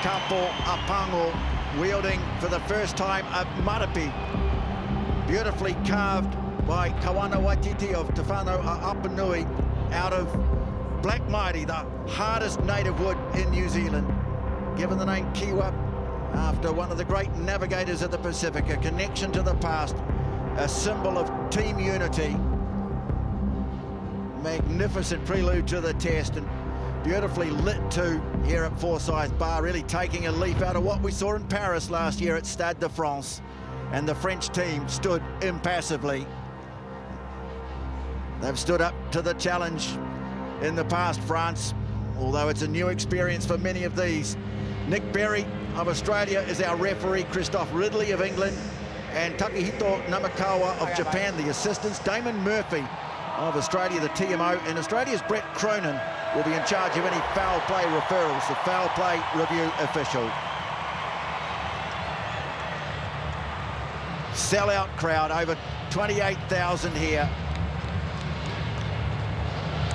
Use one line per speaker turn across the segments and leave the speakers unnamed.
Kapo Apango wielding for the first time a marapi, beautifully carved by Kawana Waititi of Te Whanau Apanui out of black mauri, the hardest native wood in New Zealand, given the name Kiwa after one of the great navigators of the Pacific, a connection to the past, a symbol of team unity. Magnificent prelude to the test, and beautifully lit too here at Forsyth Bar, really taking a leaf out of what we saw in Paris last year at Stade de France. And the French team stood impassively. They've stood up to the challenge in the past, France, although it's a new experience for many of these. Nick Berry of Australia is our referee, Christoph Ridley of England, and Takahito Namakawa of Japan, the assistants. Damon Murphy of Australia, the TMO, and Australia's Brett Cronin will be in charge of any foul play referrals, the foul play review official. Sellout crowd, over 28,000 here.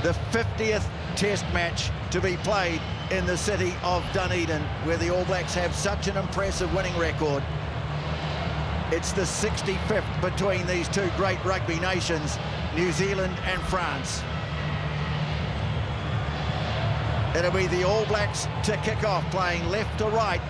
The 50th test match to be played in the city of Dunedin, where the All Blacks have such an impressive winning record. It's the 65th between these two great rugby nations, New Zealand and France. It'll be the All Blacks to kick off, playing left to right.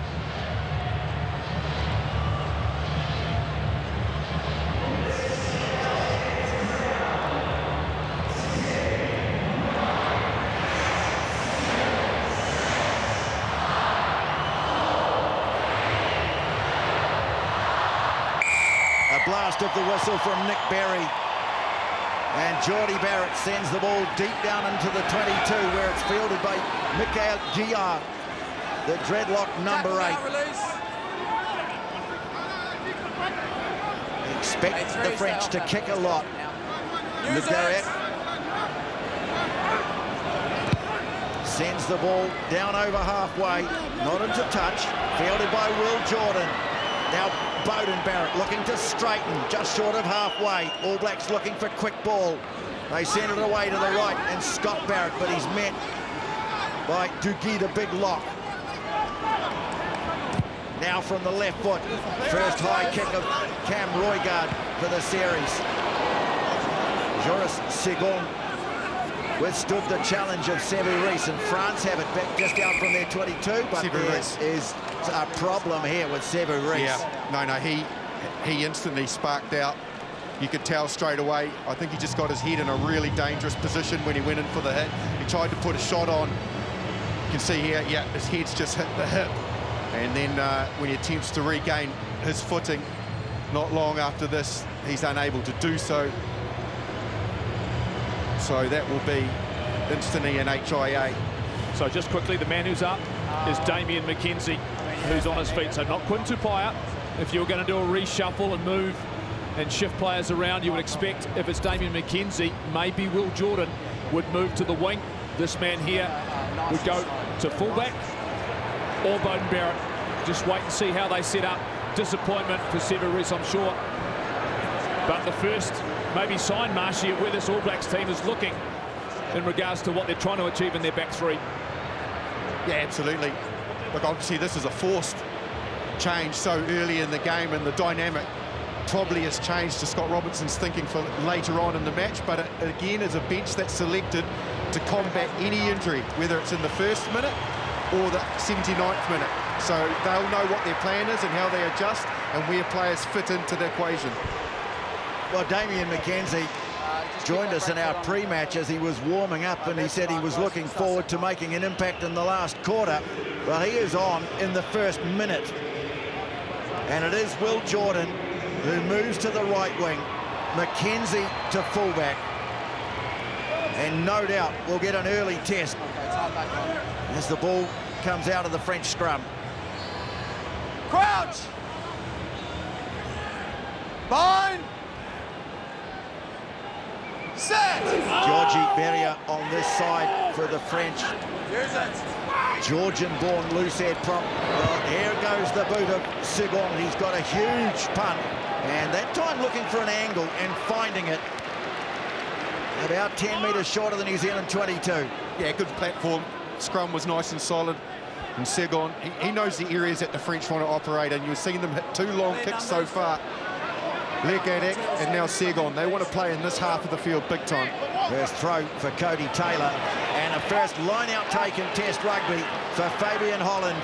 Blast of the whistle from Nick Berry, and Geordie Barrett sends the ball deep down into the 22, where it's fielded by Mikael Gia, the dreadlock number 8. Expect the French to kick a lot. Garrec sends the ball down over halfway, not into touch, fielded by Will Jordan. Now Beauden Barrett looking to straighten, just short of halfway. All Blacks looking for quick ball. They send it away to the right, and Scott Barrett, but he's met by Duguay, the big lock. Now from the left foot, first high kick of Cam Roigard for the series. Joris Segon withstood the challenge of Sevu Reece, and France have it back just out from their 22, but there is a problem here with Sevu Reece.
Yeah, he instantly sparked out. You could tell straight away. I think he just got his head in a really dangerous position when he went in for the hit. He tried to put a shot on. You can see here, yeah, his head's just hit the hip. And then when he attempts to regain his footing, not long after this, he's unable to do so. So that will be instantly an HIA.
So just quickly, the man who's up is Damian McKenzie, who's on his feet. So not Quinn Tupaia. If you were going to do a reshuffle and move and shift players around, you would expect, if it's Damian McKenzie, maybe Will Jordan would move to the wing. This man here would go to fullback, or Beauden Barrett. Just wait and see how they set up. Disappointment for Sevu Reece, I'm sure. But the first maybe sign, Marshy, of where this All Blacks team is looking in regards to what they're trying to achieve in their back three.
Yeah, absolutely. Look, obviously this is a forced change so early in the game, and the dynamic probably has changed to Scott Robinson's thinking for later on in the match, but it again is a bench that's selected to combat any injury, whether it's in the first minute or the 79th minute. So they'll know what their plan is and how they adjust and where players fit into the equation.
Well, Damian McKenzie joined us in our pre-match as he was warming up, and he said he was looking forward to making an impact in the last quarter. Well, he is on in the first minute. And it is Will Jordan who moves to the right wing, McKenzie to fullback. And no doubt we'll get an early test as the ball comes out of the French scrum.
Crouch! Bind! Set!
Georgie Berrier on this side for the French. Georgian-born loosehead prop. Well, here goes the boot of Segon. He's got a huge punt, and that time looking for an angle and finding it. About 10 metres short of the New Zealand 22.
Yeah, good platform. Scrum was nice and solid. And Segon, he knows the areas that the French want to operate, and you've seen them hit 2 long kicks so far. Garrec and now Segon. They want to play in this half of the field big time.
First throw for Cody Taylor, and a first line-out take in Test rugby for Fabian Holland.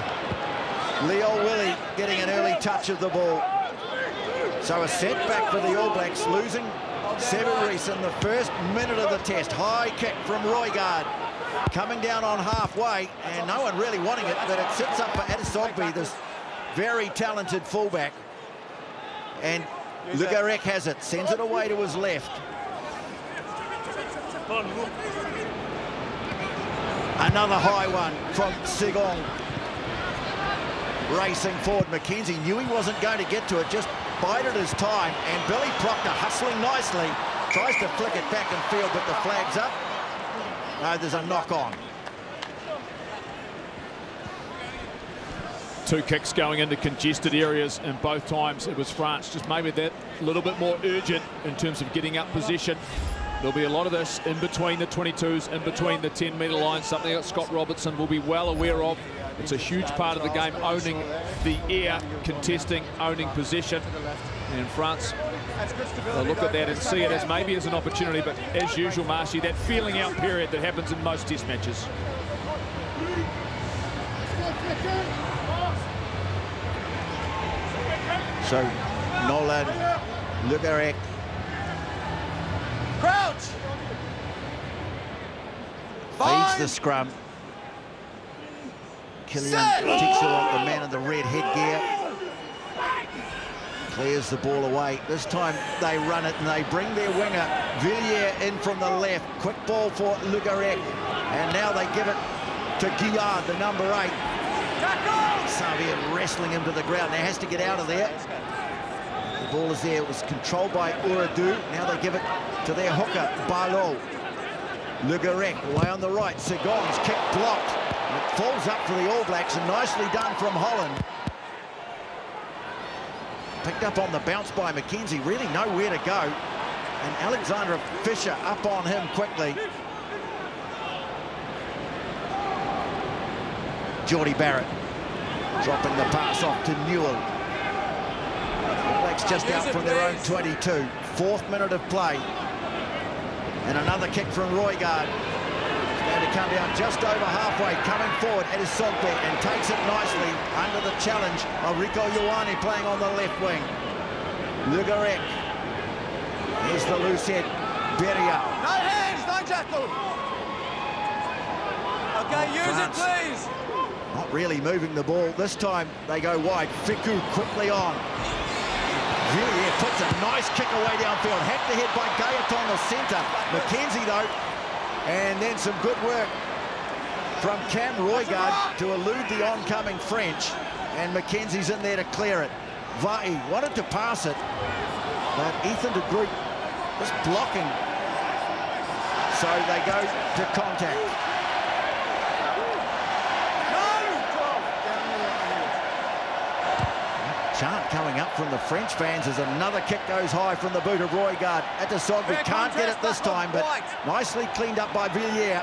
Leo Willie getting an early touch of the ball. So a setback for the All Blacks, losing Sevu Reece in the first minute of the test. High kick from Roigard, coming down on halfway, and no one really wanting it, but it sits up for Adesogbe, this very talented fullback. And Garrec has it, sends it away to his left. Another high one from Segon. Racing forward, McKenzie knew he wasn't going to get to it, just bided his time, and Billy Proctor hustling nicely, tries to flick it back in field, but the flag's up. No, there's a knock-on.
2 kicks going into congested areas, and both times it was France, just maybe that little bit more urgent in terms of getting up position. There'll be a lot of this in between the 22s, in between the 10-metre line, something that Scott Robertson will be well aware of. It's a huge part of the game, owning the air, contesting, owning possession. And France, they'll look at that and see it as maybe as an opportunity, but as usual, Marshy, that feeling out period that happens in most test matches.
So Nolann, Garrec.
Crouch.
Feeds the scrum. Killian Tixeron, the man in the red headgear, clears the ball away. This time they run it and they bring their winger Villiers in from the left. Quick ball for Garrec, and now they give it to Guillard, the number 8. Xavier wrestling him to the ground. Now has to get out of there. The ball is there. It was controlled by Urdu. Now they give it to their hooker, Barlow. Garrec away on the right. Segon's kick blocked. And it falls up for the All Blacks, and nicely done from Holland. Picked up on the bounce by McKenzie, really nowhere to go. And Alexander Fisher up on him quickly. Geordie Barrett dropping the pass off to Newell. All Blacks just out from their own 22. 4th minute of play. And another kick from Roigard. It's going to come down just over halfway, coming forward at his Sogbe, and takes it nicely under the challenge of Rico Ioane playing on the left wing. Garrec. Here's the loose head, Beria.
No hands, no jackal. Okay, use it, please.
Not really moving the ball. This time they go wide. Fiku quickly on. Villiers puts a nice kick away downfield. Hacked ahead by Gaetan, the centre. McKenzie, though. And then some good work from Cam Roigard to elude the oncoming French. And McKenzie's in there to clear it. Va'i wanted to pass it, but Ethan de Groot just blocking. So they go to contact. Chant coming up from the French fans as another kick goes high from the boot of Roigard. Adesogbe can't get it this time, but nicely cleaned up by Villiers.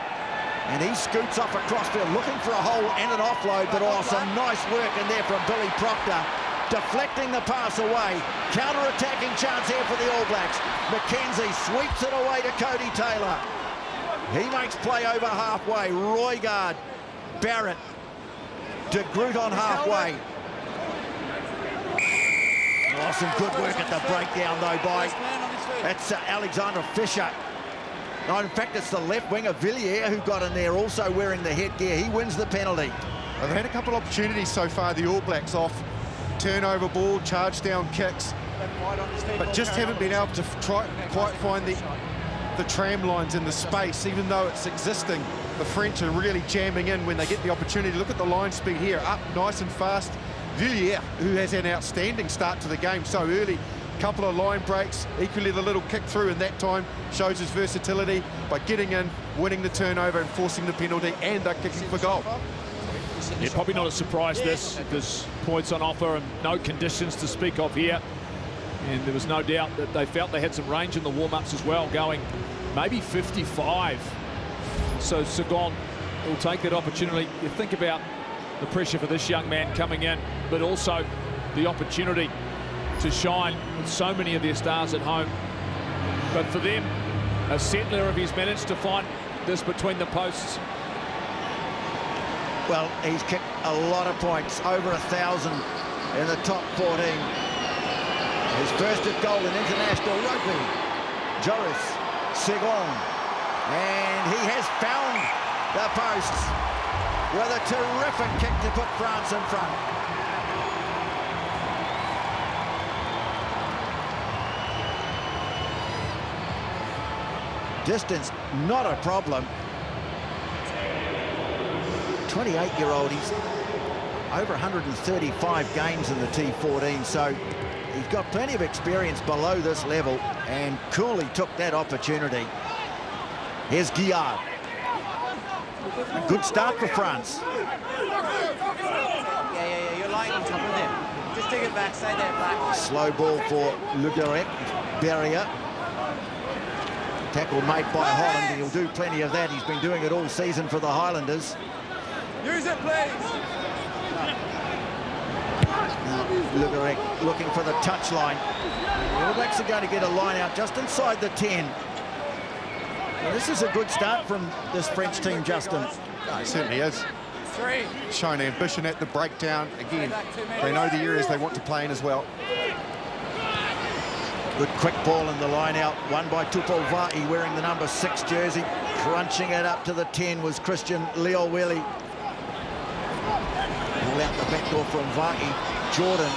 And he scoots off across field, looking for a hole and an offload, but oh, some nice work in there from Billy Proctor. Deflecting the pass away. Counter-attacking chance here for the All Blacks. McKenzie sweeps it away to Cody Taylor. He makes play over halfway. Roigard, Barrett, de Groot on halfway. Oh, some good work at the breakdown, though, by that's Alexander Fisher. No, in fact, it's the left winger, Villiers, who got in there, also wearing the headgear. He wins the penalty.
They've had a couple of opportunities so far, the All Blacks, off turnover ball, charge down kicks, but just haven't been able to quite find the tram lines in the space, even though it's existing. The French are really jamming in when they get the opportunity. Look at the line speed here, up nice and fast. Villiers, who has an outstanding start to the game so early, couple of line breaks, equally the little kick through, and that time shows his versatility by getting in, winning the turnover and forcing the penalty, and they're kicking for goal.
Yeah, probably not a surprise this. There's points on offer and no conditions to speak of here. And there was no doubt that they felt they had some range in the warm-ups as well, going maybe 55. So Segon will take that opportunity. You think about the pressure for this young man coming in, but also the opportunity to shine with so many of their stars at home. But for them, a settler, if he's managed to find this between the posts.
Well, he's kicked a lot of points, over 1,000 in the top 14. His first at goal in international rugby, Joris Segong. And he has found the posts with a terrific kick to put France in front. Distance, not a problem. 28-year-old, he's over 135 games in the T14, so he's got plenty of experience below this level, and coolly took that opportunity. Here's Guillard. A good start for France.
Yeah, you're lying on top of them. Just take it back, stay there, back.
Slow ball for Garrec, barrier. Tackle made by Holland, and he'll do plenty of that. He's been doing it all season for the Highlanders.
Use it, please.
Garrec looking for the touchline. The All Blacks are going to get a line out just inside the 10. Well, this is a good start from this French team, Justin.
It certainly is. Showing ambition at the breakdown. Again, they know the areas they want to play in as well.
Good quick ball in the line out, won by Tupou-Va'i wearing the number 6 jersey. Crunching it up to the 10 was Christian Lipovitan-D. Ball out the back door from Va'i. Jordan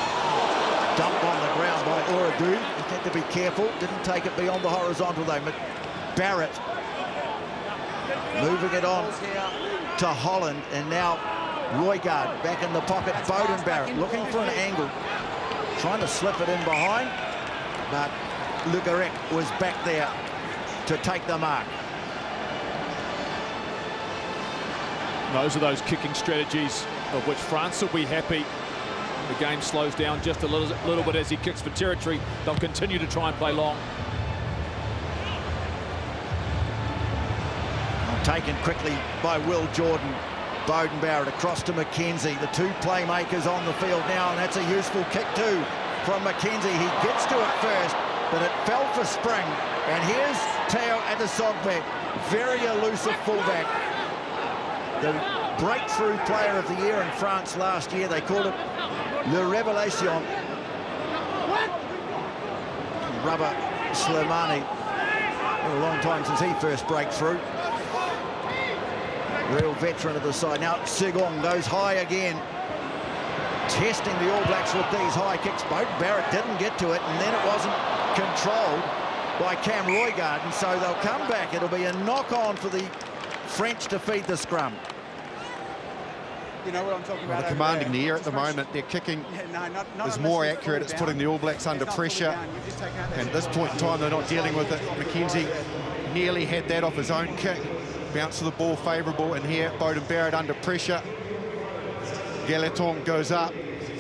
dumped on the ground by Uradu. Had to be careful, didn't take it beyond the horizontal though. Barrett moving it on to Holland, and now Roygaard back in the pocket. Beauden Barrett looking for an angle, trying to slip it in behind, but Garrec was back there to take the mark.
Those are those kicking strategies of which France will be happy. The game slows down just a little bit as he kicks for territory. They'll continue to try and play long.
Taken quickly by Will Jordan. Beauden Barrett across to McKenzie. The two playmakers on the field now, and that's a useful kick too from McKenzie. He gets to it first, but it fell for Spring. And here's Teo Adesogbe, very elusive fullback. The breakthrough player of the year in France last year. They called it Le Révélation. Rubber Slimani. A long time since he first broke through. Real veteran of the side. Now Segong goes high again. Testing the All Blacks with these high kicks. Beauden Barrett didn't get to it, and then it wasn't controlled by Cam Roygaard, and so they'll come back. It'll be a knock-on for the French to feed the scrum.
You know what I'm talking about?
They're commanding the air at the moment. Their kicking is more accurate. It's putting the All Blacks under pressure. And at this point in time, they're not dealing with it. McKenzie nearly had that off his own kick. Bounce of the ball favourable, and here Beauden Barrett under pressure. Gailleton goes up,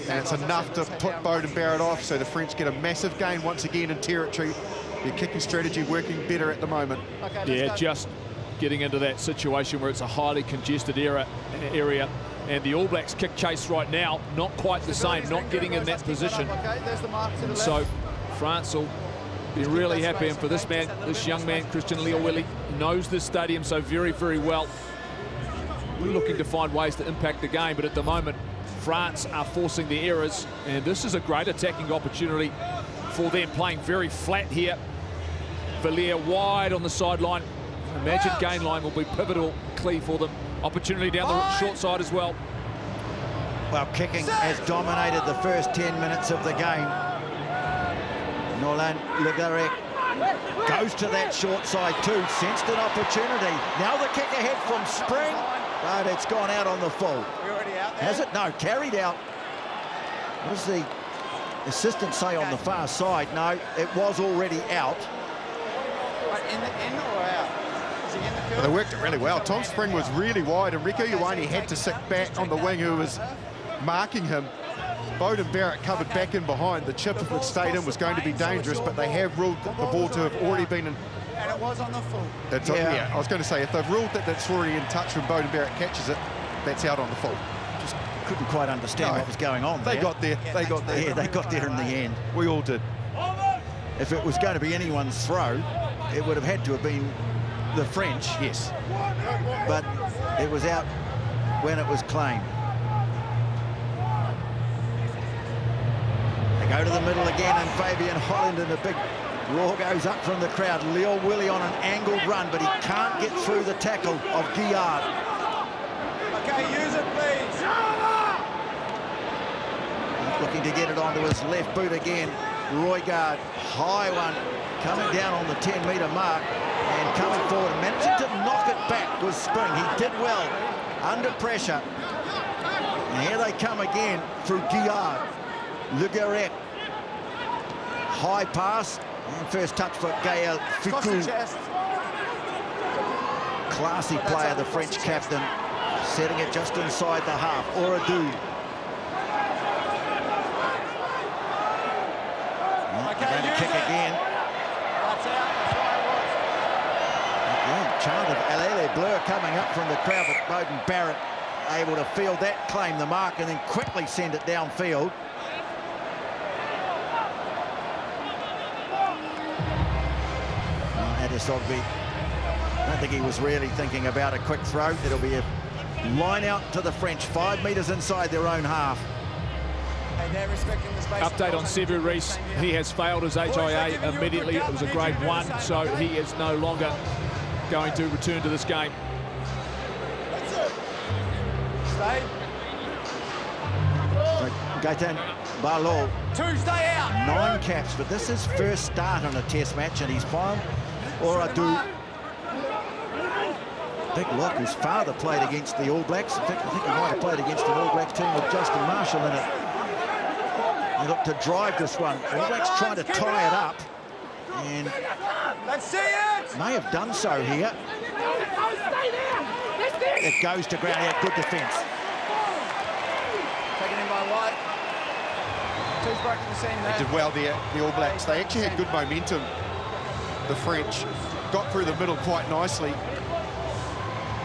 and it's enough to put Beauden Barrett off, so the French get a massive gain once again in territory. Their kicking strategy working better at the moment.
Yeah, just getting into that situation where it's a highly congested area, and the All Blacks kick chase right now, not quite the same, not getting in that position. And so France will be really happy, and for this man, this young man, Christian Lipovitan-D, knows this stadium so very, very well. We're looking to find ways to impact the game, but at the moment, France are forcing the errors, and this is a great attacking opportunity for them, playing very flat here. Villiers wide on the sideline. Imagine gain line will be pivotal, key for them. Opportunity down the short side as well.
Well, kicking has dominated the first 10 minutes of the game. Nolann Garrec goes to that short side too, sensed an opportunity. Now the kick ahead from Spring, but it's gone out on the full. Has it? No, carried out. What does the assistant say on the far side? No, it was already out.
In or out? Is he in the field?
Well, they worked it really well. Tom Spring was really wide, and Rieko Ioane had to sit back on the wing who was marking him. Beauden Barrett covered back in behind. The chip, if it stayed in, was going to be dangerous, but they have ruled the ball to have already been in.
And it was on the full.
Yeah, I was going to say, if they've ruled that that's already in touch when Beauden Barrett catches it, that's out on the full.
Just couldn't quite understand what was going on
They
there.
got there. They got there.
Yeah, they got there in the end.
We all did.
If it was going to be anyone's throw, it would have had to have been the French.
Yes.
But it was out when it was claimed. They go to the middle again, and Fabian Holland, and a big roar goes up from the crowd. Leo Willie on an angled run, but he can't get through the tackle of Garrec.
Okay, use it, please.
Looking to get it onto his left boot again. Roigard, high one, coming down on the 10-metre mark and coming forward and managing to knock it back was Spring. He did well under pressure. And here they come again through Garrec. Le Garrec. High pass. And first touch for Gaël Ficou. Classy player, the French captain. Setting it just inside the half. Oradou. Going to kick again. Again, chant of Alele Blur coming up from the crowd, but Bowden Barrett able to field that, claim the mark, and then quickly send it downfield. Adesogby, I don't think he was really thinking about a quick throw. It'll be a line out to the French, 5 metres inside their own half.
Update on Sevu Reece. He has failed his HIA immediately. It was a grade 1, so he is no longer going to return to this game.
Stay.
Gaetan Barlow.
2, stay out.
9 caps, but this is first start on a test match, and he's found Oradou. Big lock, whose father played against the All Blacks. In fact, I think he might have played against an All Blacks team with Justin Marshall in it. They look to drive this one. All Blacks trying to tie it up, and
Let's see it.
may have done so here. It goes to ground. Yeah, good defence.
Taken in by White. 2's breaking the scene there.
Did well there, the All Blacks. They actually had good momentum. The French got through the middle quite nicely.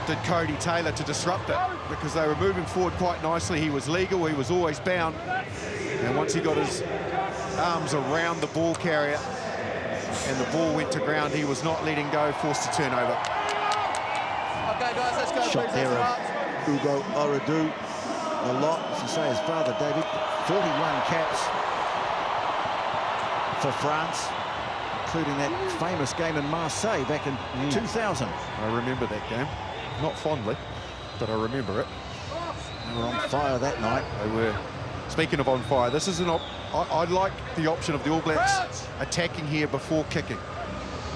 Did Cody Taylor to disrupt it, because they were moving forward quite nicely. He was legal, he was always bound. And once he got his arms around the ball carrier and the ball went to ground, he was not letting go, forced to turn over.
Okay, guys, let's go.
Shot there of Hugo Oradou. A lot, as you say, his father, David. 41 caps for France, including that famous game in Marseille back in 2000.
I remember that game. Not fondly, but I remember it.
They were on fire that night.
They were. Speaking of on fire, this is an I'd like the option of the All Blacks attacking here before kicking.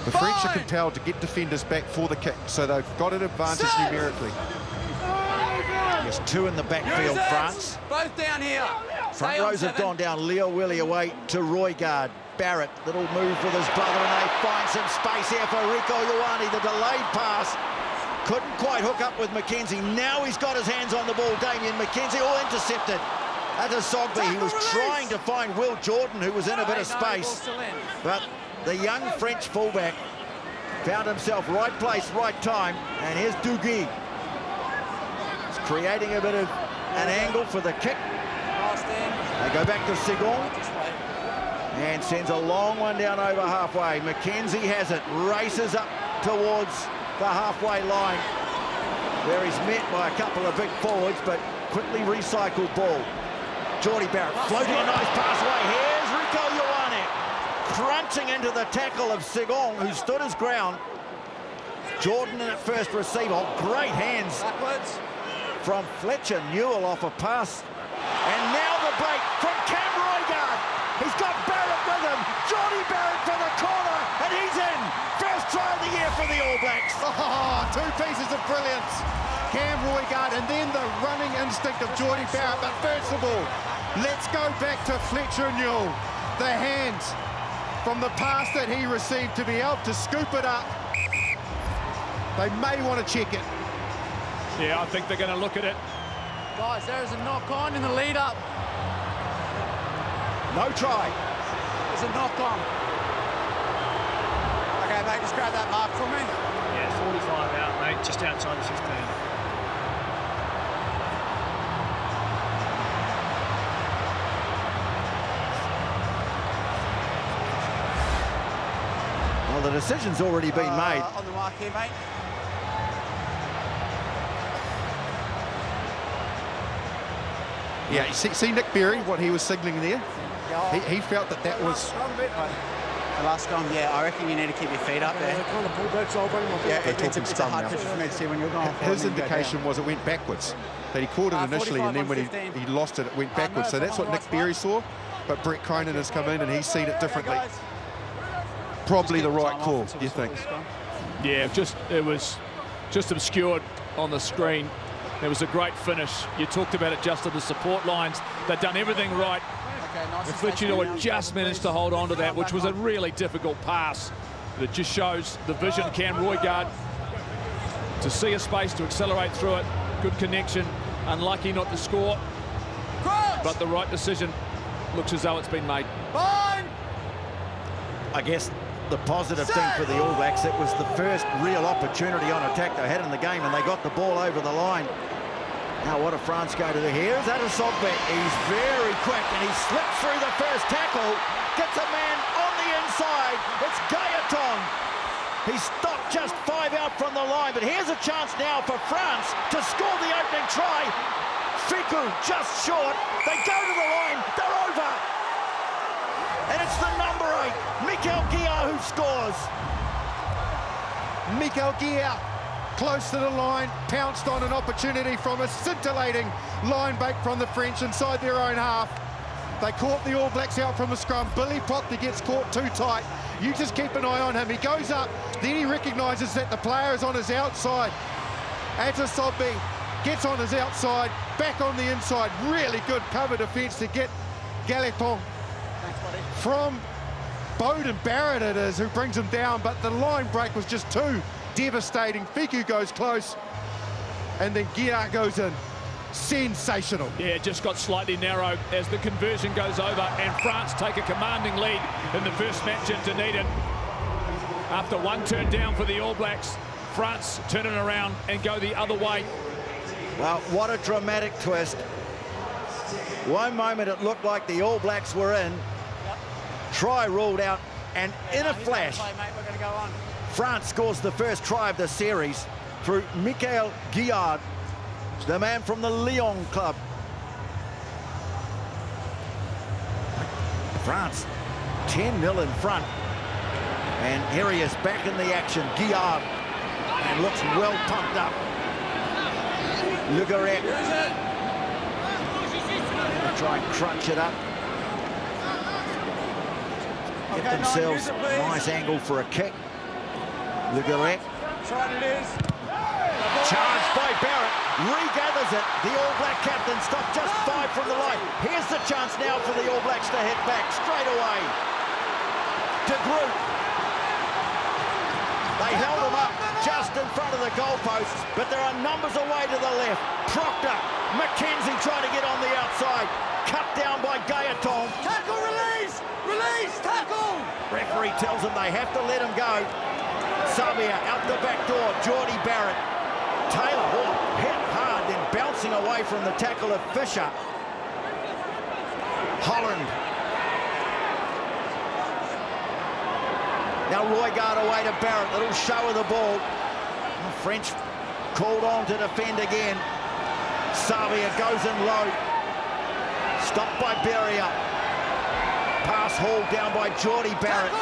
The French are compelled to get defenders back for the kick, so they've got an advantage numerically.
There's 2 in the backfield, France.
Both down here.
Front rows have gone down. Leo Willie away to Roigard. Barrett, little move with his brother, and they find some space here for Rico Ioane. The delayed pass. Couldn't quite hook up with McKenzie. Now he's got his hands on the ball. Damien McKenzie, all intercepted. Adesogby, he was trying to find Will Jordan, who was in a bit of space. But the young French fullback found himself right place, right time. And here's Duguay. He's creating a bit of an angle for the kick. They go back to Segon. And sends a long one down over halfway. McKenzie has it. Races up towards the halfway line, where he's met by a couple of big forwards, but quickly recycled ball. Geordie Barrett floating a nice pass away. Here's Rico Ioane crunching into the tackle of Segon, who stood his ground. Jordan in at first receive. Oh, great hands from Fletcher Newell off a pass. And now the break from Cam Roigard. He's got Barrett with him. Geordie Barrett for the corner, and he's in. First try of the year for the All Blacks.
Oh, 2 pieces of brilliance. Cam Roigard, and then the running instinct of Geordie Barrett. But first of all, let's go back to Fletcher Newell. The hands from the pass that he received to be able to scoop it up. They may want to check it.
Yeah, I think they're going to look at it.
Guys, there is a knock-on in the lead-up.
No try.
There's a knock-on. Okay, mate, just grab that mark for me.
Yeah, 45 out, mate, just outside the 15.
Well, the decision's already been made.
On the mark here, mate.
Yeah, you see Nick Berry, what he was signalling there? He felt that was...
The last scrum, yeah, I reckon you need to keep your feet up there. Yeah, it's a hard position for me to see when you're going.
His indication was it went backwards. That he caught it initially, and then when he lost it, it went backwards. So that's what Nick Berry saw. But Brett Cronin has come in and he's seen it differently. Probably the right call, you think?
Yeah, it was just obscured on the screen. It was a great finish. You talked about it just at the support lines. They've done everything right. If Richard just managed to hold on to that, which was a really difficult pass. But it just shows the vision Cam Roygaard to see a space to accelerate through it. Good connection. Unlucky not to score. But the right decision looks as though it's been made.
I guess the positive thing for the All Blacks, it was the first real opportunity on attack they had in the game, and they got the ball over the line. Now what do France go to the here? Is that a Sogbe? He's very quick and he slips through the first tackle, gets a man on the inside. It's Gaetan. He stopped just 5 out from the line, but here's a chance now for France to score the opening try. Fiku just short. They go to the line. They're over. And it's the number 8, Mikael Gia, who scores.
Mikael Gia, close to the line, pounced on an opportunity from a scintillating line break from the French inside their own half. They caught the All Blacks out from the scrum. Billy Proctor gets caught too tight. You just keep an eye on him. He goes up, then he recognises that the player is on his outside. Atasobe gets on his outside, back on the inside. Really good cover defence to get Garrec from Beauden Barrett it is who brings him down, but the line break was just too devastating. Fiku goes close, and then Gia goes in. Sensational.
Yeah, just got slightly narrow as the conversion goes over, and France take a commanding lead in the first match in Dunedin. After one turn down for the All Blacks, France turn it around and go the other way.
Well, what a dramatic twist. One moment it looked like the All Blacks were in. Try ruled out, and in a flash, France scores the first try of the series through Mikael Gia, the man from the Lyon club. France 10-0 in front, and here he is back in the action. Gia, and looks well pumped up. Garrec try and crunch it up. Get themselves a nice angle for a kick. Garrec. Charged by Barrett. Regathers it. The All Black captain stopped just 5 from the line. Here's the chance now for the All Blacks to hit back straight away. De Groot. They held him up just in front of the goalposts, but there are numbers away to the left. Proctor. McKenzie trying to get on the outside. Cut down by Gaetan.
Tackle, release! Release, tackle!
Referee tells them they have to let him go. Sabia out the back door. Geordie Barrett. Taylor hit hard, then bouncing away from the tackle of Fisher. Holland. Now Roygaard away to Barrett. Little show of the ball. The French called on to defend again. Sabia goes in low. Stopped by Berria. Pass hauled down by Geordie Barrett.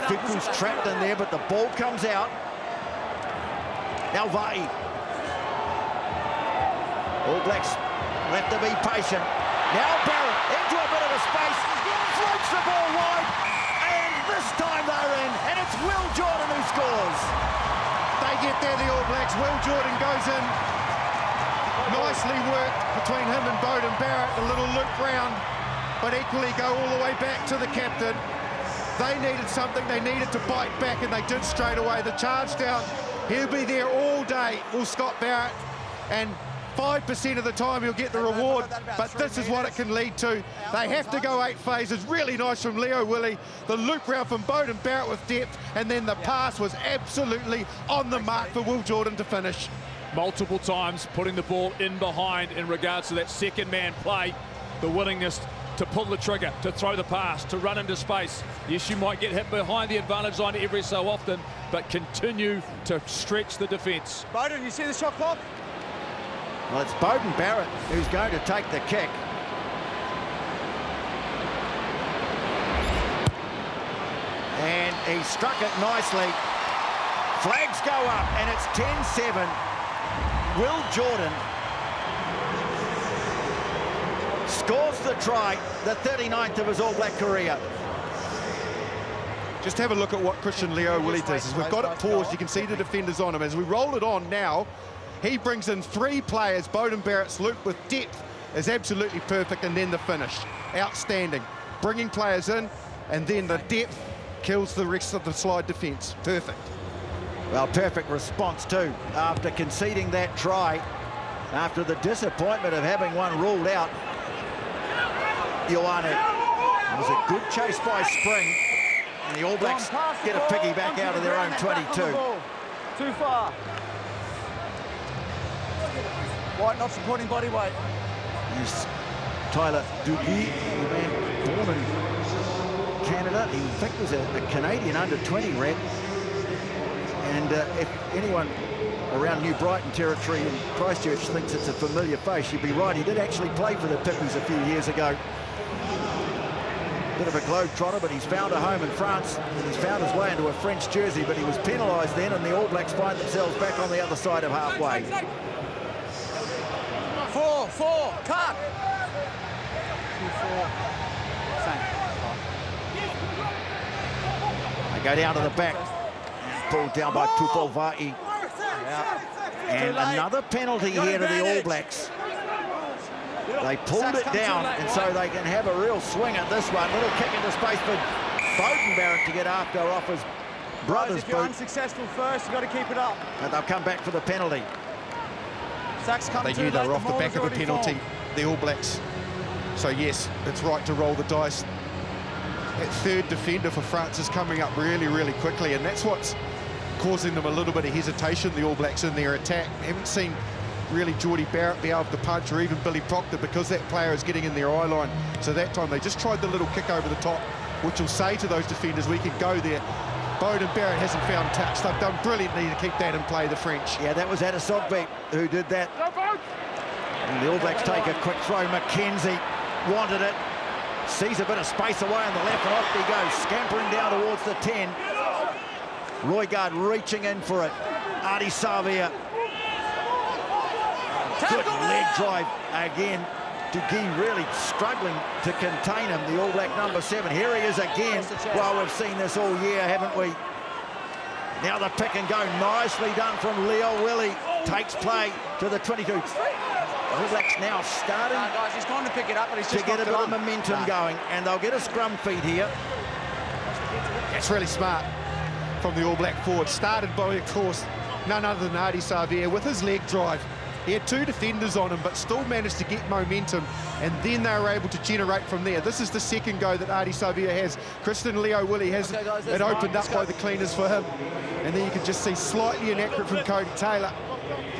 Fiku's trapped in there, but the ball comes out. Now Vai. All Blacks have to be patient. Now Barrett into a bit of a space. Floats the ball wide. And this time they're in. And it's Will Jordan who scores.
They get there, the All Blacks. Will Jordan goes in. Nicely worked between him and Beauden Barrett. A little loop round, but equally go all the way back to the captain. They needed something. They needed to bite back, and they did straight away. The charge down. He'll be there all day, will Scott Barrett, and 5% of the time he'll get the reward, but this is what it can lead to. They have to go 8 phases. Really nice from Leo Willie. The loop round from Beauden Barrett with depth, and then the pass was absolutely on the mark for Will Jordan to finish.
Multiple times putting the ball in behind in regards to that second man play. The willingness to pull the trigger, to throw the pass, to run into space. Yes, you might get hit behind the advantage line every so often, but continue to stretch the defence.
Bowden, you see the shot clock?
Well, it's Beauden Barrett who's going to take the kick. And he struck it nicely. Flags go up, and it's 10-7. Will Jordan scores the try, the 39th of his All Black career.
Just have a look at what Christian Leo Willie does. As we've got it paused, you can see the defenders on him. As we roll it on now, he brings in 3 players. Beauden Barrett's loop with depth is absolutely perfect, and then the finish. Outstanding. Bringing players in, and then the depth kills the rest of the slide defence. Perfect.
Well, perfect response too, after conceding that try, after the disappointment of having one ruled out. Ioane. It was a good chase by Spring, and the All Blacks get a piggyback out of their own 22.
Too far. White not supporting body weight.
Here's Tyler Duguay, the man born in Canada. He in fact was a Canadian under-20 red. And if anyone around New Brighton territory in Christchurch thinks it's a familiar face, you'd be right. He did actually play for the Pippies a few years ago. Bit of a globe-trotter, but he's found a home in France, and he's found his way into a French jersey, but he was penalised then, and the All Blacks find themselves back on the other side of halfway.
4, cut! 2-4.
They go down to the back. Pulled down by Tupolva'i. And another penalty here to the All Blacks. They pulled it down, and so they can have a real swing at this one. Little kick into space for Beauden Barrett to get after off his brother's
If you're
boot.
unsuccessful first, you've got to keep it up.
And they'll come back for the penalty.
They knew they were off the back of a penalty, the All Blacks. So yes, it's right to roll the dice. That third defender for France is coming up really, really quickly, and that's what's causing them a little bit of hesitation, the All Blacks, in their attack. Haven't seen really Geordie Barrett be able to punch, or even Billy Proctor, because that player is getting in their eye line. So that time they just tried the little kick over the top, which will say to those defenders, we can go there. Beauden Barrett hasn't found touch. They've done brilliantly to keep that in play, the French.
Yeah, that was Adesogbe who did that. And the All Blacks take a quick throw. McKenzie wanted it. Sees a bit of space away on the left, and off he goes, scampering down towards the 10. Roygaard reaching in for it. Ardie Savea. Good leg drive again. Duguay really struggling to contain him, the All Black number 7. Here he is again. Well, we've seen this all year, haven't we? Now the pick and go, nicely done from Leo Willie. Takes play to the 22. All Blacks now starting
Guys, he's going to pick it up, but he's
to
just
get a bit of momentum going, and they'll get a scrum feed here.
That's really smart from the All Black forward. Started by, of course, none other than Ardie Savea with his leg drive. He had 2 defenders on him, but still managed to get momentum, and then they were able to generate from there. This is the second go that Ardie Savea has. Christian Leo Willie has it opened up by the cleaners for him. And then you can just see slightly inaccurate from Cody Taylor.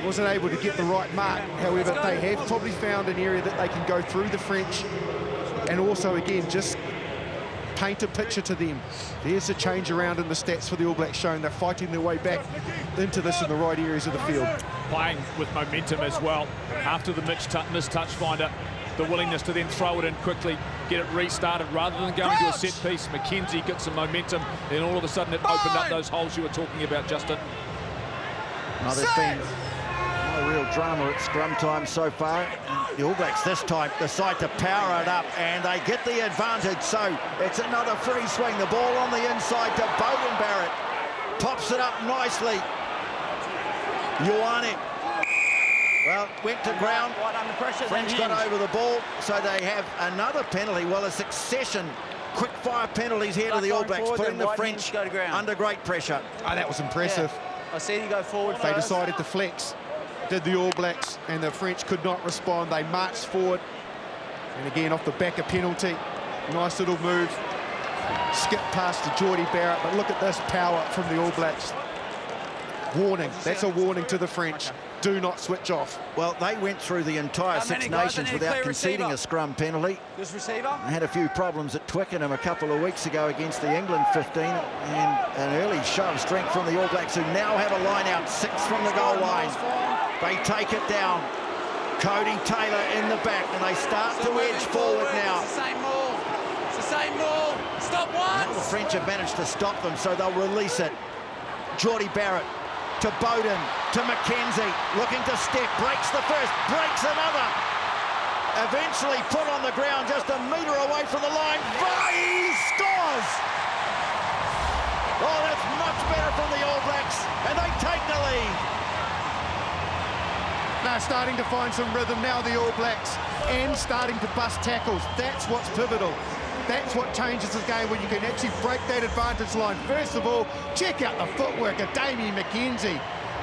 Wasn't able to get the right mark. However, they have probably found an area that they can go through the French, and also, again, just paint a picture to them. There's a change around in the stats for the All Blacks, showing they're fighting their way back into this in the right areas of the field.
Playing with momentum as well. After the missed touch finder, the willingness to then throw it in quickly, get it restarted rather than going to a set piece. McKenzie got some momentum, and all of a sudden it opened up those holes you were talking about, Justin.
Well, there's been no real drama at scrum time so far. The All Blacks this time decide to power it up, and they get the advantage. So it's another free swing. The ball on the inside to Beauden Barrett. Pops it up nicely. Ioane. Well, went to ground.
Under pressure.
French got over the ball, so they have another penalty. Well, a succession quick-fire penalties here to the All Blacks, putting the French under great pressure.
Oh, that was impressive.
I see you go forward
They
first.
decided to flex, did the All Blacks, and the French could not respond. They marched forward, and again, off the back of penalty. Nice little move. Skip past to Geordie Barrett, but look at this power from the All Blacks. Warning, that's a warning to the French. do not switch off.
Well, they went through the entire Six Nations without conceding a scrum penalty.
This receiver.
They had a few problems at Twickenham a couple of weeks ago against the England 15, and an early show of strength from the All Blacks, who now have a line out 6 from the goal line. They take it down. Cody Taylor in the back, and they start to edge forward now.
It's the same ball. It's the same ball. Stop once.
The French have managed to stop them, so they'll release it. Geordie Barrett to Bowden, to McKenzie, looking to step, breaks the first, breaks another. Eventually put on the ground just a metre away from the line. Vai scores! Oh, that's much better from the All Blacks, and they take the lead.
Now starting to find some rhythm now, the All Blacks, and starting to bust tackles. That's what's pivotal. That's what changes this game, when you can actually break that advantage line. First of all, check out the footwork of Damian McKenzie.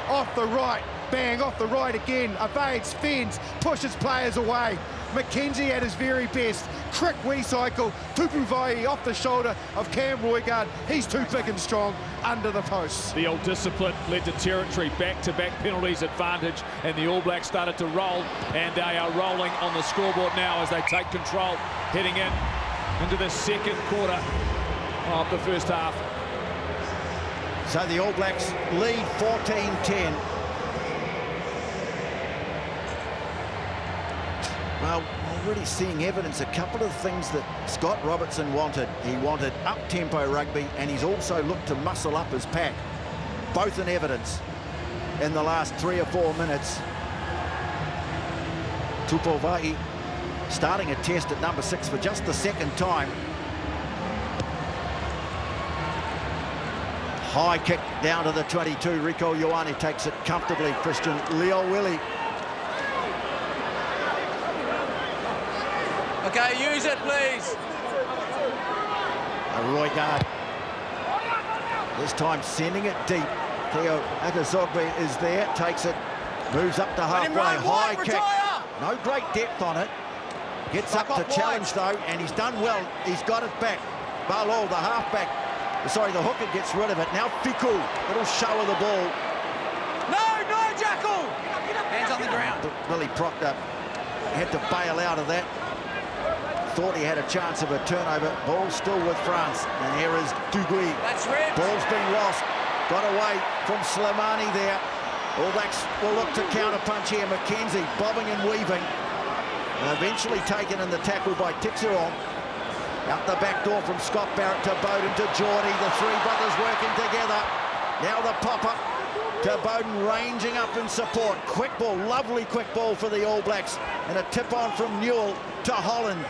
Off the right, bang, off the right again. Evades, fends, pushes players away. McKenzie at his very best. Crick recycle, Tupu Vai off the shoulder of Cam Roigard. He's too big and strong under the posts.
The old discipline led to territory, back-to-back penalties advantage, and the All Blacks started to roll, and they are rolling on the scoreboard now as they take control, heading into the second quarter of the first half.
So the All Blacks lead 14-10. Well, already seeing evidence, a couple of things that Scott Robertson wanted. He wanted up-tempo rugby, and he's also looked to muscle up his pack. Both in evidence in the last 3 or 4 minutes. Tupu Vai starting a test at number 6 for just the second time. High kick down to the 22. Rico Ioane takes it comfortably. Christian Leo-Willie.
Okay, use it, please.
Roigard. This time sending it deep. Theo Akazogbe is there, takes it, moves up to halfway. High kick. No great depth on it. Gets up to challenge though, and he's done well. He's got it back. Barlow, the halfback, sorry, the hooker gets rid of it. Now Fiku, little show of the ball.
No, Jackal! Hands on the ground.
Billy Proctor had to bail out of that. Thought he had a chance of a turnover. Ball still with France. And here is Dugui.
That's ripped.
Ball's been lost. Got away from Slimani there. All Blacks will look to counter-punch here. McKenzie bobbing and weaving. And eventually taken in the tackle by Tixeron. Out the back door from Scott Barrett to Bowden to Geordie. The three brothers working together. Now the pop-up to Bowden, ranging up in support. Quick ball, lovely quick ball for the All Blacks. And a tip-on from Newell to Holland.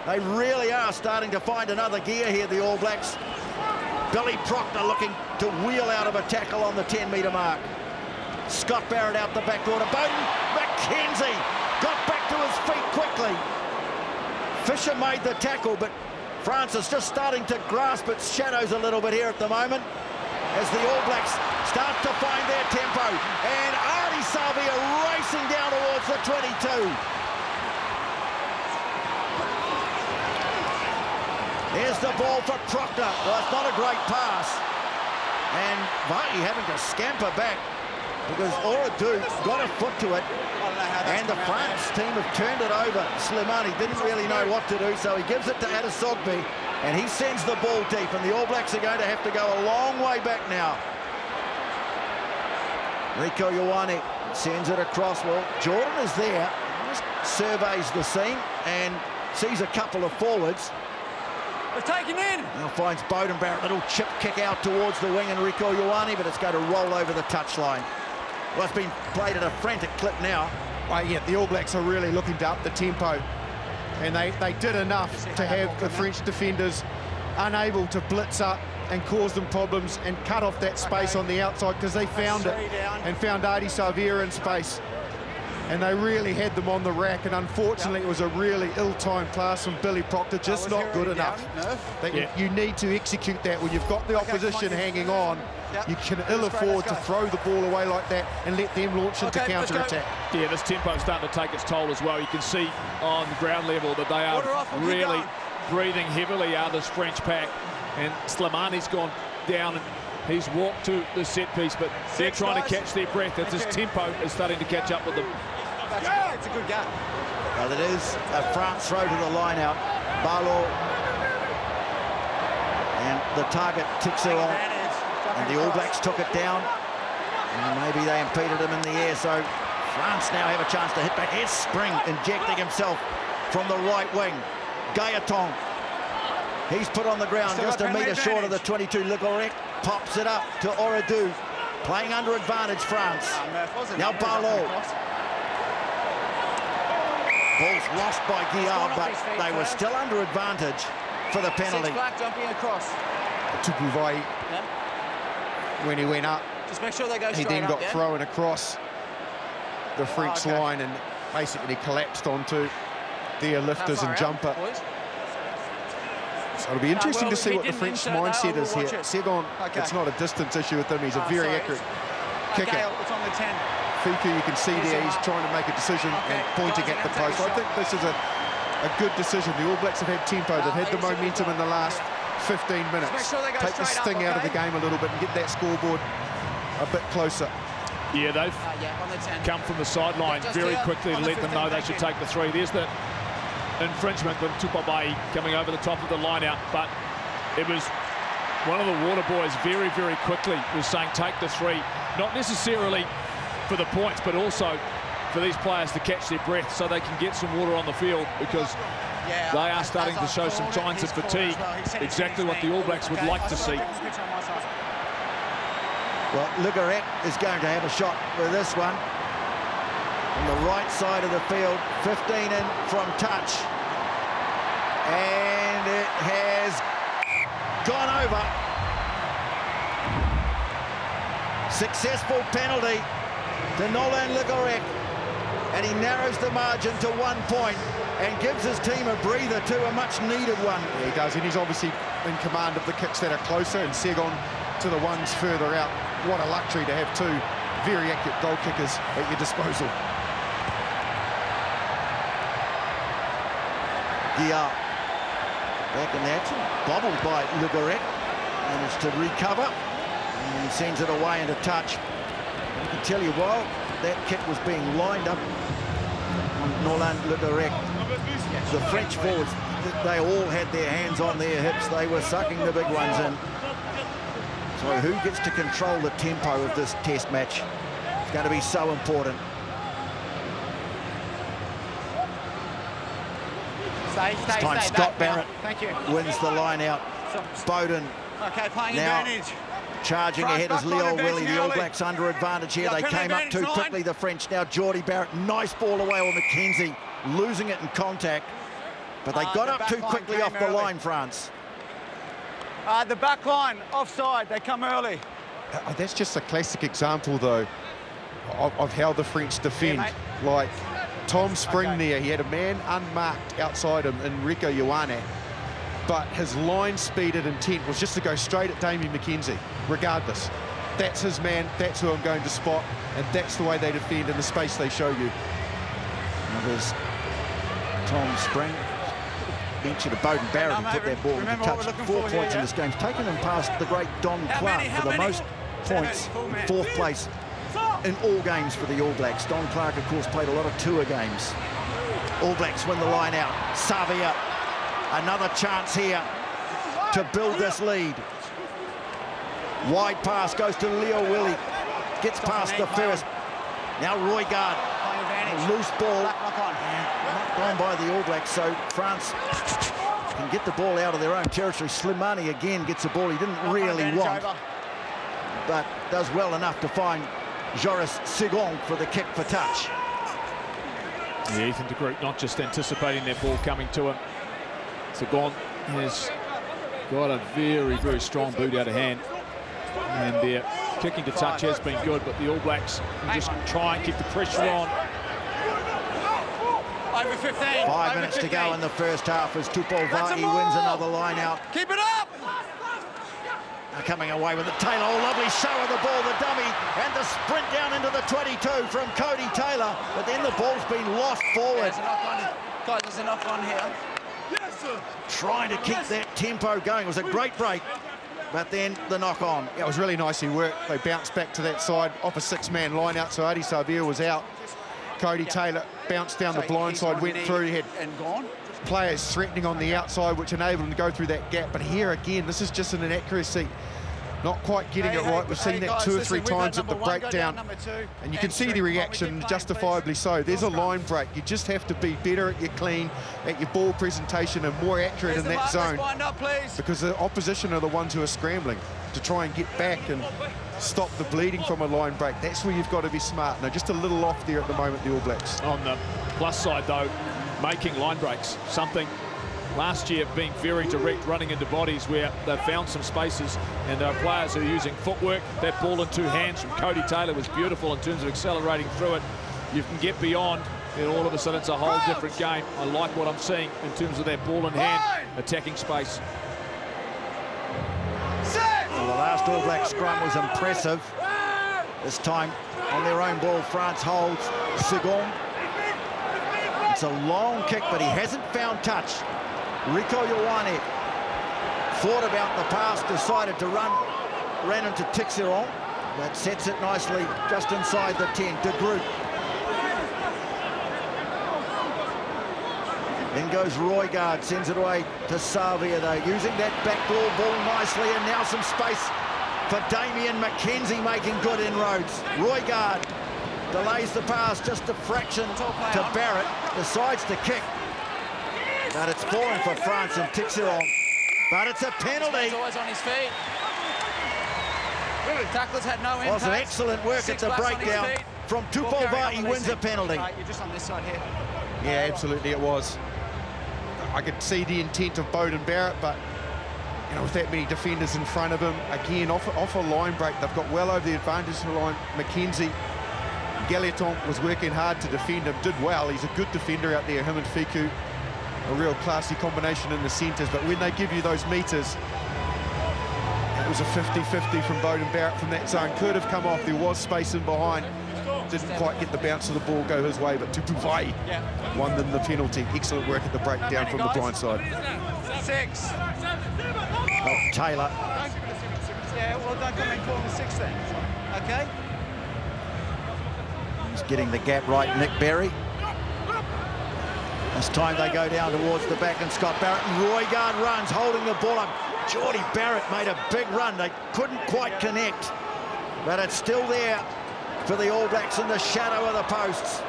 They really are starting to find another gear here, the All Blacks. Billy Proctor looking to wheel out of a tackle on the 10-metre mark. Scott Barrett out the back door to Bowden. McKenzie got back to his feet quickly. Fisher made the tackle, but France is just starting to grasp its shadows a little bit here at the moment as the All Blacks start to find their tempo. And Artie Savia racing down towards the 22. There's the ball for Proctor. Well, it's not a great pass. And Vai having to scamper back because Oradou got a foot to it. And the France team have turned it over. Slimani didn't really know what to do, so he gives it to Adesogbe, and he sends the ball deep, and the All Blacks are going to have to go a long way back now. Rico Ioane sends it across. Well, Jordan is there, just surveys the scene and sees a couple of forwards.
They're taken in.
Now finds Bowden Barrett, little chip kick out towards the wing and Rico Ioane, but it's going to roll over the touchline. Well, it's been played at a frantic clip now.
Yeah, the All Blacks are really looking to up the tempo, and they did enough to have the French defenders unable to blitz up and cause them problems and cut off that space on the outside, because they found it and found Artie Savia in space. And they really had them on the rack, and unfortunately it was a really ill-timed pass from Billy Proctor, just not good enough. You need to execute that when you've got the opposition hanging on. You can ill afford to throw the ball away like that and let them launch into counter-attack.
Yeah, this tempo is starting to take its toll as well. You can see on the ground level that they are really breathing heavily out of this French pack. And Slimani's gone down He's walked to the set piece, but they're trying to catch their breath as his tempo is starting to catch up with them.
It's a good gap.
Well, it is a France throw to the line out. Barlow. And the target ticks her on. And the All Blacks took it down. And maybe they impeded him in the air, so France now have a chance to hit back. Here's Spring injecting himself from the right wing. Gaetan. He's put on the ground just a metre short of the 22. Le Garrec pops it up to Oradou. Playing under advantage, France. Now Barlow. Ball's lost by Guillard, but they were still under advantage for the penalty.
Jumping across.
Tupuvai, when he went up,
just make sure they go
he then got thrown across the French line and basically collapsed onto their lifters and jumper. So it'll be interesting to see what the French mindset is here. Segon, it's not a distance issue with him. He's a very accurate kicker.
It's on the 10.
Fiku, you can see there, he's trying to make a decision and pointing at the post. I think this is a good decision. The All Blacks have had tempo. They've had the momentum in the last 15 minutes. Take the sting out of the game a little bit and get that scoreboard a bit closer.
Yeah, they've come from the sideline very quickly to let them know they should take the three. There's the infringement with Tupuvai coming over the top of the line out, but it was one of the water boys very, very quickly was saying take the three, not necessarily for the points, but also for these players to catch their breath so they can get some water on the field, because they are starting to show some signs of fatigue, exactly what the All Blacks would like to see.
Well, Le Garrec is going to have a shot with this one. On the right side of the field, 15 in from touch. And it has gone over. Successful penalty to Nolann Le Garrec. And he narrows the margin to 1 point and gives his team a breather to a much-needed one.
Yeah, he does, and he's obviously in command of the kicks that are closer, and Segon to the ones further out. What a luxury to have two very accurate goal kickers at your disposal.
Guillard back in the action, bobbled by Le Garrec, managed to recover and sends it away into touch. I can tell you, while that kick was being lined up on Nolann Le Garrec, the French forwards, they all had their hands on their hips. They were sucking the big ones in. So who gets to control the tempo of this test match? It's going to be so important. Scott Barrett wins the line out. Bowden now charging ahead as Leo Willie. The All Blacks under advantage here. They came up too quickly, the French. Now Geordie Barrett, nice ball away on McKenzie, losing it in contact. But they got up too quickly off the line, France.
The back line, offside, they come early.
That's just a classic example, though, of how the French defend.
Yeah,
like Tom Spring there, he had a man unmarked outside him in Rico Ioane, but his line speed and intent was just to go straight at Damien McKenzie, regardless. That's his man, that's who I'm going to spot, and that's the way they defend in the space they show you.
Now there's Tom Spring. Mentioned to Bowden Barrett who put that ball into touch. 4 points in this game. Taken them past the great Don Clark for the most points in 4th place in all games for the All Blacks. Don Clark, of course, played a lot of tour games. All Blacks win the line out. Savia, another chance here to build this lead. Wide pass goes to Leo Willie. Gets past the first. Now Roygaard. Loose ball. Not gone by the All Blacks, so France can get the ball out of their own territory. Slimani again gets a ball he didn't really want, but does well enough to find Joris Segon for the kick for touch.
Yeah, Ethan de Groot not just anticipating that ball coming to him. Segon has got a very, very strong boot out of hand, and their kicking to touch has been good, but the All Blacks just try and keep the pressure on.
Over 15.
5 minutes to go in the first half as Tupuvai wins another line out.
Keep it up!
Coming away with it, Taylor. Oh, lovely show of the ball, the dummy, and the sprint down into the 22 from Cody Taylor. But then the ball's been lost forward.
Guys, there's enough on here.
Trying to keep that tempo going. It was a great break. but then the knock on.
Yeah, it was really nicely worked. They bounced back to that side off a six-man line out, so Adi Savia was out. Cody Taylor bounced down the blind side, went through, he had players threatening on the outside, which enabled him to go through that gap. But here again, this is just an inaccuracy. Not quite getting it right. We've seen that two or three times at the breakdown. And you can see the reaction, justifiably so. There's a line break. You just have to be better at your clean, at your ball presentation, and more accurate in that zone. Because the opposition are the ones who are scrambling to try and get back and stop the bleeding from a line break. That's where you've got to be smart. Now, just a little off there at the moment, the All Blacks.
On the plus side, though, making line breaks, something last year being very direct, running into bodies where they've found some spaces, and there are players who are using footwork. That ball in two hands from Cody Taylor was beautiful in terms of accelerating through it. You can get beyond, and all of a sudden it's a whole different game. I like what I'm seeing in terms of that ball in hand, attacking space.
Well, the last All Black scrum was impressive. This time on their own ball, France holds Segom. It's a long kick, but he hasn't found touch. Rico Ioane thought about the pass, decided to ran into Tixiron. That sets it nicely just inside the 10 to Group. Then goes Roygaard, sends it away to Savia. They're using that backdoor ball nicely, and now some space for Damian McKenzie making good inroads. Roygaard delays the pass just a fraction to Barrett, decides to kick. But it's fallen for France and Tixiron. But it's a penalty.
He's always on his feet. Tacklers had no impact.
Was an excellent work at the breakdown from Tupolvai. Wins a penalty.
You're just on this side here.
Yeah, absolutely it was. I could see the intent of Beauden Barrett, but you know, with that many defenders in front of him, again, off a line break, they've got well over the advantage of the line. McKenzie, Gailleton was working hard to defend him, did well. He's a good defender out there, him and Fiku. A real classy combination in the centres, but when they give you those metres, it was a 50-50 from Beauden Barrett from that zone. Could have come off, there was space in behind. Didn't quite get the bounce of the ball go his way, but Tupuvai won them the penalty. Excellent work at the breakdown from the blind side.
6.
Oh, Taylor.
Yeah, well, don't come and call him 6 then. Okay?
He's getting the gap right, Nick Berry. This time they go down towards the back, and Scott Barrett and Roygaard runs, holding the ball up. Geordie Barrett made a big run. They couldn't quite connect, but it's still there for the All Blacks in the shadow of the posts.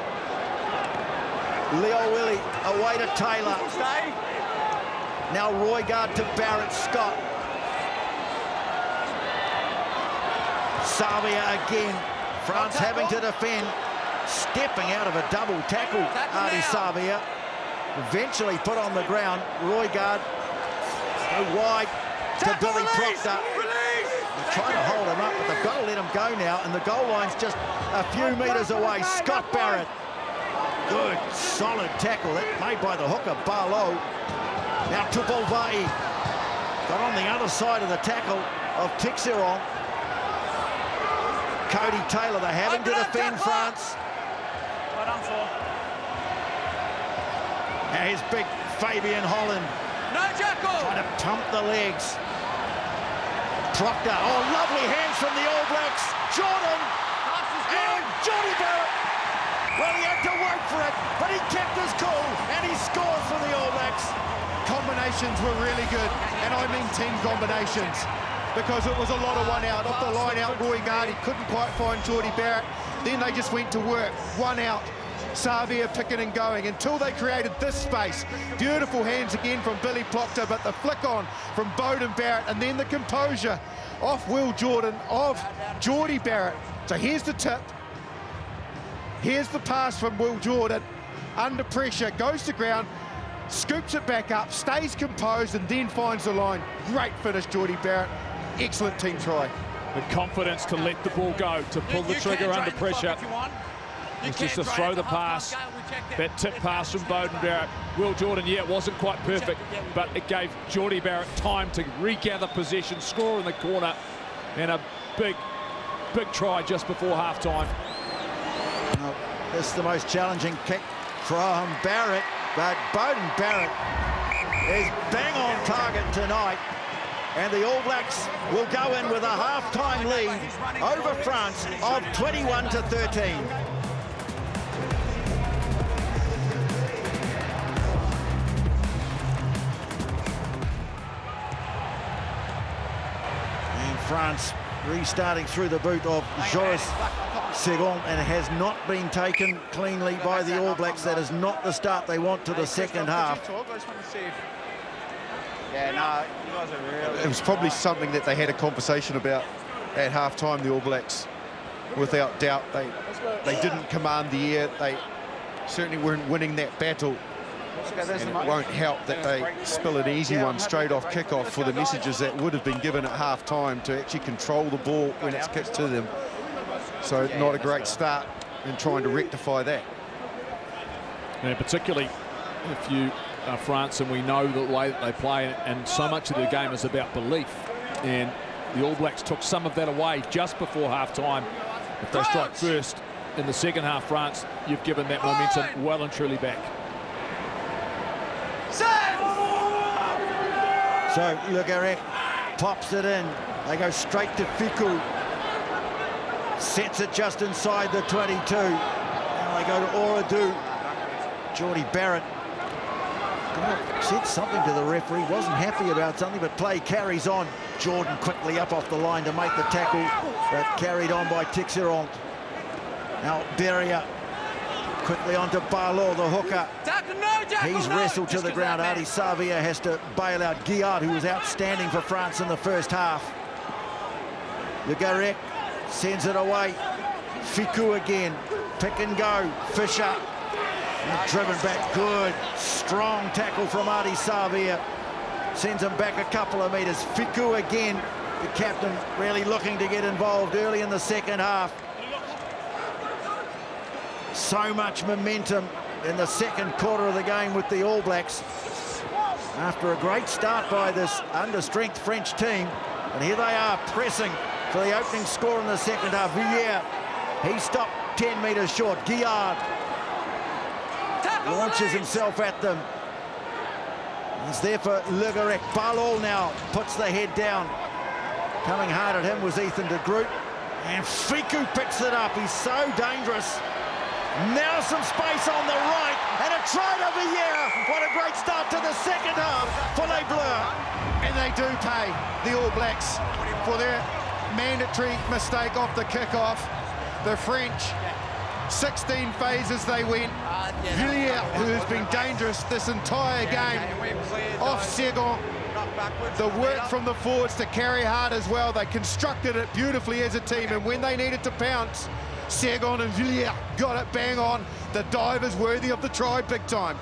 Leo Willie away to Taylor. Now Roygaard to Barrett. Scott. Savia again. France having to defend. Stepping out of a double tackle, Adi Savia. Eventually put on the ground. Roygaard go wide to Billy Proctor. They're trying to hold him up, but they've got to let him go now, and the goal line's just a few metres away. Scott Barrett. Good, solid tackle. That made by the hooker, Barlow. Now Tupolvai got on the other side of the tackle of Tixiron. Cody Taylor, they're having to defend France.
Well done for.
Now here's big Fabian Holland.
No jackal!
Trying to pump the legs. Proctor, oh, lovely hands from the All Blacks. Jordan, and Geordie Barrett. Well, he had to work for it, but he kept his cool, and he scored for the All Blacks.
Combinations were really good, and I mean team combinations, because it was a lot of one out. Off the line out, Roygaard, he couldn't quite find Geordie Barrett. Then they just went to work, one out. Savia picking and going until they created this space. Beautiful hands again from Billy Proctor, but the flick on from Beauden Barrett, and then the composure off Will Jordan of Geordie Barrett. So here's the tip. Here's the pass from Will Jordan. Under pressure, goes to ground, scoops it back up, stays composed, and then finds the line. Great finish, Geordie Barrett. Excellent team try.
The confidence to let the ball go, to pull the trigger under pressure. It's just to throw the pass, that tip pass from Beauden Barrett. Will Jordan, yeah, it wasn't quite perfect, but it gave Geordie Barrett time to regather possession, score in the corner, and a big try just before half-time.
Well, this is the most challenging kick from Barrett, but Beauden Barrett is bang on target tonight. and the All Blacks will go in with a half-time lead over France of 21-13. And France restarting through the boot of Joris Segon, and it has not been taken cleanly by the All Blacks. That is not the start they want to the second half.
Yeah, no, you guys are really...
It was probably something that they had a conversation about at half-time, the All Blacks. Without doubt, they didn't command the air. They certainly weren't winning that battle. And it won't help that they spill an easy one straight off kickoff for the messages that would have been given at half-time to actually control the ball when it's kicked to them. So not a great start in trying to rectify that.
And particularly if you are France, and we know the way that they play, and so much of the game is about belief, and the All Blacks took some of that away just before half-time. If they strike first in the second half, France, you've given that momentum well and truly back.
So Le Garrec pops it in. They go straight to Fiku. Sets it just inside the 22. Now they go to Oradu. Geordie Barrett said something to the referee, wasn't happy about something, but play carries on. Jordan quickly up off the line to make the tackle, but carried on by Tixeront. Now Berria quickly onto Barlow, the hooker. He's wrestled to the ground. Adi Savia has to bail out Guillard, who was outstanding for France in the first half. Le Garrec sends it away. Fiku again. Pick and go. Fisher. And driven back. Good. Strong tackle from Adi Savia. Sends him back a couple of metres. Fiku again. The captain really looking to get involved early in the second half. So much momentum in the second quarter of the game with the All Blacks. After a great start by this under-strength French team. And here they are pressing for the opening score in the second half. Villiers, he stopped 10 metres short. Guillard launches himself at them. He's there for Le Garrec. Barlow now puts the head down. Coming hard at him was Ethan de Groot. And Fiku picks it up. He's so dangerous. Now some space on the right, and a try to Villiers. What a great start to the second half for Les Bleus.
And they do pay the All Blacks for their mandatory mistake off the kickoff. The French, 16 phases they went. Villiers, who has been dangerous this entire game, off Segon. The work from the forwards to carry hard as well. They constructed it beautifully as a team, and when they needed to pounce, Segon and Villiers got it bang on. The dive is worthy of the try big time.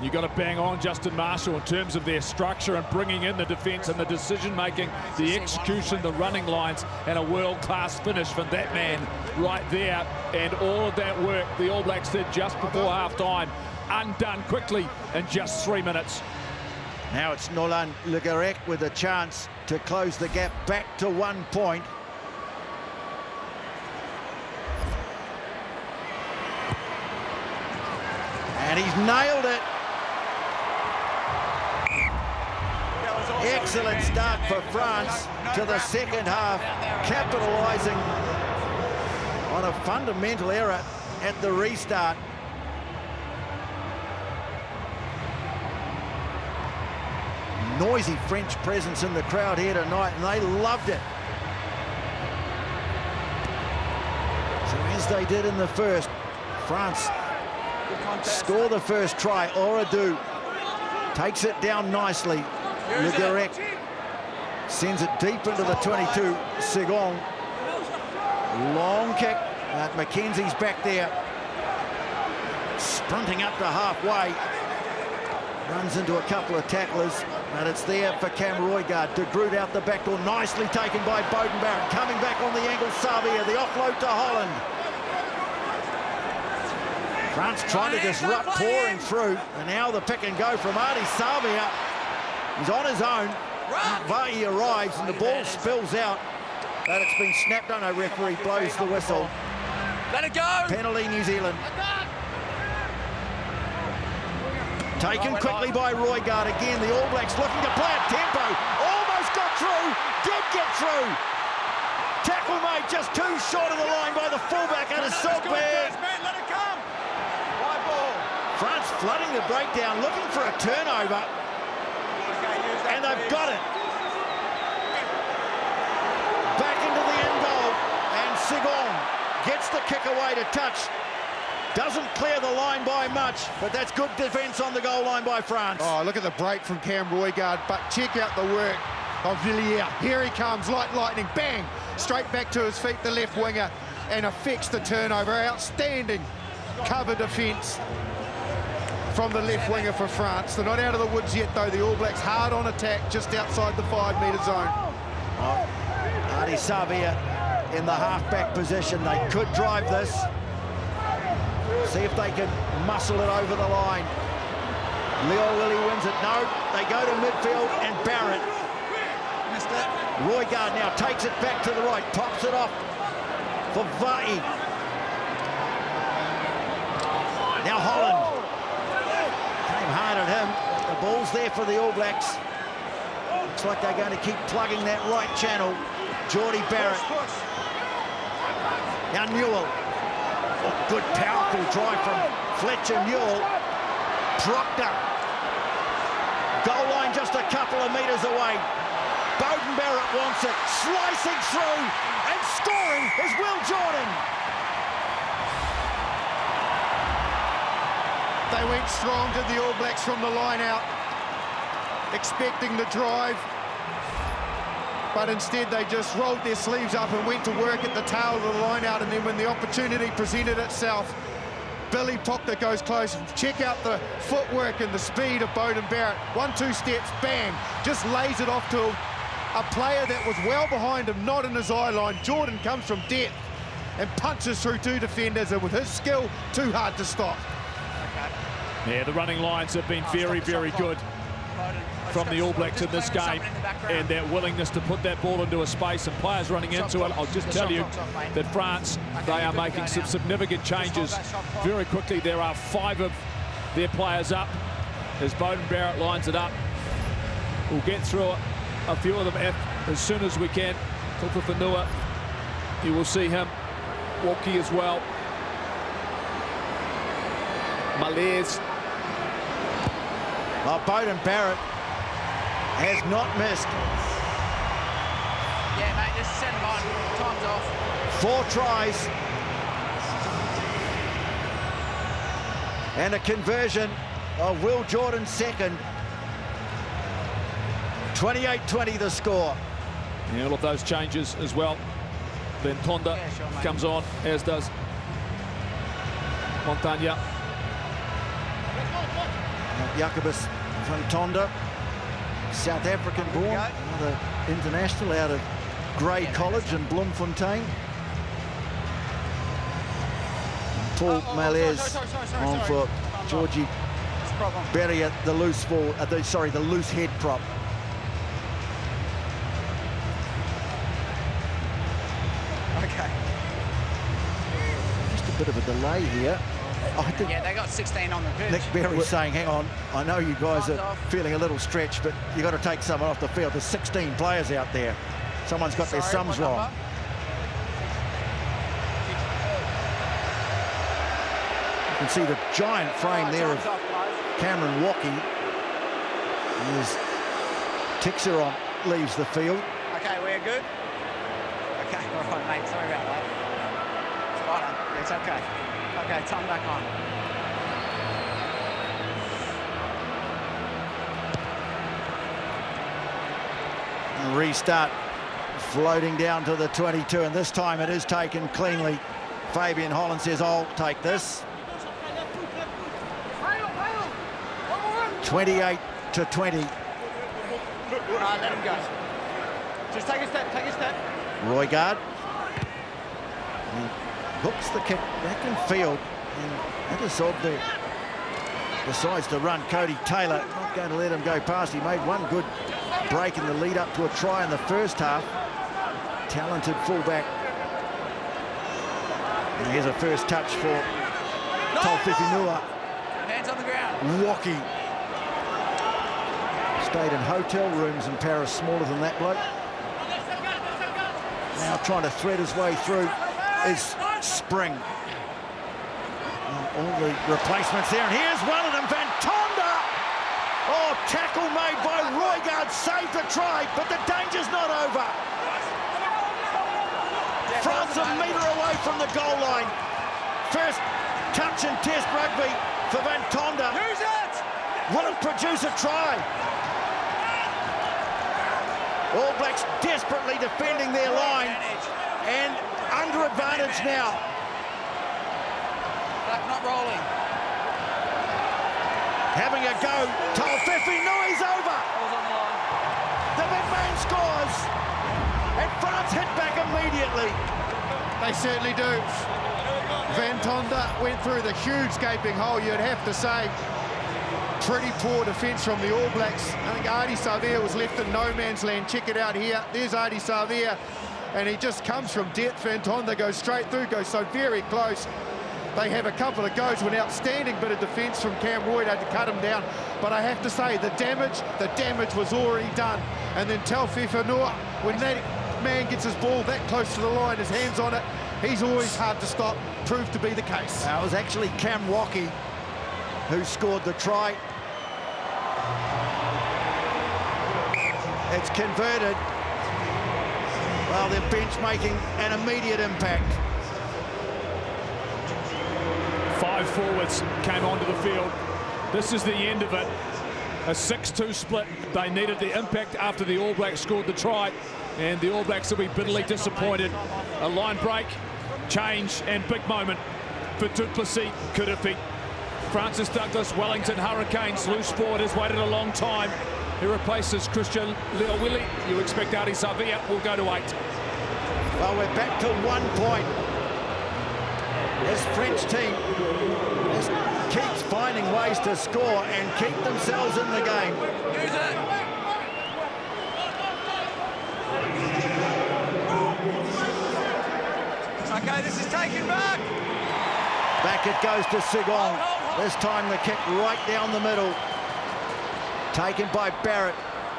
You got to bang on Justin Marshall in terms of their structure and bringing in the defence and the decision-making, the execution, the running lines, and a world-class finish from that man right there. And all of that work the All Blacks did just before half-time, undone quickly in just 3 minutes.
Now it's Nolann Le Garrec with a chance to close the gap back to 1 point. And he's nailed it. Excellent start for France to the second half, capitalising on a fundamental error at the restart. Noisy French presence in the crowd here tonight, and they loved it. So as they did in the first, France score the first try. Oradu takes it down nicely. Le Garrec sends it deep into the 22. Segon. Long kick. Mackenzie's back there. Sprinting up to halfway. Runs into a couple of tacklers, but it's there for Cam Roygaard. De Groot out the back door. Nicely taken by Beauden Barrett. Coming back on the angle, Savia. The offload to Holland. France trying to disrupt, pouring through, and now the pick and go from Adi Savia. He's on his own. Vahi arrives and the ball spills out, but it's been snapped on. A referee blows the whistle.
Let it go!
Penalty, New Zealand. Taken quickly by Roygaard again. The All Blacks looking to play at tempo. Almost got through. just too short of the line by the fullback, and it's so big.
Let it come. Wide ball.
France flooding the breakdown, looking for a turnover, and they've got it. Back into the end goal, and Sigon gets the kick away to touch. Doesn't clear the line by much, but that's good defence on the goal line by France.
Oh, look at the break from Cam Roygaard, but check out the work of Villiers. Here he comes, like lightning, bang! Straight back to his feet, the left winger, and affects the turnover. Outstanding cover defence from the left winger for France. They're not out of the woods yet, though. The All Blacks hard on attack just outside the 5-metre zone.
Adi Savia in the half-back position. They could drive this. See if they can muscle it over the line. Leo Lilly wins it. No, they go to midfield, and Barrett. Roygaard now takes it back to the right, pops it off for Vai. Now Holland. Came hard at him. The ball's there for the All Blacks. Looks like they're going to keep plugging that right channel. Geordie Barrett. Now Newell. Oh, good, powerful drive from Fletcher Newell. Proctor. Goal line just a couple of metres away. Beauden Barrett wants it. Slicing through and scoring is Will Jordan.
They went strong, did the All Blacks from the line out, expecting the drive. But instead they just rolled their sleeves up and went to work at the tail of the line out, and then when the opportunity presented itself, Billy Proctor goes close. Check out the footwork and the speed of Beauden Barrett. 1-2 steps, bang, just lays it off to a player that was well behind him, not in his eye line. Jordan comes from depth and punches through 2 defenders, and with his skill, too hard to stop.
Yeah, the running lines have been very, very good from the All Blacks in this game, and their willingness to put that ball into a space and players running into it. I'll just tell you that France, they are making some significant changes very quickly. There are 5 of their players up as Beauden Barrett lines it up. We'll get through a few of them as soon as we can. Tupuwhenua, you will see him. Walkie as well. Malaise.
Well, Beauden Barrett has not missed.
Yeah, mate, just send him on. Time's off.
4 tries. And a conversion of Will Jordan's second. 28-20 the score.
Yeah, all of those changes as well. Then Tonda comes on, as does Montagna.
Jacobus van Tonda, South African born, another international out of Grey College in Bloemfontein. Paul Malaise on for Georgie Berry at the loose ball, the loose head prop.
Okay.
Just a bit of a delay here. I think
yeah, they got 16 on the pitch.
Nick Berry's saying, hang on, I know you guys are feeling a little stretched, but you got to take someone off the field. There's 16 players out there. Someone's got their sums wrong. You can see the giant frame there of Cameron Walkie. As Tixeron leaves the field.
Okay, we're good. Okay, all right, mate. Sorry about that. It's okay. Okay, time back on.
And restart, floating down to the 22, and this time it is taken cleanly. Fabian Holland says, I'll take this. 28-20.
All right, let him go. Just take a step, take a step.
Roygaard. And hooks the kick back in field. And Adesogbe decides to run. Cody Taylor not going to let him go past. He made one good break in the lead up to a try in the first half. Talented fullback. And here's a first touch for Tupuwhenua.
Hands on the ground.
Walkie. Stayed in hotel rooms in Paris, smaller than that bloke. Now trying to thread his way through is Spring. All the replacements there, and here's one of them, Van Tonda! Oh, tackle made by Roygaard, saved the try, but the danger's not over. France a metre away from the goal line. First touch in Test rugby for Van Tonda.
Use it!
Will it produce a try? All Blacks desperately defending their line and under advantage now.
Black not rolling.
Having a go, Taufifi Nui's over. The big man scores, and France hit back immediately.
They certainly do. Van Tonda went through the huge gaping hole, you'd have to say. Pretty poor defence from the All Blacks. I think Ardie Savea was left in no man's land. Check it out here. There's Ardie Savea, and he just comes from depth. Van Tonda goes straight through, goes so very close. They have a couple of goes with an outstanding bit of defence from Cam Roygaard to cut him down. But I have to say, the damage was already done. And then Taufifi Nui, when that man gets his ball that close to the line, his hands on it, he's always hard to stop. Proved to be the case.
It was actually Cam Rocky who scored the try. It's converted. Well, their bench making an immediate impact.
5 forwards came onto the field. This is the end of it. A 6-2 split. They needed the impact after the All Blacks scored the try, and the All Blacks will be bitterly disappointed. A line break, change, and big moment for du Plessis, Kurupi. Francis Douglas, Wellington Hurricanes, loose forward, has waited a long time. He replaces Christian Leowili. You expect Ardie Savea will go to 8.
Well, we're back to 1 point. This French team just keeps finding ways to score and keep themselves in the game.
Use it! Okay, this is taken back.
Back it goes to Sigong. This time the kick right down the middle. Taken by Barrett.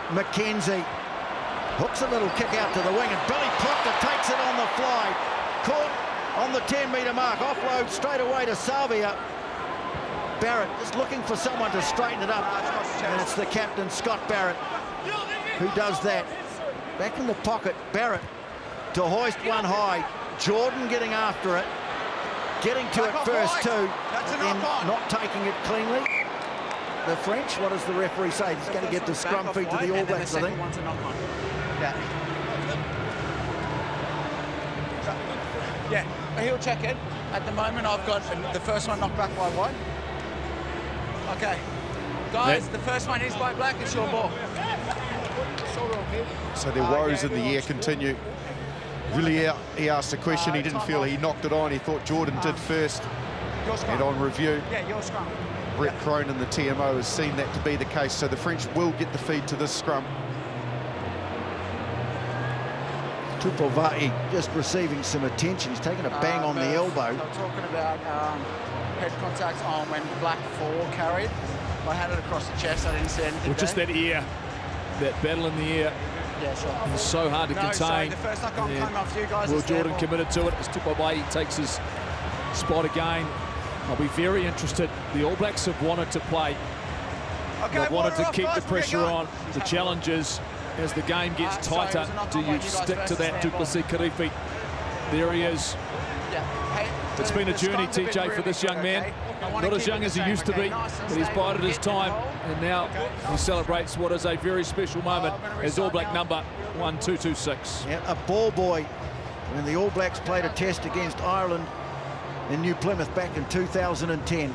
McKenzie hooks a little kick out to the wing, and Billy Proctor takes it on the fly. Caught on the 10-metre mark. Offload straight away to Savea. Barrett just looking for someone to straighten it up. And it's the captain, Scott Barrett, who does that. Back in the pocket, Barrett to hoist one high. Jordan getting after it. Getting to it first too, and then not taking it cleanly. The French, what does the referee say? He's going to get the scrum feed to the All Blacks, I think.
Yeah, he'll check it. At the moment, I've got the first one knocked back by white. Okay. Guys, the first one is by black. It's your ball.
So their woes in the air continue. Really, he asked a question. He didn't feel he knocked it on. He thought Jordan did first. And on review,
yeah, your scrum.
Brett Cronin, the TMO, has seen that to be the case. So the French will get the feed to this scrum.
Tupovai just receiving some attention. He's taking a bang on the elbow.
They were talking about head contact on when Black 4 carried. I had it across the chest. I didn't see anything.
Well, just that ear, that battle in the air.
Yeah, sure.
It's so hard to contain.
Sorry, the first knock on came off you guys.
Will Jordan committed to it as Tupovai takes his spot again. I'll be very interested. The All Blacks have wanted to play.
Okay,
They've wanted to keep the pressure on. The challenge is, as the game gets tighter, do you stick to that du Plessis-Kurupi? There he is. It's been a journey, TJ, for this young man. Not as young as he used to be, but he's bided his time, and now he celebrates what is a very special moment as All Black number 1226.
Yeah, a ball boy. When the All Blacks played a test against Ireland in New Plymouth back in 2010.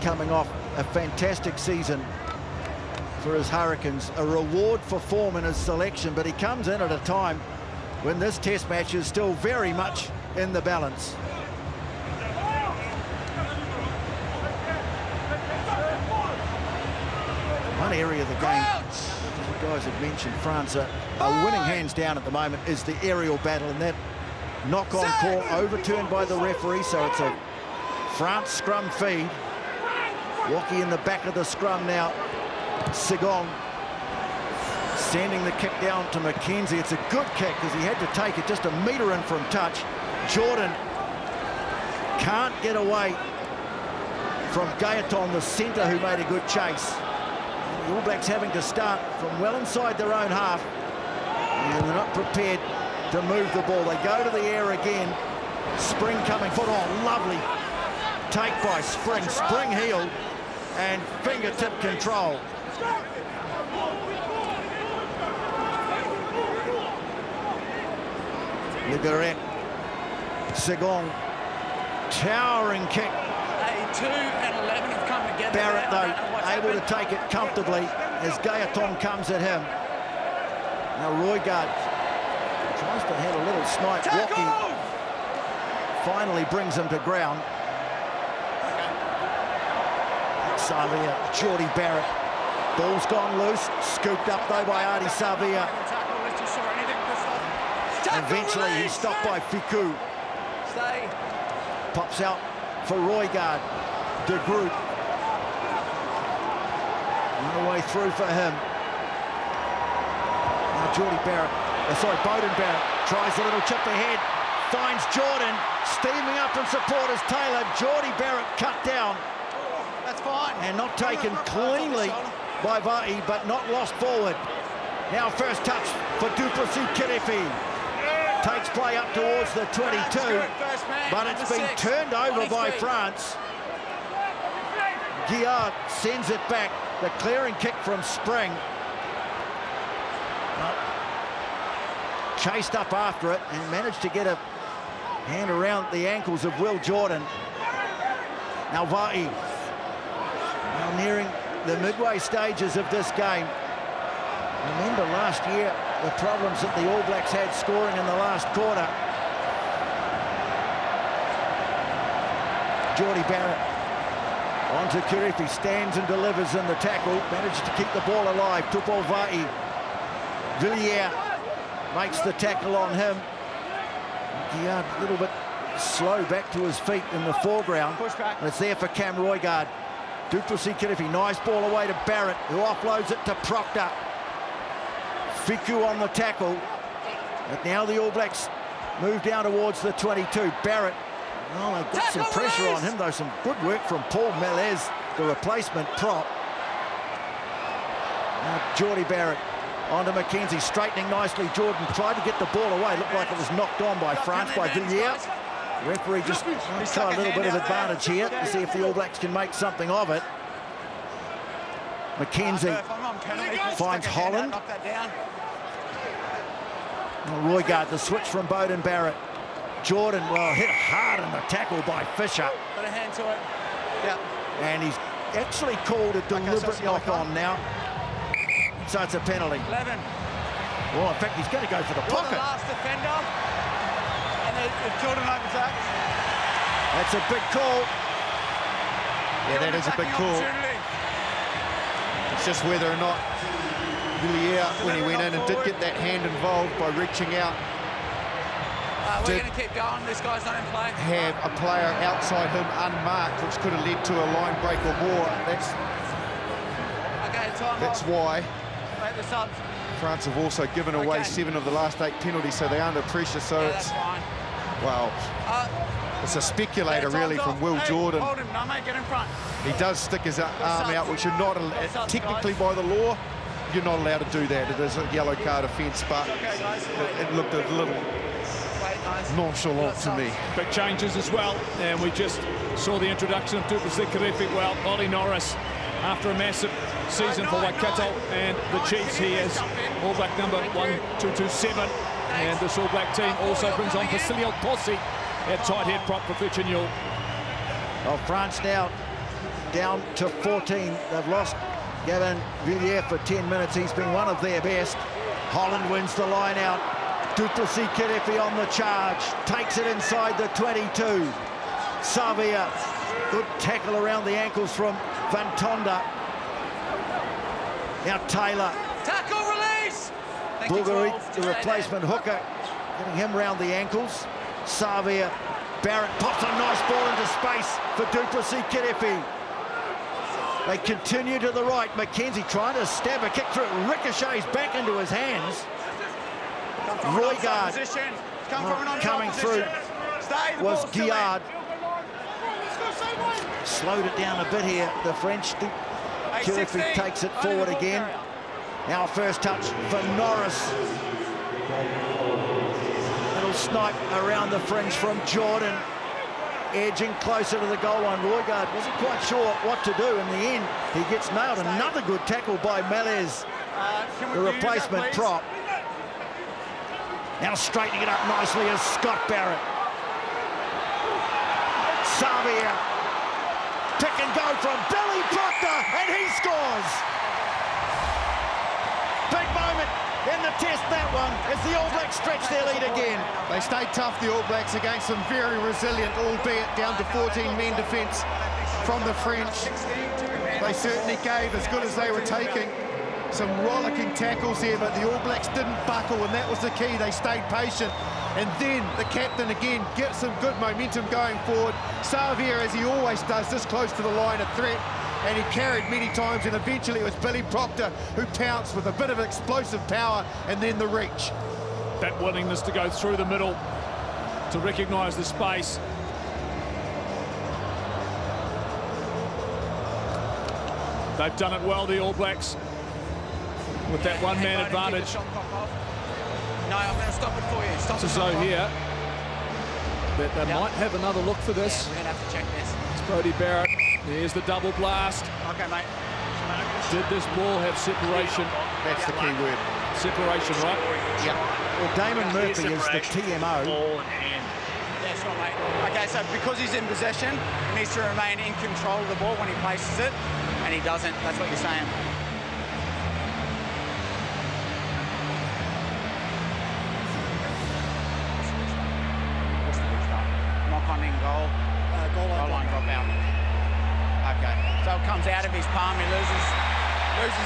Coming off a fantastic season for his Hurricanes, a reward for form in his selection, but he comes in at a time when this test match is still very much in the balance. One area of the game, as you guys have mentioned, France are winning hands down at the moment, is the aerial battle, and that knock-on call overturned by the referee, so it's a France scrum feed. Walkie in the back of the scrum now. Sigong Sending the kick down to McKenzie. It's a good kick because he had to take it just a metre in from touch. Jordan can't get away from Gaetan, the centre, who made a good chase. The All Blacks having to start from well inside their own half, and they're not prepared to move the ball. They go to the air again. Spring coming, foot on, lovely take by Spring. Spring heel and fingertip control. Le Garrec, Segong, towering kick.
2 and 11 have come together.
Barrett, though, able to take it comfortably as Gaetan comes at him. Now Roygaard tries to have a little snipe. Rocky finally brings him to ground. Savia, Geordie Barrett. Ball's gone loose. Scooped up, though, by Ardie Savia. Eventually, he's stopped by Fiku. Pops out for Roygaard. De Groot. No way through for him. Now Geordie Barrett, Beauden Barrett tries a little chip ahead, finds Jordan, steaming up in support as Taylor. Geordie Barrett cut down.
That's fine.
And not taken cleanly by Va'i, but not lost forward. Now first touch for Duplessis-Kirifi. Takes play up towards the 22, but it's been turned over by France. Guillard sends it back. The clearing kick from Spring. Chased up after it and managed to get a hand around the ankles of Will Jordan. Now Va'i, now nearing the midway stages of this game. Remember last year the problems that the All Blacks had scoring in the last quarter. Geordie Barrett onto Kirifi, stands and delivers in the tackle, manages to keep the ball alive. Tupou Va'i. Villiers makes the tackle on him. Guillard a little bit slow back to his feet in the foreground. And it's there for Cam Roygaard. Duplessis-Kirifi, nice ball away to Barrett, who offloads it to Proctor. Fiku on the tackle. But now the All Blacks move down towards the 22. Barrett, oh, they've got some pressure on him, though. Some good work from Paul Melez, the replacement prop. Now Geordie Barrett onto McKenzie, straightening nicely. Jordan tried to get the ball away. Looked like it was knocked on by France, by Villiers. Referee just try a little bit of advantage here to see if the All Blacks can make something of it. McKenzie finds Holland. Roygaard, the switch from Beauden Barrett. Jordan, well, hit hard in the tackle by Fisher.
Got a hand to it. Yeah.
And he's actually called a deliberate knock-on now. So it's a penalty.
11.
Well, in fact, he's going to go for the pocket.
The last defender. And if Jordan opens up.
That's a big call.
Yeah, that is a big call. It's just whether or not Villiers, when he went in and did get that hand involved by reaching out,
we're going to keep going. This guy's not in play.
Have a player outside him unmarked, which could have led to a line break or more. That's why France have also given away 7 of the last 8 penalties, so they're under pressure. So
yeah,
it's
fine.
Well, it's a speculator really from Will Jordan.
Hold him, no, mate, get in front.
He does stick his arm out, which you're not technically by the law. You're not allowed to do that. It is a yellow card offence, but it looked a little nonchalant to me.
Big changes as well, and we just saw the introduction of Duplessis-Kirifi. Well, Ollie Norris, after a massive season for Waikato and the Chiefs, he is All Black number 1227, and this All Black team also brings on Vasilio Possi at tight head prop for Fletcher Newell.
Well, France now down to 14. They've lost Gavin Villiers for 10 minutes. He's been one of their best. Holland wins the line out. Duplessis-Kirifi on the charge. Takes it inside the 22. Savia. Good tackle around the ankles from Van Tonda. Now Taylor.
Tackle release!
Bulgari, the replacement hooker, getting him round the ankles. Savia. Barrett pops a nice ball into space for Duplessis-Kirifi. They continue to the right. McKenzie trying to stab a kick through. It ricochets back into his hands. Roygaard coming through was Guillard. Slowed it down a bit here, the French. Curfew takes it forward again. Now first touch for Norris. Little snipe around the fringe from Jordan. Edging closer to the goal line. Roygaard wasn't quite sure what to do in the end. He gets nailed. Another good tackle by Melez, the replacement prop. Now straightening it up nicely is Scott Barrett. Xavier. Pick and go from Billy Proctor, and he scores. Big moment in the test, that one, as the All Blacks stretch their lead again.
They stayed tough, the All Blacks, against some very resilient, albeit down to 14 men defence from the French. They certainly gave as good as they were taking. Some rollicking tackles here, but the All Blacks didn't buckle, and that was the key. They stayed patient. And then the captain again gets some good momentum going forward. Xavier, as he always does, this close to the line of threat, and he carried many times, and eventually it was Billy Proctor who pounced with a bit of explosive power and then the reach.
That willingness to go through the middle, to recognise the space. They've done it well, the All Blacks, with that one-man advantage.
No, I'm going to stop it for you. Stop it.
So here, that they might have another look for this.
Yeah, we're going to have to check this.
It's Brodie Barrett. There's the double blast.
Okay, mate.
Did this ball have separation?
That's the key word.
Separation, right?
Yeah.
Well, Damon Murphy is the TMO.
That's right, mate. Okay, so because he's in possession, he needs to remain in control of the ball when he places it, and he doesn't. That's what you're saying. Goal line drop out. Okay, so it comes out of his palm, he loses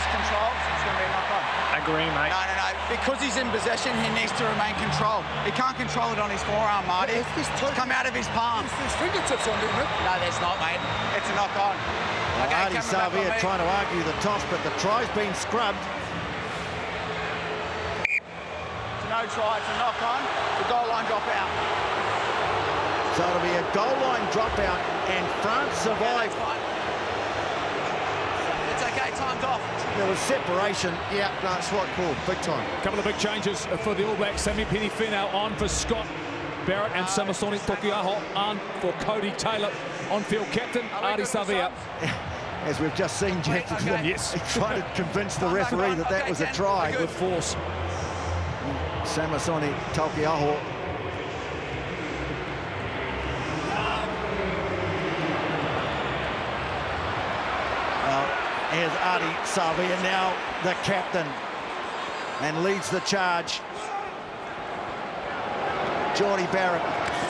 control, so it's going to be a knock-on.
Agree, mate.
No. Because he's in possession, he needs to remain control. He can't control it on his forearm, Marty. It's come out of his palm.
There's fingertips on it, isn't it?
No, there's not, mate. It's a knock-on.
Well,
Okay,
Artie Xavier trying to argue the toss, but the try's been scrubbed.
It's a no try, it's a knock-on. The goal line drop out.
So it'll be a goal line dropout, and France survived.
It's okay, time's off.
There was separation.
Yeah, no, it's right call, big time.
A couple of big changes for the All Blacks. Sammy Penifino on for Scott Barrett and Samasoni Tokiaho on for Cody Taylor. On-field captain, Artie Xavier.
As we've just seen, Jeff,
yes,
trying to convince the referee that that was a try.
Good force.
Samasoni Tokiaho. Here's Artie Xavier, now the captain, and leads the charge. Jordie Barrett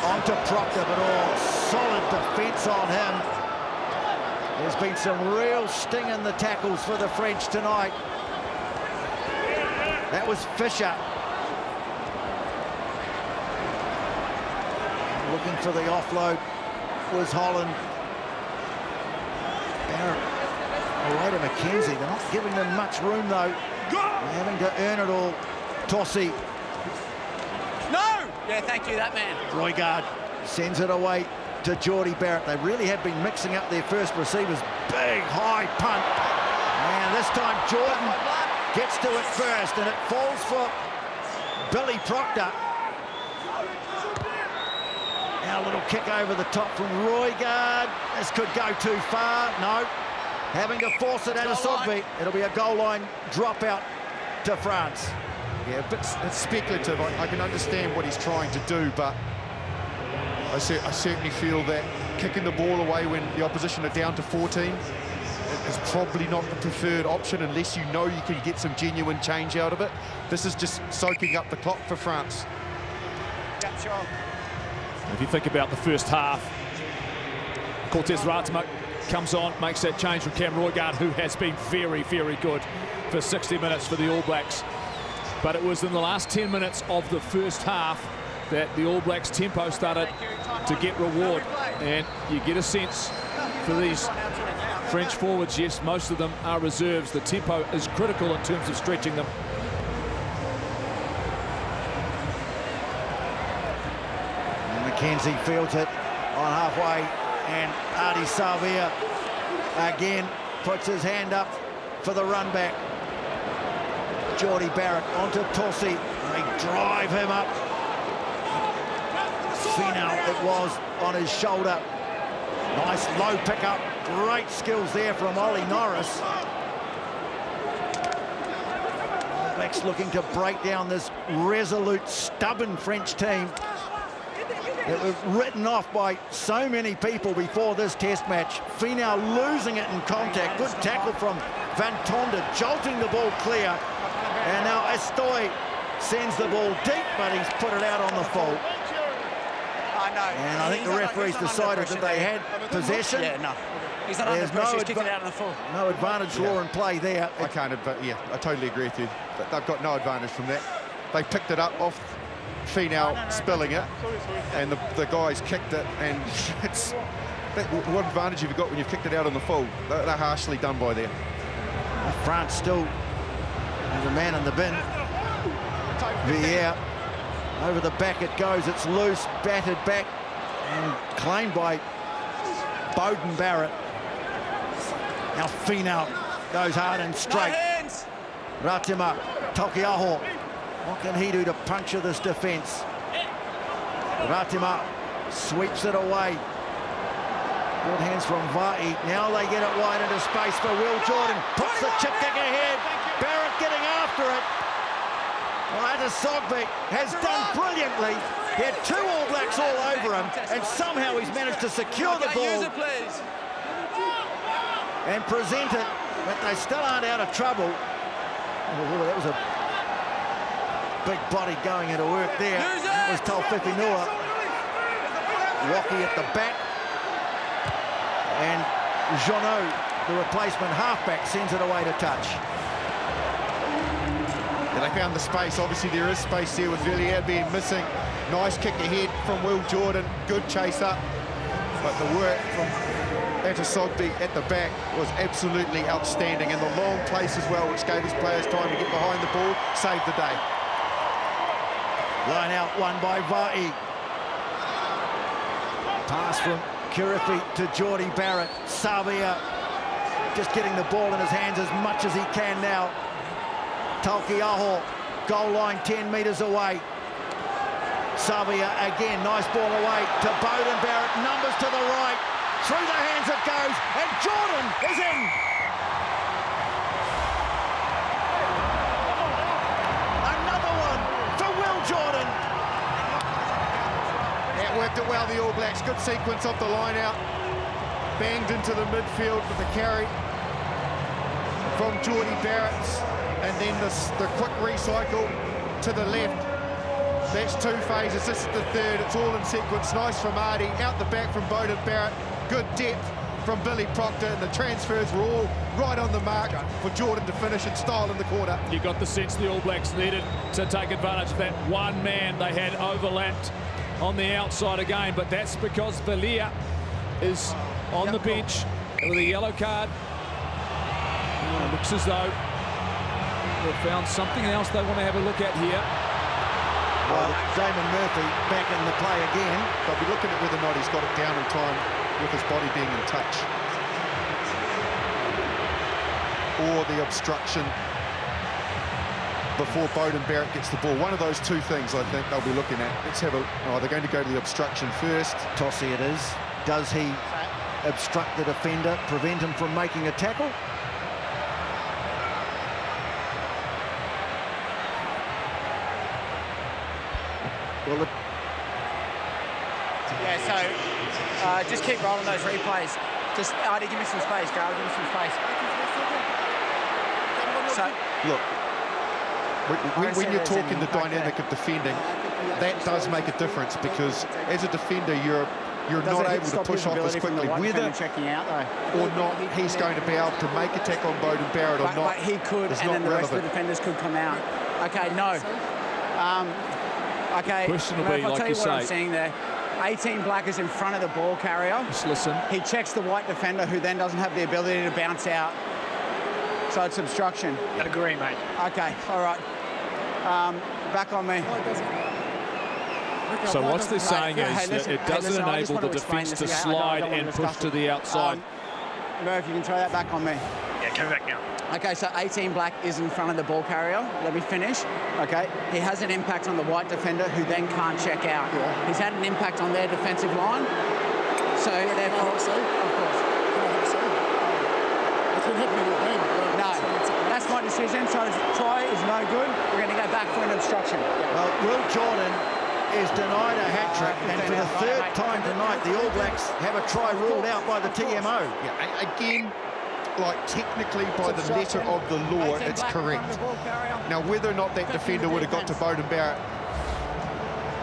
onto Proctor, but all solid defence on him. There's been some real sting in the tackles for the French tonight. That was Fisher. Looking for the offload was Holland. Barrett away to McKenzie. They're not giving them much room, though. They're having to earn it all. Tossie.
No! Yeah, thank you, that man.
Roygaard sends it away to Jordie Barrett. They really have been mixing up their first receivers. Big, high punt. And this time Jordan gets to it first, and it falls for Billy Proctor. Now a little kick over the top from Roygaard. This could go too far. No. Having to force it out of Sogby. It'll be a goal line dropout to France.
Yeah, but it's speculative. I can understand what he's trying to do, but I certainly feel that kicking the ball away when the opposition are down to 14 is probably not the preferred option unless you know you can get some genuine change out of it. This is just soaking up the clock for France.
Yeah, sure.
If you think about the first half, Cortez Ratama comes on, makes that change from Cam Roygaard, who has been very, very good for 60 minutes for the All Blacks. But it was in the last 10 minutes of the first half that the All Blacks tempo started to get reward. And you get a sense for these French forwards, yes, most of them are reserves. The tempo is critical in terms of stretching them.
McKenzie fields it on halfway, and Ardie Savea again puts his hand up for the run back. Jordie Barrett onto Tossi. They drive him up. Finau it was on his shoulder. Nice low pickup. Great skills there from Ollie Norris. All Blacks looking to break down this resolute, stubborn French team that was written off by so many people before this test match. Finau losing it in contact. Good tackle from Van Tonder, jolting the ball clear. And now Estoy sends the ball deep, but he's put it out on the full. And I think the referees decided that they had possession.
Yeah, no. He's not under pressure, he's kicked it out on the full.
No advantage law in play there.
I totally agree with you. They've got no advantage from that. They picked it up off Finau spilling it, and the guys kicked it, and it's what advantage have you got when you've kicked it out on the full? They're harshly done by there.
France still has a man in the bin. Villiers, over the back it goes, it's loose, batted back, and claimed by Beauden Barrett. Now Finau goes hard and straight. Ratima Taukei'aho, what can he do to puncture this defence? Ratima sweeps it away. Good hands from Va'i. Now they get it wide into space for Will Jordan. Puts the chip kick ahead. Barrett getting after it. Well, Sogbeck has done brilliantly. He had two All Blacks all over him, and somehow he's managed to secure the ball and present it, but they still aren't out of trouble. Oh, that was a big body going into work there. That was Taufifi Noa. Waki at the back. And Jeannot, the replacement halfback, sends it away to touch.
Yeah, they found the space. Obviously, there is space there with Villiers being missing. Nice kick ahead from Will Jordan. Good chase up. But the work from Sogbeck at the back was absolutely outstanding. And the long place as well, which gave his players time to get behind the ball, saved the day.
Line out, won by Va'i. Pass from Kirifi to Jordie Barrett. Savea just getting the ball in his hands as much as he can now. Taukei'aho, goal line 10 metres away. Savea again, nice ball away to Beauden Barrett, numbers to the right. Through the hands it goes, and Jordan is in. Another one for Will Jordan.
It worked it well, the All Blacks. Good sequence off the line out. Banged into the midfield with the carry from Jordie Barrett. And then the quick recycle to the left. That's two phases. This is the third. It's all in sequence. Nice from Ardie. Out the back from Beauden Barrett. Good depth from Billy Proctor. And the transfers were all right on the mark for Jordan to finish in style in the corner.
You got the sense the All Blacks needed to take advantage of that one man they had overlapped on the outside again. But that's because Villiers is on the bench with a yellow card. It looks as though they've found something else they want to have a look at here.
Well, Damon Murphy back in the play again.
They'll be looking at whether or not he's got it down in time with his body being in touch. Or the obstruction before Beauden Barrett gets the ball. One of those two things I think they'll be looking at. Let's have a... Oh, they're going to go to the obstruction first.
Tossi it is. Does he obstruct the defender, prevent him from making a tackle? Well,
yeah, so just keep rolling those replays. Just, Ardie, give me some space, Garrec, give me some space. So,
look, when you're talking the dynamic of defending, that does make a difference, because as a defender, you're not able to push off as quickly. Whether or not he's going to be able to make a tackle on Beauden Barrett or not,
but he could, and then the rest of the defenders could come out. Okay, no. Okay,
question will be,
I'll
like
tell
you
you what I'm
say,
seeing there. 18 black is in front of the ball carrier.
Just listen.
He checks the white defender, who then doesn't have the ability to bounce out. So it's obstruction.
I agree, mate.
Okay, all right. Back on me.
So what they're saying is that it doesn't enable the defence to slide and push to the outside.
Murph, you can throw that back on me.
Yeah, come back now.
Okay, so 18 black is in front of the ball carrier. Let me finish. Okay, he has an impact on the white defender, who then can't check out. Yeah. He's had an impact on their defensive line. So therefore, of course.
It's been happening all game.
No, that's my decision. So try is no good. We're going to go back for an obstruction.
Well, Will Jordan is denied a hat-trick, and for the third time tonight, the All Blacks have a try ruled out by the TMO.
Yeah, again, like technically by the letter of the law, it's correct. Now, whether or not that defender would have got to Beauden Barrett,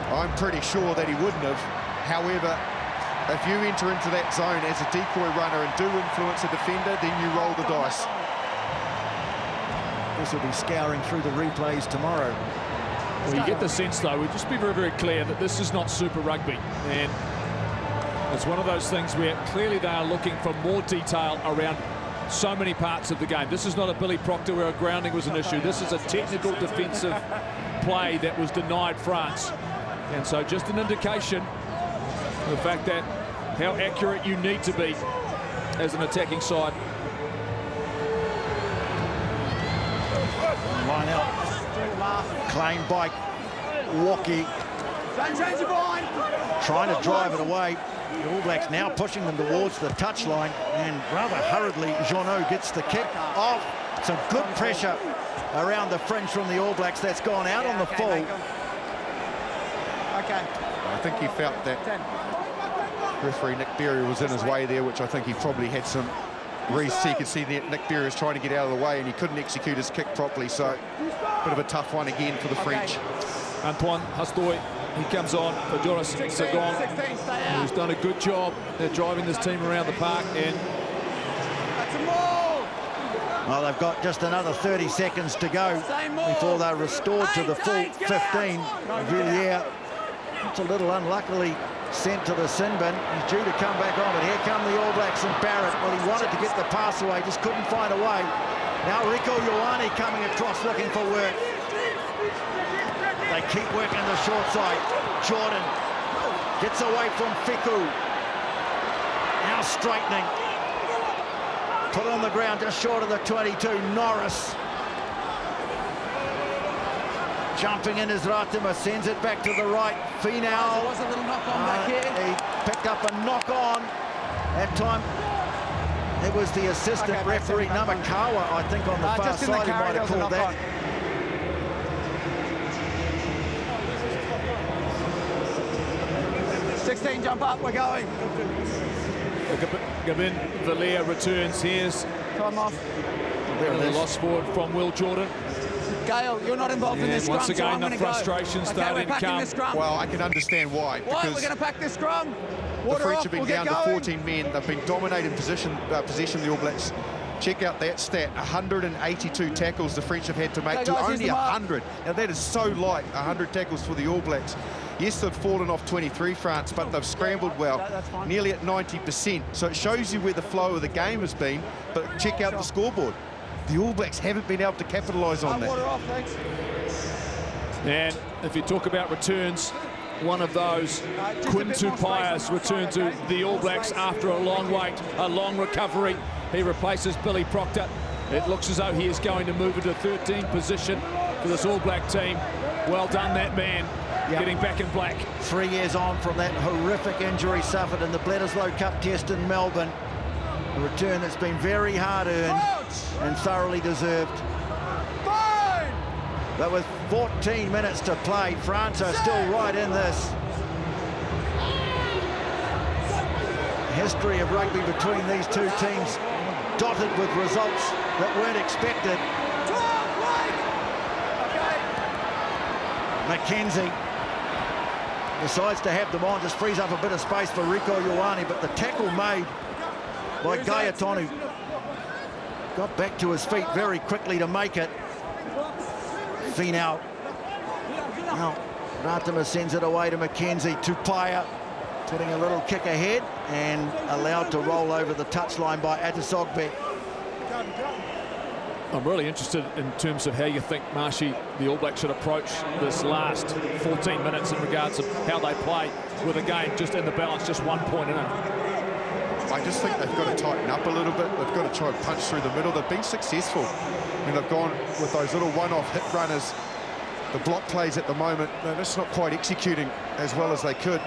I'm pretty sure that he wouldn't have. However, if you enter into that zone as a decoy runner and do influence a defender, then you roll the dice.
This will be scouring through the replays tomorrow.
Well, you get the sense, though, we'll just be very, very clear that this is not Super Rugby. And it's one of those things where clearly they are looking for more detail around so many parts of the game. This is not a Billy Proctor where a grounding was an issue. This is a technical defensive play that was denied France. And so just an indication of the fact that how accurate you need to be as an attacking side.
Line out. Claimed by Walkie. Trying to drive it away. The All Blacks now pushing them towards the touchline, and rather hurriedly, Jeannot gets the kick off. Some good pressure around the fringe from the All Blacks. That's gone out on the full.
Okay.
I think he felt that referee Nick Berry was in his way there, which I think he probably had some reason. He could see that Nick Berry was trying to get out of the way, and he couldn't execute his kick properly. So, a bit of a tough one again for the French.
Antoine Hastoy, he comes on for Joris Sagon, who's done a good job at driving this team around the park. And
well, they've got just another 30 seconds to go before they're restored to the full 15. Villiers, it's a little unluckily sent to the sin bin. He's due to come back on, but here come the All Blacks and Barrett. Well, he wanted to get the pass away, just couldn't find a way. Now Rieko Ioane coming across looking for work. They keep working the short side. Jordan gets away from Fiku. Now straightening. Put on the ground just short of the 22. Norris. Jumping in is Ratema, sends it back to the right. Finau.
There was a little knock-on back here.
He picked up a knock-on. That time, it was the assistant referee, Namakawa, I think, on the far side. He might have called that.
16, jump up, we're going.
Gavin Villiers returns. Here's
Time off.
a lost forward from Will Jordan.
Gale, you're not involved in this scrum.
Once again,
so
the frustration starting to come.
Well, I can understand why.
Why?
Because
We're going to pack this scrum.
the French have been down to 14 men. They've been dominating possession of the All Blacks. Check out that stat, 182 tackles the French have had to make
Okay,
to
guys,
only
here's the mark.
100. Now, that is so light, 100 tackles for the All Blacks. Yes, they've fallen off 23, France, but they've scrambled well,
That's fine.
nearly at 90%. So it shows you where the flow of the game has been, but check out the scoreboard. The All Blacks haven't been able to capitalise on that.
Water off, thanks.
And if you talk about returns, one of those, Quinn Tupai's return to the All Blacks after a long wait, a long recovery. He replaces Billy Proctor. It looks as though he is going to move into 13th position for this All Black team. Well done, that man, getting back in black.
3 years on from that horrific injury suffered in the Bledisloe Cup test in Melbourne. A return that's been very hard-earned and thoroughly deserved. But with 14 minutes to play, France are still right in this. History of rugby between these two teams, dotted with results that weren't expected. Mackenzie decides to have them on, just frees up a bit of space for Rieko Ioane, but the tackle made by Gaietonu got back to his feet very quickly to make it. Finau. Now, Ratema sends it away to Mackenzie. Tupaia Getting a little kick ahead and allowed to roll over the touchline by Atasogbe.
I'm really interested in terms of how you think, Marshy, the All Blacks should approach this last 14 minutes in regards of how they play with a game just in the balance, just 1 point in it.
I just think they've got to tighten up a little bit. They've got to try and punch through the middle. They've been successful. I mean, they've gone with those little one-off hit runners. The block plays at the moment, they're just not quite executing as well as they could.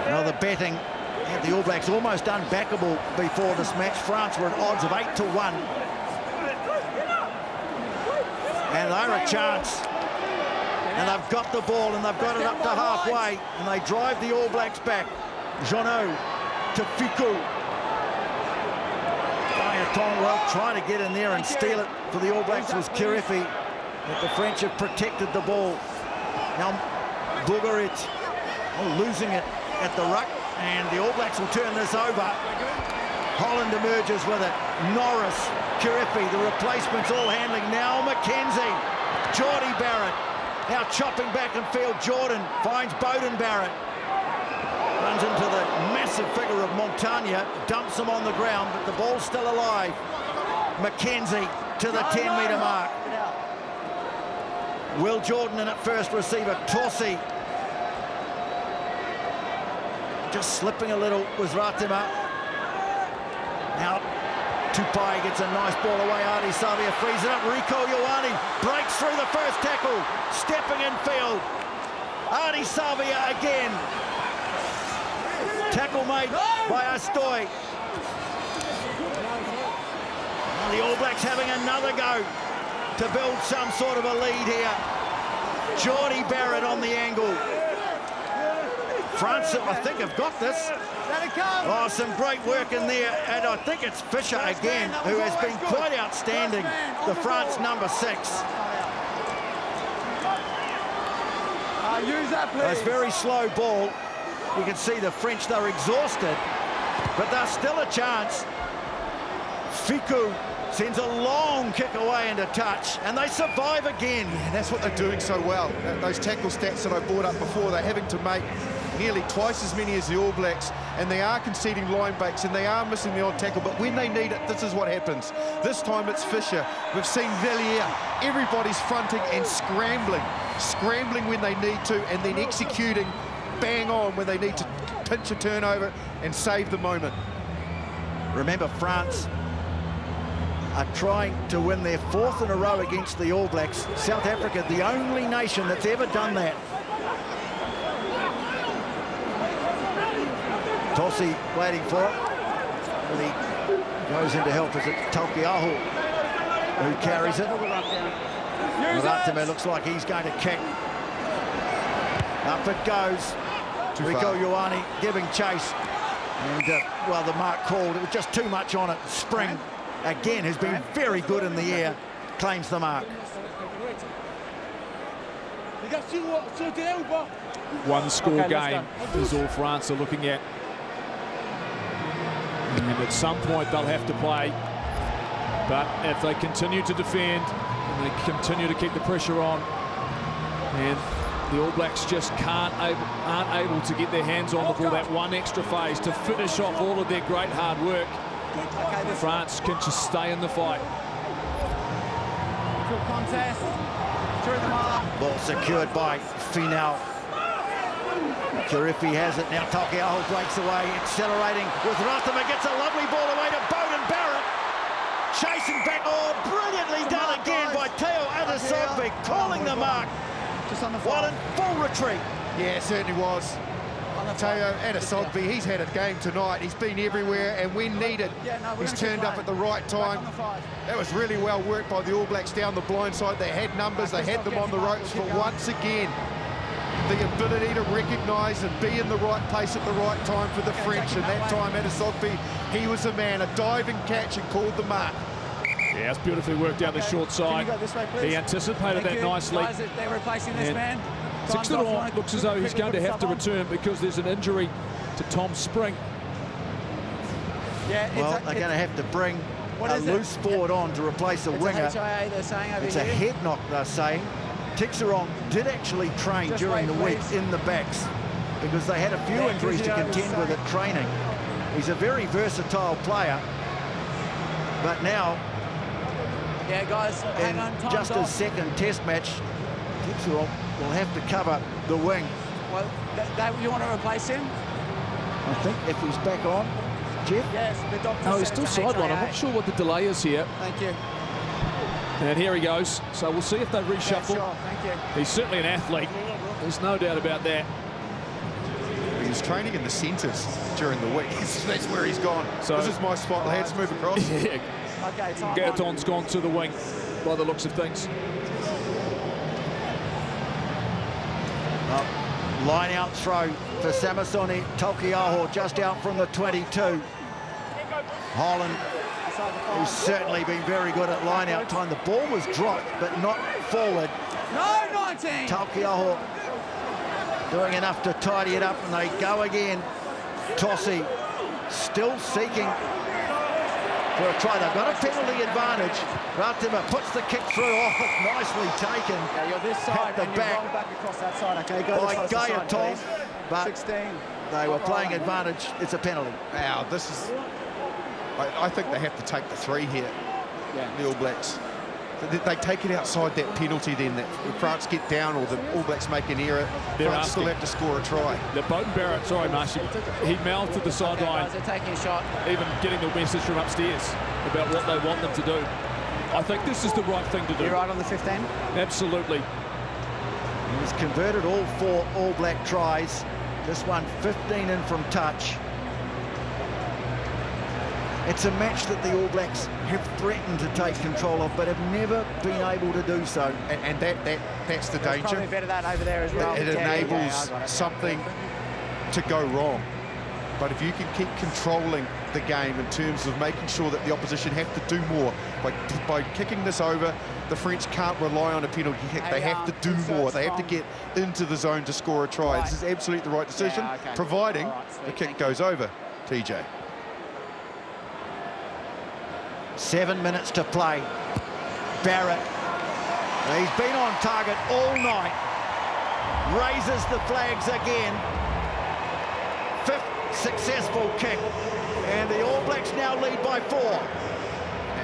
Now the betting had the All Blacks almost unbackable before this match. France were at odds of 8-1. And they're a chance. And they've got the ball and they've got it up to halfway. And they drive the All Blacks back. Jeannot to Ficou. Well, trying to get in there and steal it for the All Blacks was Kiriffi. But the French have protected the ball. Now Bourgarit losing it at the ruck, and the All Blacks will turn this over. Holland emerges with it. Norris, Kiriffi, the replacements all handling. Now McKenzie, Geordie Barrett. Now chopping back in field. Jordan finds Bowden Barrett. Runs into the massive figure of Montagna, dumps him on the ground, but the ball's still alive. McKenzie to the 10-metre mark. Will Jordan in at first receiver. Tossi just slipping a little was Ratima. Now Tupai gets a nice ball away. Adi Savia frees it up. Rico Ioane breaks through the first tackle, stepping in field. Adi Savia again. Tackle made by Astoy. The All Blacks having another go to build some sort of a lead here. Geordie Barrett on the angle. France, I think, have got this. Oh, some great work in there. And I think it's Fisher again, who has been quite outstanding, the France number 6.
Use that, please.
It's very slow ball. You can see the French, they're exhausted, but there's still a chance. Ficou sends a long kick away into touch, and they survive again.
And that's what they're doing so well. Those tackle stats that I brought up before, they're having to make nearly twice as many as the All Blacks, and they are conceding line breaks, and they are missing the odd tackle, but when they need it, this is what happens. This time it's Fisher. We've seen Villiers. Everybody's fronting and scrambling when they need to, and then executing bang on when they need to pinch a turnover and save the moment.
Remember, France are trying to win their 4th in a row against the All Blacks. South Africa, the only nation that's ever done that. Tossi waiting for it. And he goes in to help. Is it Taukiaho who carries it? Ratima looks like he's going to kick. Up it goes. Rico Ioane giving chase. And, well, the mark called. It was just too much on it. Spring, again, has been very good in the air. Claims the mark.
One score game is all France are looking at. And at some point they'll have to play. But if they continue to defend and they continue to keep the pressure on, and the All Blacks just aren't able to get their hands on the ball, that one extra phase to finish off all of their great hard work, France can just stay in the fight.
Contest. Through the mark.
Ball secured by Finau. Kiriffi has it now. Taukiaho breaks away, accelerating with Ratima. Gets a lovely ball away to Bowden Barrett. Chasing back. Oh, brilliantly done again by Teo Atasogbe, calling the mark.
Just on the
While in full retreat.
Yeah, it certainly was. Teo Atasogbe, he's had a game tonight. He's been everywhere, and when needed, he's turned up at the right time. That was really well worked by the All Blacks down the blind side. They had numbers, they had them on the ropes, but once again, the ability to recognise and be in the right place at the right time for the French. And that time, Atasogbe, he was a man, a diving catch and called the mark.
Yeah, it's beautifully worked down the short side. He anticipated that nicely.
They're replacing this man.
Six-to-one looks as though he's going to have to return because there's an injury to Tom Spring.
Yeah,
well, they're going to have to bring a loose forward on to replace a winger.
HIA, they're saying over
it's
here.
a head knock, they're saying. Tixeron did actually train during the week in the backs. because they had a few injuries to contend with at training. He's a very versatile player, but now,
Yeah, guys, hang on.
in just his second test match, Gibbs will have to cover the wing.
Well, you want to replace him?
I think if he's back on, Jeff?
Yes, the doctor.
No, he's still sidelined. I'm not sure what the delay is here.
Thank you.
And here he goes. So we'll see if they reshuffle.
Yeah, sure. Thank you.
He's certainly an athlete. There's no doubt about that.
He was training in the centres during the week. That's where he's gone. So this is my spot. Let's move across.
Yeah.
Okay, time.
Gaeton's gone to the wing by the looks of things.
Line out throw for Samisoni Taukei'aho just out from the 22. Holland, who's certainly been very good at line out time. The ball was dropped, but not forward.
No, 19.
Taukei'aho doing enough to tidy it up, and they go again. Tossi still seeking for a try. They've got a penalty advantage. Ratima puts the kick through. Oh, nicely taken.
Yeah, you're this side,
the
and
back.
you roll back across that side. Okay, go
By
this side,
Gaeton,
please.
but
16.
they were playing advantage. It's a penalty.
Now, this is... I think they have to take the 3 here, the All Blacks. They take it outside that penalty then, that if France get down or the All Blacks make an error, France still have to score a try.
The Beauden Barrett, sorry, Marshy, he mouthed to the sideline,
They're taking a shot.
even getting the message from upstairs about what they want them to do. I think this is the right thing to do.
You're right on the 15?
Absolutely.
He's converted all 4 All Black tries. This one 15 in from touch. It's a match that the All Blacks have threatened to take control of, but have never been able to do so.
And that's the danger.
Probably better that over there as well.
It enables something to go wrong. But if you can keep controlling the game in terms of making sure that the opposition have to do more, by kicking this over, the French can't rely on a penalty kick. They have to do more. They have to get into the zone to score a try. This is absolutely the right decision, providing the kick goes over. TJ.
7 minutes to play. Barrett, he's been on target all night. Raises the flags again. 5th successful kick. And the All Blacks now lead by 4.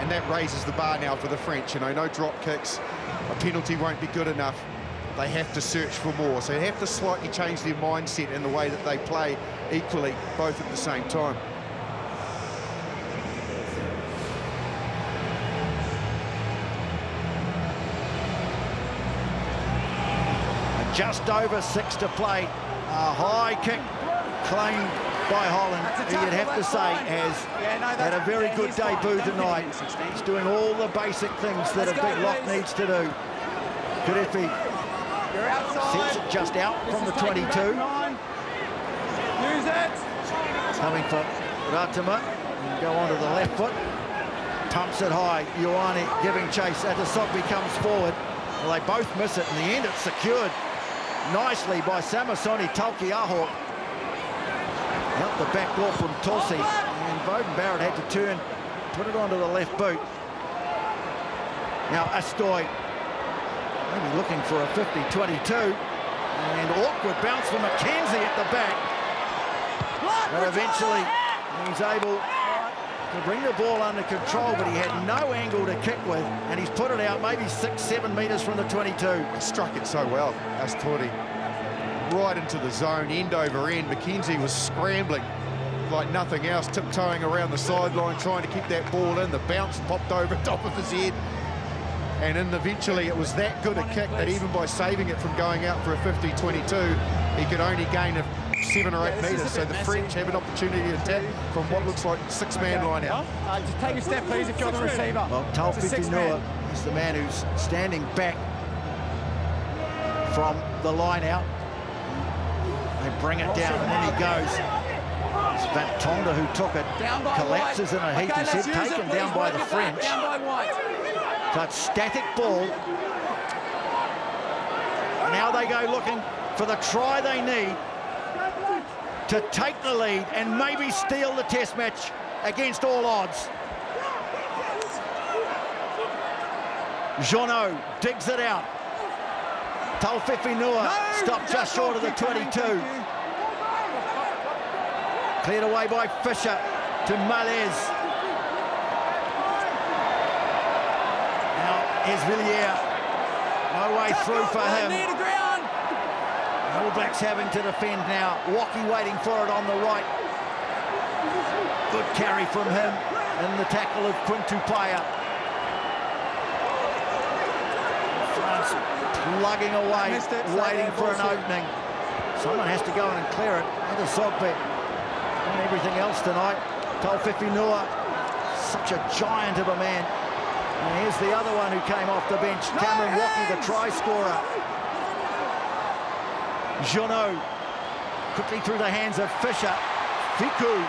And that raises the bar now for the French. You know, no drop kicks. A penalty won't be good enough. They have to search for more. So they have to slightly change their mindset in the way that they play equally, both at the same time.
Just over 6 to play. A high kick claimed by Holland, who you'd have to say has had a very good debut tonight. He's doing all the basic things that a big lock needs to do. Karefi sets it just out from the 22.
Use it.
Coming for Ratima. Go onto the left foot. Pumps it high. Ioane giving chase. Atasopi comes forward. Well, they both miss it. In the end, it's secured nicely by Samisoni Taukei'aho. Out the back door from Tossi, and Beauden Barrett had to turn, put it onto the left boot. Now Astoy maybe looking for a 50-22, and awkward bounce from McKenzie at the back. But eventually he's able to bring the ball under control, but he had no angle to kick with, and he's put it out maybe 6-7 metres from the 22.
He struck it so well, Astori. Right into the zone, end over end. McKenzie was scrambling like nothing else, tiptoeing around the sideline, trying to keep that ball in. The bounce popped over top of his head. And then eventually it was that good a kick that even by saving it from going out for a 50-22, he could only gain 7 or 8 metres. So the French have an opportunity to attack from what looks like 6-man line out.
Just take a step, please, if you're the receiver.
Well, Taufiki is the man who's standing back from the line out. They bring it down, and then he goes. It's Van Tonda who took it, collapses in a heap. He said taken down by the French. So it's static ball. Now they go looking for the try they need to take the lead and maybe steal the test match against all odds. Jono digs it out. Taufefinua stopped just short of the 22. Cleared away by Fisher to Malez. Now here's Villiers. No way through for him. The All Blacks having to defend now. Walkie waiting for it on the right. Good carry from him and the tackle of Quintupaya. France plugging away, waiting for an opening. Someone has to go in and clear it. That is Sogbe. Done everything else tonight. Tauwhiwhi Noa, such a giant of a man. And here's the other one who came off the bench, Cameron Walkie, the try scorer. Jono, quickly through the hands of Fisher. Fiku,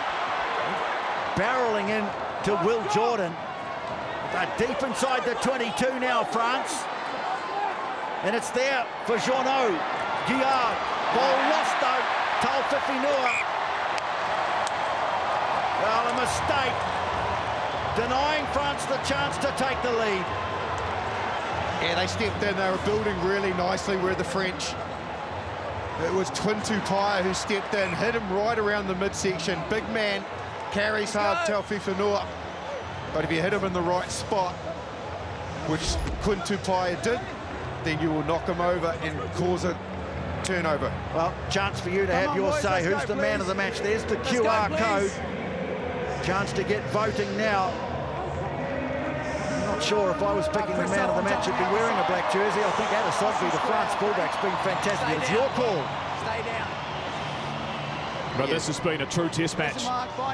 barreling in to Will Jordan. They're deep inside the 22 now, France. And it's there for Jono. Guillard, ball lost though. Tauwhiwhi Noa. Well, a mistake. Denying France the chance to take the lead.
Yeah, they stepped in. They were building really nicely where the French. It was Quintupaya who stepped in, hit him right around the midsection. Big man, carries hard, Tauwhiwhi Noa. But if you hit him in the right spot, which Quintupaya did, then you will knock him over and cause a turnover.
Well, chance for you to have your say. Who's the man of the match? There's the QR code. Chance to get voting now. I'm not sure if I was picking the man of the match, I'd be wearing a black jersey. I think Adesogbe, the France fullback's been fantastic. It's your call.
Stay down.
But this has been a true test match.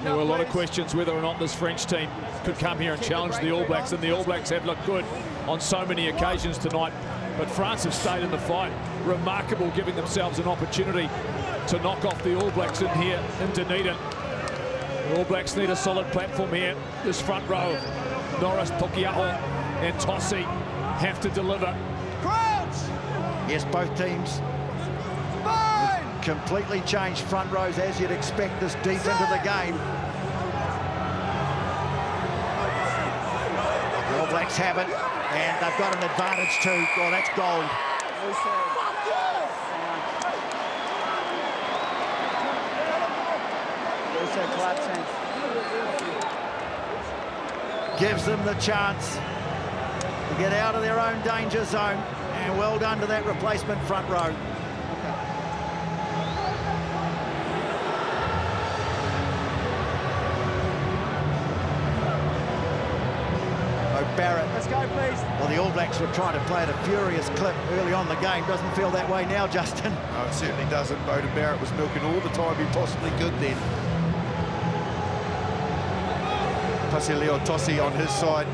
There were a lot of questions whether or not this French team could come here and challenge the All Blacks, and the All Blacks have looked good on so many occasions tonight. But France have stayed in the fight. Remarkable, giving themselves an opportunity to knock off the All Blacks in here in Dunedin. The All Blacks need a solid platform here. This front row of Norris, Tokiaho and Tossi have to deliver.
Yes, both teams completely changed front rows, as you'd expect this deep into the game. The All Blacks have it, and they've got an advantage too. Oh, that's gold. Gives them the chance to get out of their own danger zone, and well done to that replacement front row. Barrett.
Let's go, please.
Well, the All Blacks were trying to play at a furious clip early on in the game. Doesn't feel that way now, Justin.
No, it certainly doesn't. Beauden Barrett was milking all the time he possibly could then. Pasileo Tossi on his side.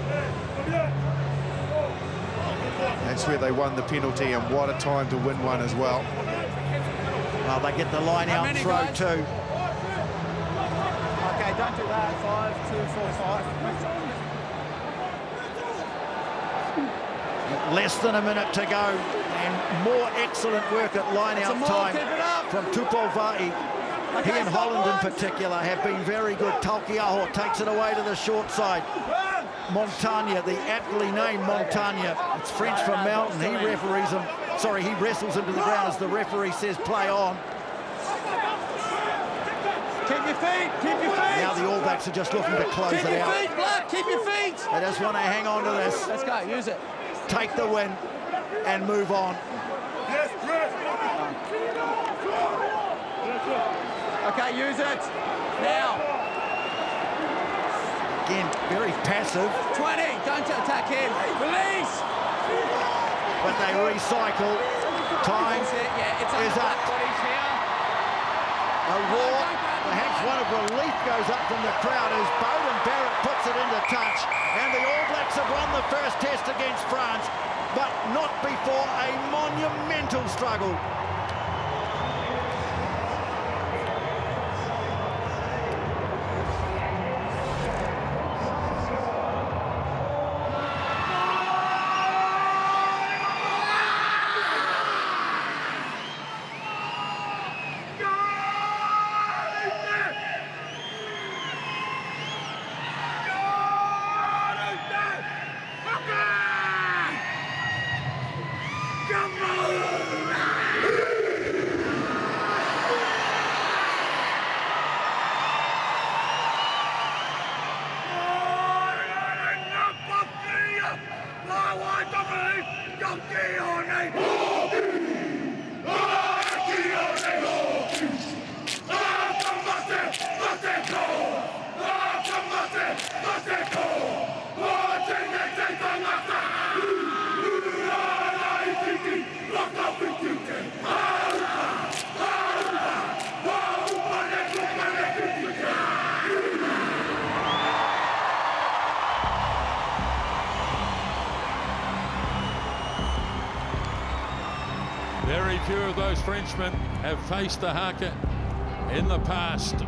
That's where they won the penalty, and what a time to win one as well.
Well, they get the line out throw too.
Okay, don't do that. 5, 2, 4, 5.
Less than a minute to go, and more excellent work at line-out time from Tupolva'i. He and Holland in particular have been very good. Taukiaho takes it away to the short side. Montagna, the aptly named Montagna. It's French for mountain. He referees him. Sorry, he wrestles him to the ground as the referee says play on.
Keep your feet, keep your feet.
Now the All Blacks are just looking to close it out.
Keep your feet, Black, keep your feet.
They just want to hang on to this.
Let's go, use it.
Take the win and move on.
Okay, use it. Now.
Again, very passive.
20, don't attack him. Release.
But they recycle. Time is up. A roar, perhaps one of relief goes up from the crowd as Beauden Barrett puts it into touch. And the All Blacks have won the first test against France, but not before a monumental struggle.
Come on! Very few of those Frenchmen have faced the Haka in the past.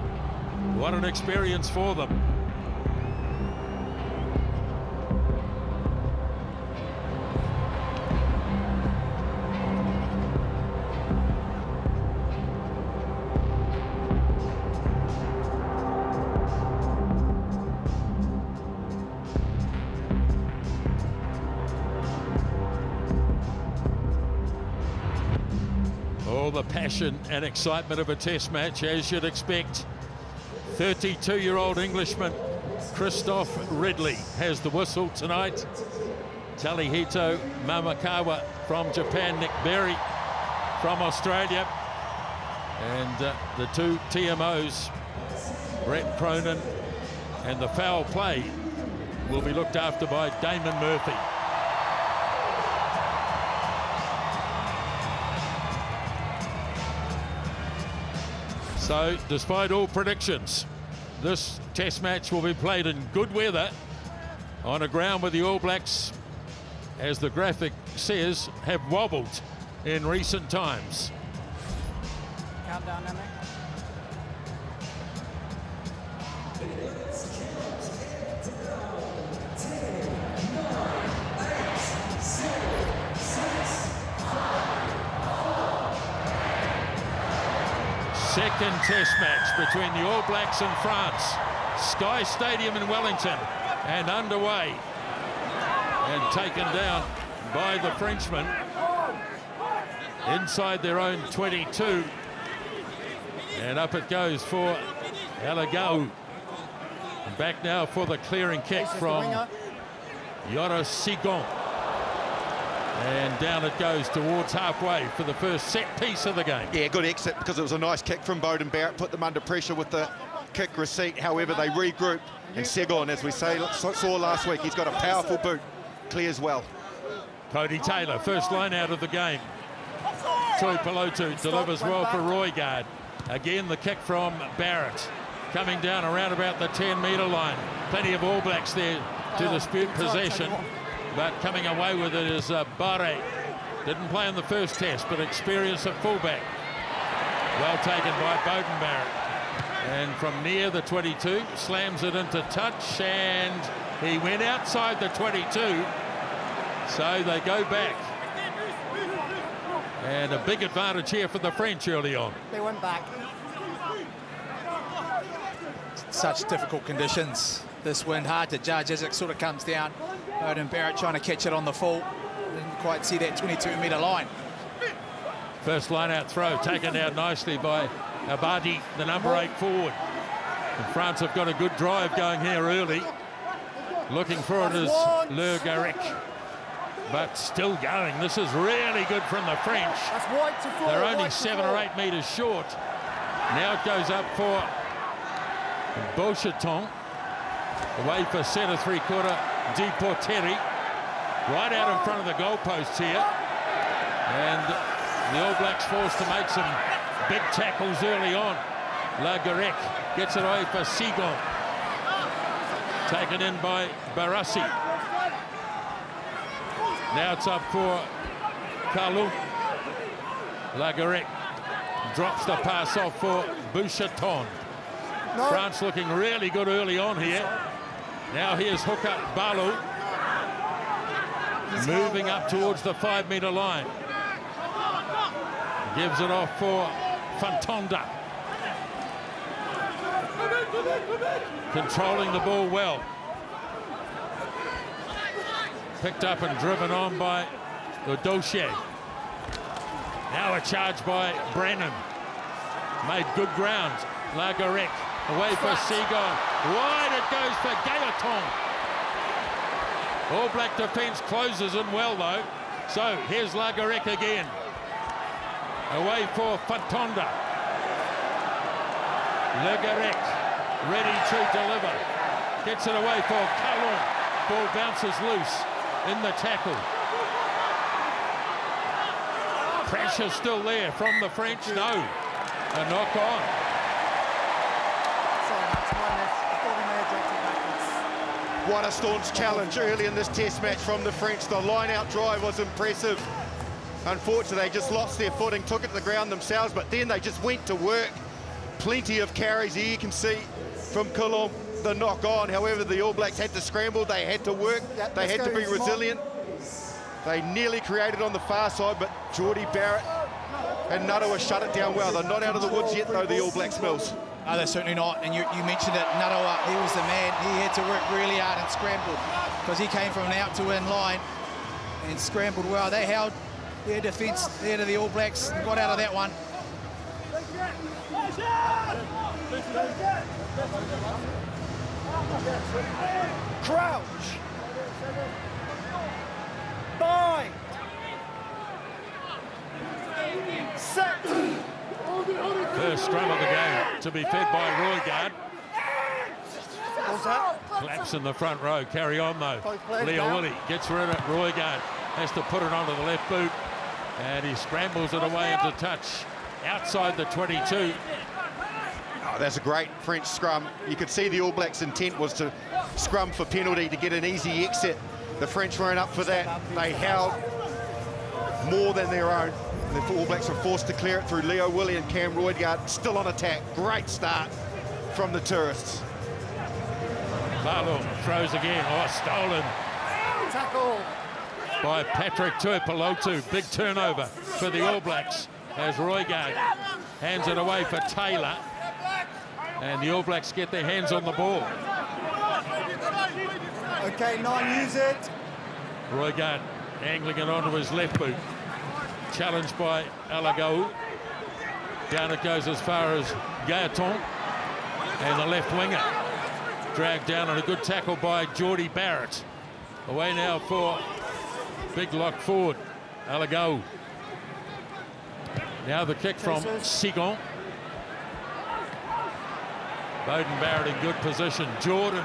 What an experience for them. All the passion and excitement of a test match, as you'd expect. 32-year-old Englishman Christoph Ridley has the whistle tonight. Talihito Mamakawa from Japan, Nick Berry from Australia, and the two TMOs, Brett Cronin, and the foul play will be looked after by Damon Murphy. So, despite all predictions, this test match will be played in good weather on a ground where the All Blacks, as the graphic says, have wobbled in recent times.
Countdown, Emma.
Second test match between the All Blacks and France. Sky Stadium in Wellington, and underway and taken down by the Frenchmen inside their own 22, and up it goes for Alagau. Back now for the clearing kick from Yoro Sigon. And down it goes towards halfway for the first set piece of the game.
Yeah, good exit, because it was a nice kick from Beauden Barrett, put them under pressure with the kick receipt. However, they regrouped, and Segon, as we saw last week, he's got a powerful boot, clears well.
Cody Taylor, first line out of the game. Tui Pelotu delivers well for Roygaard. Again, the kick from Barrett, coming down around about the 10-metre line. Plenty of All Blacks there to dispute possession, but coming away with it is Barre. Didn't play in the first test, but experience at fullback. Well taken by Beauden Barrett. And from near the 22, slams it into touch, and he went outside the 22. So they go back. And a big advantage here for the French early on.
They went back.
Such difficult conditions. This wind hard to judge as it sort of comes down. Beauden Barrett trying to catch it on the full. Didn't quite see that 22-metre line.
First line-out throw taken out nicely by Abadi, the number 8 forward. And France have got a good drive going here early. Looking for it is Le Garrec, but still going. This is really good from the French. They're only 7 or 8 metres short. Now it goes up for Beaucheton. Away for centre three-quarter Deporteri. Right out in front of the goalposts here. And the All Blacks forced to make some big tackles early on. Le Garrec gets it away for Segon. Taken in by Barassi. Now it's up for Kalou. Le Garrec drops the pass off for Beaucheton. France looking really good early on here. Now here's Haka Balu. Moving up towards the 5-metre line. Gives it off for Fantonda. Controlling the ball well. Picked up and driven on by the Dossier. Now a charge by Brennan. Made good ground. Le Garrec away for Segon. Wide it goes for Gailleton. All Black defence closes in well though. So here's Le Garrec again. Away for Fantonda. Le Garrec ready to deliver. Gets it away for Calon. Ball bounces loose in the tackle. Pressure still there from the French. No. A knock on.
What a staunch challenge early in this test match from the French. The line-out drive was impressive. Unfortunately, they just lost their footing, took it to the ground themselves, but then they just went to work. Plenty of carries here, you can see from Coulomb, the knock on. However, the All Blacks had to scramble, they had to work, they had to be resilient. They nearly created on the far side, but Jordie Barrett and Narawa shut it down well. They're not out of the woods yet, though, the All Blacks, Mills.
No, they're certainly not. And you mentioned it, Narawa, he was the man. He had to work really hard and scramble because he came from an out-to-in line and scrambled well. They held their defence there to the All Blacks and got out of that one.
Crouch. Bind. Set.
First scrum of the game to be fed by Roigard.
What's that?
Collapse in the front row. Carry on, though. Leo Willie gets rid of it. Roigard has to put it onto the left boot. And he scrambles it away into touch outside the 22.
Oh, that's a great French scrum. You could see the All Blacks' intent was to scrum for penalty to get an easy exit. The French weren't up for that. They held more than their own. The All Blacks were forced to clear it through Leo Willie and Cam Roigard, still on attack. Great start from the tourists.
Barlow throws again. Oh, stolen.
Tackle.
By Patrick Tuipulotu. Big turnover for the All Blacks as Roigard hands it away for Taylor. And the All Blacks get their hands on the ball.
Okay, 9, use it.
Roigard angling it onto his left boot. Challenged by Alagau. Down it goes as far as Gaetan. And the left winger dragged down on a good tackle by Jordie Barrett. Away now for big lock forward, Alagau. Now the kick from Sigon. Bowden Barrett in good position. Jordan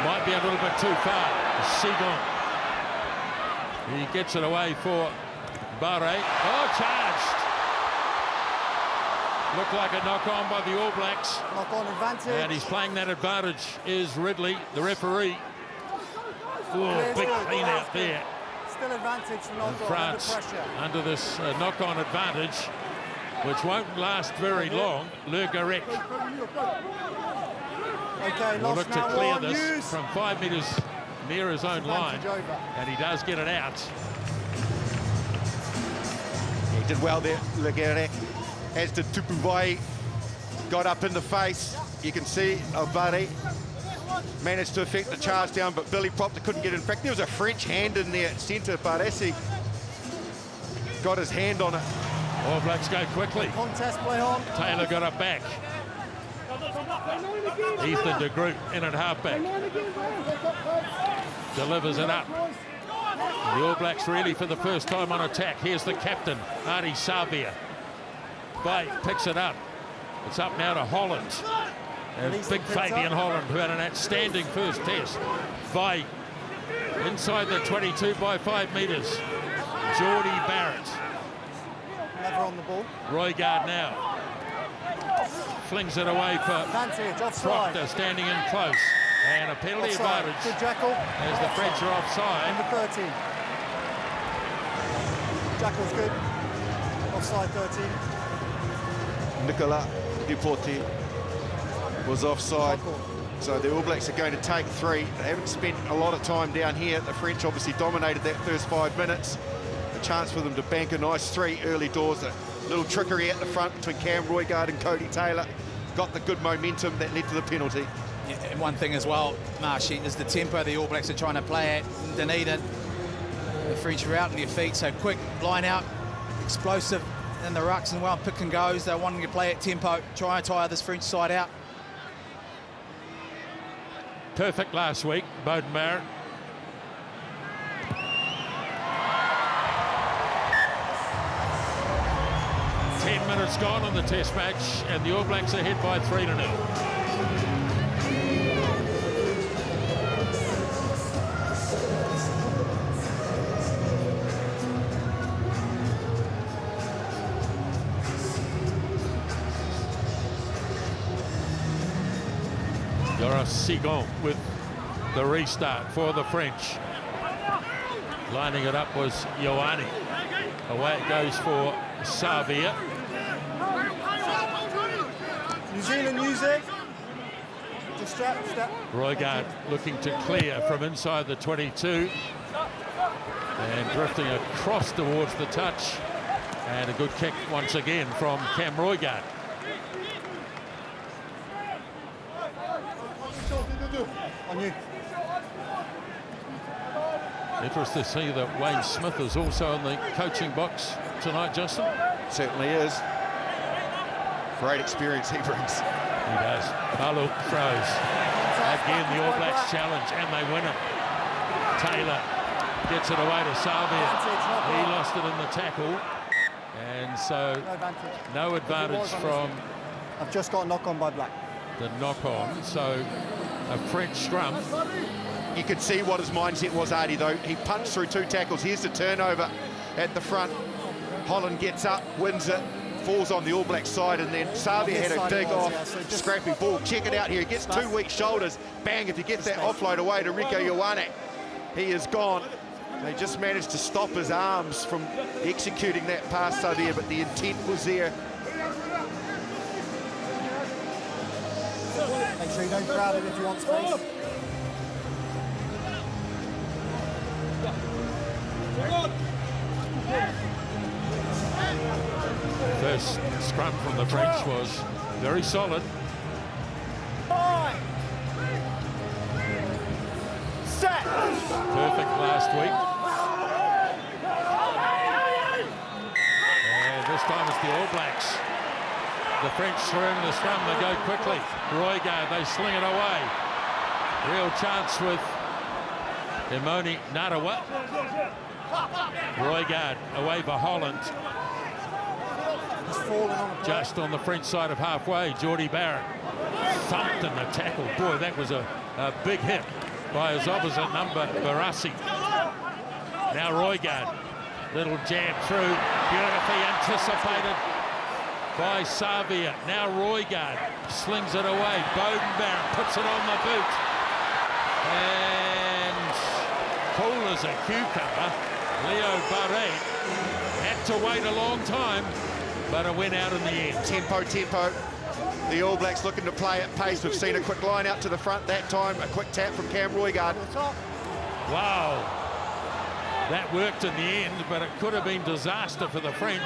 might be a little bit too far. Sigon. He gets it away for Barre. Oh, charged. Looked like a knock-on by the All Blacks.
Knock-on advantage.
And he's playing that advantage is Ridley, the referee. Oh, big clean out there.
Still advantage for knock-on
France
under pressure.
under this knock-on advantage, which won't last very long. Le Garrec
Okay,
will look to clear
one,
this
use.
from 5 metres near his own line,
Advantage over.
and he does get it out.
He did well there, Le Garrec. As did Tupuvai. Got up in the face. You can see Barre managed to effect the charge down, but Billy Proctor couldn't get in. In fact, there was a French hand in there at centre. Baresi got his hand on it.
All Blacks go quickly.
Contest play on.
Taylor got it back. Ethan de Groot in at halfback. Delivers it up. The All Blacks really for the first time on attack. Here's the captain, Artie Savia. Bay picks it up. It's up now to Holland. And big Fabian Holland, who had an outstanding first test. Bay inside the 22 by 5 metres. Jordie Barrett.
Never on the ball.
Roigard now. Flings it away for
Advantage, offside.
Proctor standing in close. And a penalty
Offside.
advantage
Good jackal.
as the French are offside.
Number 13. Jackal's good. Offside 13.
Nicolas Duporte was offside. So the All Blacks are going to take 3. They haven't spent a lot of time down here. The French obviously dominated that first 5 minutes. A chance for them to bank a nice 3 early doors. A little trickery at the front between Cam Roigard and Cody Taylor. Got the good momentum that led to the penalty.
Yeah, and one thing as well, Marshy, is the tempo the All Blacks are trying to play at Dunedin. The French are out on their feet, so quick, line out, explosive in the rucks and well, pick and goes. They're wanting to play at tempo, try and tire this French side out.
Perfect last week, Bowden Barrett. Minutes gone on the test match, and the All Blacks are ahead by 3-0. Joris Sigon with the restart for the French. Lining it up was Ioane. Away it goes for Savia.
New Zealand music. Just step.
Roigard looking to clear from inside the 22. And drifting across towards the touch. And a good kick once again from Cam Roigard.
On you.
Interesting to see that Wayne Smith is also in the coaching box tonight, Justin.
Certainly is. Great experience he brings.
He does. Maluk throws. Again, the All Blacks challenge, and they win it. Taylor gets it away to Savia. He lost it in the tackle. And so, no advantage from...
I've just got a knock-on by Black.
The knock-on. So, a French scrum.
You could see what his mindset was, Artie, though. He punched through 2 tackles. Here's the turnover at the front. Holland gets up, wins it, falls on the All Black side, and then Savia had a dig off, scrappy ball. Check it out here. He gets 2 weak shoulders. Bang, if he gets that offload away to Rico Ioane, he is gone. They just managed to stop his arms from executing that pass there, but the intent was there.
Make sure you don't crowd it if you want space.
First scrum from the French was very solid.
Set.
Perfect last week. And this time it's the All Blacks. The French throwing the scrum, they go quickly. Roigard, they sling it away. Real chance with Imoni Narawa. Roigard away for Holland. Just on the French side of halfway, Geordie Barrett thumped in the tackle. Boy, that was a big hit by his opposite number, Barassi. Now Roigard, little jab through, beautifully anticipated by Savia. Now Roigard slings it away. Beauden Barrett puts it on the boot. And cool as a cucumber, Leo Barret had to wait a long time, but it went out in the end.
Tempo. The All Blacks looking to play at pace. We've seen a quick line out to the front that time. A quick tap from Cam Roigard.
Wow. That worked in the end, but it could have been disaster for the French.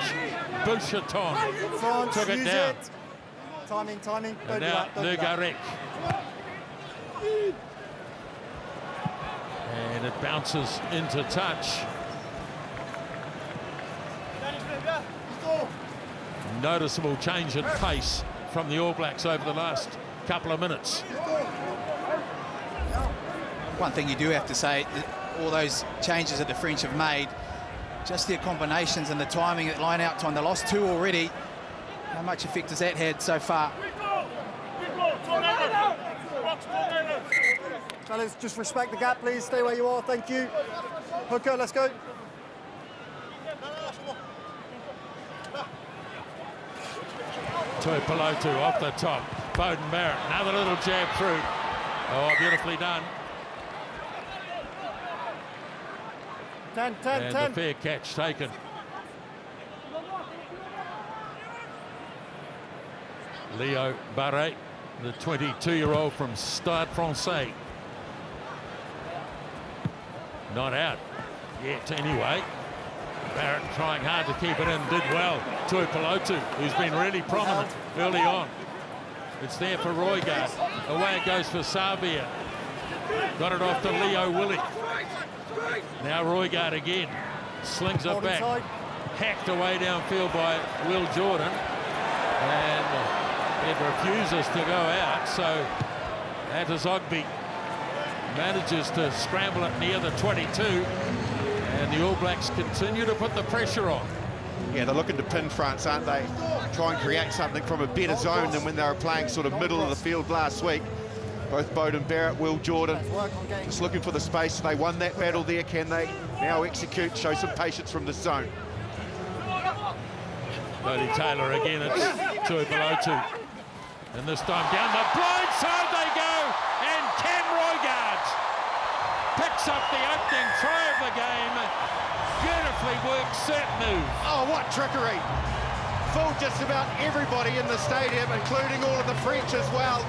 Boucheton took it down.
Timing.
And now Garrec. And it bounces into touch. Noticeable change in pace from the All Blacks over the last couple of minutes.
One thing you do have to say, all those changes that the French have made, just their combinations and the timing at line-out time. They lost 2 already. How much effect has that had so far?
Fellas, just respect the gap, please. Stay where you are. Thank you. Haka, let's go.
Tuipulotu off the top. Beauden Barrett, another little jab through. Oh, beautifully done.
10.
And the fair catch taken. Leo Barret, the 22-year-old from Stade Francais. Not out yet anyway. Barrett trying hard to keep it in, did well. Tuipulotu, who's been really prominent early on. It's there for Roigard. Away it goes for Savia. Got it off to Leo Willie. Now Roigard again. Slings it back. Hacked away downfield by Will Jordan. And it refuses to go out. So Atazogby manages to scramble it near the 22. And the All Blacks continue to put the pressure on.
Yeah, they're looking to pin France, aren't they? Try and create something from a better zone than when they were playing sort of middle of the field last week. Both Beauden Barrett, Will Jordan, just looking for the space. They won that battle there. Can they now execute, show some patience from the zone?
Cody Taylor again, it's Tuipulotu. And this time down the blind side they go. And Cam Roigard picks up the opening try of the game. Beautiful beautifully worked set move.
Oh, what trickery. Fooled just about everybody in the stadium, including all of the French as well.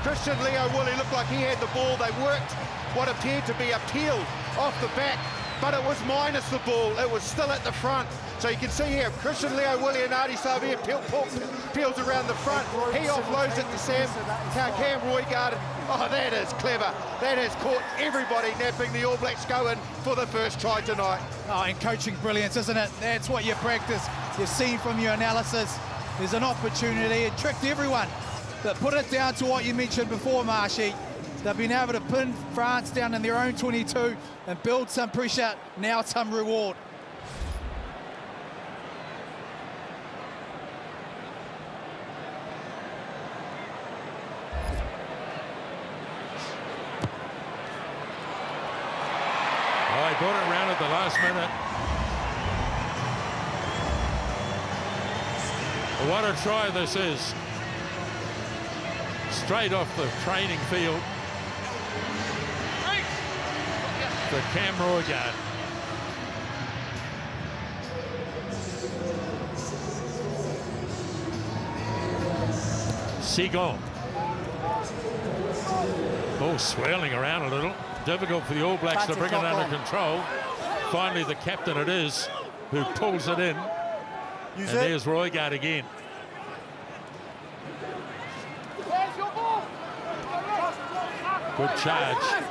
Christian Leo Woolley looked like he had the ball. They worked what appeared to be a peel off the back, but it was minus the ball. It was still at the front. So you can see here, Christian Leo Woolley and Ardie Savea peels around the front. He offloads it to Cam Roigard. Oh, that is clever. That has caught everybody napping. The All Blacks go in for the first try tonight.
Oh, and coaching brilliance, isn't it? That's what you practice. You've seen from your analysis. There's an opportunity. It tricked everyone. But put it down to what you mentioned before, Marshy. They've been able to pin France down in their own 22 and build some pressure, now some reward.
Oh, he brought it around at the last minute. What a try this is. Straight off the training field for Cam Roigard. Seagull. Ball swirling around a little. Difficult for the All Blacks to bring it under control. Finally, the captain it is who pulls it in. And there's Roigard again. Good charge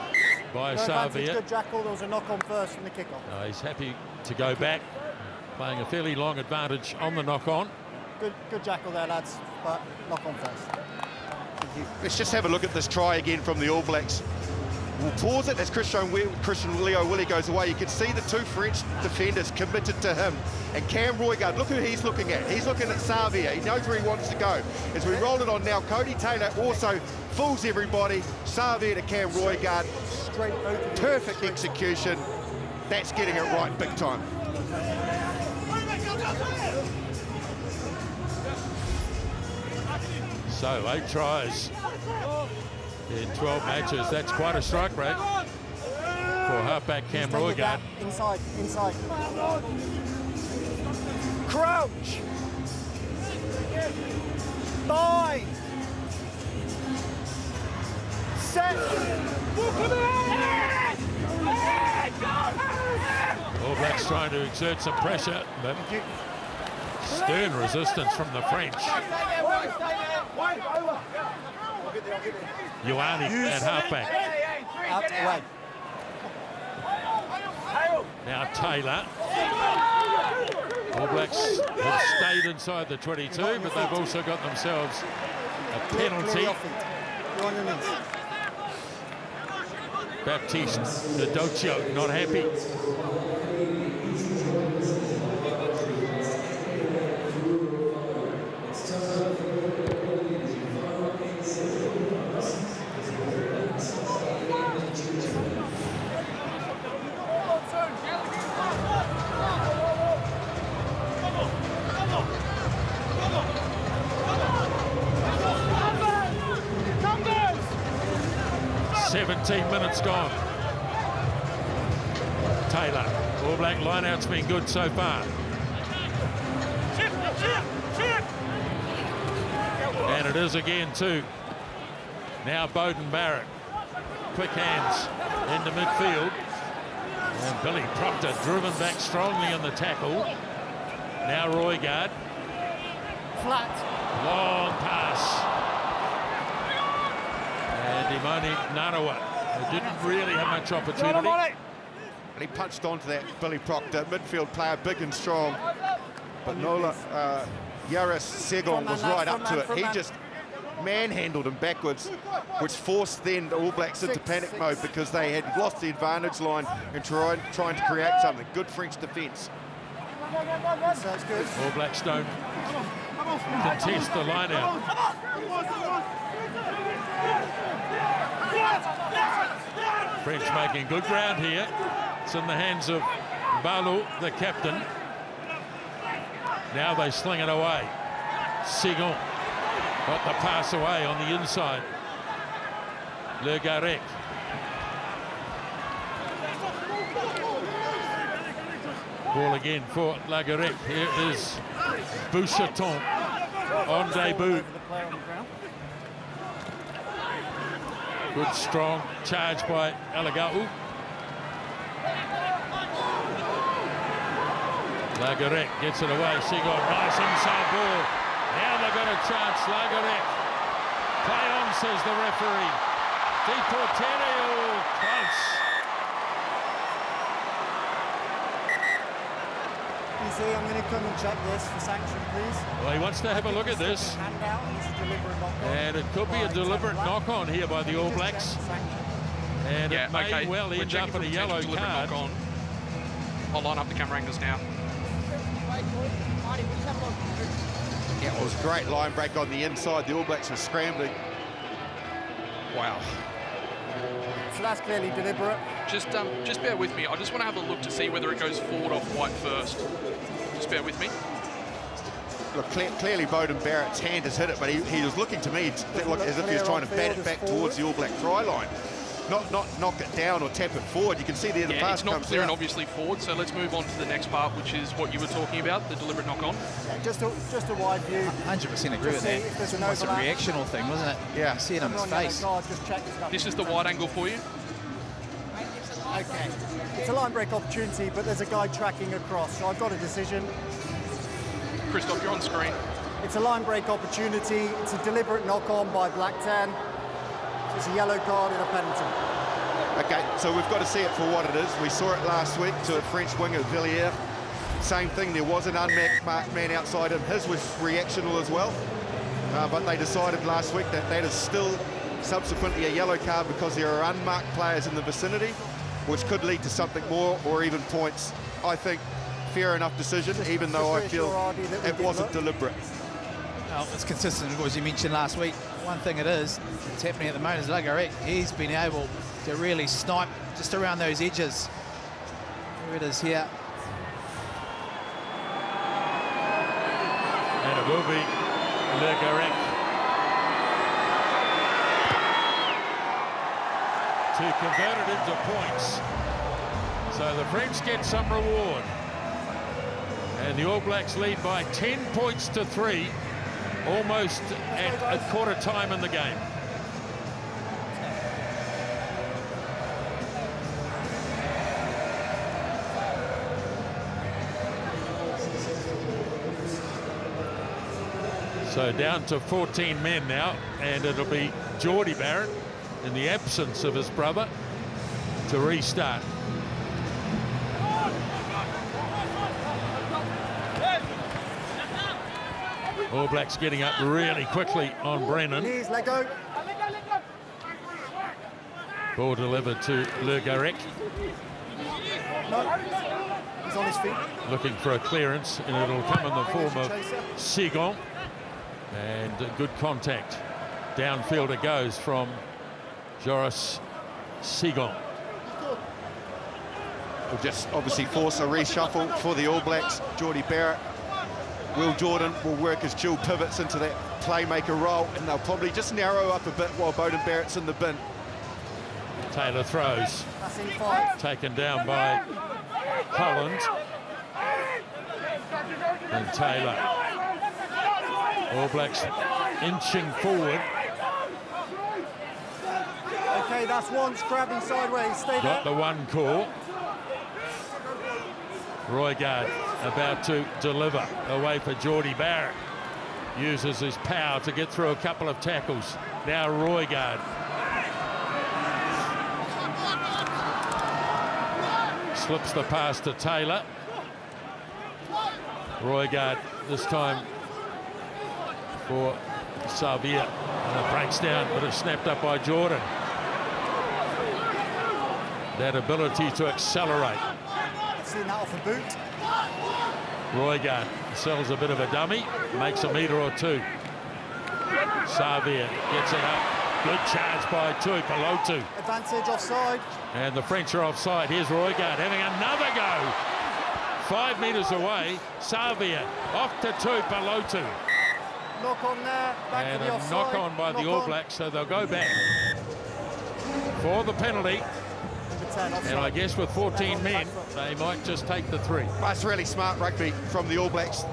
by Savea.
Good jackal. There was a knock on first from the kickoff.
He's happy to go back, playing a fairly long advantage on the knock on.
Good jackal there, lads, but knock on first.
Let's just have a look at this try again from the All Blacks. We'll pause it as Christian Leo Woolley goes away. You can see the two French defenders committed to him. And Cam Roigard, look who he's looking at. He's looking at Savea. He knows where he wants to go. As we roll it on now, Cody Taylor also fools everybody. Savea to Cam Roigard. Perfect execution. That's getting it right big time.
So 8 tries in 12 matches. That's quite a strike rate for halfback Cam Roigard.
Inside. Crouch. 5. Set.
All Blacks trying to exert some pressure, but stern resistance from the French. Ioane at halfback.
Out the way.
Now Taylor. All Blacks have stayed inside the 22, but they've also got themselves a penalty. Baptiste Docio not happy. Minutes gone. Taylor, All Black lineout's been good so far. And it is again too. Now Beauden Barrett, quick hands into midfield. And Billy Proctor driven back strongly in the tackle. Now Roigard.
Flat.
Long pass. And Imani Narawa, who didn't really have much opportunity.
And he punched onto that Billy Proctor, midfield player, big and strong. But Nolann, Yaris Segon was right up to it. He just manhandled him backwards, which forced then the All Blacks into panic mode because they had lost the advantage line and trying to create something. Good French defence.
That's good.
All Blacks don't contest the line out. French making good ground here. It's in the hands of Balou, the captain. Now they sling it away. Segon got the pass away on the inside. Le Garrec. Ball again for Garrec. Here is Boucheton on debut. Good strong charge by Alagau. Garrec gets it away. Seagull, nice inside ball. Now they've got a chance. Garrec. Play on, says the referee. Deportario, close.
Easy, I'm going to come and check this for sanction, please.
Well, he wants to have a look at this. And it could be a deliberate knock-on here by the All Blacks. And it may well end up in a yellow card.
I'll line up the camera angles now.
Yeah, it was a great line break on the inside. The All Blacks were scrambling. Wow.
So that's clearly deliberate.
Just bear with me. I just want to have a look to see whether it goes forward off white first. Just bear with me.
Look, clearly Beauden Barrett's hand has hit it, but he was looking to me as if he was trying to bat it back towards the All Black try line. Not knock it down or tap it forward. You can see there the pass
it's not
comes
clear
out.
and obviously forward, so let's move on to the next part, which is what you were talking about, the deliberate knock-on.
Yeah, just a wide view.
100% agree with that. It was a reactional thing, wasn't it?
Yeah.
You see it on his face.
This is the wide angle for you.
Okay. It's a line break opportunity, but there's a guy tracking across, so I've got a decision.
Christoph, you're on screen.
It's a line break opportunity. It's a deliberate knock-on by Blacktan. It's a yellow card and a penalty.
Okay, so we've got to see it for what it is. We saw it last week to a French winger, Villiers. Same thing, there was an unmarked man outside him. His was reactional as well. But they decided last week that that is still subsequently a yellow card because there are unmarked players in the vicinity, which could lead to something more or even points. I think fair enough decision, even though I feel it wasn't deliberate.
Well, it's consistent with what you mentioned last week. One thing it's happening at the moment is Garrec. He's been able to really snipe just around those edges. Here it is here.
And it will be Garrec to convert it into points. So the French get some reward. And the All Blacks lead by 10 points to 3. Almost at a quarter time in the game. So down to 14 men now, and it'll be Jordie Barrett, in the absence of his brother, to restart. All Blacks getting up really quickly on Brennan.
Please, let go.
Ball delivered to Garrec.
No, he's on his feet.
Looking for a clearance, and it'll come in the form of Seagull. And good contact. Downfield it goes from Joris Seagull.
We'll just obviously force a reshuffle for the All Blacks. Jordie Barrett, Will Jordan will work as dual pivots into that playmaker role, and they'll probably just narrow up a bit while Beauden Barrett's in the bin.
Taylor throws. Taken down by Holland. And Taylor. All Blacks inching forward.
Okay, that's one grabbing sideways. Stay
Got
there.
the one call. Roygaard about to deliver away for Jordie Barrett. Uses his power to get through a couple of tackles. Now Roygaard. Slips the pass to Taylor. Roygaard this time for Savia. And it breaks down, but it's snapped up by Jordan. That ability to accelerate.
Seen that off a boot.
Roygaard sells a bit of a dummy, makes a metre or two. Savia gets it up. Good charge by Tuipulotu.
Advantage offside.
And the French are offside. Here's Roygaard having another go. 5 metres away. Savia off to Tuipulotu.
Knock on there. Back
And
to the
a
offside.
knock on by the All Blacks, so they'll go back for the penalty.
Number 10, offside.
And I guess with 14 men, they might just take the 3.
That's really smart rugby from the All Blacks.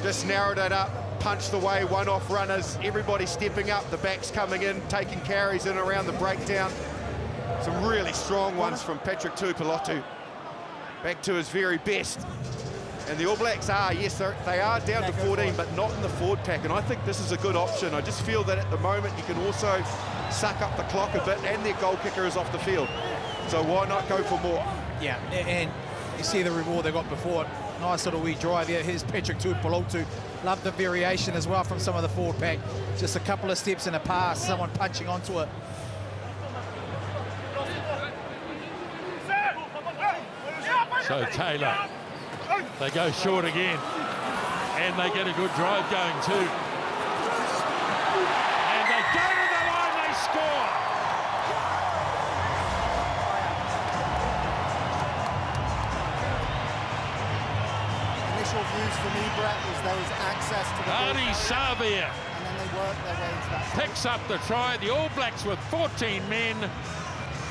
Just narrowed it up, punched away, one-off runners, everybody stepping up, the backs coming in, taking carries in around the breakdown. Some really strong ones from Patrick Tuipulotu, back to his very best. And the All Blacks are, yes, they are down to 14, but not in the forward pack, and I think this is a good option. I just feel that at the moment you can also suck up the clock a bit, and their goal kicker is off the field. So why not go for more?
Yeah, and you see the reward they got before. Nice little wee drive here. Here's Patrick Tuipulotu. Love the variation as well from some of the forward pack. Just a couple of steps in a pass, someone punching onto it.
So Taylor, they go short again, and they get a good drive going too. And they go to the line, they score!
Initial views for me, Brett, was there was access to the ball
Adi Savia
and then they worked their way into that.
picks up the try. The All Blacks with 14 men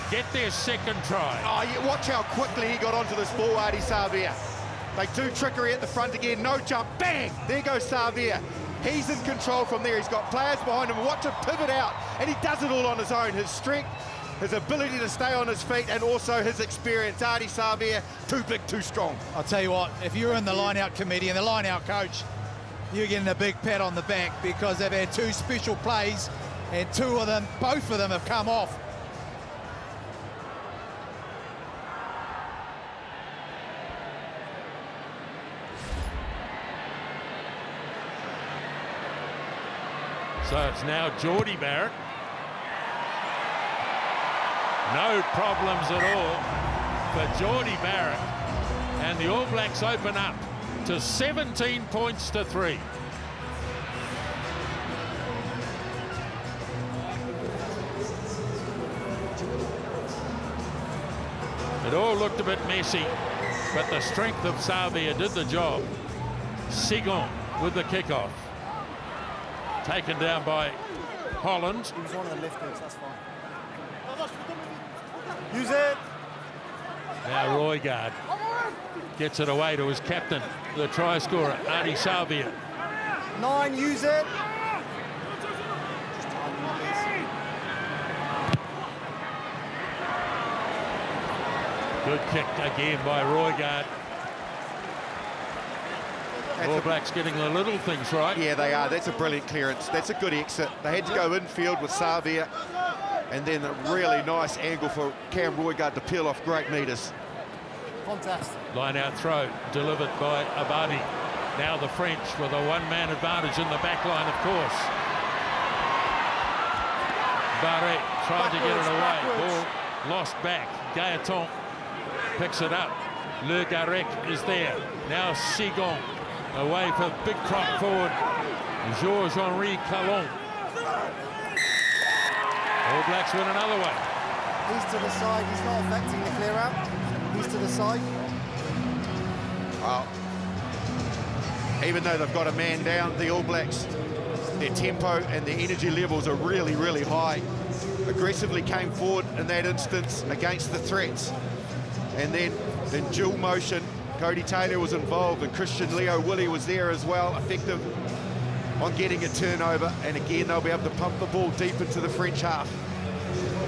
get their second try.
Oh, yeah, watch how quickly he got onto this ball, Adi Savia. They do trickery at the front again, no jump, bang! There goes Savia. He's in control from there. He's got players behind him. Watch him pivot out, and he does it all on his own. His strength, his ability to stay on his feet, and also his experience. Adi Savia, too big, too strong.
I'll tell you what, if you're in the line-out committee and the line-out coach, you're getting a big pat on the back because they've had 2 special plays, and both of them have come off.
So it's now Geordie Barrett. No problems at all for Geordie Barrett. And the All Blacks open up to 17 points to 3. It all looked a bit messy, but the strength of Savia did the job. Sigon with the kickoff. Taken down by Holland.
He was one of the lifters, that's fine. Use it!
Now Roygaard gets it away to his captain, the try scorer, Adi Savia.
9, use it!
Good kick again by Roygaard. All Blacks getting the little things right.
Yeah, they are. That's a brilliant clearance. That's a good exit. They had to go infield with Savia, and then a really nice angle for Cam Roygaard to peel off great meters.
Fantastic.
Line out throw delivered by Abadi. Now the French with a one-man advantage in the back line, of course. Barret tried to get it away. Ball lost back. Gaetan picks it up. Le Garrec is there. Now Sigon away for big crop forward. Georges-Henri Calon. All Blacks win another one.
He's to the side. He's not affecting the clear out. He's to the side.
Well, even though they've got a man down, the All Blacks, their tempo and their energy levels are really, really high. Aggressively came forward in that instance against the threats. And then in dual motion, Cody Taylor was involved, and Christian Leo Willie was there as well, effective on getting a turnover. And again, they'll be able to pump the ball deep into the French half.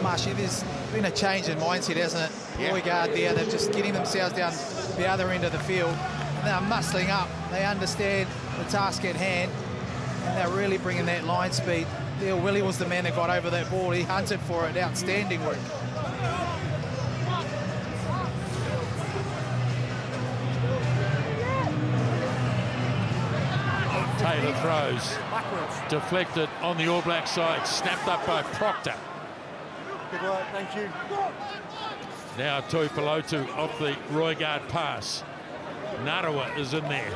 Marshy, there's been a change in mindset, hasn't it?
Yeah.
Roygaard there, they're just getting themselves down the other end of the field. And they're muscling up. They understand the task at hand, and they're really bringing that line speed. Leo Willie was the man that got over that ball. He hunted for it. Outstanding work.
Taylor throws. Deflected on the All Black side. Snapped up by Proctor.
Good work, thank you.
Now Tuipulotu off the Roygaard pass. Narawa is in there,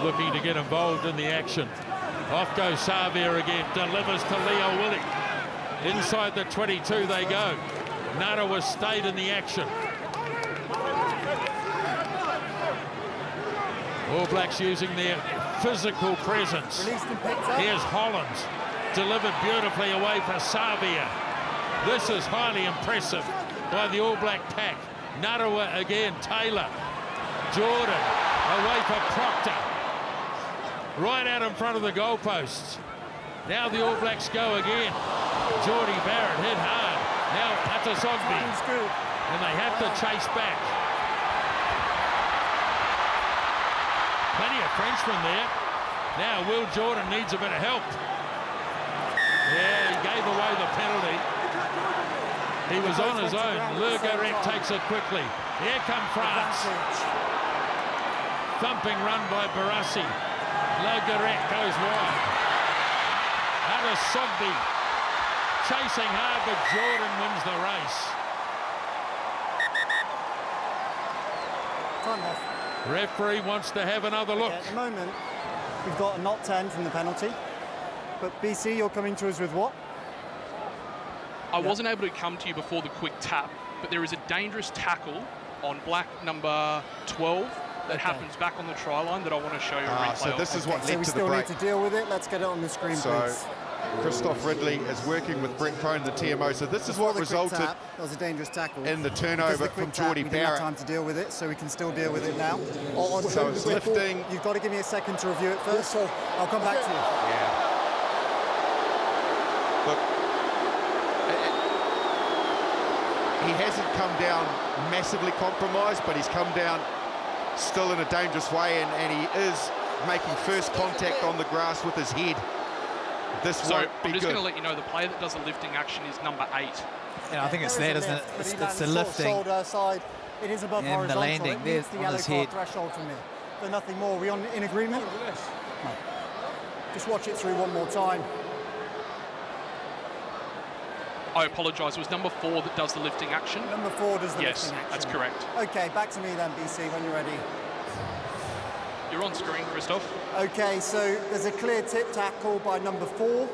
looking to get involved in the action. Off goes Savia again, delivers to Leo Willie. Inside the 22 they go. Narawa stayed in the action. All Blacks using their physical presence. Here's Holland, delivered beautifully away for Savia. This is highly impressive. by the All Black pack. Narawa again, Taylor, Jordan, away for Proctor. Right out in front of the goalposts. Now the All Blacks go again. Geordie Barrett hit hard. Now Atasogby. And they have to chase back. Plenty of Frenchmen there. Now Will Jordan needs a bit of help. Yeah, he gave away the penalty. He was on his own. Garrec takes it quickly. Here come France. Thumping run by Barassi. Garrec goes wide. Atasogby chasing hard, but Jordan wins the race.
Time off.
Referee wants to have another look.
At the moment, we've got a not 10 from the penalty. But BC, you're coming to us with what?
I wasn't able to come to you before the quick tap, but there is a dangerous tackle on black number 12 that happens back on the try line that I want to show you a replay
so this is what led to the break.
So we still need to deal with it. Let's get it on the screen, please.
Christoph Ridley is working with Brent Crone, the TMO. So this is what resulted
that was a dangerous tackle
in the turnover from Geordie Barrett.
We didn't have time to deal with it, so we can still deal with it now.
So it's lifting.
You've got to give me a second to review it first. Yes, I'll come back to you.
Yeah. Look, he hasn't come down massively compromised, but he's come down still in a dangerous way, and he is making first contact on the grass with his head. This won't be
I'm just
good.
going to let you know the player that does the lifting action is number 8.
Yeah, I think it's there, isn't it? It's the lifting.
Shoulder side. It is above
and
horizontal.
the landing. There's
the yellow card threshold from me. But nothing more. Are we in agreement? No. Just watch it through one more time.
I apologise. It was number 4 that does the lifting action.
Number 4 does the
yes,
lifting action.
that's correct.
Okay, back to me then, BC, when you're ready.
You're on screen, Christoph.
Okay, so there's a clear tip tackle by number 4,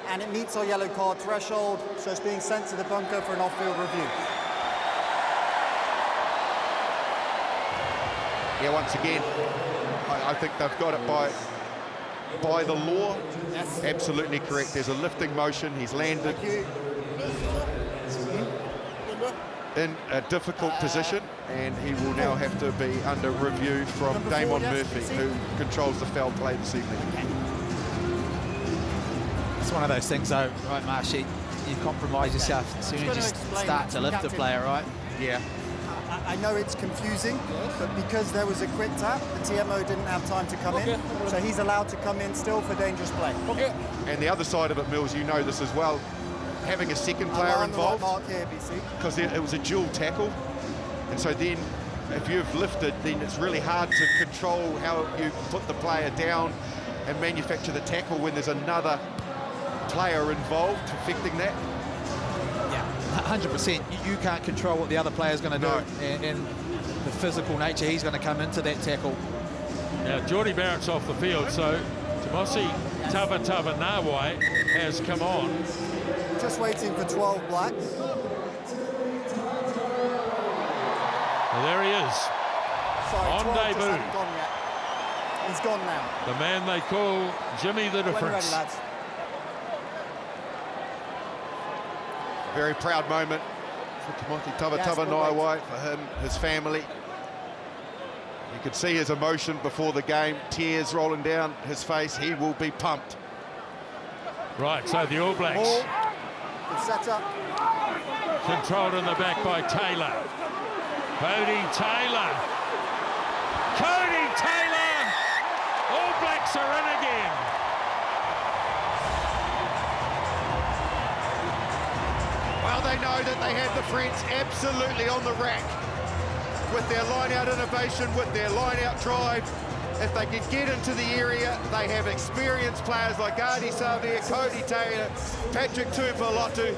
and it meets our yellow card threshold, so it's being sent to the bunker for an off-field review.
Yeah, once again, I think they've got it by the law.
Yes.
Absolutely correct. There's a lifting motion. He's landed in a difficult position, and he will now have to be under review from Damon Murphy, who controls the foul play this evening.
It's one of those things, though, right, Marshy? You compromise yourself as soon as you start to lift the player, right?
Yeah.
I know it's confusing, but because there was a quick tap, the TMO didn't have time to come in, so he's allowed to come in still for dangerous play.
And the other side of it, Mills, you know this as well, having a second player involved, because it was a dual tackle, and so then if you've lifted, then it's really hard to control how you put the player down and manufacture the tackle when there's another player involved affecting that.
Yeah, 100%. You can't control what the other player's going to do, and the physical nature, he's going to come into that tackle.
Now, Geordie Barrett's off the field, so Tamosi Nawai has come on.
Just waiting for 12 black.
Well, there he is.
Sorry,
on
12
debut.
Just hasn't gone yet. He's gone now.
The man they call Jimmy the
When
Difference.
ready, lads.
Very proud moment for Tamosi Nawai, for him, his family. You could see his emotion before the game, tears rolling down his face. He will be pumped.
Right, so the All Blacks.
Ball. It's set up.
Controlled in the back by Taylor. Cody Taylor. Cody Taylor! All Blacks are in again.
Well, they know that they have the French absolutely on the rack with their line-out innovation, with their line-out drive. If they can get into the area, they have experienced players like Gardi Savia, Cody Taylor, Patrick Tupalotu,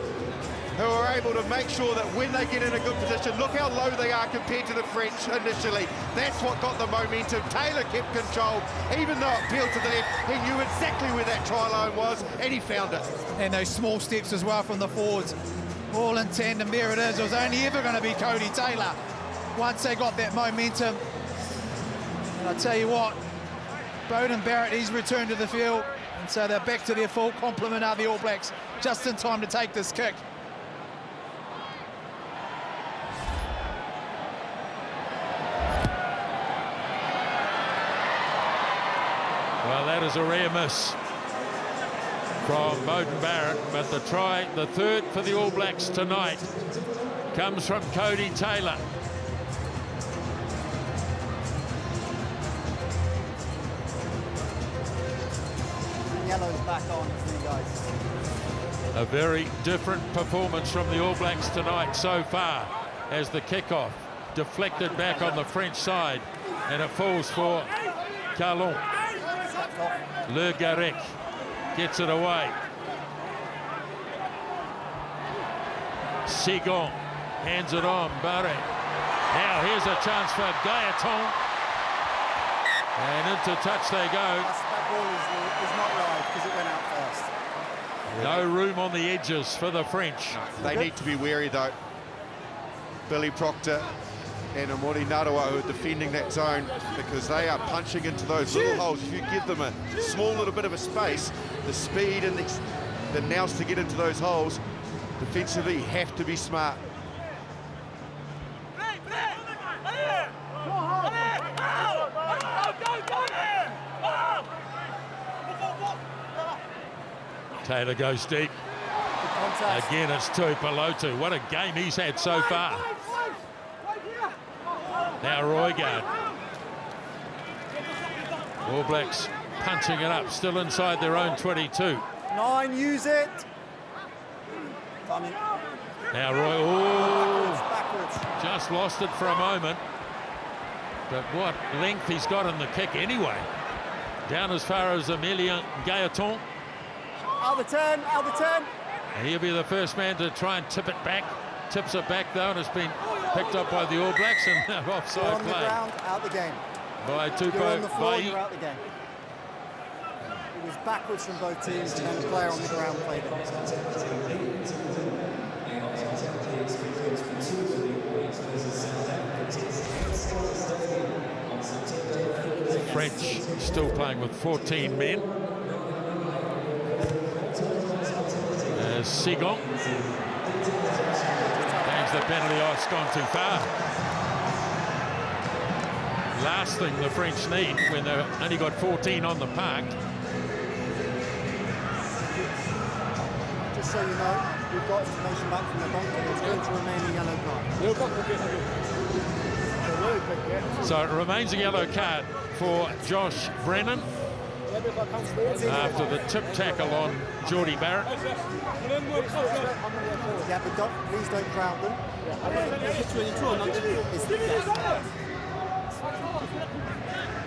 who are able to make sure that when they get in a good position, look how low they are compared to the French initially. That's what got the momentum. Taylor kept control, even though it peeled to the left. He knew exactly where that try line was, and he found it.
And those small steps as well from the forwards. All in tandem, there it is. It was only ever going to be Cody Taylor once they got that momentum. And I tell you what, Beauden Barrett, he's returned to the field, and so they're back to their full complement of the All Blacks, just in time to take this kick.
Well, that is a rare miss from Beauden Barrett, but the try, the third for the All Blacks tonight, comes from Cody Taylor.
Yellow's back on, you guys.
A very different performance from the All Blacks tonight so far, as the kickoff deflected back on the French side, and it falls for Carlon. Le Garrec gets it away. Sigon hands it on. Barrett. Now here's a chance for Gaetan. And into touch they go.
That ball is not live because it went out first.
No room on the edges for the French.
They need to be wary, though. Billy Proctor and Amori Narawa, who are defending that zone, because they are punching into those little holes. If you give them a small little bit of a space, the speed and the nous to get into those holes, defensively, you have to be smart.
Taylor goes deep. Again, it's Tuipulotu. What a game he's had so far. Now Roigard. All Blacks punching it up, still inside their own 22.
9, use it.
Now Roy,
Backwards.
just lost it for a moment. But what length he's got in the kick anyway. Down as far as Emilien Gaetan.
Out the 10, out the 10.
And he'll be the first man to try and tip it back. Tips it back though, and it's been picked up by the All Blacks, and offside
You're on
play.
the ground, out the game.
By
You're on the floor,
Tupou.
you're out the game. It was backwards from both teams, and then the player on the ground played it.
French still playing with 14 men. As Sigon bangs the penalty. Oh, it's gone too far. Last thing the French need when they've only got 14 on the park.
Just so you know, we've got information back from the bunker. It's going to remain a yellow card.
So it remains a yellow card for Josh Brennan after the tip tackle on Geordie Barrett.
Yeah, but please don't crowd them.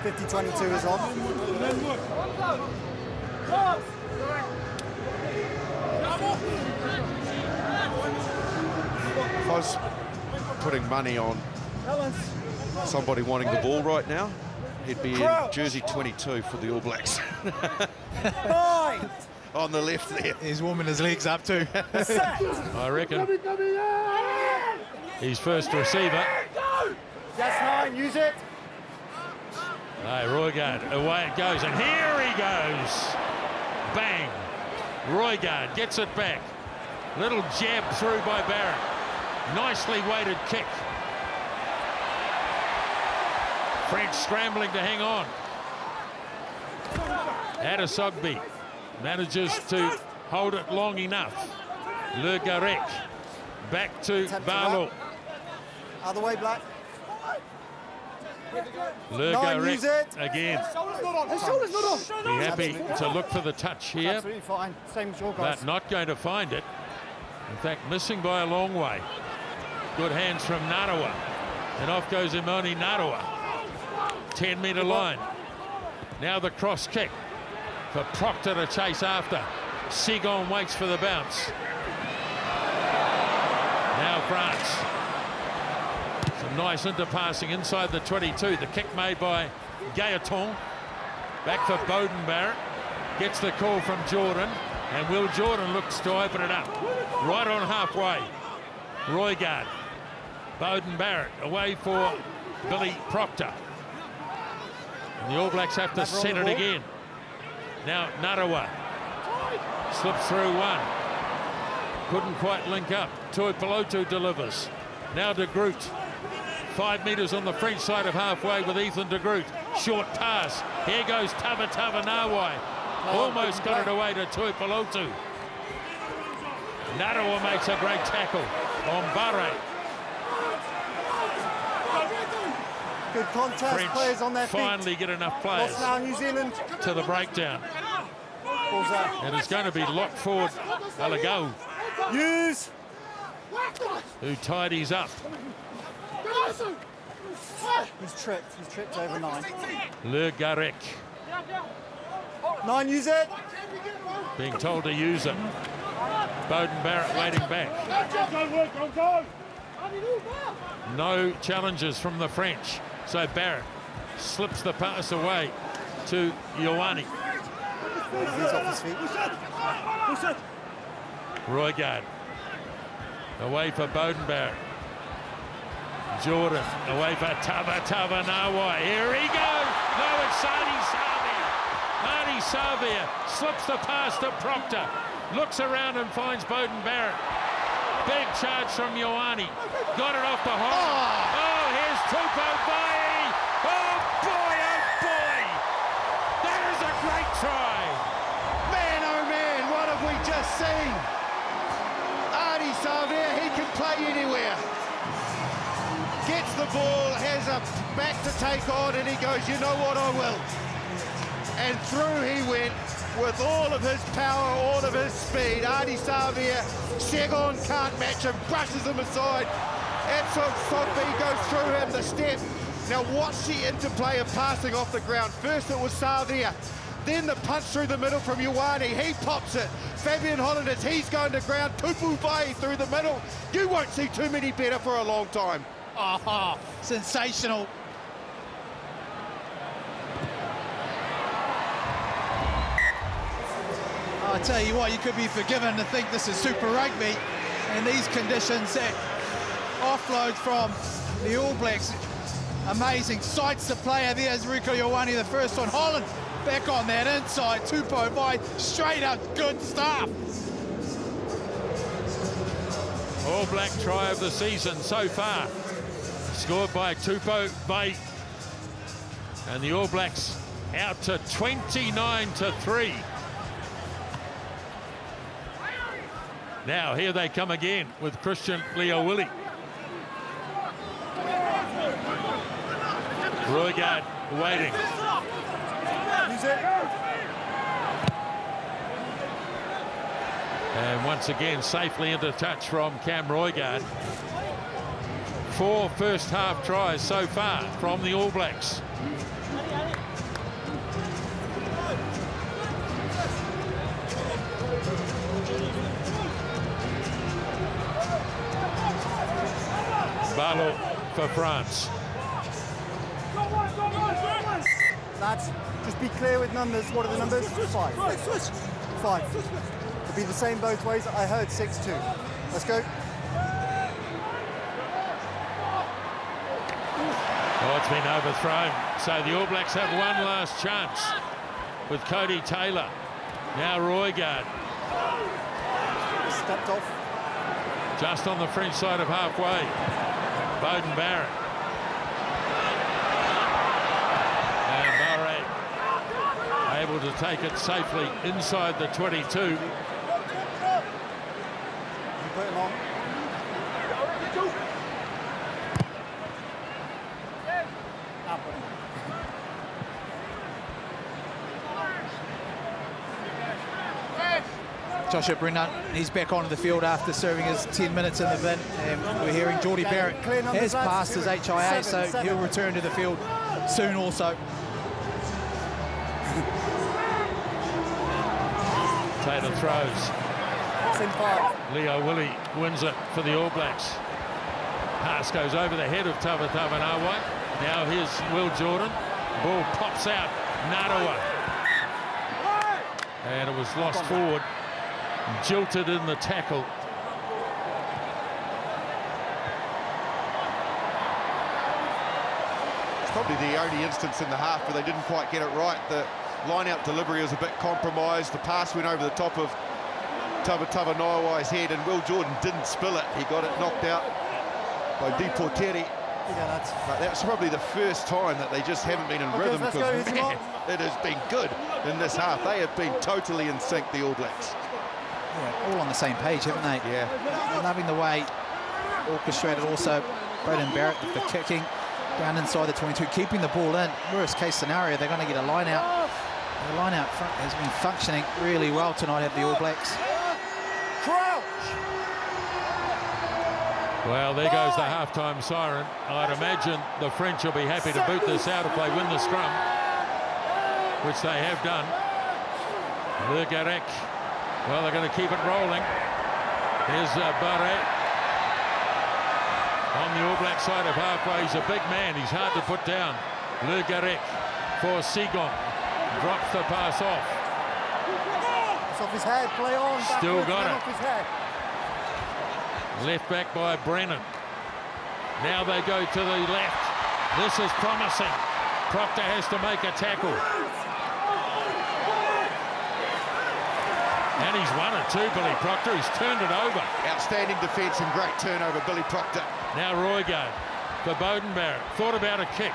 50-22 is on.
If I was putting money on somebody wanting the ball right now, it'd be in jersey 22 for the All Blacks. On the left there.
He's warming his legs up too.
I reckon he's first receiver.
Yes, 9, use it.
Hey, Roigard, away it goes, and here he goes. Bang. Roigard gets it back. Little jab through by Barrett. Nicely weighted kick. French scrambling to hang on. Adesogby manages to hold it long enough. Le Garrec back to Barlow.
Out of the way, Black.
Le
9, use
Garrec
it.
again. Be happy to look for the touch here,
Absolutely fine. Same as your guys.
but not going to find it. In fact, missing by a long way. Good hands from Narawa. And off goes Imoni Narawa. 10-metre line. Now the cross kick for Proctor to chase after. Sigon waits for the bounce. Now France. Some nice interpassing inside the 22. The kick made by Gaetan. Back for Beauden Barrett. Gets the call from Jordan. And Will Jordan looks to open it up. Right on halfway. Roigard. Beauden Barrett away for Billy Proctor. And the All Blacks have to set it again. Now Narawa slips through one. Couldn't quite link up. Tuipulotu delivers. Now de Groot. 5 metres on the French side of halfway with Ethan de Groot. Short pass. Here goes Nawai. Almost got it away to Tuipulotu. Narawa makes a great tackle on Barre.
Good contest,
French
players on their feet.
finally get enough players
Lost now, New Zealand.
to the breakdown.
Ball's out.
And it's going to be locked forward Alagau,
Use.
who tidies up.
He's tripped over 9.
Le Garrec
9, use it.
being told to use it. Bowden Barrett waiting back. No challenges from the French. So Barrett slips the pass away to Ioane.
He's off his feet.
Roigard away for Bowden Barrett. Jordan away for Nawai. Here he goes. No, it's Sadi Savia. Marty Savia slips the pass to Proctor. Looks around and finds Bowden Barrett. Big charge from Ioane. Got it off the hole. Oh, here's Tupou Vaa'i. Oh boy, that is a great try.
Man, oh man, what have we just seen? Artie Savia, he can play anywhere. Gets the ball, has a back to take on, and he goes, you know what, I will. And through he went with all of his power, all of his speed. Artie Savia, Segon can't match him, brushes him aside. Absolute Sogby goes through him, the step. Now watch the interplay of passing off the ground. First it was Savia, then the punch through the middle from Ioane. He pops it. Fabian Hollanders, he's going to ground. Tupou Vaa'i through the middle. You won't see too many better for a long time.
Oh, sensational. I tell you what, you could be forgiven to think this is Super Rugby in these conditions. That offload from the All Blacks, amazing. Sights the player. There's Rieko Ioane, the first one. Holland back on that inside. Tupou Vaa'i, straight up, good stuff.
All Black try of the season so far. Scored by Tupou Vaa'i. And the All Blacks out to 29-3. Now here they come again with Christian Leowili. Roigard waiting. And once again safely into touch from Cam Roigard. 4 first half tries so far from the All Blacks. Barlow for France.
Lads, just be clear with numbers. What are the numbers? 5. 5. It'll be the same both ways. I heard 6-2. Let's go.
Oh, it's been overthrown. So the All Blacks have one last chance with Cody Taylor. Now Roigard.
Stepped off.
Just on the French side of halfway. Bowden Barrett. And Barrett able to take it safely inside the 22.
You put him on.
Joshua Brennan, he's back onto the field after serving his 10 minutes in the bin. And we're hearing Geordie Barrett has passed his HIA, so he'll return to the field soon also.
Taylor throws.
It's in 5.
Leowili wins it for the All Blacks. Pass goes over the head of Nawai. Now here's Will Jordan. Ball pops out. Narawa. And it was lost forward. Jilted in the tackle.
It's probably the only instance in the half where they didn't quite get it right. The line-out delivery was a bit compromised. The pass went over the top of Nawai's head, and Will Jordan didn't spill it. He got it knocked out by Deporteri But that's probably the first time that they just haven't been in rhythm, because man, it has been good in this half. They have been totally in sync, the All Blacks.
Yeah, all on the same page, haven't they?
Yeah.
They're loving the way orchestrated also Beauden Barrett with the kicking down inside the 22, keeping the ball in. Worst case scenario, they're going to get a line out. The line out front has been functioning really well tonight at the All Blacks.
Well, there goes the halftime siren. I'd imagine the French will be happy to boot this out if they win the scrum, which they have done. Le Garrec. Well, they're going to keep it rolling. Here's Barret. On the All Black side of halfway, he's a big man. He's hard to put down. Le Garrec for Segon. Drops the pass off.
It's off his head, play on.
Still got it.
Off his head.
Left back by Brennan. Now they go to the left. This is promising. Proctor has to make a tackle. And he's won it too, Billy Proctor. He's turned it over.
Outstanding defence and great turnover, Billy Proctor.
Now Roigard for Beauden Barrett. Thought about a kick.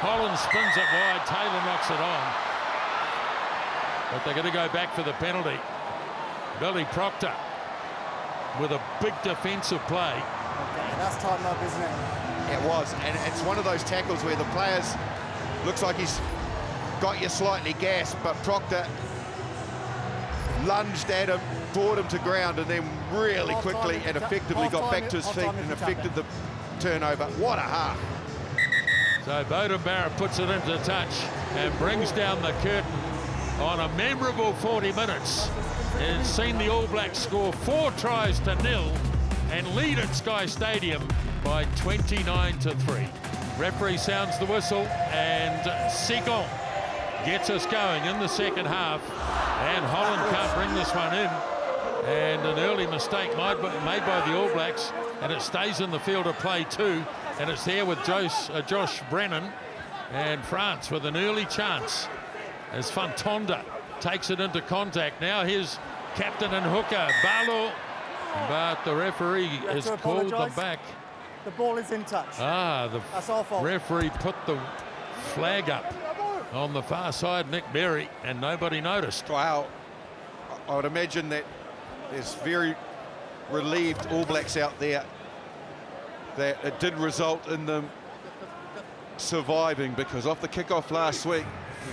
Holland spins it wide. Taylor knocks it on. But they're going to go back for the penalty. Billy Proctor with a big defensive play.
Okay, that's tightened up, isn't it?
It was, and it's one of those tackles where the players, looks like he's got you slightly gassed, but Proctor lunged at him, brought him to ground, and then really quickly and effectively got back to his feet and affected the turnover. What a half.
So Beauden Barrett puts it into touch and brings down the curtain on a memorable 40 minutes. And seen the All Blacks score 4 tries to 0 and lead at Sky Stadium by 29-3. Referee sounds the whistle, and Segon gets us going in the second half. And Holland can't bring this one in. And an early mistake made by the All Blacks, and it stays in the field of play too. And it's there with Josh Brennan, and France with an early chance as Fantonda takes it into contact. Now here's captain and hooker Barlow, but the referee has called them back.
The ball is in touch.
That's our fault. Referee put the flag up on the far side, Nick Berry, and nobody noticed.
Wow, I would imagine that there's very relieved All Blacks out there that it did result in them surviving, because off the kickoff last week,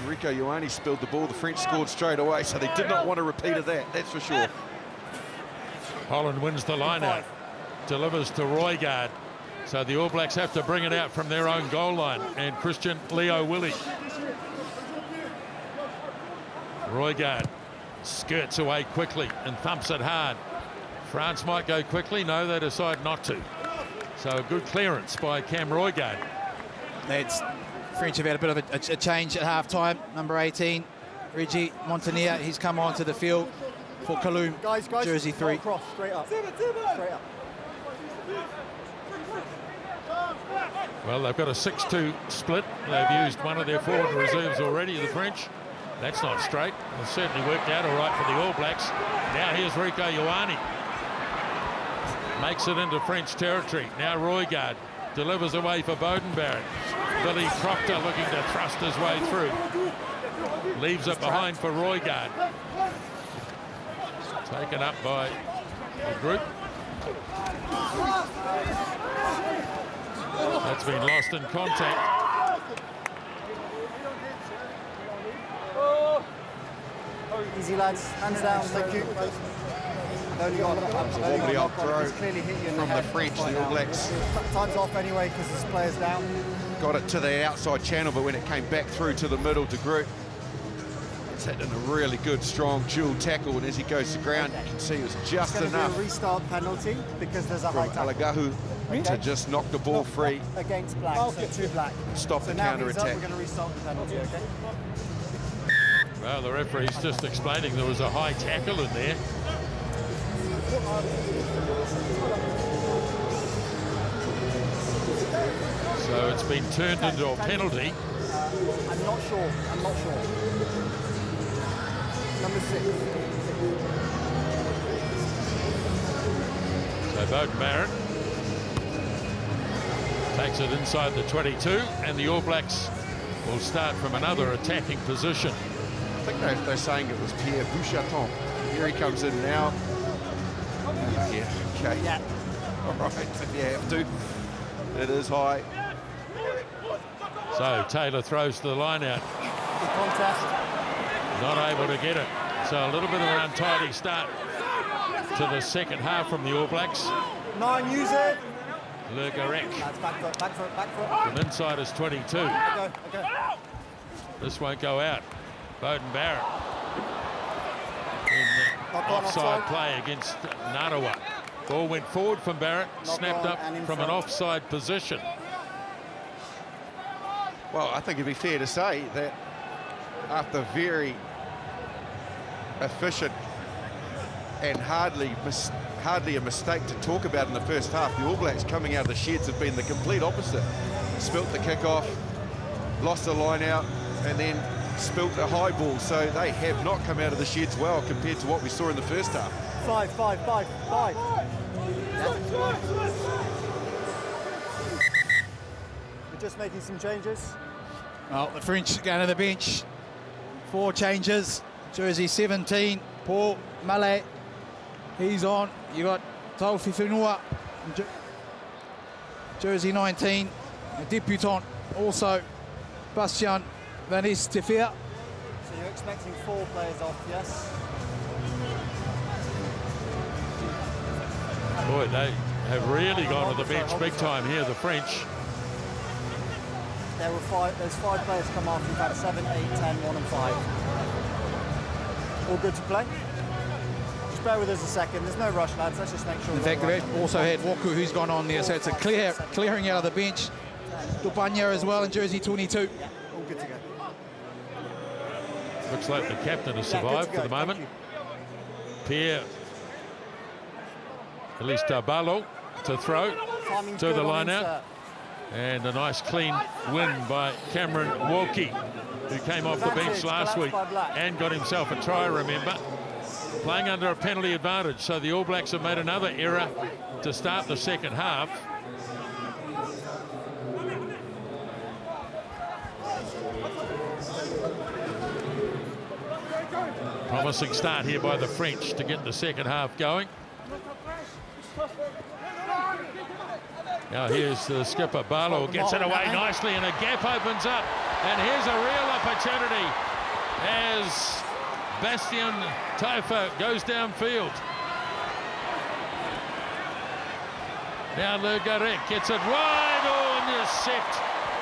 Rico Ioane spilled the ball. The French scored straight away, so they did not want a repeat of that, that's for sure.
Holland wins the line-out, delivers to Roigard. So the All Blacks have to bring it out from their own goal line, and Christian Leo Willie. Roigard skirts away quickly and thumps it hard. France might go quickly. No, they decide not to. So a good clearance by Cam Roigard.
French have had a bit of a change at half-time. Number 18, Reggie Montagnier, he's come onto the field for Kaloum,
guys,
jersey 3.
Cross, straight up. Straight up.
Well, they've got a 6-2 split. They've used one of their forward reserves already, the French. That's not straight. It certainly worked out all right for the All Blacks. Now here's Rico Ioane. Makes it into French territory. Now Roigard delivers away for Beauden Barrett. Billy Proctor looking to thrust his way through. Leaves it behind for Roigard. Taken up by the group. That's been lost in contact.
Easy, lads. Hands down. Thank you.
Wobbly old throw from the French, the All Blacks.
Time's off anyway because his player's down.
Got it to the outside channel, but when it came back through to the middle to group, it's hit in a really good, strong dual tackle, and as he goes to ground, you can see it was just enough.
Be a restart penalty because there's a high tackle.
Alagahu to just knock the ball free.
Against black, so 2 black.
Stop the counter-attack.
We're going to restart the penalty, okay?
Well, the referee's just explaining there was a high tackle in there. So it's been turned into a penalty.
I'm not sure. Number 6.
So Beauden Barrett Takes it inside the 22, and the All Blacks will start from another attacking position.
I think they're saying it was Pierre Bouchaton. Here he comes in now. Yeah, okay.
Yeah.
All right, if you have to. It is high.
So Taylor throws to the line out.
Good contest.
Not able to get it. So a little bit of an untidy start to the second half from the All Blacks.
9, use it.
Le Garrec
That's back foot, back foot, back foot.
from inside his 22.
Okay, okay.
This won't go out. Bowden Barrett in the offside play against Narawa. Ball went forward from Barrett, snapped up from an offside position.
Well, I think it'd be fair to say that after very efficient and hardly a mistake to talk about in the first half, the All Blacks coming out of the sheds have been the complete opposite. Spilt the kick-off, lost the line out, and then spilt a high ball. So they have not come out of the sheds well compared to what we saw in the first half.
5, 5, 5, 5. We're just making some changes.
Well, the French going to the bench. 4 changes. Jersey 17, Paul Mallet. He's on. You got Taufi Whenua. Jersey 19, a debutant. Also, Bastian Van Estefeer.
So you're expecting 4 players off, yes?
Boy, they have really gone to the bench big time here, the French.
There's 5 players come off. You've had 7, 8, 10, 1 and 5. All good to play? Just bear with us a second. There's no rush, lads. Let's just make sure.
In fact, they've also had Woku, who's gone on there, so it's a clearing out of the bench. Dupanya as well in jersey 22.
Yeah, all good to go.
Looks like the captain has survived for the moment. Pierre Elistabalo to throw to the line out. And a nice clean win by Cameron Walkie, who came off the bench last week and got himself a try, remember. Playing under a penalty advantage, so the All Blacks have made another error to start the second half. Promising start here by the French to get the second half going. Now here's the skipper, Barlow gets it away nicely and a gap opens up. And here's a real opportunity as Bastien Taifa goes downfield. Now Le Garrec gets it wide, intercept,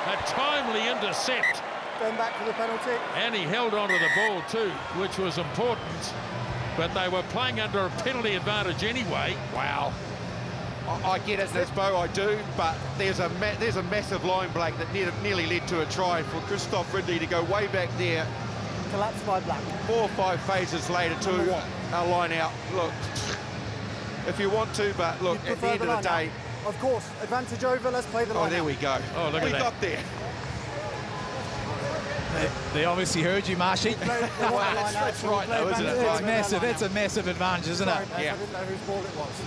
a timely intercept.
Going back for the penalty.
And he held onto the ball too, which was important. But they were playing under a penalty advantage anyway.
Wow. I get it, Nesbo, I do, but there's a massive line break that nearly led to a try for Christophe Ridley to go way back there.
Collapsed by Black.
4 or 5 phases later to our line out. Look, if you want to, but look, at the end of the day...
Of course, advantage over, let's play the line.
Oh, there we go.
Oh, look at that.
We got there.
They obviously heard you, Marshy.
Well, that's right, though, isn't it?
It's massive. That's a massive advantage, isn't it?
Yeah.
I didn't know whose ball it was.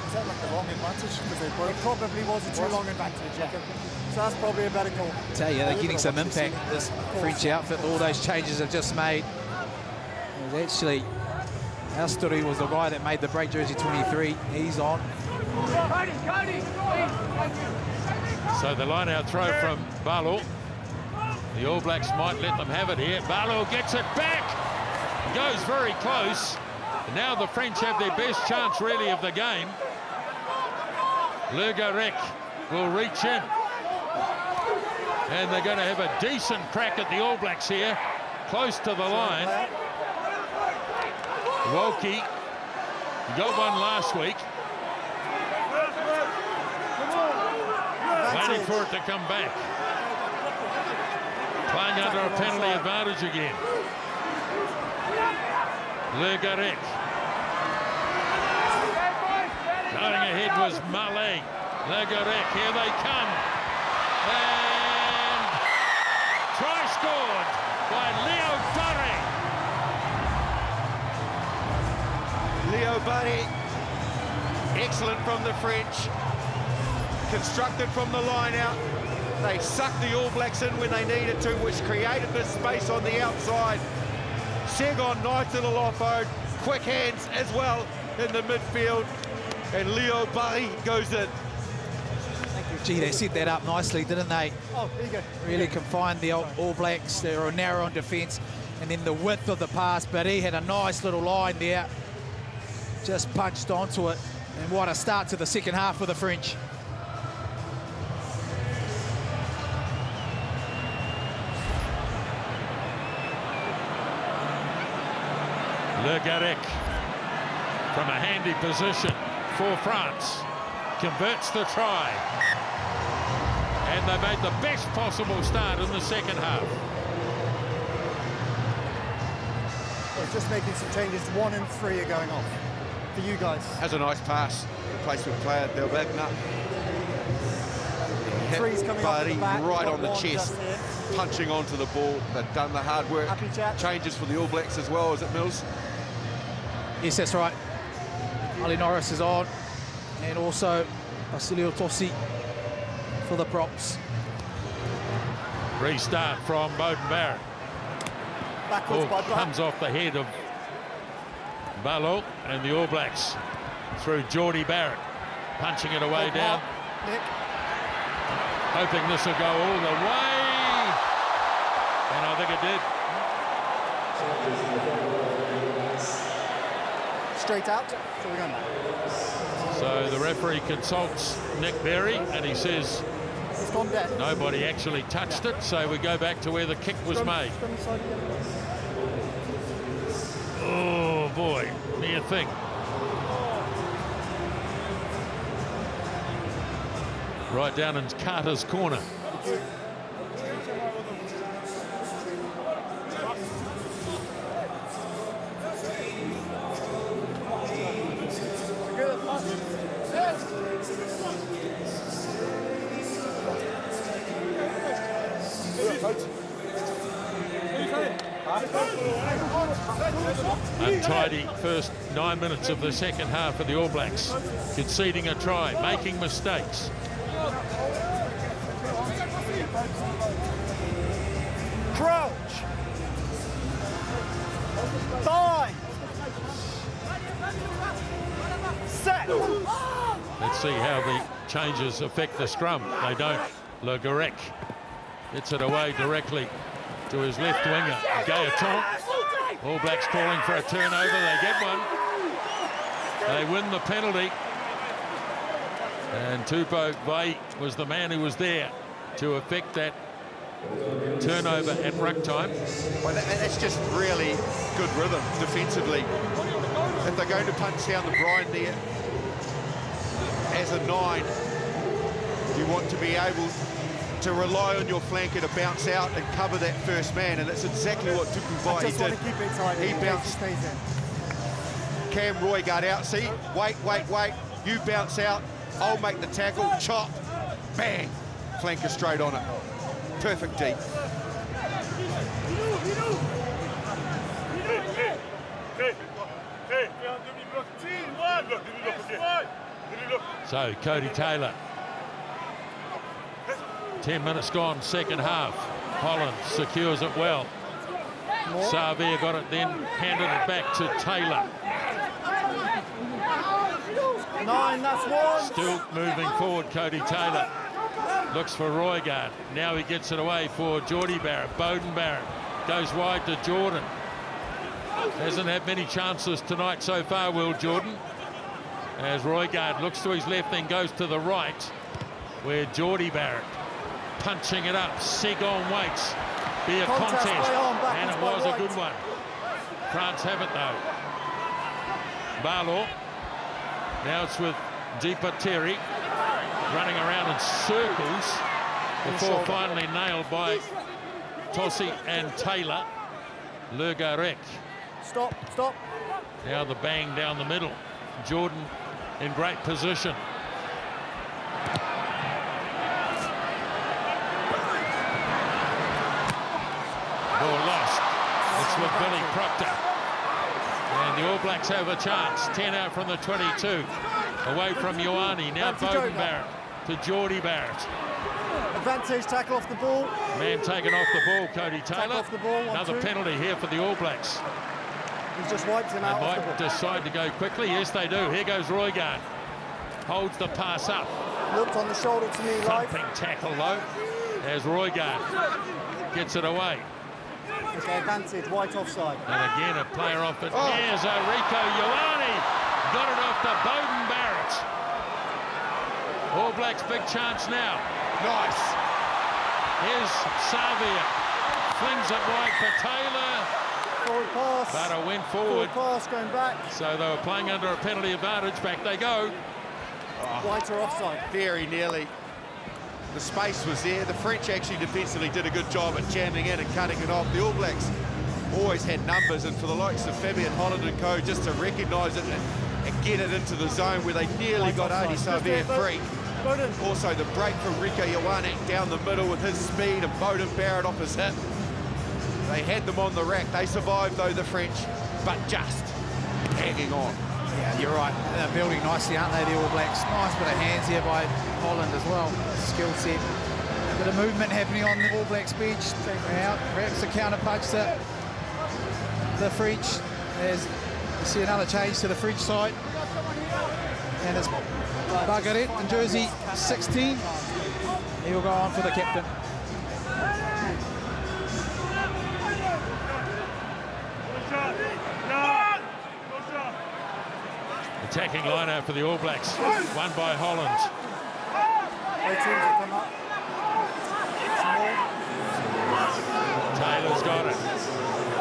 Is that like the wrong advantage? It probably was a too long advantage, yeah. So that's probably a better call.
I tell you, they're getting some impact, this French outfit, all those changes they've just made. It was actually, Asturi was the guy that made the break, jersey 23. He's on.
So the line-out throw from Barlow. The All Blacks might let them have it here. Barlow gets it back. Goes very close. And now the French have their best chance, really, of the game. Le Garrec will reach in. And they're going to have a decent crack at the All Blacks here. Close to the line. Walkie got one last week. Waiting for it to come back. Playing under a penalty advantage again. Le Garrec. Going ahead was Mallet. Le Garrec, here they come. And try scored by Leo Barry.
Leo Barry, excellent from the French. constructed from the line out. They sucked the All Blacks in when they needed to, which created this space on the outside. Segon, nice little offload, quick hands as well in the midfield, and Leo Barry goes in.
Gee, they set that up nicely, didn't they?
Oh, there you go.
Really confined the All Blacks. They were narrow on defence, and then the width of the pass, but he had a nice little line there. Just punched onto it, and what a start to the second half for the French.
Le Garrec from a handy position for France converts the try, and they made the best possible start in the second half.
We're just making some changes. 1 and 3 are going off for you guys.
Has a nice pass, replacement player Del Wagner.
3's coming off the back,
right
got
on the
one
chest,
just in.
punching onto the ball. They've done the hard work.
Happy chaps.
Changes for the All Blacks as well, is it, Mills?
Yes, that's right. Ali Norris is on, and also Basilio Tossi for the props.
Restart from Beauden Barrett.
Backwards by Black.
Comes off the head of Balo, and the All Blacks through Geordie Barrett, punching it away down.
Nick.
Hoping this will go all the way, and I think it did.
Straight out, so we're going back.
So the referee consults Nick Berry, and he says
It's gone dead.
nobody actually touched it, so we go back to where the kick was made. Oh boy, near thing. Right down in Carter's corner. Untidy first 9 minutes of the second half for the All Blacks, conceding a try, making mistakes.
Crouch. Dive. Set.
Let's see how the changes affect the scrum. They don't. Le Garrec gets it away directly to his left winger, Gaetan. All Blacks calling for a turnover. They get one. They win the penalty. And Tupou Vai was the man who was there to effect that turnover at ruck time.
Well, and that's just really good rhythm defensively. If they're going to punch down the brine there as a 9, you want to be able to rely on your flanker to bounce out and cover that first man, and that's exactly what Tupou Vai did.
Want to keep it tight.
He bounced. Cam Roigard out. See, wait. You bounce out. I'll make the tackle. Chop. Bang. Flanker straight on it. Perfect D.
So Cody Taylor. 10 minutes gone, second half. Holland secures it well. Savia got it, then handed it back to Taylor.
9, that's 1.
Still moving forward, Cody Taylor. Looks for Roigard. Now he gets it away for Geordie Barrett. Beauden Barrett goes wide to Jordan. Hasn't had many chances tonight so far, Will Jordan. As Roigard looks to his left, then goes to the right, where Geordie Barrett punching it up. Segon waits. Be a contest, and it was a good one. France have it though. Barlaw. Now it's with Deepa Terry running around in circles before finally nailed by Tossi and Taylor. Le Garrec.
Stop.
Now the bang down the middle. Jordan in great position. Ball lost. It's with Billy Proctor. And the All Blacks have a chance. 10 out from the 22. Away from Ioane. Now Beauden Barrett. to Geordie Barrett.
Advantage, tackle off the ball.
Man taken off the ball, Cody
Tackle
Taylor.
off the ball.
Another penalty here for the All Blacks.
He's just wiped him
They
out off the
might
ball.
decide to go quickly. Yes, they do. Here goes Roigard. Holds the pass up.
Looked on the shoulder to me, live.
Thumping tackle low. There's Roigard. Gets it away.
Okay, advantage, white offside.
And again, a player off it. Here's Rico Ioane. Got it off to Beauden Barrett. All Blacks big chance now.
Nice.
Here's Savia. Flings it wide for Taylor.
Forward pass.
But it went forward.
Forward pass going back.
So they were playing under a penalty advantage. Back they go.
White or offside.
Very nearly. The space was there. The French actually defensively did a good job at jamming in and cutting it off. The All Blacks always had numbers, and for the likes of Fabian Holland and co, just to recognise it and get it into the zone where they nearly got Adi Savia free. Also the break from Rico Ioane down the middle with his speed and Beauden Barrett off his hip. They had them on the rack. They survived though, the French, but just hanging on.
Yeah, you're right. They're building nicely, aren't they, the All Blacks? Nice bit of hands here by Holland as well. Skill set. A bit of movement happening on the All Blacks bench. Out, perhaps a counter punch to the French. There's, you see another change to the French side. And it's Garrec in jersey 16. He'll go on for the captain.
Attacking line out for the All Blacks. Won by Holland. Taylor's got it.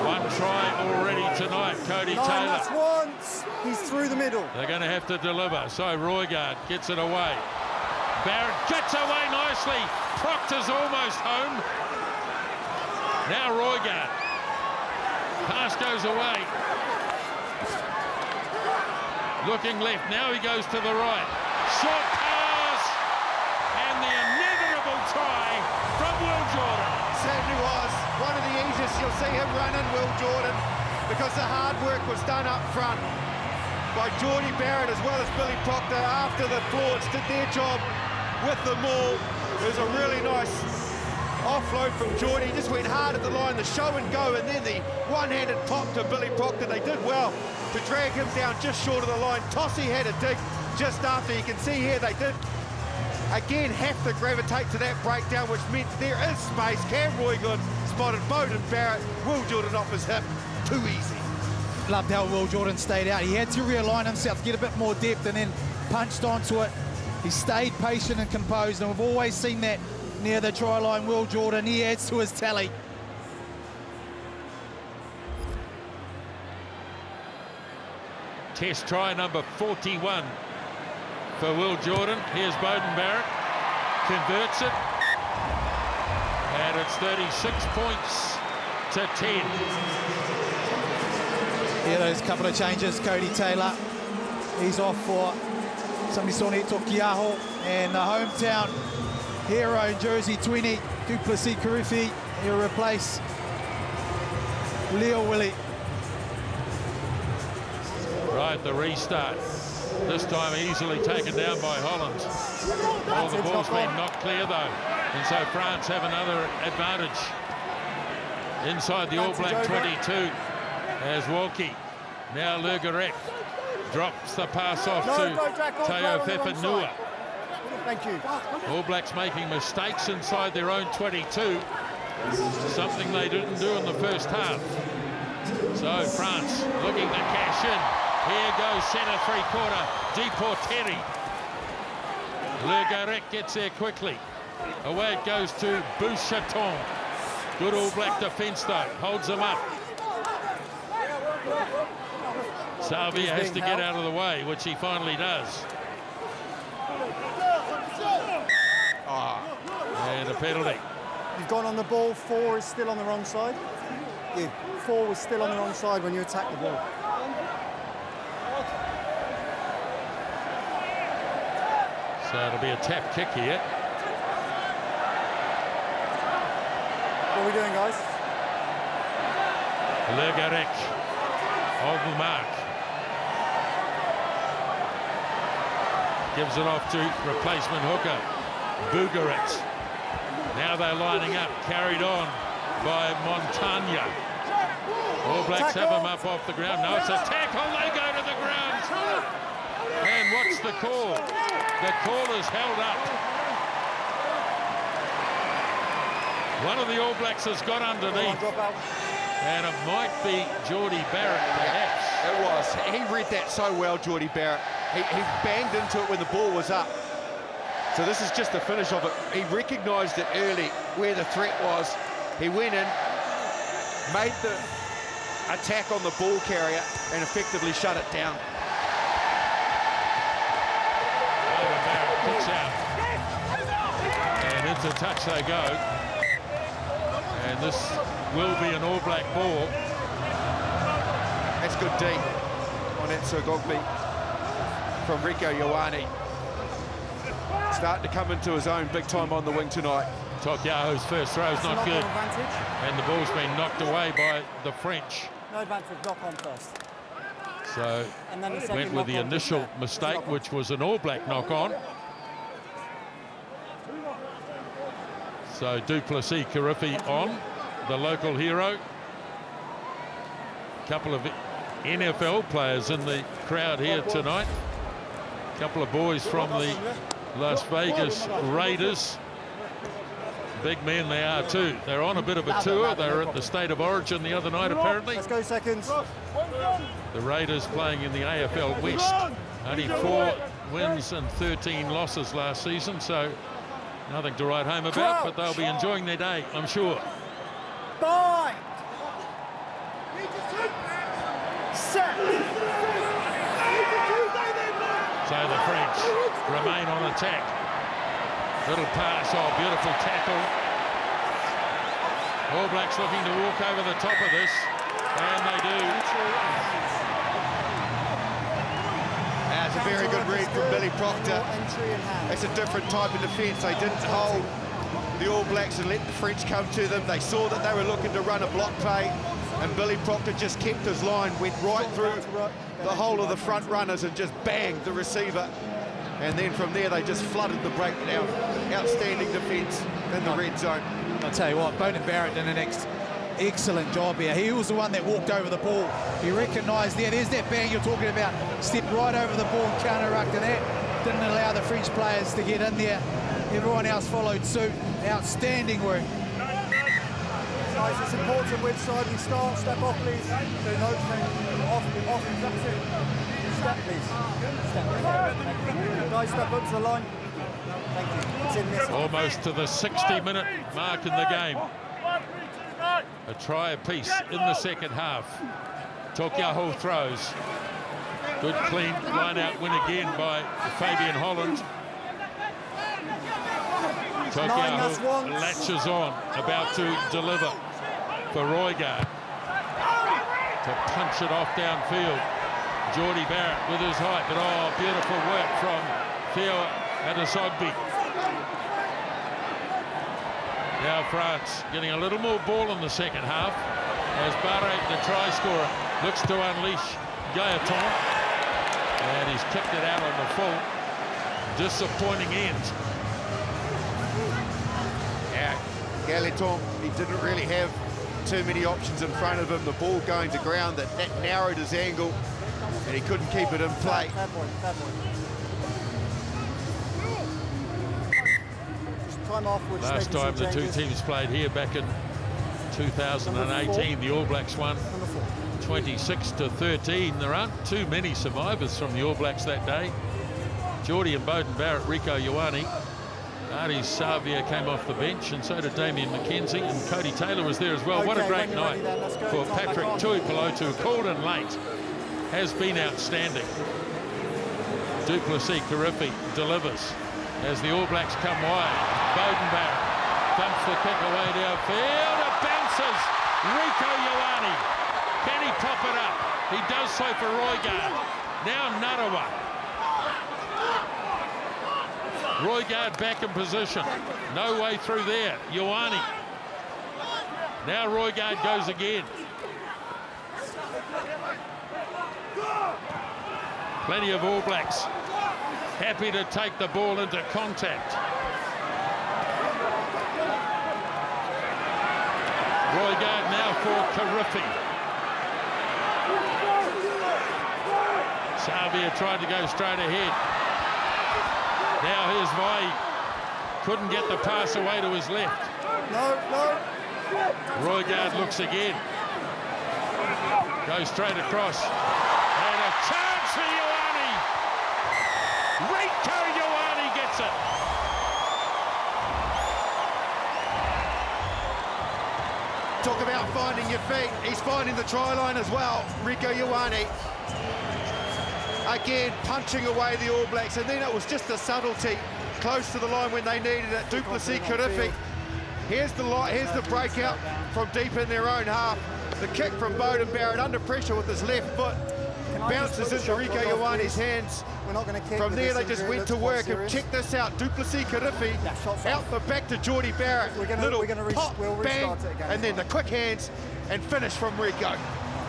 One try already tonight, Cody Taylor.
That's once. He's through the middle.
They're going to have to deliver. So Roigard gets it away. Barrett gets away nicely. Proctor's almost home. Now Roigard. Pass goes away. Looking left. Now he goes to the right. Short pass. And the inevitable try from Will Jordan.
Certainly was one of the easiest you'll see him running, Will Jordan, because the hard work was done up front by Geordie Barrett as well as Billy Proctor after the forwards did their job with the maul. It was a really nice offload from Geordie. He just went hard at the line, the show and go, and then the one-handed pop to Billy Proctor. They did well to drag him down just short of the line. Tossie had a dig just after. You can see here they did again have to gravitate to that breakdown, which meant there is space. Cam Roigard spotted Beauden Barrett. Will Jordan off his hip. Too easy.
Loved how Will Jordan stayed out. He had to realign himself to get a bit more depth and then punched onto it. He stayed patient and composed, and we've always seen that near the try line. Will Jordan, he adds to his tally.
Test try number 41 for Will Jordan. Here's Beauden Barrett. Converts it. And it's 36 points to 10.
Yeah, those couple of changes. Cody Taylor, he's off for Samisoni Tokiaho, and the hometown hero in jersey 20, Duplessis Karifi. He'll replace Leo Willie.
Right, the restart. This time easily taken down by Holland. Well, the ball's been knocked clear though, and so France have another advantage inside the All Black 22 as Walkie. Now Garrec drops the pass off to Teo Fefenua.
Thank you.
All Blacks making mistakes inside their own 22, something they didn't do in the first half. So France looking to cash in. Here goes centre three-quarter Deporteri. Garrec gets there quickly. Away it goes to Bouchaton. Good All Black defence though, holds them up. Savia has to get out of the way, which he finally does. And a penalty.
You've gone on the ball, 4 is still on the wrong side. Yeah, 4 was still on the wrong side when you attack the ball.
So it'll be a tap kick here.
What are we doing, guys?
Garrec of the mark. Gives it off to replacement hooker. Garrec. Now they're lining up, carried on by Montagna. All Blacks have him up off the ground. No, it's a tackle. They go to the ground. And what's the call? The call is held up. One of the All Blacks has got underneath. And it might be Geordie Barrett, perhaps.
It was. He read that so well, Geordie Barrett. He banged into it when the ball was up. So this is just the finish of it. He recognised it early, where the threat was. He went in, made the attack on the ball carrier, and effectively shut it down.
Barrett kicks out. And into touch they go. And this will be an All Black ball.
That's good D on that Sir Gogby from Rieko Ioane. Starting to come into his own big time on the wing tonight.
Tokiaho's first throw is not good. And the ball's been knocked away by the French.
No advantage, knock on first.
So
And then the
went with the initial mistake, which was an All Black knock on. So Duplessis Kirifi on, the local hero. A couple of NFL players in the crowd here tonight. A couple of boys from the Las Vegas Raiders. Big men they are too. They're on a bit of a tour. They were at the State of Origin the other night, apparently.
Let's go seconds.
The Raiders playing in the AFL West. Only 4 wins and 13 losses last season, so nothing to write home about, but they'll be enjoying their day, I'm sure.
Bind. Set.
So the French remain on attack. Little pass, oh, beautiful tackle. All Blacks looking to walk over the top of this, and they do.
That's a very good read from Billy Proctor. It's a different type of defence. They didn't hold the All Blacks and let the French come to them. They saw that they were looking to run a block play, and Billy Proctor just kept his line, went right through the whole of the front runners and just banged the receiver. And then from there, they just flooded the breakdown. Outstanding defence in the red zone.
I'll tell you what, Beauden Barrett did an excellent job here. He was the one that walked over the ball. He recognised there's that bang you're talking about. Stepped right over the ball and counter-rucked, and that didn't allow the French players to get in there. Everyone else followed suit. Outstanding work.
Guys, it's important which side we start. Step off, please. No, off, that's it. Step, please. Step. Guys, step up to the line. Thank you. It's in this.
Almost to the 60-minute mark in the game. A try apiece in the second half. Tokiaho throws. Good clean line-out win again by Fabian Holland. Tokiaho latches on, about to deliver for Roigard. To punch it off downfield. Geordie Barrett with his height, but oh, beautiful work from Theo Adesogbi. Now France getting a little more ball in the second half as Barre, the try scorer, looks to unleash Gaetan, and he's kicked it out on the full. Disappointing end.
Yeah, Gaetan, he didn't really have too many options in front of him. The ball going to ground, that narrowed his angle, and he couldn't keep it in play.
Fair point. Time off,
last time the two teams played here back in 2018, the All Blacks won 26-13. There aren't too many survivors from the All Blacks that day. Geordie and Beauden Barrett, Rieko Ioane, Artie Savia came off the bench, and so did Damien McKenzie, and Cody Taylor was there as well. Okay, what a great night for Patrick Tuipulotu, called in late, has been outstanding. Duplessis Kirifi delivers as the All Blacks come wide. Beauden Barrett dumps the kick away downfield. It bounces. Rieko Ioane. Can he pop it up? He does so for Roigard. Now Narawa. Roigard back in position. No way through there. Ioane. Now Roigard goes again. Plenty of All Blacks happy to take the ball into contact. Roigard now for Carriffy. Xavier tried to go straight ahead. Now here's Vai. Couldn't get the pass away to his left.
No.
Roigard looks again. Goes straight across. And a chance for Ioane. Rico Ioane gets it.
Talk about finding your feet. He's finding the try line as well. Rico Ioane. Again, punching away the All Blacks. And then it was just the subtlety close to the line when they needed it. Duplessis Carriffy. Here's the breakout from deep in their own half. The kick from Beauden Barrett under pressure with his left foot. Bounces into Rico Ioane's hands.
We're not going to kick.
From there, they just went to work. And check this out. Duplessis Carriffy out the back to Geordie Barrett. We'll bang, it again. And then the quick hands and finish from Rico.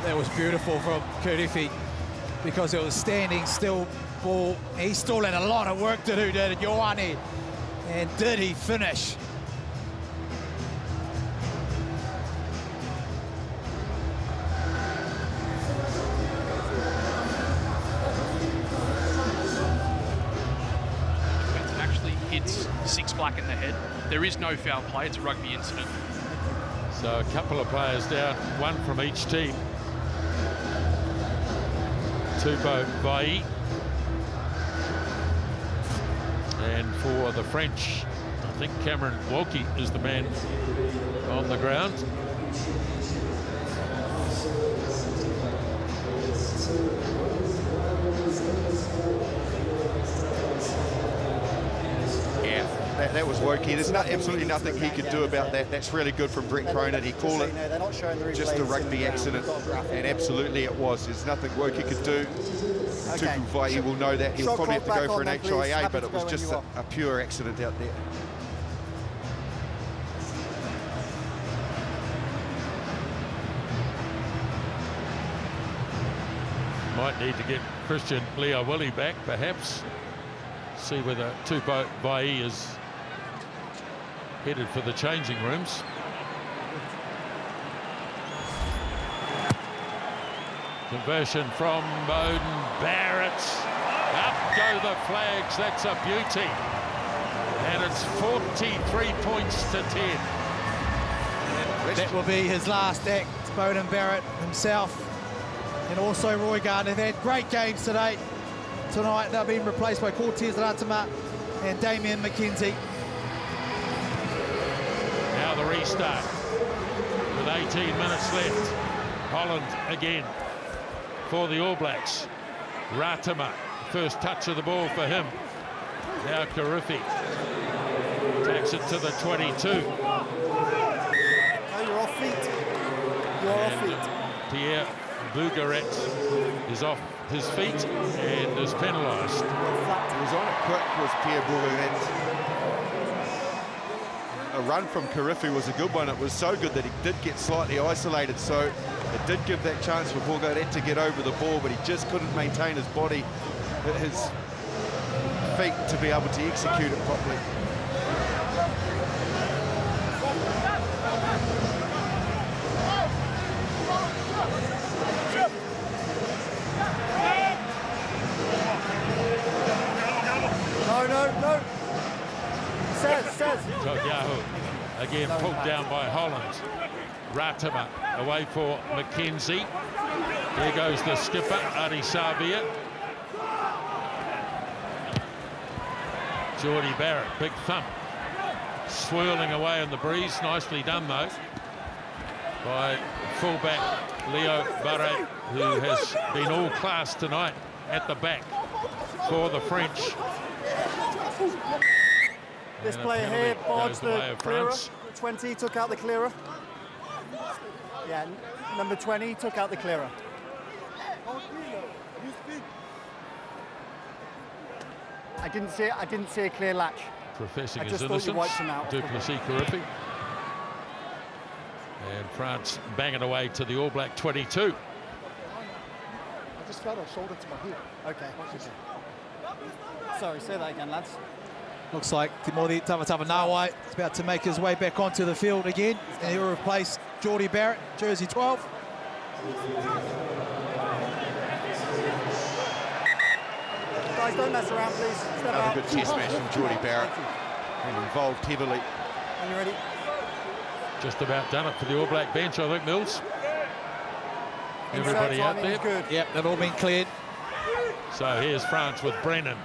That was beautiful from Carriffy because it was standing still ball. He still had a lot of work to do, did Ioane. And did he finish?
Hits 6 Black in the head. There is no foul play. It's a rugby incident.
So a couple of players down, one from each team. Tupou Vai. And for the French, I think Cameron Walkie is the man on the ground.
That was Woki. There's absolutely nothing he could do about that. That's really good from Brett Cronin. He called it just a rugby accident, and absolutely it was. There's nothing Woki could do. Tupou Vai will know that. He'll probably have to go for an HIA, but it was just a pure accident out there.
Might need to get Christian Leawilli back, perhaps. See whether Tupou Vai is headed for the changing rooms. Conversion from Beauden Barrett. Up go the flags. That's a beauty. And it's 43 points to 10.
That will be his last act. Beauden Barrett himself and also Roigard. They've had great games tonight. They've been replaced by Cortez Ratama and Damian McKenzie.
Now the restart with 18 minutes left. Holland again for the All Blacks. Ratama, first touch of the ball for him. Now Carriffy takes it to the 22.
No, you're off feet. You're off feet.
Pierre Bougaret is off his feet and is penalised.
He was on it quick, was Pierre Bougaret. A run from Carriffy was a good one. It was so good that he did get slightly isolated, so it did give that chance for Bougaret to get over the ball, but he just couldn't maintain his body, his feet to be able to execute it properly.
No. Says.
Tokiaho again pulled down by Holland. Ratama away for McKenzie. There goes the skipper, Adi Savia. Geordie Barrett, big thump. Swirling away in the breeze. Nicely done, though, by fullback Leo Barre, who has been all class tonight at the back for the French.
This player here barged the clearer. 20 took out the clearer. Yeah, number 20 took out the clearer. I didn't see a clear latch.
Professing
I
his
just thought you wiped him
innocence,
out.
Duplessis Carriffy. And France banging away to the All Black 22.
I just felt a shoulder to my hip. Okay. Sorry, say that again, lads.
Looks like Timothy Tavatava Nawai is about to make his way back onto the field again, and he'll replace Geordie Barrett, jersey 12.
Guys, don't mess around, please. Step
Another
out.
good test match from Geordie Barrett. And involved heavily.
When you're ready.
Just about done it for the All Black bench, I think, Mills. Everybody
Inside
out
timing is
there.
good.
Yep, they've all been cleared.
So here's France with Brennan.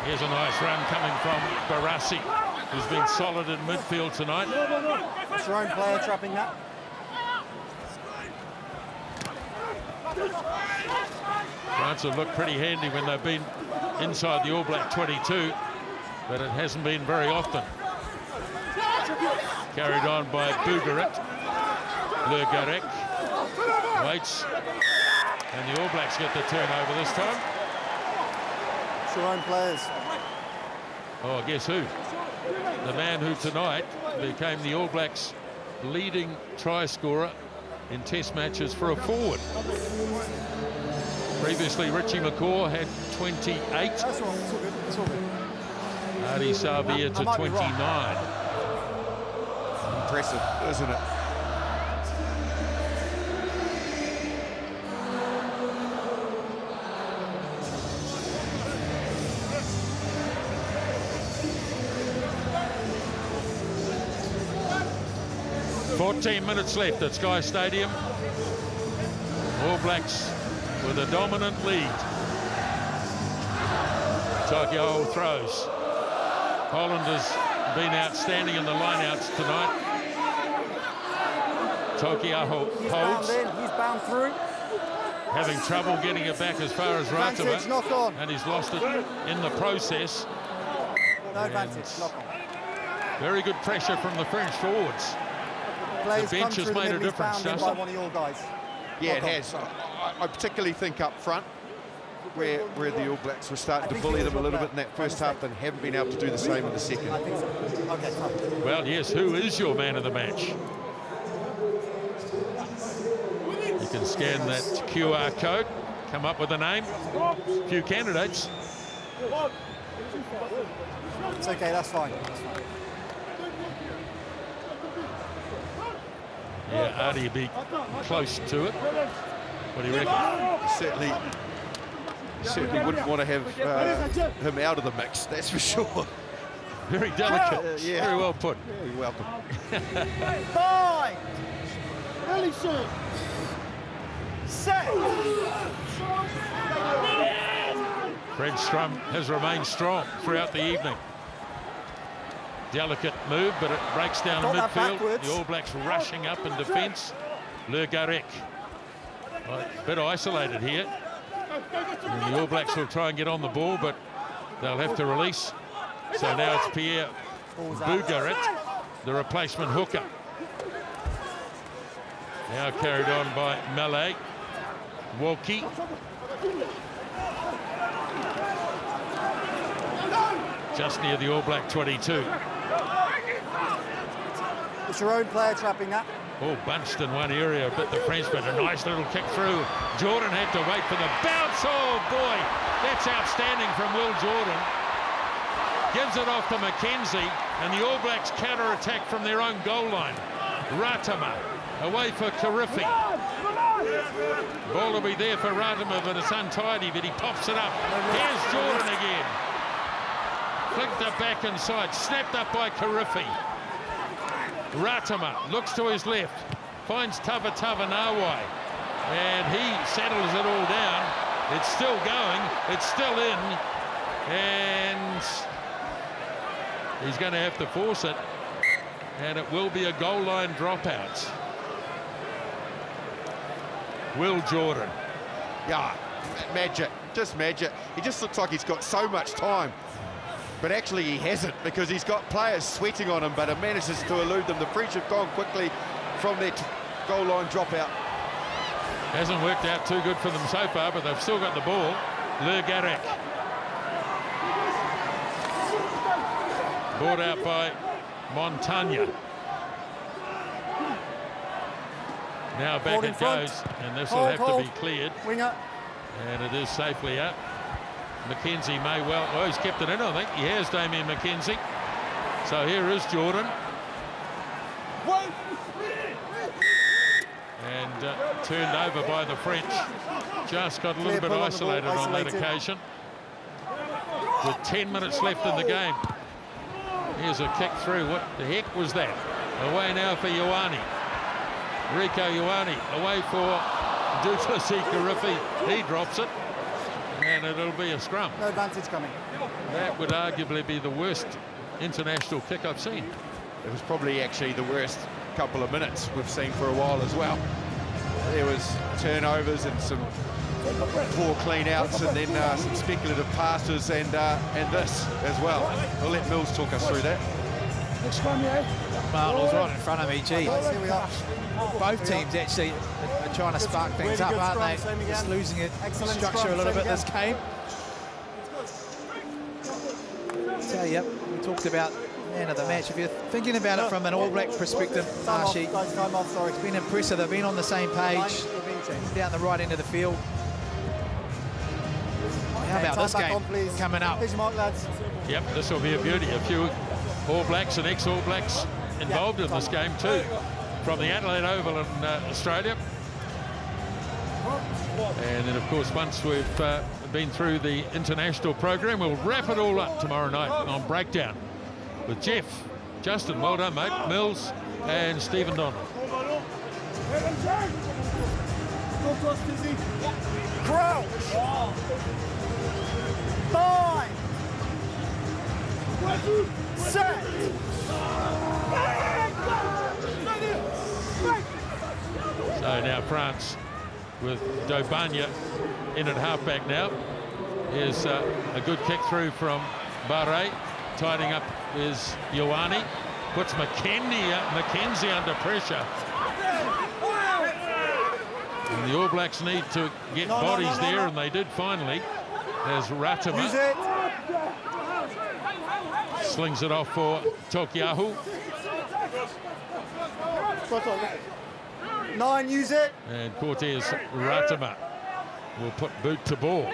Here's a nice run coming from Barassi, who's been solid in midfield tonight.
It's your own player trapping that.
France have looked pretty handy when they've been inside the All Black 22, but it hasn't been very often. Carried on by Garrec. Garrec waits, and the All Blacks get the turnover this time.
It's your own players.
Oh, guess who? The man who tonight became the All Blacks' leading try scorer in test matches for a forward. Previously, Richie McCaw had 28.
That's all right. It's all good. It's all good.
Adi Savia to 29.
Impressive, isn't it?
Minutes left at Sky Stadium. All Blacks with a dominant lead. Tokyo throws. Holland has been outstanding in the lineouts tonight. Tokyo
He's bound
holds,
in. He's bound through.
having trouble getting it back as far as
Vantage, knock on.
Ratama, and he's lost it in the process.
No advantage. Knock on.
Very good pressure from the French forwards.
Players
bench
come
has
through the
made a
middle, he's
difference,
bound in
Justin.
by one of your guys.
Yeah,
Knock
it
on.
has. I particularly think up front, where the All Blacks were starting to
think
bully
he
them a
was
little
well
bit in that
played.
first half and haven't been able to do the same in the second.
I think so. Okay, fine.
Well, yes, who is your man of the match? You can scan that QR code, come up with a name. A few candidates.
It's okay, that's fine. That's fine.
Yeah, Artie would be close to it. What do you reckon?
Certainly wouldn't want to have him out of the mix, that's for sure.
Very delicate.
Yeah.
Very well put.
You're welcome.
Five. Really soon. Set.
French scrum has remained strong throughout the evening. Delicate move, but it breaks down in
Got that
midfield.
backwards.
The All Blacks rushing up in defence. Garrec. A bit isolated here. And the All Blacks will try and get on the ball, but they'll have to release. So now it's Pierre Garrec, the replacement hooker. Now carried on by Malay. Walkie. Just near the All Black 22.
It's your own player trapping that.
All bunched in one area, but the Frenchman, a nice little kick through. Jordan had to wait for the bounce. Oh boy, that's outstanding from Will Jordan. Gives it off to Mackenzie, and the All Blacks counter-attack from their own goal line. Ratama away for Karifi. Ball will be there for Ratama, but it's untidy, but he pops it up. Here's Jordan again. Flicked it back inside, snapped up by Karifi. Ratama looks to his left, finds Tavatavanawa, and he settles it all down. It's still going, it's still in, and he's going to have to force it, and it will be a goal line dropout. Will Jordan.
Yeah, magic, just magic. He just looks like he's got so much time. But actually he hasn't, because he's got players sweating on him, but it manages to elude them. The French have gone quickly from their goal line dropout.
Hasn't worked out too good for them so far, but they've still got the ball. Garrec. Brought out by Montagna. Now back it goes, and this will have to be cleared.
Winger.
And it is safely out. Mackenzie may well, oh, he's kept it in, I think. He has, Damien Mackenzie. So here is Jordan. And turned over by the French. Just got a little bit isolated on that occasion. With 10 minutes left in the game. Here's a kick through. What the heck was that? Away now for Ioane. Rico Ioane away for Duplessis Garrec. He drops it. And it'll be a scrum.
No advantage coming.
That would arguably be the worst international kick I've seen.
It was probably actually the worst couple of minutes we've seen for a while as well. There was turnovers and some poor clean outs, and then some speculative passes, and this as well. We'll let Mills talk us through that.
Martin's right in front of me. Gee, both teams actually are trying to spark things up, aren't they? Just losing it structure a little bit this game. So, yep, we talked about man of the match. If you're thinking about it from an All Black perspective, Marshy, it's been impressive. They've been on the same page, down the right end of the field. How about this game coming up?
Yep, this will be a beauty. A few All Blacks and ex-All Blacks involved in this game too, from the Adelaide Oval in Australia. And then, of course, once we've been through the international program, we'll wrap it all up tomorrow night on Breakdown with Jeff, Justin, well done, mate, Mills, and Stephen Donald.
Crouch. 5. Set.
So now France with Dobanya in at halfback now. Here's a good kick through from Barre. Tidying up is Ioane. Puts Mackenzie under pressure. And the All Blacks need to get bodies there, and they did finally. There's Ratama. Slings it off for Tokiahu.
9, use it.
And Cortez Ratama will put boot to ball.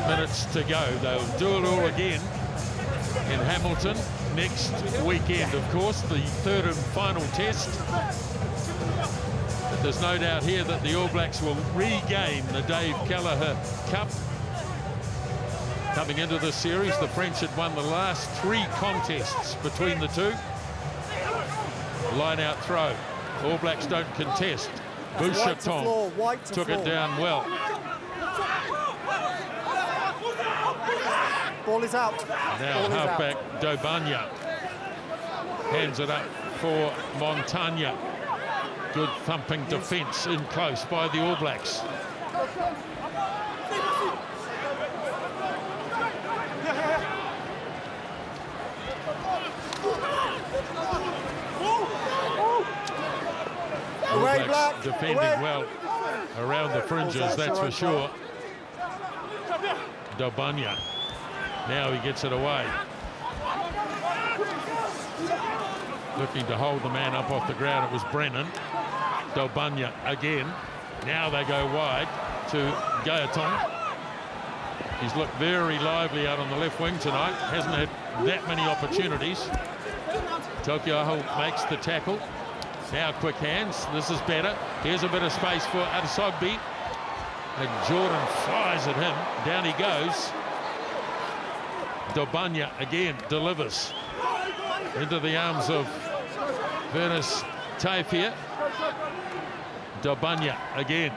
Minutes to go. They'll do it all again in Hamilton next weekend, of course, the third and final test. But there's no doubt here that the All Blacks will regain the Dave Kelleher Cup. Coming into this series, the French had won the last 3 contests between the two. Line out throw. All Blacks don't contest. Bouchaton took it down well.
Ball is out.
Now halfback Dobanya hands it up for Montagna. Good thumping defence in close by the All Blacks. All Blacks defending well around the fringes, that's for sure. Dobanya. Now he gets it away. Looking to hold the man up off the ground. It was Brennan. Dobanya again. Now they go wide to Gaetan. He's looked very lively out on the left wing tonight. Hasn't had that many opportunities. Tokiaho makes the tackle. Now quick hands. This is better. Here's a bit of space for Adesogbi. And Jordan flies at him. Down he goes. Dobanya again delivers into the arms of Vernus Taifia. Dobanya again.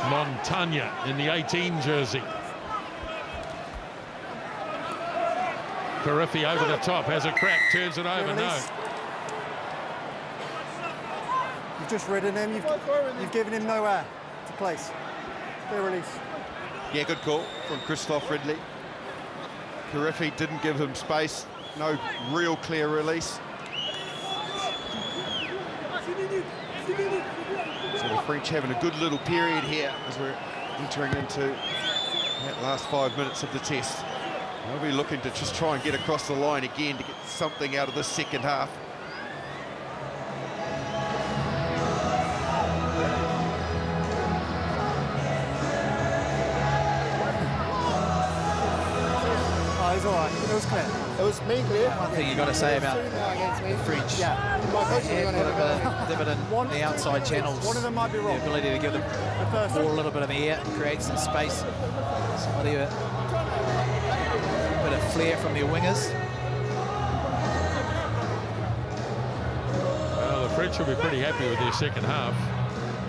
Montagna in the 18 jersey. Garrec over the top, has a crack, turns it over, no.
You've just ridden him, you've given him nowhere to place. Clear release.
Yeah, good call from Christoph Ridley. Garrec didn't give him space, no real clear release. So the French having a good little period here as we're entering into that last 5 minutes of the test. They'll be looking to just try and get across the line again to get something out of the second half.
was all right. It was clear. It was me clear.
One thing you've got to say about the French,
Yeah. My coach is going to
a bit of dividend on the outside channels.
One of them might be wrong.
The ability to give the ball a little bit of air, create some space. Somebody a bit of flair from their wingers.
Well, the French will be pretty happy with their second half.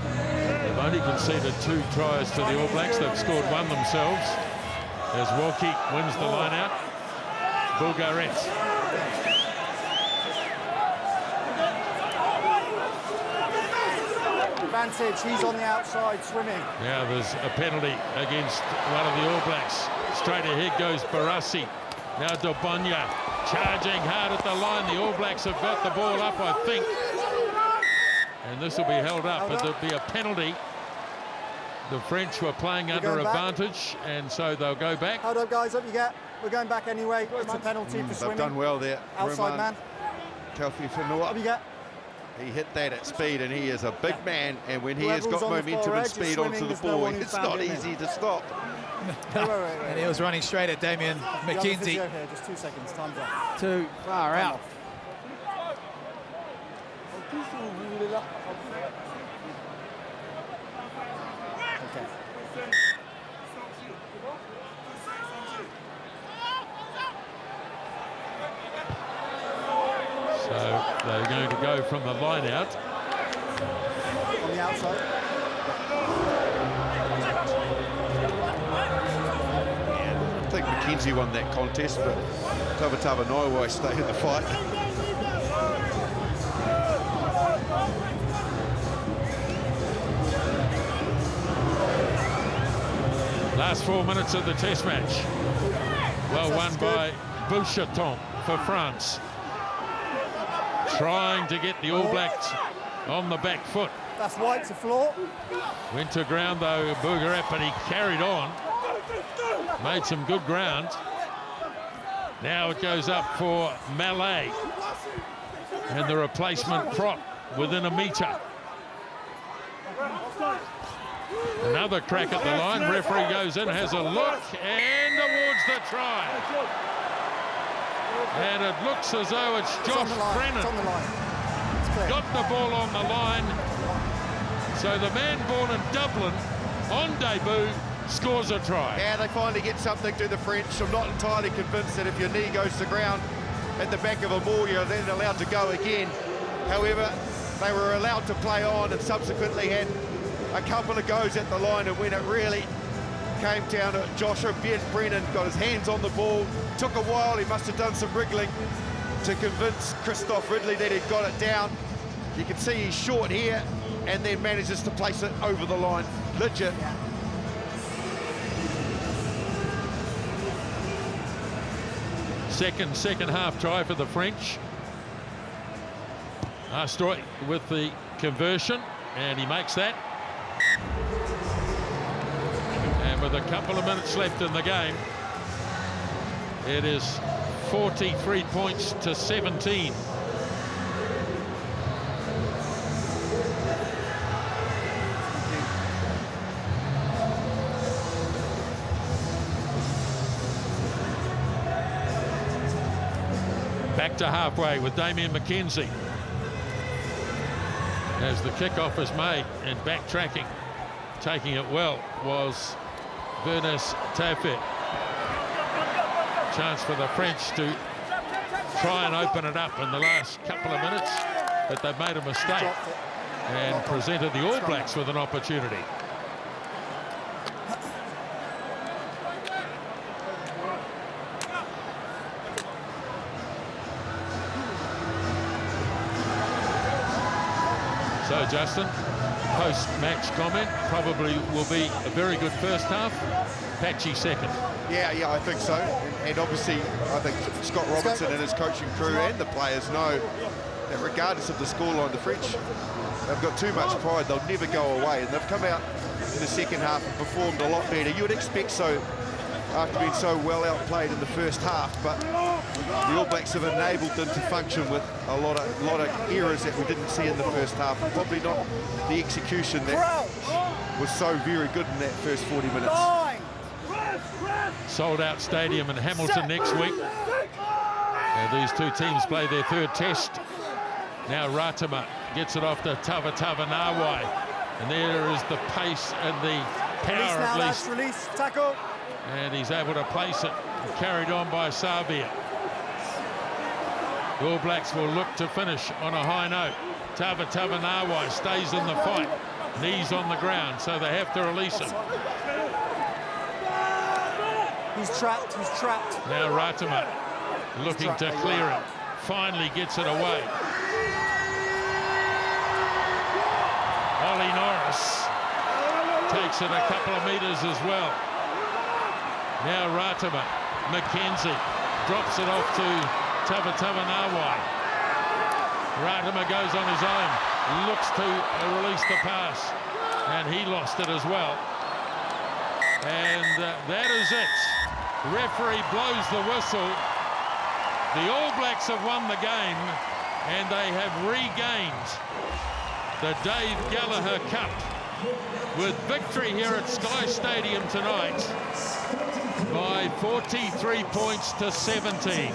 They've only conceded 2 tries to the All Blacks. They've scored 1 themselves. As Walkie wins the line-out. Garrec.
Advantage, he's on the outside swimming.
Now there's a penalty against one of the All Blacks. Straight ahead goes Barassi. Now Dobonya charging hard at the line. The All Blacks have got the ball up, I think. And this will be held up, but there'll be a penalty. The French were playing under advantage, and so they'll go back.
Hold up, guys, up you get. We're going back anyway. It's a penalty for swimming.
They've done well there.
Outside man.
Taufi Whenua.
Up you get.
He hit that at speed, and he is a big man, and when he has
Whoever's
got
on the
momentum
far
and
edge is
speed onto
swimming,
the
there's no
ball,
one who's
it's
found
not
him
easy to stop.
And he was running straight at Damien McKenzie.
Here, just 2 seconds, time's up.
Too far out.
Okay.
So they're going to go from the line out.
On the outside.
I think McKenzie won that contest, but Tavatava Noiwai stayed in the fight.
Last 4 minutes of the test match. Well won by Bouchaton for France. Trying to get the All Blacks on the back foot.
That's white to floor.
Went to ground though, Garrec, but he carried on. Made some good ground. Now it goes up for Malay. And the replacement prop within a metre. Another crack at the line. Referee goes in, has a look, and awards the try. And it looks as though it's Josh Brennan.
It's on the line. It's clear.
Got the ball on the line. So the man born in Dublin on debut scores a try.
Yeah, they finally get something to the French. I'm not entirely convinced that if your knee goes to ground at the back of a ball, you're then allowed to go again. However, they were allowed to play on and subsequently had a couple of goes at the line, and when it really came down to Joshua Brennan, got his hands on the ball. Took a while, he must have done some wriggling to convince Christoph Ridley that he'd got it down. You can see he's short here, and then manages to place it over the line. Legit.
Second half try for the French. Astroy with the conversion, and he makes that. And with a couple of minutes left in the game, it is 43 points to 17. Back to halfway with Damien McKenzie. As the kickoff is made and backtracking, taking it well, was Bernas Taufet. Chance for the French to try and open it up in the last couple of minutes, but they've made a mistake and presented the All Blacks with an opportunity. So, Justin, post-match comment, probably will be a very good first half, patchy second.
Yeah, I think so. And obviously, I think Scott Robertson and his coaching crew and the players know that regardless of the scoreline, the French, they've got too much pride. They'll never go away. And they've come out in the second half and performed a lot better. You would expect so after being so well outplayed in the first half, but the All Blacks have enabled them to function with a lot of errors that we didn't see in the first half. Probably not the execution that was so very good in that first 40 minutes.
sold-out stadium in Hamilton next week. These two teams play their third test. Now Ratama gets it off to Tavatavanawai. And there is the pace and the power at least.
Release, tackle.
And he's able to place it, carried on by Savia. The All Blacks will look to finish on a high note. Tavatavanawai stays in the fight. Knees on the ground, so they have to release him.
He's trapped, he's trapped.
Now Ratama looking to clear it. Finally gets it away. Ollie Norris takes it a couple of metres as well. Now Ratama, Mackenzie drops it off to Tavatavanawai. Ratama goes on his own, looks to release the pass, and he lost it as well. And that is it. Referee blows the whistle. The All Blacks have won the game, and they have regained the Dave Gallagher Cup with victory here at Sky Stadium tonight by 43 points to 17.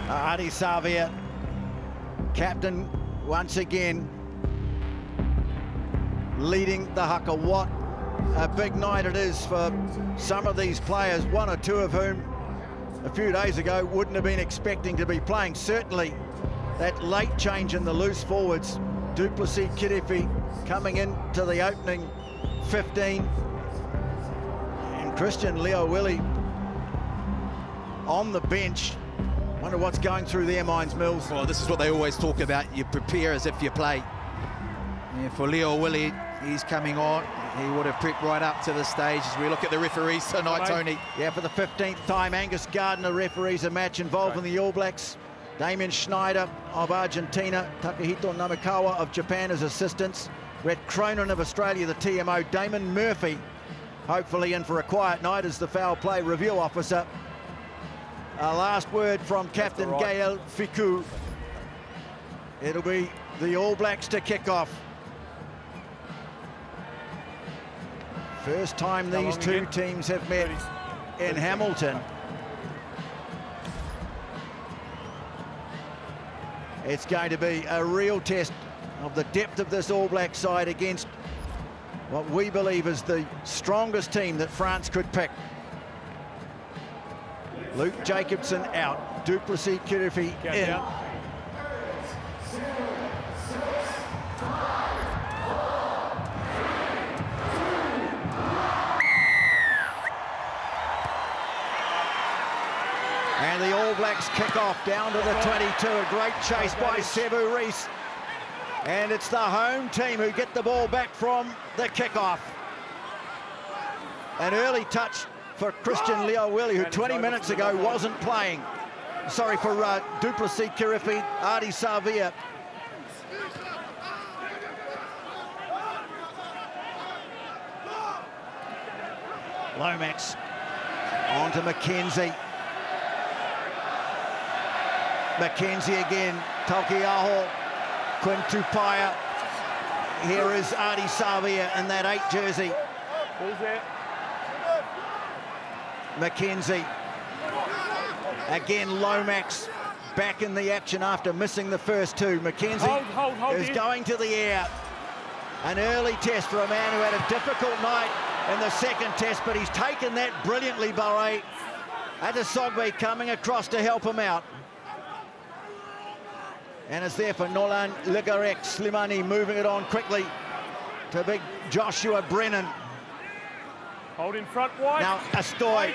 Ardie Savia, captain once again, leading the Haka. What a big night it is for some of these players, one or two of whom a few days ago wouldn't have been expecting to be playing. Certainly that late change in the loose forwards, Duplessis Kirifi coming into the opening 15, and Christian Leo Willie on the bench. Wonder what's going through their minds, Mills.
Well, this is what they always talk about. You prepare as if you play. Yeah, for Leo Willie, he's coming on. He would have prepped right up to the stage as we look at the referees tonight, Tony.
Yeah, for the 15th time, Angus Gardner referees a match involving the All Blacks. Damien Schneider of Argentina, Takahito Namikawa of Japan as assistants. Red Cronin of Australia, the TMO. Damon Murphy, hopefully in for a quiet night as the foul play review officer. A last word from Captain Gael Fiku. It'll be the All Blacks to kick off. First time these two teams have met in Hamilton. It's going to be a real test of the depth of this All Black side against what we believe is the strongest team that France could pick. Luke Jacobson out, Duplessis Kirifi in. And the All Blacks kick off down to the 22. A great chase by Sevu Reece. And it's the home team who get the ball back from the kickoff. An early touch for Christian Leo Willie, who 20 minutes ago wasn't playing. Sorry, for Duplessis Kirifi, Ardie Savia. Lomax on to Mackenzie. Mackenzie again, Taukei'aho, Quinn Tupaia. Here is Ardie Savia in that 8 jersey.
Who's that?
Mackenzie. Again, Lomax back in the action after missing the first two. Mackenzie is going to the air. An early test for a man who had a difficult night in the second test, but he's taken that brilliantly, Barre. Adesogbe coming across to help him out. And it's there for Nolann, Garrec, Slimani moving it on quickly to big Joshua Brennan.
Hold in front wide.
Now Astoy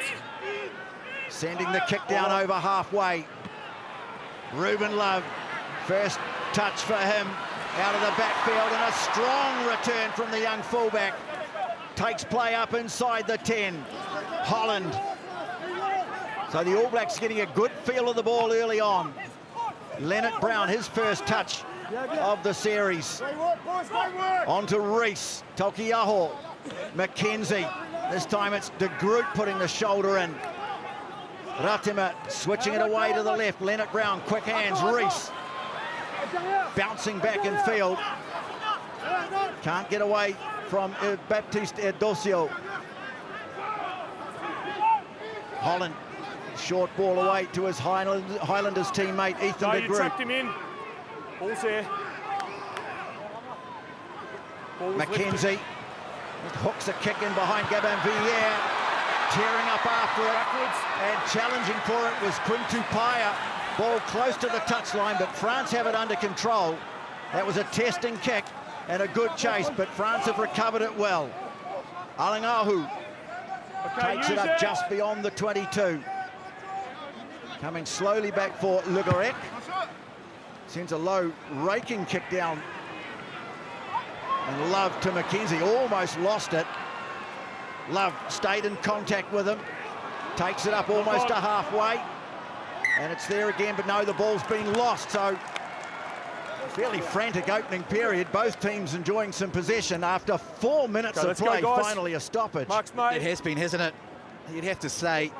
sending the kick down over halfway. Ruben Love, first touch for him out of the backfield, and a strong return from the young fullback. Takes play up inside the 10. Holland. So the All Blacks getting a good feel of the ball early on. Leonard Brown, his first touch of the series. On to Reese, Tokiaho, McKenzie. This time it's De Groot putting the shoulder in. Ratima switching it away to the left. Leonard Brown, quick hands, Reese. Bouncing back in field. Can't get away from Baptiste Erdocio. Holland, short ball away to his Highlanders teammate Ethan De Groot.
You trapped him in. Ball's there.
McKenzie hooks a kick in behind Gabin Villiers, tearing up after it.
Backwards.
And challenging for it was Quintu Paia. Ball close to the touchline, but France have it under control. That was a testing kick and a good chase, but France have recovered it well. Alangahu takes it up just beyond the 22. Coming slowly back for Garrec. Sends a low raking kick down. And Love to McKenzie, almost lost it. Love stayed in contact with him. Takes it up almost to halfway. And it's there again, but no, the ball's been lost. So fairly frantic opening period. Both teams enjoying some possession after 4 minutes of play. Finally a stoppage.
It has been, hasn't it? You'd have to say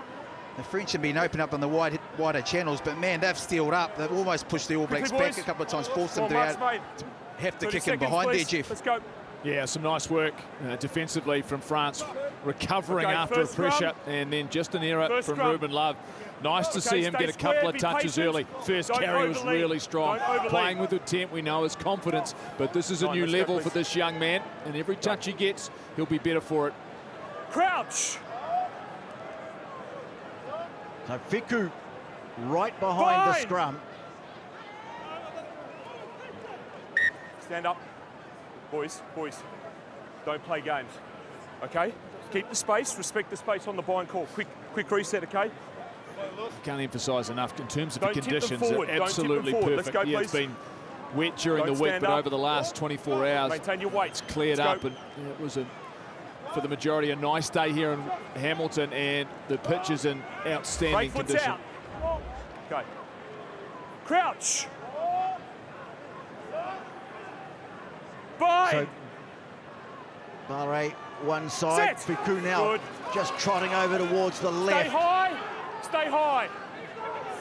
the French have been open up on the wider channels, but man, they've steeled up. They've almost pushed the All Blacks back a couple of times, forced them to have to kick in behind there, Jeff.
Let's go.
Yeah, some nice work defensively from France, recovering after a pressure, and then just an error from Ruben Love. Nice to see him get a couple of touches early. First carry was really strong. Playing with intent, we know, is confidence, but this is a new level for this young man, and every touch he gets, he'll be better for it.
Crouch.
So Fiku right behind the scrum.
Stand up. Boys, don't play games, okay? Keep the space, respect the space on the bind call. Quick reset, okay?
I can't emphasise enough in terms of the
Don't
conditions.
tip them forward.
They're absolutely
Don't tip them forward.
perfect.
Let's go,
Yeah, it's
please.
been wet during the week, but over the last 24 hours,
maintain your weight.
it's cleared up, and it was for the majority a nice day here in Hamilton, and the pitch is in outstanding condition.
Out. Okay. Crouch. Bind.
So Barre one side, Fiku now just trotting over towards the left.
Stay high. Stay high.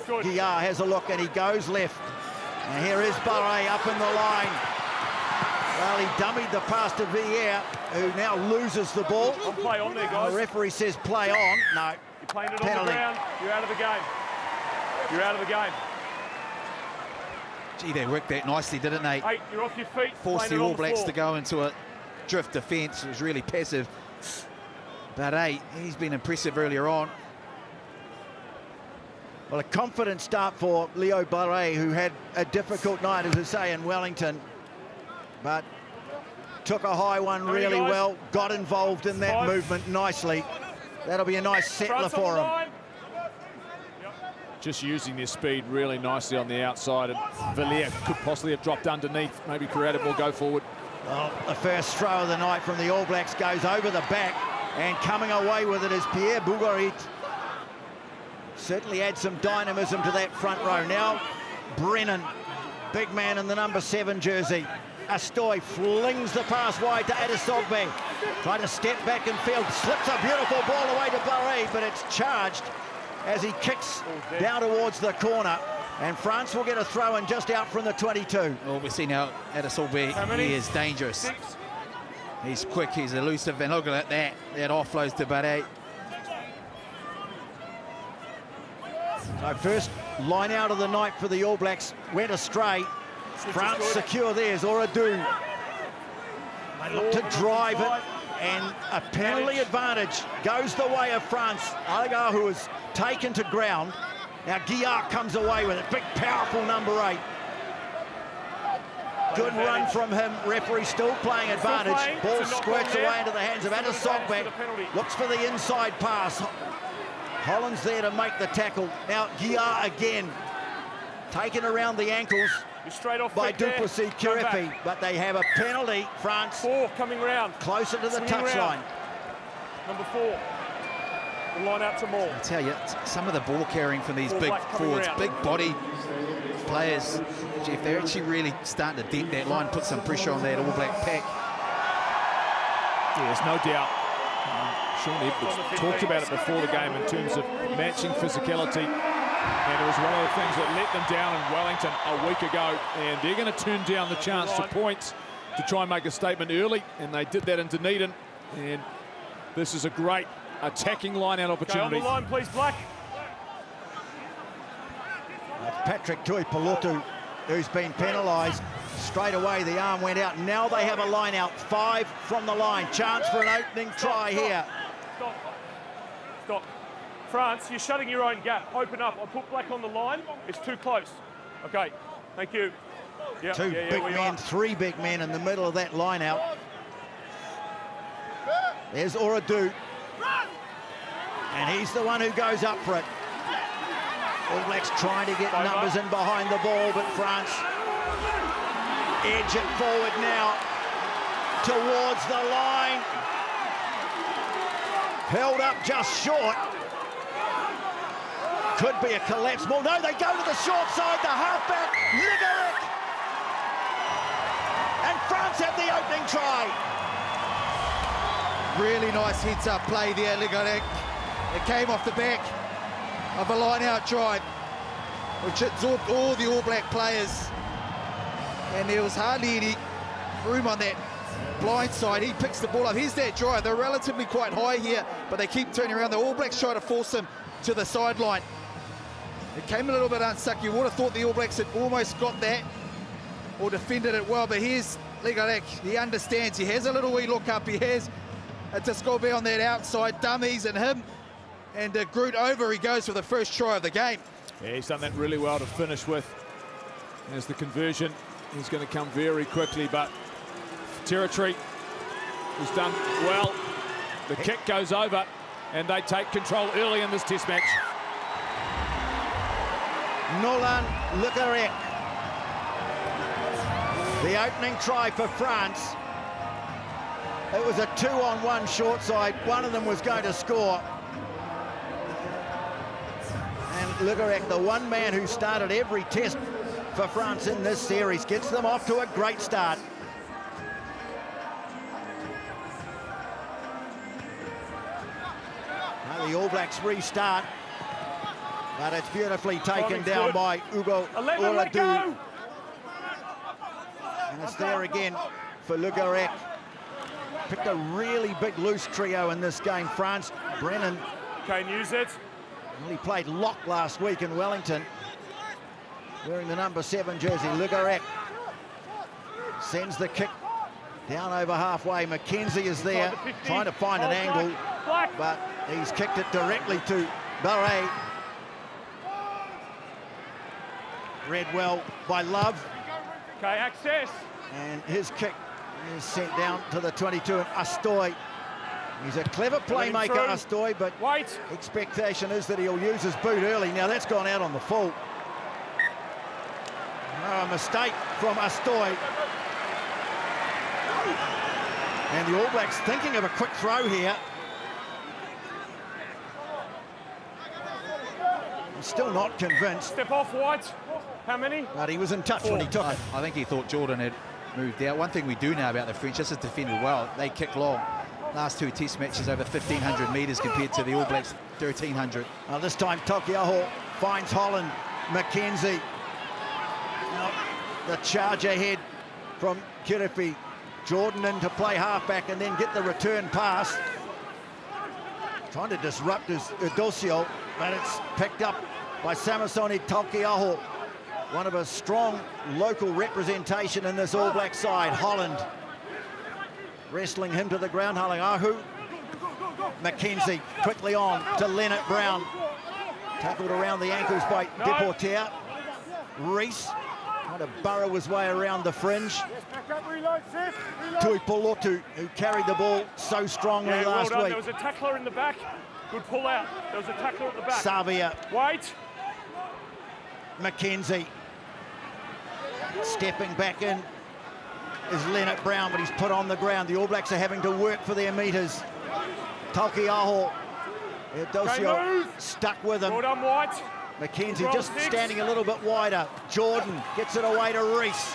Good.
Guillard has a look and he goes left. And here is Barre up in the line. Well, he dummied the pass to Villiers, who now loses the ball.
Play on there, guys.
The referee says play on. No.
You're playing it
penalty.
on the ground. You're out of the game. You're out of the game.
Gee, they worked that nicely, didn't they?
Hey, you're off your feet.
Forced the All Blacks to go into a drift defence. It was really passive. But hey, he's been impressive earlier on.
Well, a confident start for Leo Barre, who had a difficult night, as I say, in Wellington. But took a high one really well, got involved in that movement nicely. That'll be a nice settler for him.
Just using their speed really nicely on the outside, and Villiers could possibly have dropped underneath, maybe created more go forward.
Well, the first throw of the night from the All Blacks goes over the back, and coming away with it is Pierre Bougarit. Certainly adds some dynamism to that front row. Now Brennan, big man in the number 7 jersey. Astoy flings the pass wide to Adesogbe. Trying to step back in field, slips a beautiful ball away to Barre, but it's charged as he kicks down towards the corner. And France will get a throw in just out from the 22.
Well, we see now Adesogbe, he is dangerous.
6.
He's quick, he's elusive, and look at that. That offloads to Barre.
So first line out of the night for the All Blacks went astray. France secure theirs, Oradou. They look to drive it, and a penalty advantage goes the way of France. Alangahu has taken to ground. Now Garrec comes away with it. Big, powerful number 8. Good run from him. Referee still playing advantage. Ball squirts away into the hands of Adesogbe. Looks for the inside pass. Holland's there to make the tackle. Now Garrec again. Taken around the ankles by Duplessis Kirifi. But they have a penalty, France.
4 coming round.
Closer to the touchline.
Number 4. The line out to Maul.
I tell you, some of the ball carrying from these big forwards, big body players, Jeff, they're actually really starting to dent that line, put some pressure on that All Black pack.
Yeah, there's no doubt. Sean Edwards talked about it before the game in terms of matching physicality, and it was one of the things that let them down in Wellington a week ago, and they're going to turn down the chance to points to try and make a statement early, and they did that in Dunedin, and this is a great attacking line-out opportunity.
Okay, on the line, please, Black.
Patrick Tuipulotu, who's been penalised. Straight away, the arm went out. Now they have a line-out. 5 from the line. Chance for an opening try here.
Stop. Stop. France, you're shutting your own gap. Open up. I put Black on the line. It's too close. Okay, thank you. Yep,
2 big men, 3 big men in the middle of that line-out. There's Oradu. And he's the one who goes up for it. All Blacks trying to get numbers in behind the ball, but France edge it forward now towards the line. Held up just short. Could be a collapse ball. No, they go to the short side, the halfback, Garrec. And France have the opening try.
Really nice heads-up play there, Garrec. It came off the back of a line-out drive, which absorbed all the All Black players. And there was hardly any room on that blind side. He picks the ball up. Here's that drive. They're relatively quite high here, but they keep turning around. The All Blacks try to force him to the sideline. It came a little bit unstuck. You would have thought the All Blacks had almost got that or defended it well, but here's Garrec. He understands. He has a little wee look up. He has a Tiscobe on that outside, dummies and him. And Groot over, he goes for the first try of the game.
Yeah, he's done that really well to finish with. As the conversion is going to come very quickly, but territory is done well. The kick goes over, and they take control early in this test match.
Nolann Garrec. The opening try for France. It was a 2-on-1 short side. One of them was going to score. And Garrec, the one man who started every test for France in this series, gets them off to a great start. Now the All Blacks restart, but it's beautifully taken down by Ugo Oradu. And it's there again for Garrec. Picked a really big loose trio in this game, France. Brennan.
Okay, use it.
Well, he played lock last week in Wellington, wearing the number 7 jersey. Garrec sends the kick down over halfway. McKenzie is there, trying to find an angle, but he's kicked it directly to Barret. Read well by Love.
Okay, access.
And his kick is sent down to the 22, and Astoy. He's a clever playmaker, Astoy, but expectation is that he'll use his boot early. Now that's gone out on the full. Oh, a mistake from Astoy. And the All Blacks thinking of a quick throw here. He's still not convinced.
Step off, White. How many?
But he was in touch when he took it.
I think he thought Jordan had moved out. One thing we do know about the French, this is defended well. They kick long. Last 2 test matches over 1,500 metres compared to the All Blacks 1,300.
This time Taukei'aho finds Holland. McKenzie. Now, the charge ahead from Kirifi. Jordan in to play halfback and then get the return pass. Trying to disrupt his Udosio, but it's picked up by Samisoni Taukei'aho. One of a strong local representation in this All Black side. Holland wrestling him to the ground. Ahu. McKenzie quickly on to Leonard Brown. Tackled around the ankles by Deportea. Reese trying to burrow his way around the fringe. Tuipulotu, who carried the ball so strongly last week.
There was a tackler in the back. Good pull out. There was a tackler at the back.
Savia.
Wait.
Mackenzie. Stepping back in is Leonard Brown, but he's put on the ground. The All Blacks are having to work for their meters. Talkiaho. Dosio stuck with him.
Well done, White.
Mackenzie just standing a little bit wider. Jordan gets it away to Reese.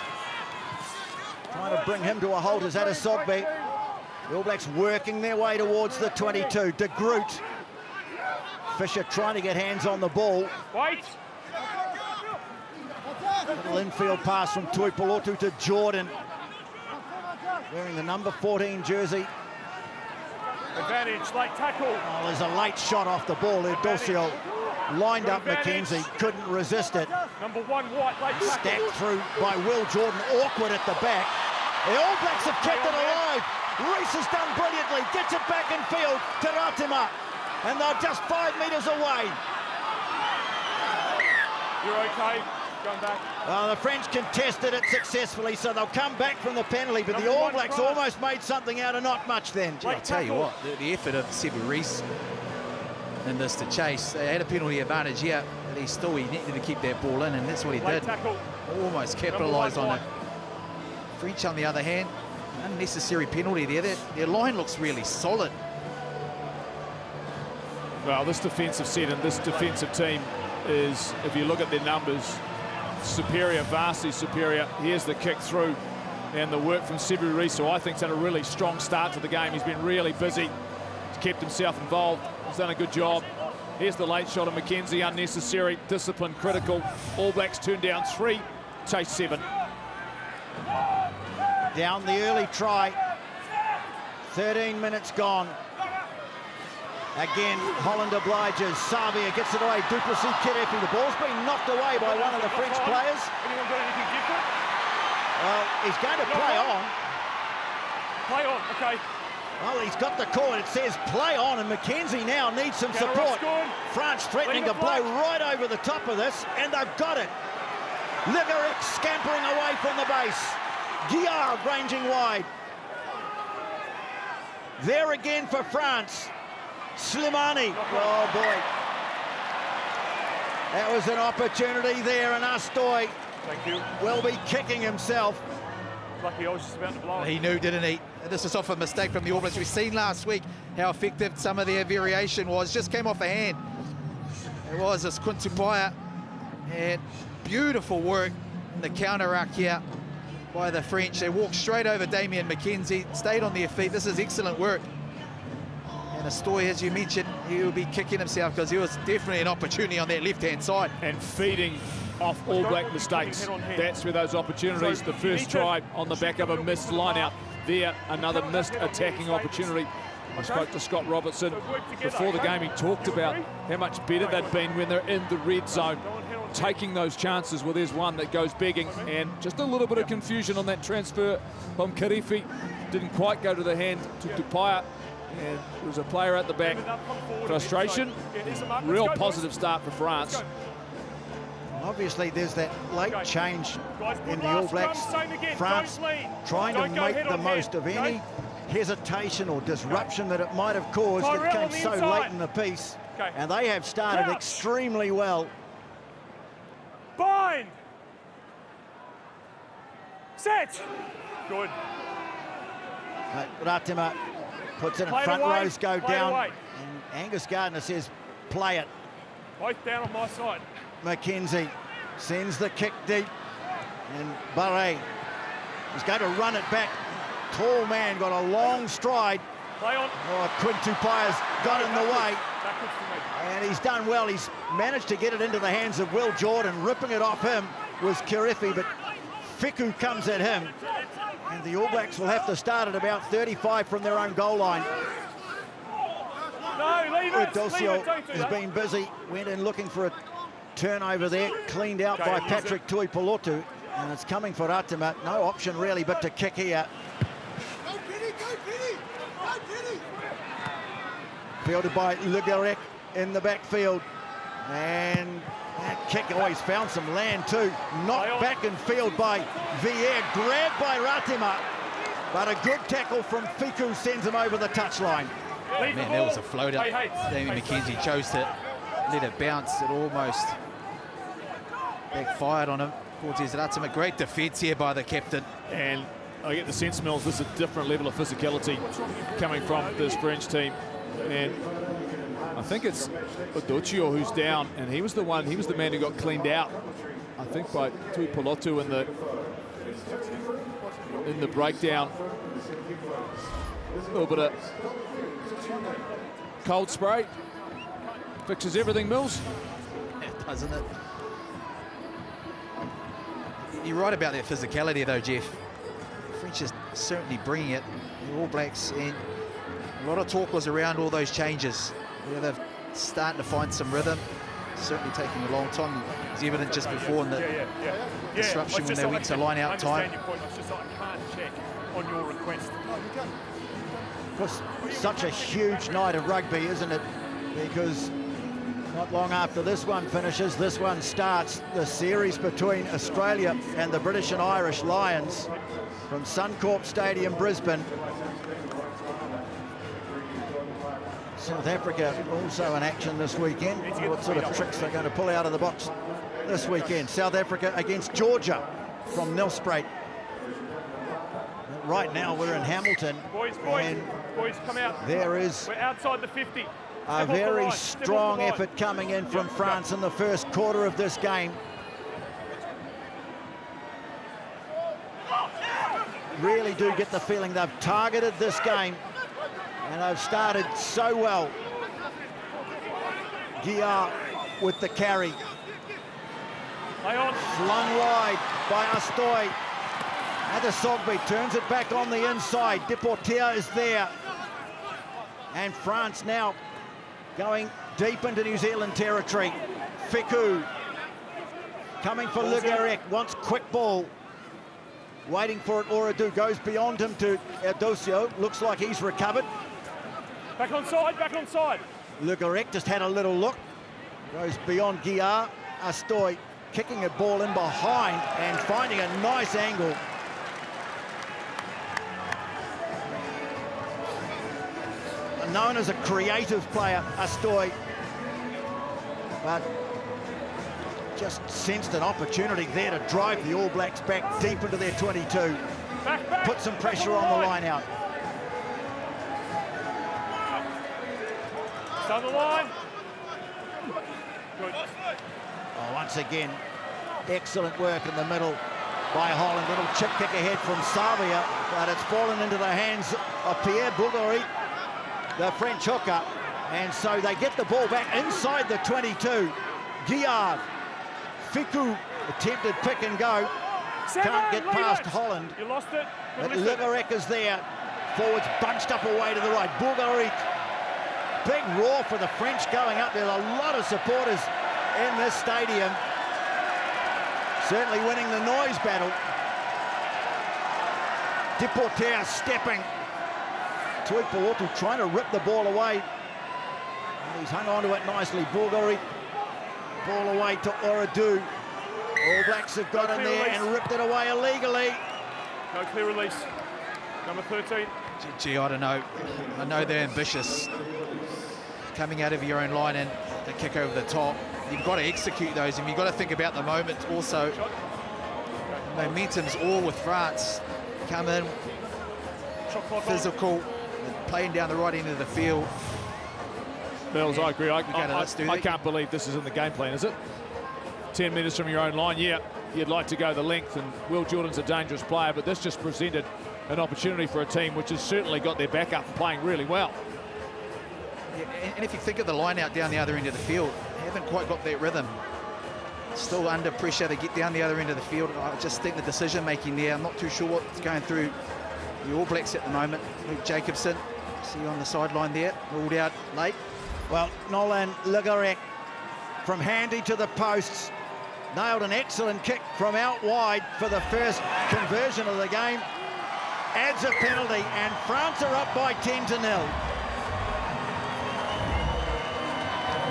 Trying to bring him to a halt is Adesogbe. The All Blacks working their way towards the 22. De Groot. Fisher trying to get hands on the ball.
Wait.
Little infield pass from Tuipulotu to Jordan. Wearing the number 14 jersey.
Advantage, late tackle.
Oh, there's a late shot off the ball there. Dorsio lined up Mackenzie, couldn't resist it.
Number 1, White, late tackle.
Stacked through by Will Jordan, awkward at the back. The All Blacks have kept it alive. Reese has done brilliantly, gets it back in field to Ratima. And they're just 5 metres away.
You're okay. Going back.
Well, the French contested it successfully, so they'll come back from the penalty, but the All Blacks almost made something out of not much then.
I'll tell you what, the effort of Sevu Reece in this to chase, they had a penalty advantage here, but he needed to keep that ball in, and that's what he did. Almost capitalised on it. French, on the other hand, unnecessary penalty there. Their line looks really solid.
Well, this defensive set and this defensive team is, if you look at their numbers, superior, vastly superior. Here's the kick through and the work from Sevu Reece, who I think's had a really strong start to the game. He's been really busy. He's kept himself involved. He's done a good job. Here's the late shot of Mackenzie, unnecessary, discipline critical. All Blacks turned down 3, chase 7.
Down the early try. 13 minutes gone. Again, Holland obliges. Savia gets it away. Duplessis Kirefi. The ball's been knocked away by one of the French players.
Anyone got anything different?
Well, he's going to play on.
Play on, okay.
Well, he's got the call. It says play on, and Mackenzie now needs some support. France threatening to blow right over the top of this, and they've got it. Garrec scampering away from the base. Guillard ranging wide. There again for France. Slimani. Oh, boy. That was an opportunity there, and Astoy will be kicking himself.
Lucky I was just about to blow it.
He knew, didn't he? This is off a mistake from the All Blacks. We've seen last week how effective some of their variation was. Just came off a hand. It was this Quintupaya. And beautiful work in the counter-ruck here by the French. They walked straight over Damien Mackenzie, stayed on their feet. This is excellent work. And Astoy, as you mentioned, he will be kicking himself because there was definitely an opportunity on that left-hand side.
And feeding off All Black mistakes. That's where those opportunities, the first try on the back of a missed line-out. There, another missed attacking opportunity. I spoke to Scott Robertson before the game. He talked about how much better they'd been when they're in the red zone, taking those chances. Well, there's one that goes begging, and just a little bit of confusion on that transfer from Kirefi. Didn't quite go to the hand to Tupaia, and there was a player at the back. Frustration, real positive start for France.
Obviously, there's that late change in the All Blacks. France trying to make the most of any hesitation or disruption that it might have caused. It came so late in the piece, and they have started extremely well.
Bind! Set! Good.
Ratima puts it in front, rows go down, and Angus Gardner says, play it.
Both down on my side.
Mackenzie sends the kick deep, and Barre is going to run it back. Tall man, got a long stride.
Play on.
Oh, Quintupaia's got in the way. And he's done well. He's managed to get it into the hands of Will Jordan. Ripping it off him was Kirefi, but Fiku comes at him. And the All Blacks will have to start at about 35 from their own goal line.
No, leave it.
Dorsio has been busy. Went in looking for a turnover there. Cleaned out by Patrick Tuipulotu. And it's coming for Ratima. No option really but to kick here. Fielded by Garrec in the backfield. And that kick always found some land too. Knocked back in field by Vier, grabbed by Ratima. But a good tackle from Fiku sends him over the touchline.
Man, that was a floater. Damien McKenzie chose to let it bounce. It almost backfired on him. Cortez Ratima, great defence here by the captain.
And I get the sense, Mills, this is a different level of physicality coming from this French team. And I think it's Oduchio who's down, and he was the man who got cleaned out, I think, by Tui Polotu in the breakdown. A little bit of cold spray fixes everything, Mills.
Doesn't it? You're right about their physicality, though, Jeff. The French is certainly bringing it. The All Blacks, and a lot of talk was around all those changes. Yeah, they're starting to find some rhythm. Certainly taking a long time. It was evident just before in the disruption when they went to line-out time.
I can't check on your request.
Because such a huge night of rugby, isn't it? Because not long after this one finishes, this one starts the series between Australia and the British and Irish Lions from Suncorp Stadium, Brisbane. South Africa also in action this weekend. What sort of tricks they're going to pull out of the box this weekend? South Africa against Georgia from Nelspruit. Right now we're in Hamilton.
Boys, come out.
There is
We're outside the 50.
a very strong effort coming in from France in the first quarter of this game. Really do get the feeling they've targeted this game, and they've started so well. Guillard with the carry. Flung wide by Astoy. Adesogbe turns it back on the inside. Deportea is there. And France now going deep into New Zealand territory. Fiku coming for Le Garrec, wants quick ball. Waiting for it, Oradu goes beyond him to Erdosio. Looks like he's recovered.
Back on side, back on side.
Le Garrec just had a little look. Goes beyond Guillard. Astoy kicking a ball in behind and finding a nice angle. Known as a creative player, Astoy, but just sensed an opportunity there to drive the All Blacks back deep into their 22. Put some pressure on the line out.
Start the line. Good.
Oh, once again, excellent work in the middle by Holland. Little chip kick ahead from Savia, but it's fallen into the hands of Pierre Boulgarit, the French hooker, and so they get the ball back inside the 22. Guillard, Fiku, attempted pick and go, can't get past Holland.
You lost it.
But Le Garrec is there. Forwards bunched up away to the right. Boulgarit, big roar for the French going up. There's a lot of supporters in this stadium. Certainly winning the noise battle. Deportea stepping. Tui Polotu trying to rip the ball away. And he's hung on to it nicely. Boulgarit, ball away to Oradu. All Blacks have got in there and ripped it away illegally.
No clear release. Number 13.
Gee, I don't know. I know they're ambitious. Coming out of your own line and a kick over the top. You've got to execute those, and you've got to think about the moment also. Momentum's all with France. Come in, physical, playing down the right end of the field.
Mills, I agree. I
I
can't believe this is in the game plan, is it? 10 metres from your own line, yeah, you'd like to go the length, and Will Jordan's a dangerous player, but this just presented an opportunity for a team which has certainly got their back up and playing really well.
Yeah, and if you think of the line out down the other end of the field, they haven't quite got that rhythm. Still under pressure to get down the other end of the field. I just think the decision making there, I'm not too sure what's going through the All Blacks at the moment. Luke Jacobson, see you on the sideline there, ruled out late.
Well, Nolann Le Garrec from handy to the posts, nailed an excellent kick from out wide for the first conversion of the game. Adds a penalty, and France are up by 10-0.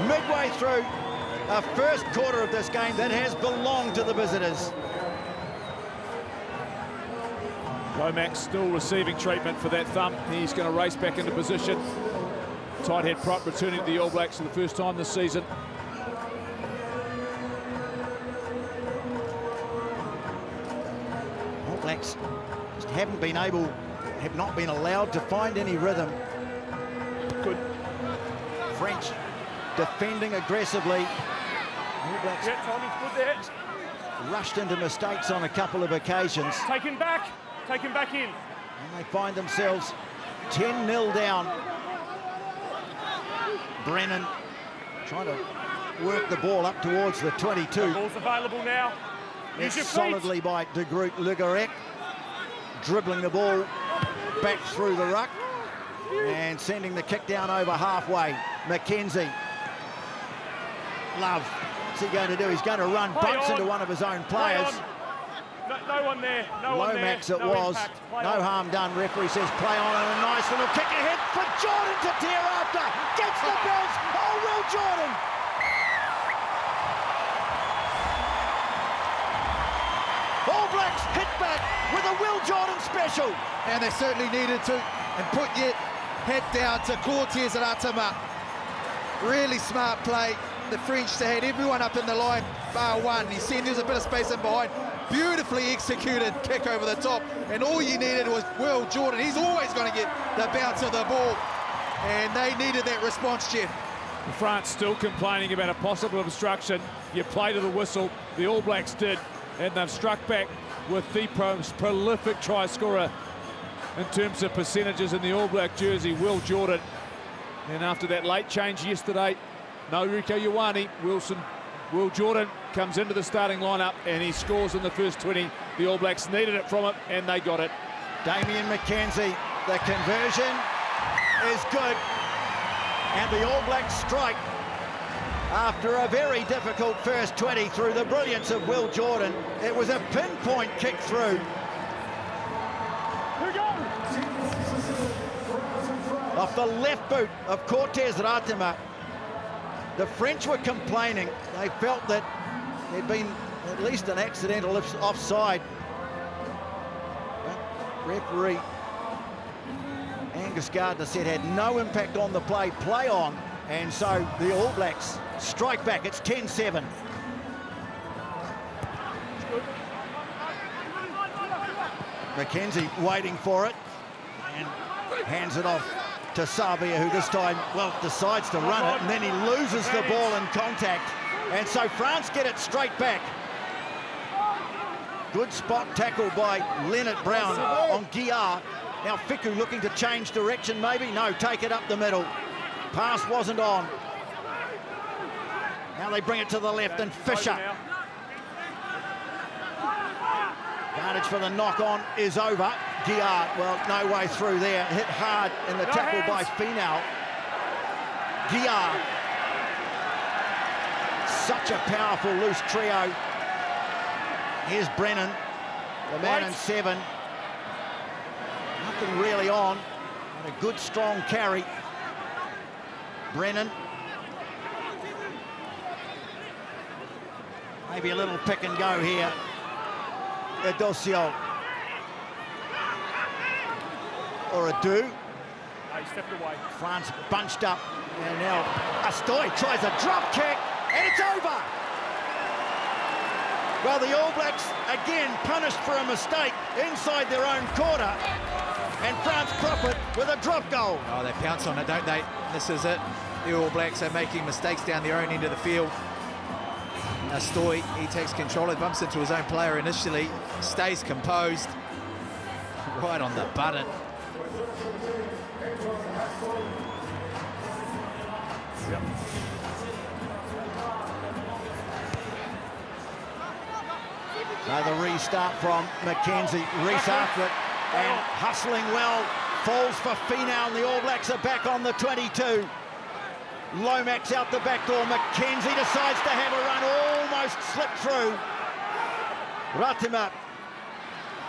Midway through a first quarter of this game that has belonged to the visitors.
Lomax still receiving treatment for that thumb. He's going to race back into position. Tight head prop returning to the All Blacks for the first time this season.
All Blacks just have not been allowed to find any rhythm.
Good.
French defending aggressively. All Blacks
timing's good there.
rushed into mistakes on a couple of occasions.
Take him back in.
And they find themselves 10-0 down. Brennan trying to work the ball up towards the 22.
The ball's available now. Use your feet.
Solidly by de Groot Garrec, dribbling the ball back through the ruck and sending the kick down over halfway. McKenzie. Love. What's he going to do? He's going to run, bumps into one of his own players.
No one there.
Lomax it was. No harm done. Referee says play on, and a nice little kick ahead for Jordan to tear after. Gets the bounce. Oh, Will Jordan. All Blacks hit back with a Will Jordan special.
And they certainly needed to. And put your head down to Cortez and Atama. Really smart play. The French, they had everyone up in the line, bar one. You see there's a bit of space in behind. Beautifully executed kick over the top. And all you needed was Will Jordan. He's always going to get the bounce of the ball. And they needed that response, Jeff.
France still complaining about a possible obstruction. You play to the whistle. The All Blacks did. And they've struck back with the most prolific try scorer in terms of percentages in the All Black jersey, Will Jordan. And after that late change yesterday, no Rieko Ioane, Will Jordan comes into the starting lineup and he scores in the first 20. The All Blacks needed it from him and they got it.
Damian McKenzie, the conversion is good. And the All Blacks strike after a very difficult first 20 through the brilliance of Will Jordan. It was a pinpoint kick through. Off the left boot of Cortez Ratema. The French were complaining. They felt that there'd been at least an accidental offside. But referee Angus Gardner said had no impact on the play. Play on. And so the All Blacks strike back. It's 10-7. McKenzie waiting for it and hands it off to Savia, who this time, well, decides to run it, and then he loses the ball in contact. And so France get it straight back. Good spot tackle by Leonard Brown on Garrec. Now Fiku looking to change direction, maybe? No, take it up the middle. Pass wasn't on. Now they bring it to the left, and Fisher. Advantage for the knock-on is over. Garrec, well, no way through there. Hit hard in the tackle by Finau. Garrec. Such a powerful loose trio. Here's Brennan, the man in 7. Nothing really on. And a good, strong carry. Brennan. Maybe a little pick and go here. Edosio. Or a do.
He stepped away.
France bunched up. And now Astoy tries a drop kick. And it's over. Well, the All Blacks, again, punished for a mistake inside their own quarter. And France profit with a drop goal.
Oh, they pounce on it, don't they? This is it. The All Blacks are making mistakes down their own end of the field. Astoy, he takes control, he bumps into his own player initially, stays composed. Right on the button.
So the restart from McKenzie. Reese after it and hustling well. Falls for Finau and the All Blacks are back on the 22. Lomax out the back door. McKenzie decides to have a run. Almost slipped through. Ratema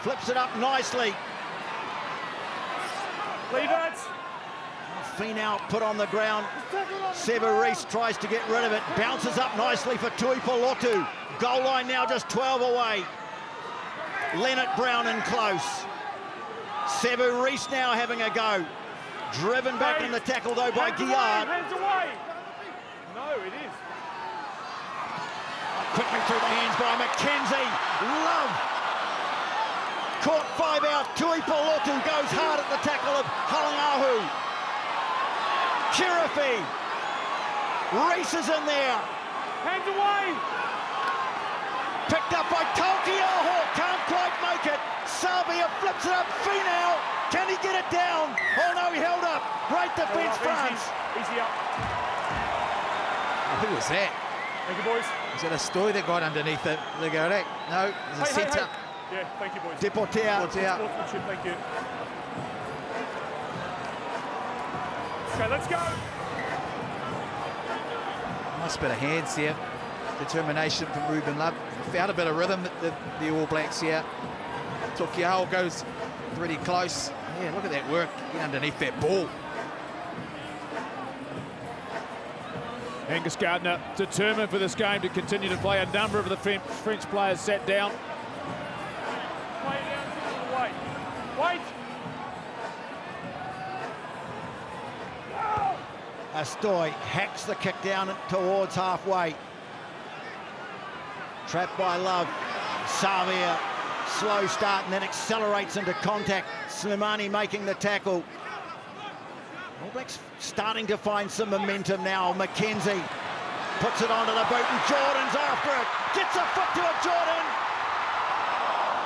flips it up nicely.
Leave it.
Finau put on the ground. Severis tries to get rid of it. Bounces up nicely for Tuipulotu. Goal line now just 12 away. Leonard Brown in close. Severis now having a go. Driven back in the tackle though by Guillard.
Hands away! No, it is.
Quickly through the hands by Mackenzie. Love. Caught 5 out. Tuipulotu goes hard at the tackle of Halangahu. Kirifi. Reese is in there.
Hands away!
Picked up by Taukiaho. Can't quite make it. Savia flips it up. Finau. Can he get it down? Oh no, he held up. Great defence, France.
Easy up.
Who was that?
Thank you, boys.
Is that a story that got underneath it? The Garrec? No, there's a centre.
Yeah, thank you, boys.
Deportea.
Sportsmanship, thank you. Okay, let's go.
Nice bit of hands here. Determination from Ruben Love. Found a bit of rhythm at the All Blacks here. Tokiao goes pretty close. Yeah, look at that work. Get underneath that ball.
Angus Gardner determined for this game to continue to play. A number of the French players sat down.
Play down, wait. Wait!
Astoy hacks the kick down towards halfway. Trapped by Love. Savia, slow start and then accelerates into contact. Slimani making the tackle. All Blacks starting to find some momentum now. Mackenzie puts it onto the boot and Jordan's after it. Gets a foot to it, Jordan.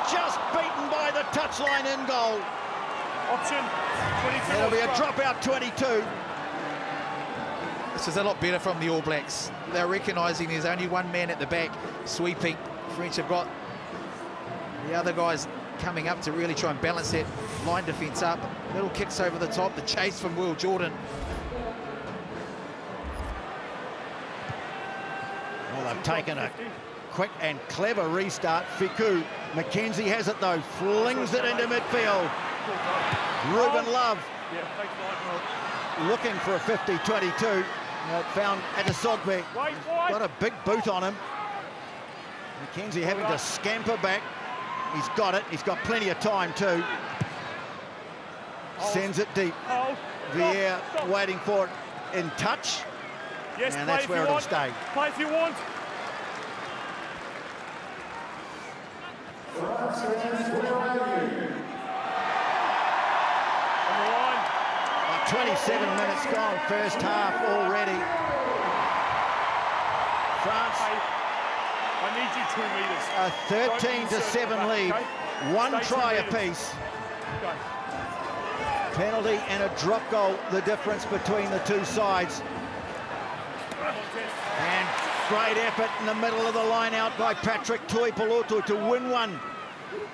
Just beaten by the touchline in goal.
Option 22.
It'll be a dropout 22.
This is a lot better from the All Blacks. They're recognising there's only one man at the back sweeping. French have got the other guys coming up to really try and balance that line defence up. Little kicks over the top, the chase from Will Jordan.
Well, they've taken a quick and clever restart. Fiku. Mackenzie has it though, flings it into midfield. Ruben Love looking for a 50-22. Found Adesogbe. Got a big boot on him. Mackenzie having to scamper back. He's got it. He's got plenty of time too. Sends it deep. Vieira waiting for it in touch.
Yes,
and that's where it'll stay.
Play if you want.
27 minutes gone, first half already. France.
I need you 2 meters.
A 13-7 lead.
Okay?
One
Stay
try
2 meters.
apiece.
Okay.
Penalty and a drop goal, the difference between the two sides. And great effort in the middle of the line out by Patrick Tuipulotu to win one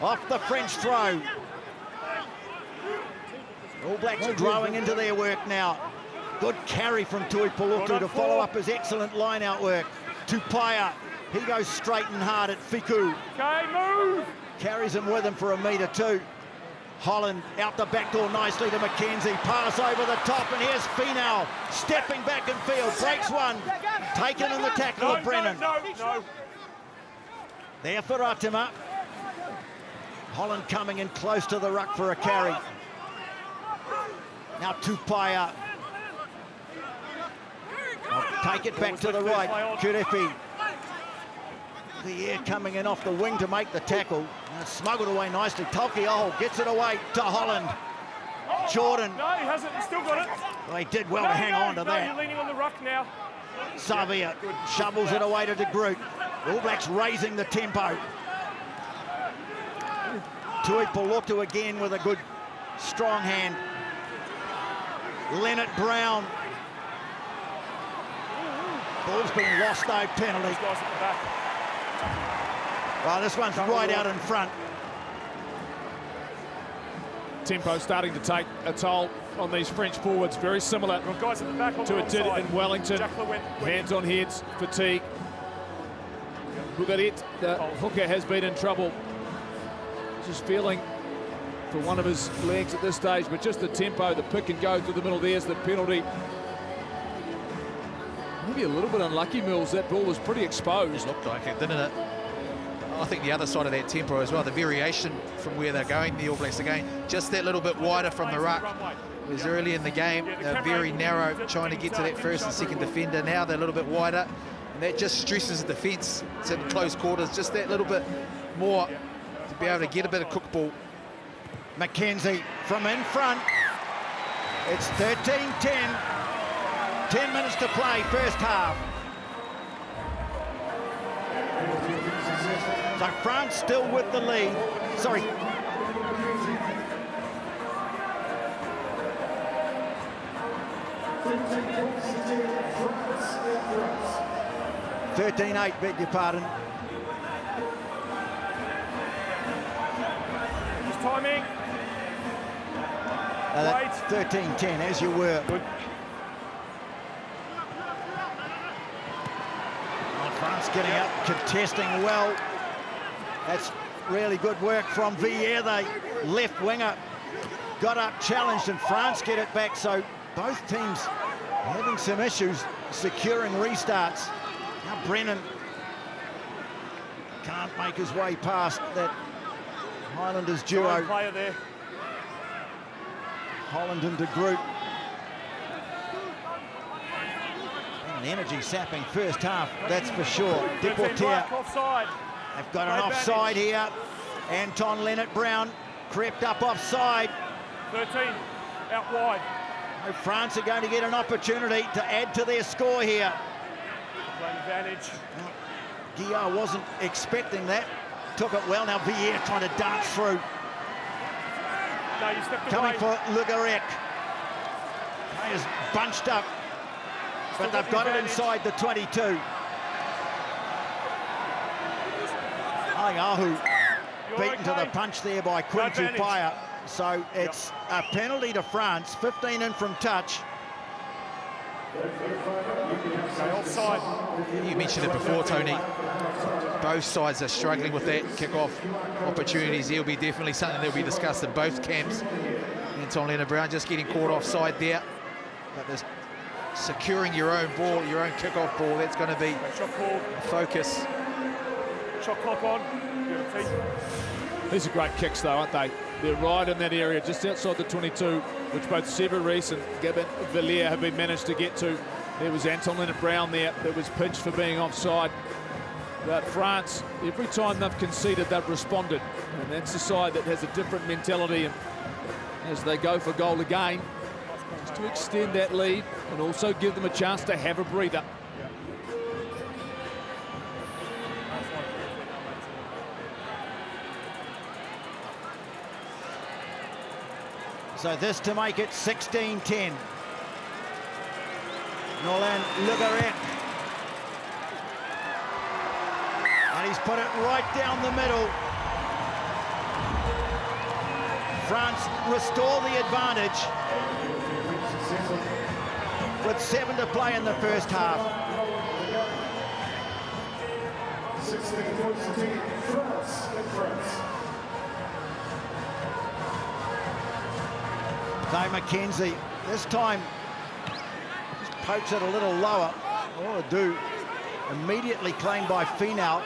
off the French throw. All Blacks growing into their work now. Good carry from Tuipulotu to follow up his excellent line-out work. Tupaia, he goes straight and hard at Fiku.
Okay, move!
Carries him with him for a metre too. Holland out the back door nicely to Mackenzie. Pass over the top, and here's Finau stepping back in field. Breaks one. Taken in the tackle of Brennan.
No.
There for Atima. Holland coming in close to the ruck for a carry. Now Tupaia. Take it back to the right. Kirifi. The air coming in off the wing to make the tackle. Smuggled away nicely. Taukiaho gets it away to Holland. Jordan.
No, he hasn't. He's still got it.
Well, he did well to hang on to that.
You're leaning on the ruck now.
Savia shovels it away to De Groot. All Blacks raising the tempo. Tuipulotu again with a good strong hand. Leonard Brown. Ball's been lost though, penalty. Well, this one's right out in front.
Tempo starting to take a toll on these French forwards. Very similar to it did in Wellington. Hands on heads, fatigue. Bugarit, the hooker, has been in trouble. Just feeling for one of his legs at this stage, but just the tempo, the pick and go through the middle, there's the penalty. Maybe a little bit unlucky, Mills. That ball was pretty exposed.
It looked like it, didn't it? I think the other side of that tempo as well, the variation from where they're going, the All Blacks again, just that little bit wider from the ruck. It was early in the game, they're very narrow, trying to get to that first and second defender. Now they're a little bit wider, and that just stresses the defence. It's in close quarters, just that little bit more to be able to get a bit of cook ball.
Mackenzie from in front. It's 13-10. 10 minutes to play, first half. So France still with the lead. Sorry. $13-8, beg your pardon.
Just timing.
That's 13-10, as you were.
Good.
France getting up, contesting well. That's really good work from Villiers, the left winger. Got up, challenged, and France get it back. So both teams having some issues securing restarts. Now Brennan can't make his way past that Highlanders duo.
Player there.
Holland and De Groot. An energy-sapping first half, that's for sure. Deportier.
Offside.
They've got an offside here. Anton Leonard-Brown crept up offside.
13, out wide.
France are going to get an opportunity to add to their score here.
Advantage.
Guillard wasn't expecting that. Took it well. Now Villiers trying to dance through.
No, you stepped
Coming
away.
for Le Garrec. He is bunched up, but they've got it inside the 22. Ahu beaten to the punch there by Quinn Tupaia. So it's a penalty to France, 15 in from touch.
Okay, offside.
You mentioned it before, Tony. Both sides are struggling with that kick-off opportunities. There'll be definitely something that will be discussed in both camps. Anton Leonard-Brown just getting caught offside there. But there's securing your own ball, your own kick-off ball, that's going to be focus.
Shot clock on.
These are great kicks, though, aren't they? They're right in that area, just outside the 22, which both Severis and Gabin Villiers have been managed to get to. There was Anton Leonard-Brown there that was pitched for being offside. But France, every time they've conceded, they've responded. And that's a side that has a different mentality. And as they go for goal again, just to extend that lead and also give them a chance to have a breather.
So this to make it 16-10. Nolann Le Garrec. And he's put it right down the middle. France restore the advantage with 7 to play in the first half.
16-14, France.
So Mackenzie, this time, just pokes it a little lower. Oh, do. Immediately claimed by Finau.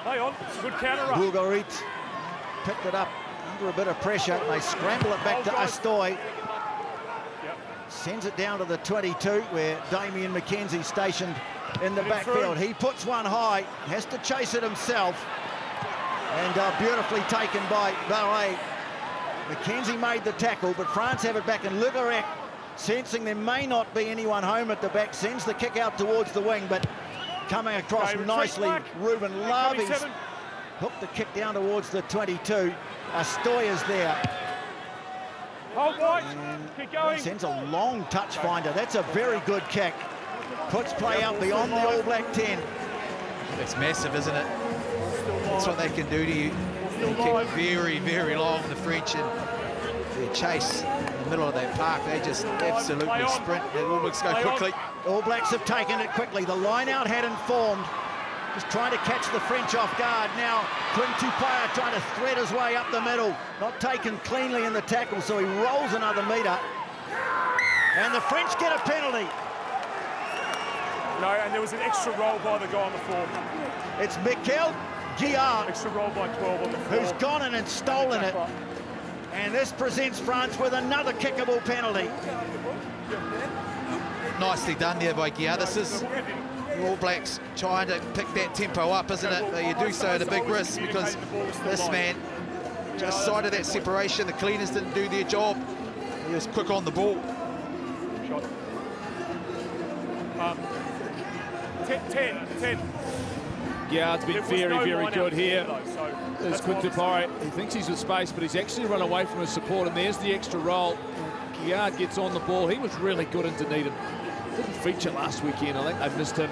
Hang on, it's a good counter run.
Bulgarit picked it up under a bit of pressure. They scramble it back to Astoy. Sends it down to the 22, where Damien McKenzie stationed in the backfield. He puts one high, has to chase it himself. And beautifully taken by Barret. McKenzie made the tackle, but France have it back, and Le Garrec, sensing there may not be anyone home at the back, sends the kick out towards the wing, but coming across nicely, Ruben Lavi's hooked the kick down towards the 22. Astoy is there.
Hold white, keep going.
Sends a long touch finder. That's a very good kick. Puts play out beyond the All Black 10.
That's massive, isn't it? That's what they can do to you. They kick very, very long, the French, and their chase in the middle of that park. They just absolutely sprint. The All Blacks go quickly.
All Blacks have taken it quickly. The line out hadn't formed. Just trying to catch the French off guard. Now, Quinn Tupaia trying to thread his way up the middle. Not taken cleanly in the tackle, so he rolls another metre. And the French get a penalty.
No, and there was an extra roll by the guy on the floor.
It's Mikel Guillard.
Extra roll by 12 on the floor.
Who's gone in and stolen it. And this presents France with another kickable penalty.
Nicely done there by Guillard. This is the All Blacks trying to pick that tempo up, isn't it? But you do so at a big risk because this man just side of that separation. The cleaners didn't do their job. He was quick on the ball.
10.
Guillard's been very good here. There's Quinn Tupaia. He thinks he's with space, but he's actually run away from his support, and there's the extra roll. Guillard gets on the ball. He was really good in Dunedin. Didn't feature last weekend. I think they missed him.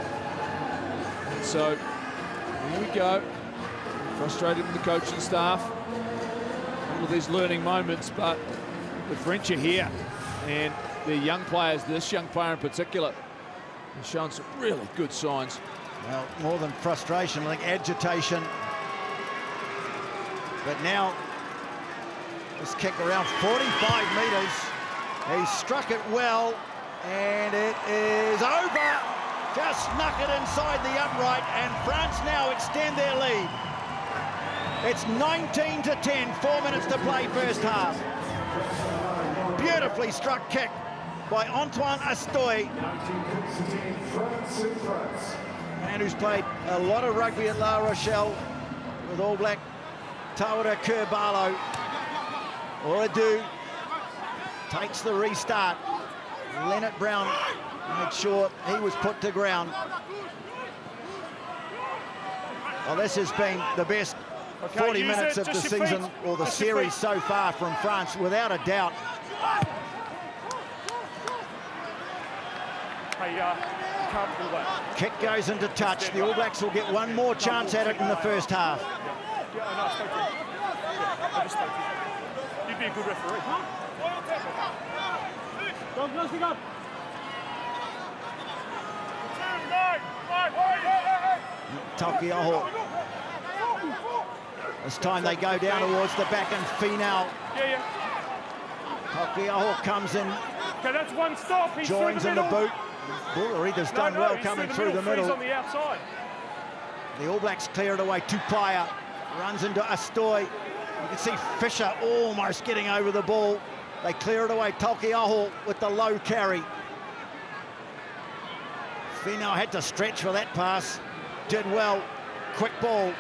So, here we go. Frustrated with the coaching staff. All of these learning moments, but the French are here. And the young players, this young player in particular, has shown some really good signs.
Well, more than frustration, I think agitation. But now, this kick around 45 metres. He struck it well, and it is over. Just snuck it inside the upright, and France now extend their lead. It's 19-10, 4 minutes to play first half. Beautifully struck kick by Antoine Astoy. Man who's played a lot of rugby at La Rochelle with All Black Taura Kerbalo. Oadu takes the restart. Leonard Brown made sure he was put to ground. Well, this has been the best 40 minutes of the season, or the series so far from France, without a doubt.
Hey, you can't do that.
Kick goes into touch. The All Blacks will get one more chance at it in the first half.
Yeah, I know, I spoke to you. Yeah, I just spoke to you. You'd be a good referee.
Taukei'aho. This time they go down towards the back, and Finau.
Yeah.
Taukei'aho comes in.
Okay, that's one stop. He's
joins in the boot. Bullerida's done well
he's
coming through the middle.
He's on the outside.
The All Blacks clear it away. Tupaia runs into Astoy. You can see Fisher almost getting over the ball. They clear it away. Taukei'aho with the low carry. Finau had to stretch for that pass. Did well. Quick ball.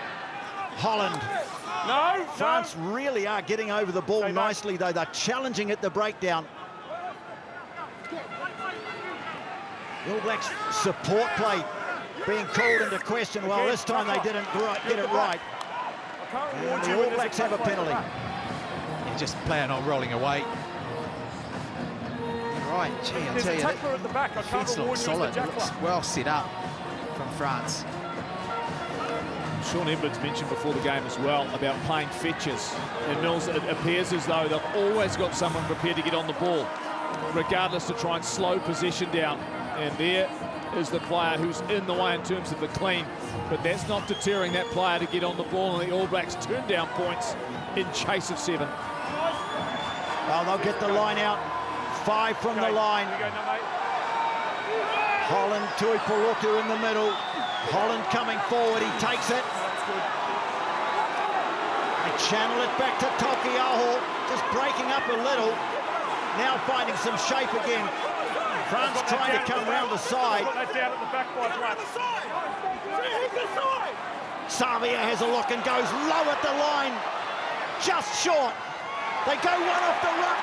Holland.
No.
France really are getting over the ball nicely, though. They're challenging at the breakdown. The All Blacks support play being called into question. Well, this time they didn't get it right. And the All Blacks have a penalty.
Yeah, just playing on rolling away. Right, gee, I'll tell you,
tackler at the back. I can't reward you as the
solid.
jackler.
Looks well set up from France.
Sean Edwards mentioned before the game as well about playing fetches. And Mills, it appears as though they've always got someone prepared to get on the ball, regardless, to try and slow possession down. And there is the player who's in the way in terms of the clean. But that's not deterring that player to get on the ball, and the All Blacks turn down points in chase of 7.
Well, they'll get the line out. 5 from the line. Holland, Tuipulotu in the middle. Holland coming forward, he takes it. They channel it back to Taukei'aho, just breaking up a little. Now finding some shape again. France trying to come round the side. Savia has a look and goes low at the line. Just short. They go one off the ruck.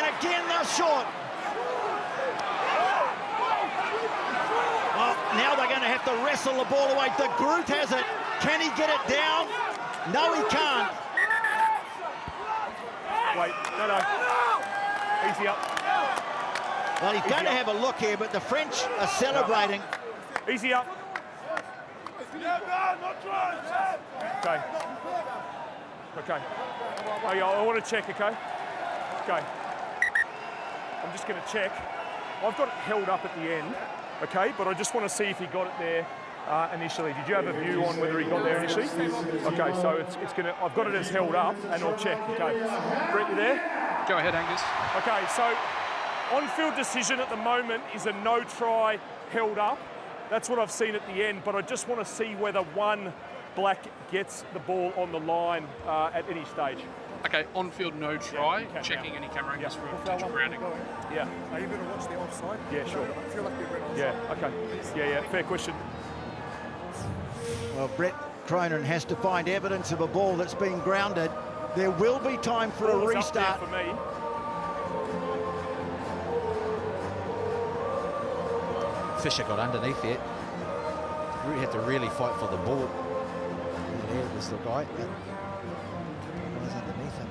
And again they're short. Well, now they're going to have to wrestle the ball away. De Groot has it. Can he get it down? No, he can't.
Wait, no. Easy up.
Well, he's going to have a look here, but the French are celebrating.
Easy up. Okay. Oh, yeah, I want to check, okay? Okay. I'm just going to check. I've got it held up at the end, okay? But I just want to see if he got it there initially. Did you have a view on whether he got there initially? Okay, so it's gonna. I've got it as held up, and I'll check. Okay, Brett, you there?
Go ahead, Angus.
Okay, so on-field decision at the moment is a no try held up. That's what I've seen at the end, but I just want to see whether one black gets the ball on the line at any stage.
Okay, on-field no try,
Yeah,
checking any camera angles for
Well,
potential grounding.
Yeah.
Are you going to watch the offside?
Yeah, sure.
I feel like we're offside.
Yeah, okay. Yeah, fair question.
Well, Brett Cronin has to find evidence of a ball that's been grounded. There will be time for a
Ball's up
restart.
there for me.
Fisher got underneath it. He had to really fight for the ball. There was the guy that was underneath him.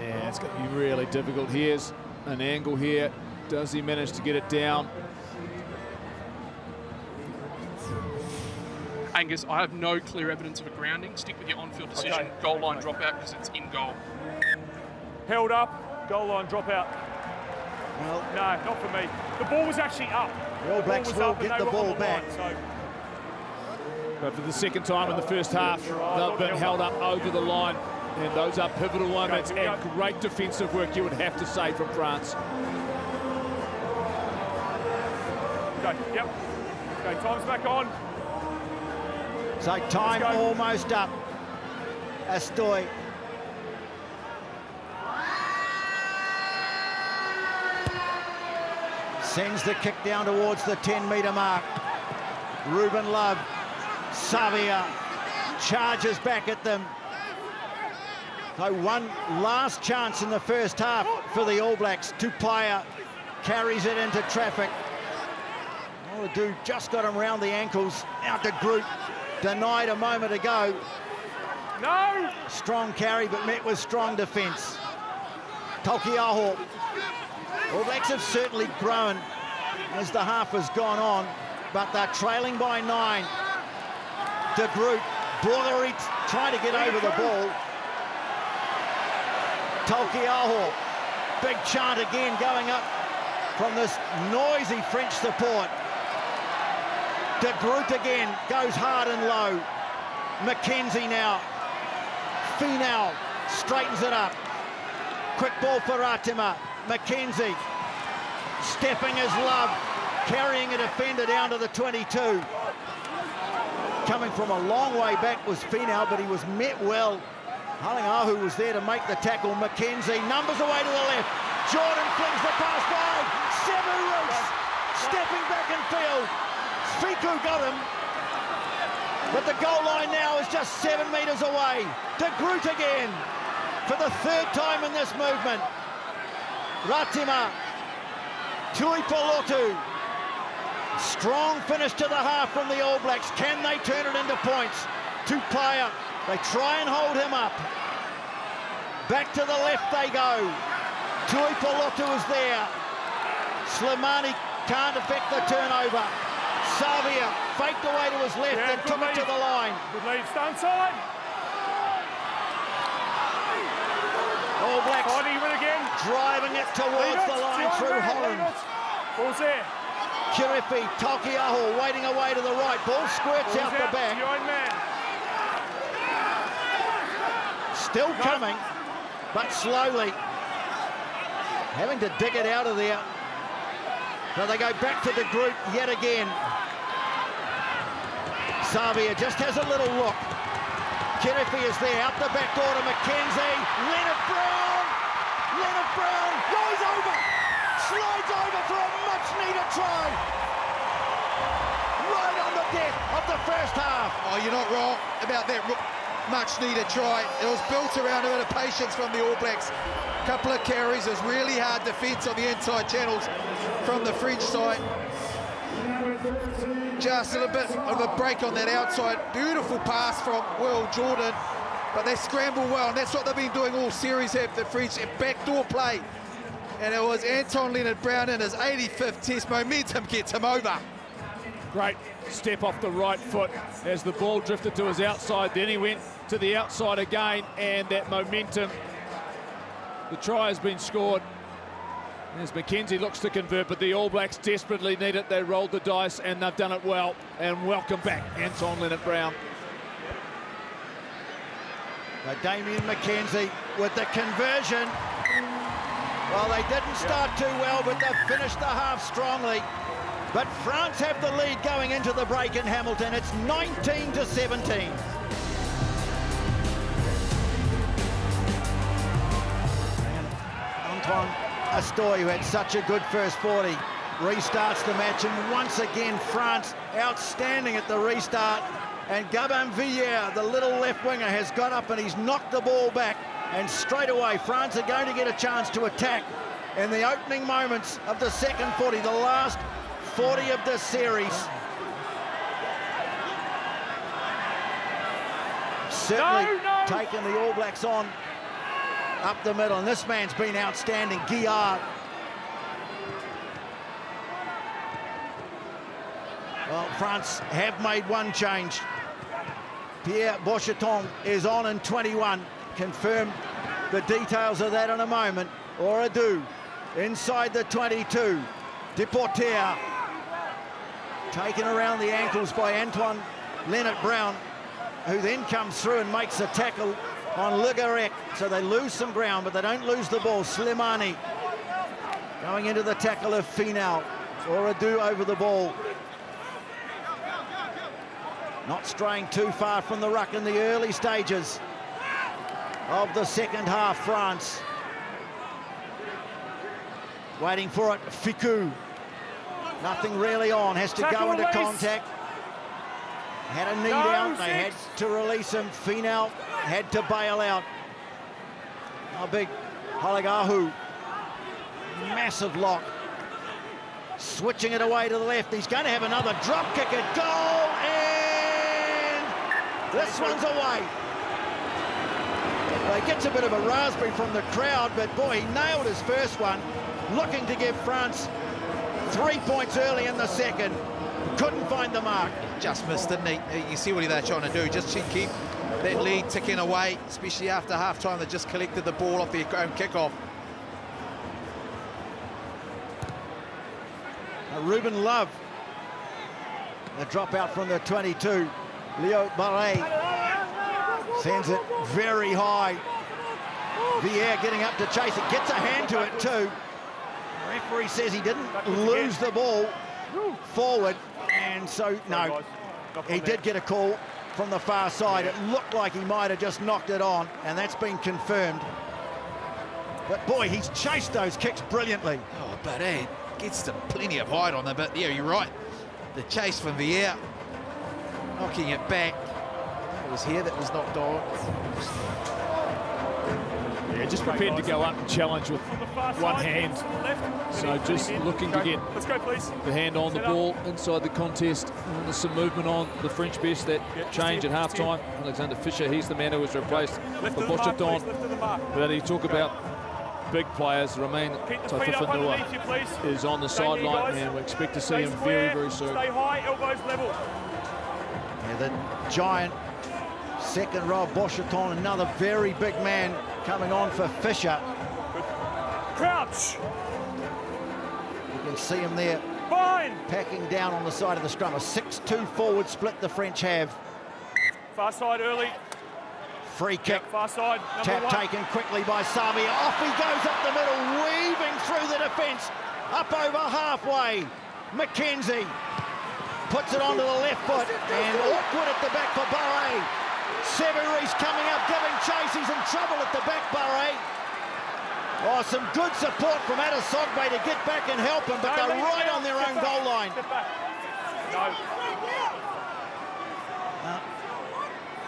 Yeah, it's going to be really difficult. Here's an angle here. Does he manage to get it down?
Angus, I have no clear evidence of a grounding. Stick with your on-field decision. Goal line dropout because it's in goal.
Held up, goal line dropout.
Well,
No, not for me. The ball was actually up.
the All Blacks will get the ball back.
But for the second time in the first half, they've been held up over the line. And those are pivotal moments and great defensive work, you would have to say, from France.
Okay, yep. Okay, time's back on.
So time almost up. Astoy. Sends the kick down towards the 10-metre mark. Ruben Love, Savia, charges back at them. So one last chance in the first half for the All Blacks. Tupaia carries it into traffic. Oh, the dude just got him round the ankles. Out to Group. Denied a moment ago.
No!
Strong carry, but met with strong defence. Taukei'aho. All Blacks have certainly grown as the half has gone on, but they're trailing by 9. De Groot, Bordery trying to get over the ball. Taukei'aho, big chant again going up from this noisy French support. De Groot again goes hard and low. McKenzie now. Finau straightens it up. Quick ball for Ratima. McKenzie stepping his Love, carrying a defender down to the 22. Coming from a long way back was Finau, but he was met well. Haliahu was there to make the tackle. McKenzie numbers away to the left. Jordan flings the pass wide. Sevu Roos stepping back in field. Fiku got him, but the goal line now is just 7 metres away. De Groot again for the 3rd time in this movement. Ratima, Tuipulotu, strong finish to the half from the All Blacks. Can they turn it into points? Tupaia, they try and hold him up. Back to the left they go. Tuipulotu is there. Slimani can't affect the turnover. Savia faked away to his left and took it to the line.
Good lead, stay inside.
All Blacks
Fighting him again.
driving it towards the line through Holland.
Ball's there.
Kirifi, Taukei'aho waiting away to the right. Ball squirts out the back.
Your own man.
Still coming, but slowly. Having to dig it out of there. So they go back to the group yet again. Savia just has a little look. Kirifi is there, out the back door to McKenzie. Leonard Brown goes over, slides over for a much-needed try. Right on the death of the first half.
Oh, you're not wrong about that much-needed try. It was built around a bit of patience from the All Blacks. Couple of carries, it was really hard defence on the inside channels from the French side. Just a little bit of a break on that outside. Beautiful pass from Will Jordan, but they scramble well, and that's what they've been doing all series, have the French, backdoor play. And it was Anton Leonard-Brown in his 85th test. Momentum gets him over.
Great step off the right foot as the ball drifted to his outside. Then he went to the outside again, and that momentum. The try has been scored. As McKenzie looks to convert, but the All Blacks desperately need it. They rolled the dice and they've done it well. And welcome back, Anton Leonard-Brown.
Damien McKenzie with the conversion. Well, they didn't start too well, but they've finished the half strongly. But France have the lead going into the break in Hamilton. It's 19-17. Antoine Astoy, who had such a good first 40, restarts the match, and once again France outstanding at the restart. And Gabin Villiers, the little left winger, has got up and he's knocked the ball back, and straight away France are going to get a chance to attack in the opening moments of the second 40, the last 40 of the series. Certainly taking the All Blacks on up the middle, and this man's been outstanding, Guillard. Well, France have made one change. Pierre Bocheton is on in 21. Confirm the details of that in a moment. Oradou inside the 22. Deporter taken around the ankles by Antoine Leonard-Brown, who then comes through and makes a tackle on Garrec. So they lose some ground, but they don't lose the ball. Slimani going into the tackle of Finau. Oradou over the ball. Not straying too far from the ruck in the early stages of the second half, France. Waiting for it, Ficou. Nothing really on, has to go into contact. Had a knee down, they had to release him. Finau had to bail out. Now big Halagahu. Massive lock. Switching it away to the left. He's going to have another drop kick at goal, and this one's away. Well, he gets a bit of a raspberry from the crowd, but boy, he nailed his first one. Looking to give France 3 points early in the second. Couldn't find the mark.
Just missed, didn't he? You see what they're trying to do, just to keep that lead ticking away, especially after half-time. They just collected the ball off their own kickoff.
Ruben Love. The drop out from the 22. Leo Barret sends it very high. Villiers getting up to chase it, gets a hand to it too. The referee says he didn't lose the ball forward, and so no, he did get a call from the far side. It looked like he might have just knocked it on, and that's been confirmed. But boy, he's chased those kicks brilliantly.
Oh, Barret gets them plenty of height on them, but yeah, you're right. The chase from Villiers, knocking it back. It was here that was knocked on.
Yeah, just prepared to go up and challenge with one hand. So just looking to get the hand on the ball inside the contest. And there's some movement on the French best. That change at half-time. Alexander Fisher, he's the man who was replaced for Bocheton. But you talk about big players. Romain Taififenua is on the sideline, and we expect to see him very, very soon.
Stay high, elbows level.
Yeah, the giant second row, Bocheton, another very big man coming on for Fisher.
Crouch.
You can see him there.
Fine.
Packing down on the side of the scrum. A 6-2 forward split the French have.
Far side early.
Free kick.
Far side.
Tap taken quickly by Savia. Off he goes up the middle, weaving through the defence. Up over halfway. McKenzie puts it onto the left foot, and awkward at the back for Barret. Severy's coming up, giving chase. He's in trouble at the back, Barret. Oh, some good support from Adesogbe to get back and help him, but they're right on their own goal line.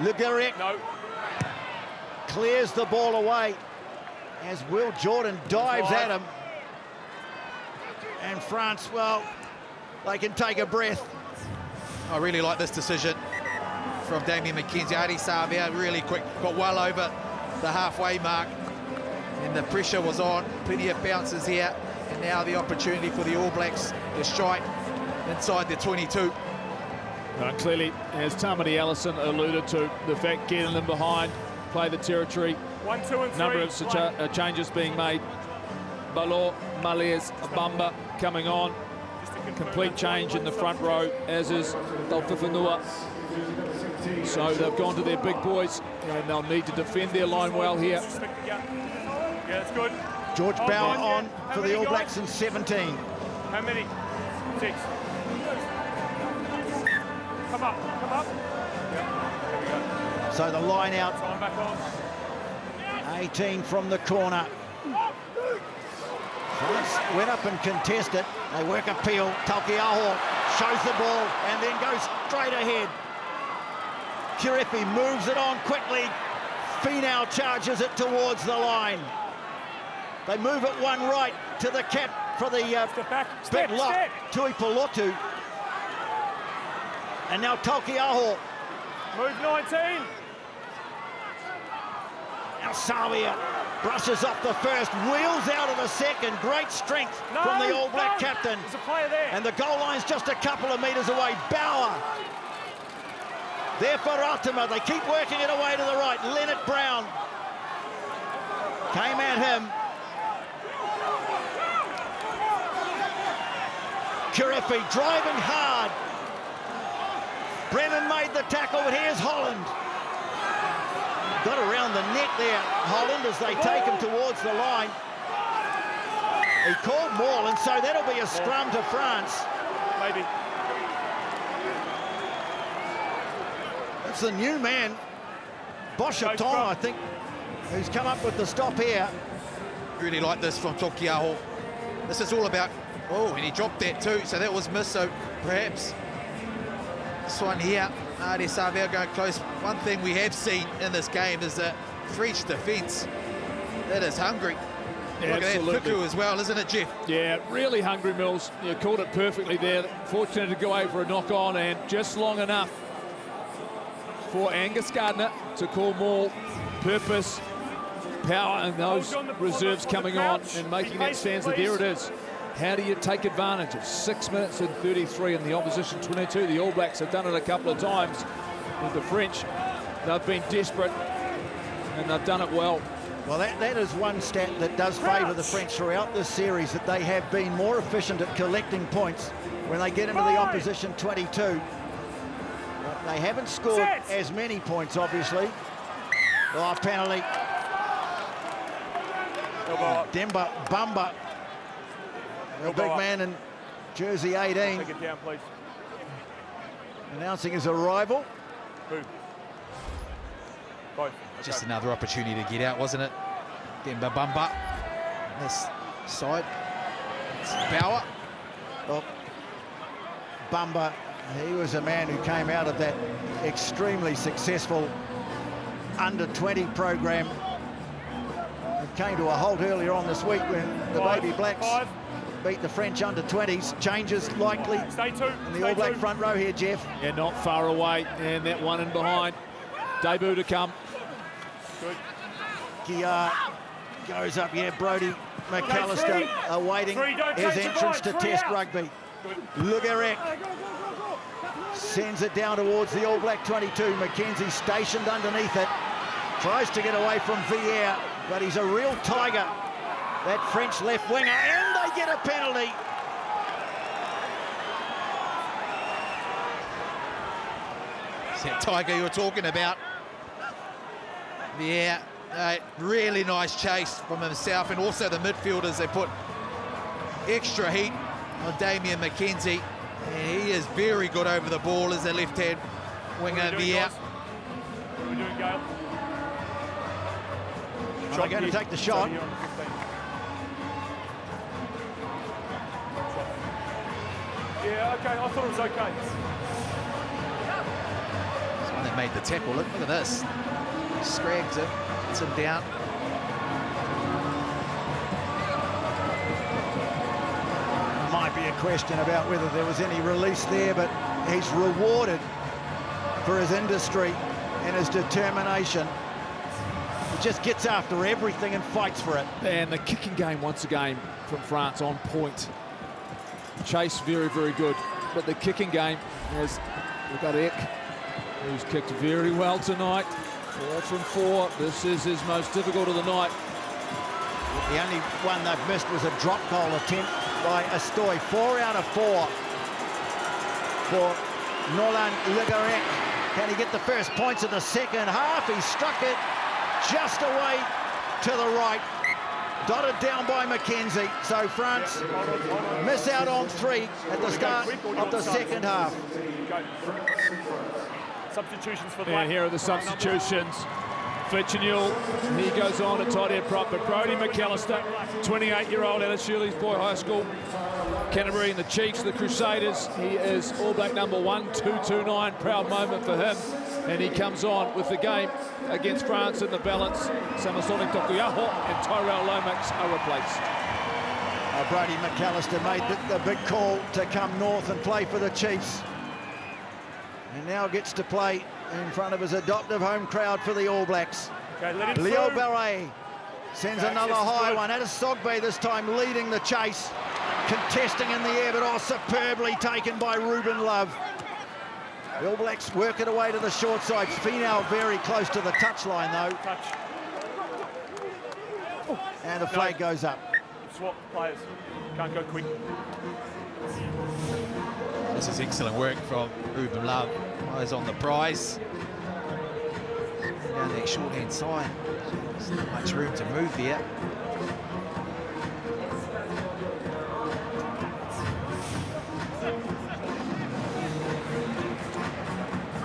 Le Garrec clears the ball away as Will Jordan dives at him. And France, well, they can take a breath.
I really like this decision from Damien McKenzie. Adi Savia really quick, got well over the halfway mark, and the pressure was on. Plenty of bounces here, and now the opportunity for the All Blacks to strike inside the 22.
Clearly, as Tamati Allison alluded to, the fact getting them behind, play the territory,
1, 2, and 3.
number of changes being made. Balo, Malias, Bamba coming on. Complete change in the front row, as is Dalfifanua. So they've gone to their big boys, and they'll need to defend their line well here.
Yeah, that's good.
George Bauer on for the All Blacks in 17.
How many? 6. Come up, come up. Yep, there we go.
So the line out,
Time back on.
18 from the corner. France went up and contested. They work a peel. Talkiaho shows the ball and then goes straight ahead. Kirefi moves it on quickly. Finau charges it towards the line. They move it one right to the cap for the big lock, Tui Polotu. And now Talkiaho.
Move 19.
Now Savia brushes off the first, wheels out of the second. Great strength from the All Black captain.
There's a player there.
And the goal line's just a couple of metres away. Bauer. There for Ultima. They keep working it away to the right. Leonard Brown came at him. Kirefi driving hard. Brennan made the tackle, but here's Holland. Got around the neck there, Holland, as they take him towards the line. He called Maul, and so that'll be a scrum to France.
Maybe.
It's the new man, Boshaton, I think, who's come up with the stop here.
Really like this from Talkiaho. This is all about, oh, and he dropped that too, so that was missed, so perhaps this one here, Ade Savia going close. One thing we have seen in this game is that French defence, that is hungry.
Yeah,
look
absolutely.
at that Fuku as well, isn't it, Jeff?
Yeah, really hungry, Mills. You called it perfectly there. Fortunate to go over a knock-on, and just long enough for Angus Gardner to call more purpose, power, and those reserves coming on and making that stanza. There it is. How do you take advantage of 6 minutes and 33 in the opposition 22? The All Blacks have done it a couple of times with the French. They've been desperate, and they've done it well.
Well, that is one stat that does favour the French throughout this series, that they have been more efficient at collecting points when they get into the opposition 22. But they haven't scored as many points, obviously. Oh, penalty. Demba Bamba, the big man in jersey 18.
Take it down, please.
Announcing his arrival.
Who? Both.
Just another opportunity to get out, wasn't it? Demba Bamba. This side. It's Bauer.
Well, Bamba, he was a man who came out of that extremely successful under-20 program. It came to a halt earlier on this week when the Baby Blacks beat the French under-20s. Changes likely in the All Black front row here, Jeff.
Yeah, not far away, and that one in behind. Debut to come.
Good.
Kiar goes up, yeah, Brody McAllister awaiting his entrance to Test rugby. Garrec sends it down towards the All Black 22. McKenzie stationed underneath it. Tries to get away from Villiers, but he's a real tiger, that French left winger, and they get a penalty.
It's that tiger you were talking about. Yeah, really nice chase from himself, and also the midfielders. They put extra heat on Damian McKenzie, and he is very good over the ball as a left-hand winger. Villiers.
What are we doing, Gale?
They're going to take the shot.
Yeah, okay, I thought it was okay.
Someone that made the tackle. Look at this. Scrags him, gets him down.
Might be a question about whether there was any release there, but he's rewarded for his industry and his determination. He just gets after everything and fights for it.
And the kicking game, once again, from France on point. Chase, very, very good. But the kicking game, as we've got Eck, who's kicked very well tonight. 4 from 4. This is his most difficult of the night.
The only one they've missed was a drop goal attempt by Astoy. 4 out of 4 for Nolann Garrec. Can he get the first points of the second half? He struck it just away to the right. Dotted down by Mackenzie. So France miss out on 3 at the start of the second half.
Substitutions for Black.
And here are the substitutions. Fichinule, he goes on at tight end prop, but Brodie McAllister, 28-year-old out of Shirley's Boy High School. Canterbury and the Chiefs, the Crusaders. He is All Black number 1-2-2-9. Proud moment for him. And he comes on with the game against France in the balance. Samasoni Tokuyaho and Tyrell Lomax are replaced.
Brodie McAllister made the big call to come north and play for the Chiefs. And now gets to play in front of his adoptive home crowd for the All Blacks.
Okay, let him
Leo
through.
Barret sends another high one. At Sogbe this time leading the chase. Contesting in the air, but superbly taken by Ruben Love. The All Blacks work it away to the short side. Finau very close to the touchline though.
Touch.
And the flag goes up.
Swap players. Can't go quick.
This is excellent work from Ruben Love. Eyes on the prize. Down that short-hand side. There's not much room to move there.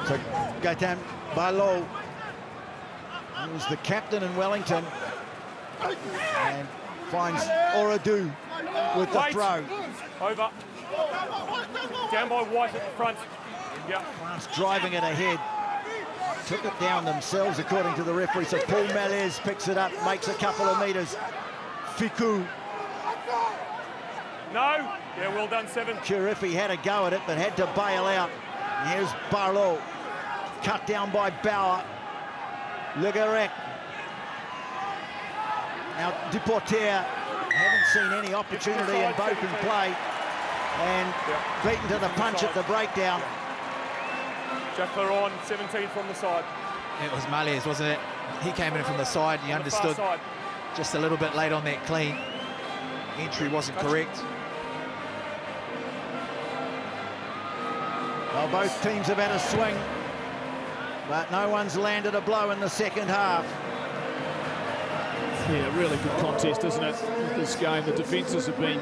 So Gaetan Barlow, he was the captain in Wellington, and finds Oradu with the throw.
Over. Down by White at the front. Yeah.
France driving it ahead. Took it down themselves, according to the referee. So Paul Malez picks it up, makes a couple of metres. Fiku.
No. Yeah, well done, 7.
Chirifi had a go at it, but had to bail out. And here's Barlow. Cut down by Bauer. Le Garrec. Now Duporter. Haven't seen any opportunity in open play. And beaten to the punch at the breakdown.
Jack Laron, 17 from the side.
It was Malez, wasn't it? He came in from the side, he understood just a little bit late on that clean. Entry wasn't correct.
Well, both teams have had a swing, but no one's landed a blow in the second half.
Yeah, really good contest, isn't it? This game, the defences have been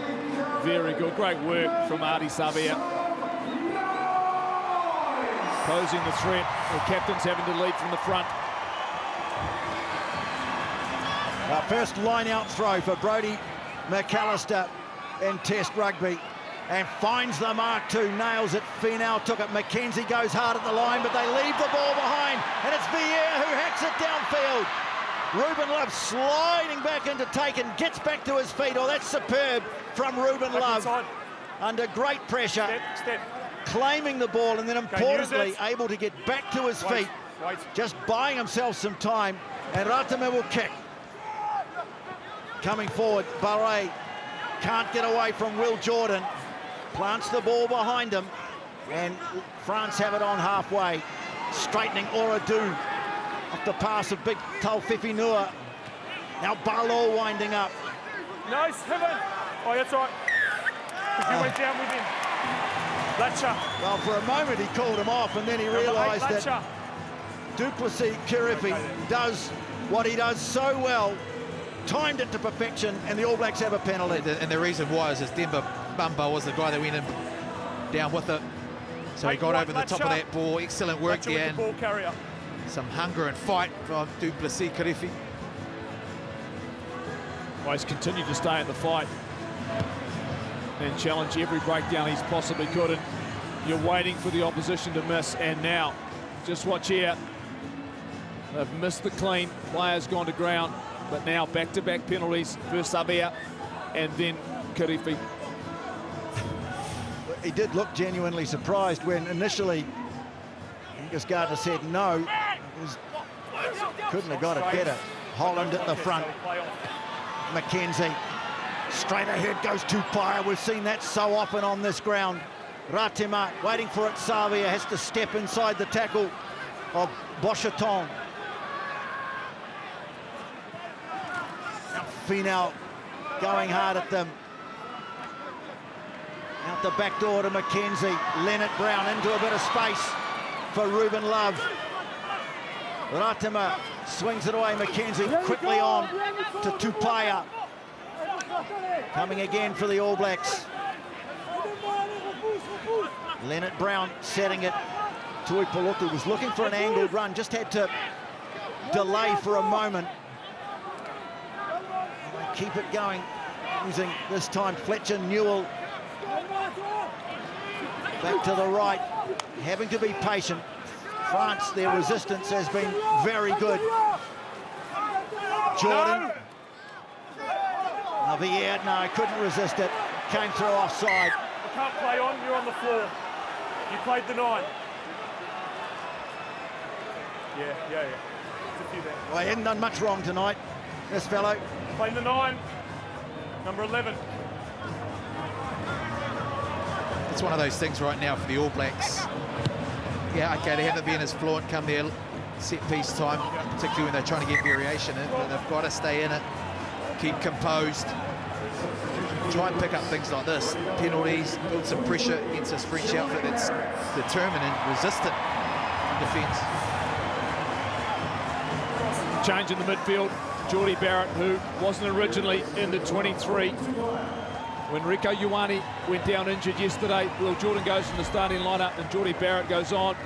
very good. Great work from Ardie Savea. Posing the threat. The captain's having to lead from the front.
First line-out throw for Brodie McAllister in Test rugby. And finds the mark too, nails it. Finau took it. Mackenzie goes hard at the line, but they leave the ball behind. And it's Villiers who hacks it downfield. Ruben Love sliding back into Taken, gets back to his feet. Oh, that's superb from Ruben Love. Under great pressure, claiming the ball, and then importantly able to get back to his feet. Just buying himself some time, and Ratame will kick. Coming forward, Barret can't get away from Will Jordan. Plants the ball behind him, and France have it on halfway. Straightening Oradu off the pass of big Taufifi Nua. Now Barlow winding up.
Nice, Heaven. Oh, that's right. He went down with him. Latcher.
Well, for a moment he called him off, and then he realised that Duplessis Chirifi does what he does so well. Timed it to perfection, and the All Blacks have a penalty.
And the reason why is Demba Bamba was the guy that went in down with it. So he got over the top of that ball. Excellent work there.
The ball carrier.
Some hunger and fight from Duplessis Chirifi.
Well, he's continued to stay in the fight and challenge every breakdown he's possibly could. And you're waiting for the opposition to miss. And now, just watch here. They've missed the clean. Players gone to ground. But now back-to-back penalties. First Savea and then Chirifi.
He did look genuinely surprised when initially Angus Gardner said no. Couldn't have got it better. Holland at the front. Mackenzie. Straight ahead goes Tupaia. We've seen that so often on this ground. Ratima waiting for it. Savea has to step inside the tackle of Bochaton. Finau going hard at them. Out the back door to Mackenzie. Leonard Brown into a bit of space for Ruben Love. Ratima swings it away. Mackenzie quickly on to Tupaia. Coming again for the All Blacks. Leonard Brown setting it. Tui Pelotu was looking for an angled run, just had to delay for a moment. And they keep it going, using this time Fletcher Newell. Back to the right, having to be patient. France, their resistance has been very good. Jordan. Javier, no, couldn't resist it. Came through offside.
You can't play on, you're on the floor. You played the 9. Yeah. There's a few there.
Well, he hadn't done much wrong tonight, this fellow.
Playing the 9, number 11.
It's one of those things right now for the All Blacks. Yeah, okay, they haven't been as fluent come their set-piece time, particularly when they're trying to get variation in, but they've got to stay in it, keep composed, try and pick up things like this. Penalties, build some pressure against this French outfit that's determined and resistant in defence.
Change in the midfield. Geordie Barrett, who wasn't originally in the 23. When Rieko Ioane went down injured yesterday, Will Jordan goes in the starting lineup and Geordie Barrett goes on.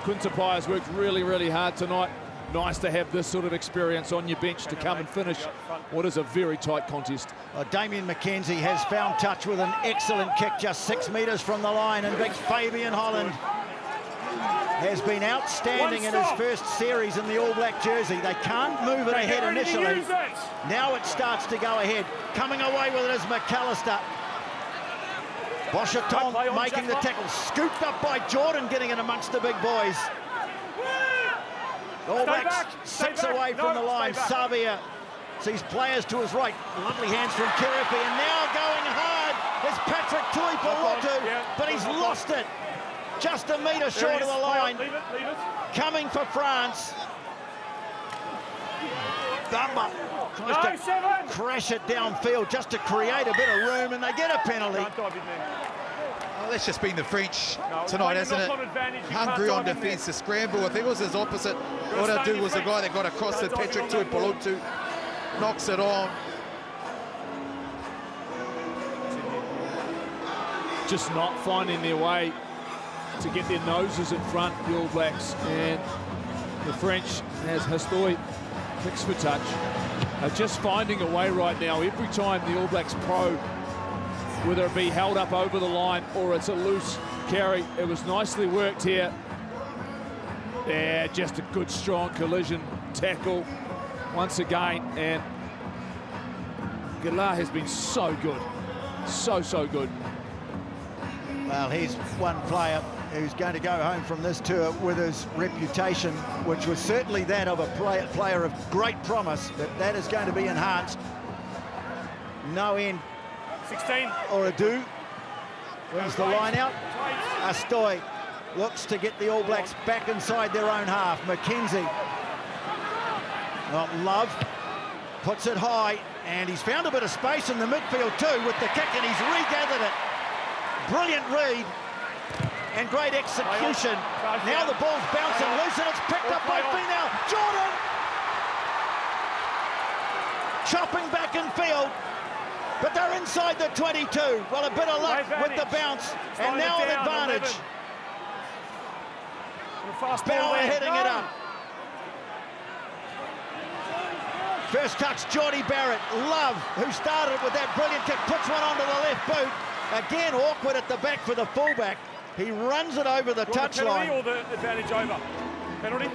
Quintupai has worked really, really hard tonight. Nice to have this sort of experience on your bench to come and finish what is a very tight contest.
Damien McKenzie has found touch with an excellent kick just 6 metres from the line, and big Fabian Holland has been outstanding in his first series in the All Black jersey. They can't move it ahead initially. Now it starts to go ahead. Coming away with it is McAllister. Boschaton making the tackle. Scooped up by Jordan, getting it amongst the big boys. All Blacks 6 away from the line. Savia sees players to his right. Lovely hands from Kiripi, and now going hard is Patrick Tui Pelotu, but he's lost it. Just a metre short of the line.
Leave it.
Coming for France. Bamba tries to crash it downfield just to create a bit of room, and they get a penalty.
Well, that's just been the French tonight, hasn't it? Hungry on defence, the scramble. If it was his opposite, what I'd do was the guy that got across the Patrick Tui Pelotu knocks it on.
Just not finding their way to get their noses in front, the All Blacks, and the French, as Hastoi kicks for touch, are just finding a way right now. Every time the All Blacks probe, whether it be held up over the line or it's a loose carry, it was nicely worked here. Yeah, just a good, strong collision tackle once again, and Galah has been so good, so good.
Well, here's one player who's going to go home from this tour with his reputation, which was certainly that of a player of great promise, but that is going to be enhanced. No end
16
or ado. Wins the line out. Hastoi looks to get the All Blacks back inside their own half. Mackenzie. Love puts it high, and he's found a bit of space in the midfield too with the kick, and he's regathered it. Brilliant read and great execution. Now the ball's bouncing loose, and it's picked up by Finau. Jordan chopping back in field, but they're inside the 22. Well, a bit of luck with the bounce, and now an advantage. Bauer heading it up. First touch, Geordie Barrett. Love, who started with that brilliant kick, puts one onto the left boot. Again, awkward at the back for the fullback. He runs it over the touchline.
Penalty or the advantage over? Penalty?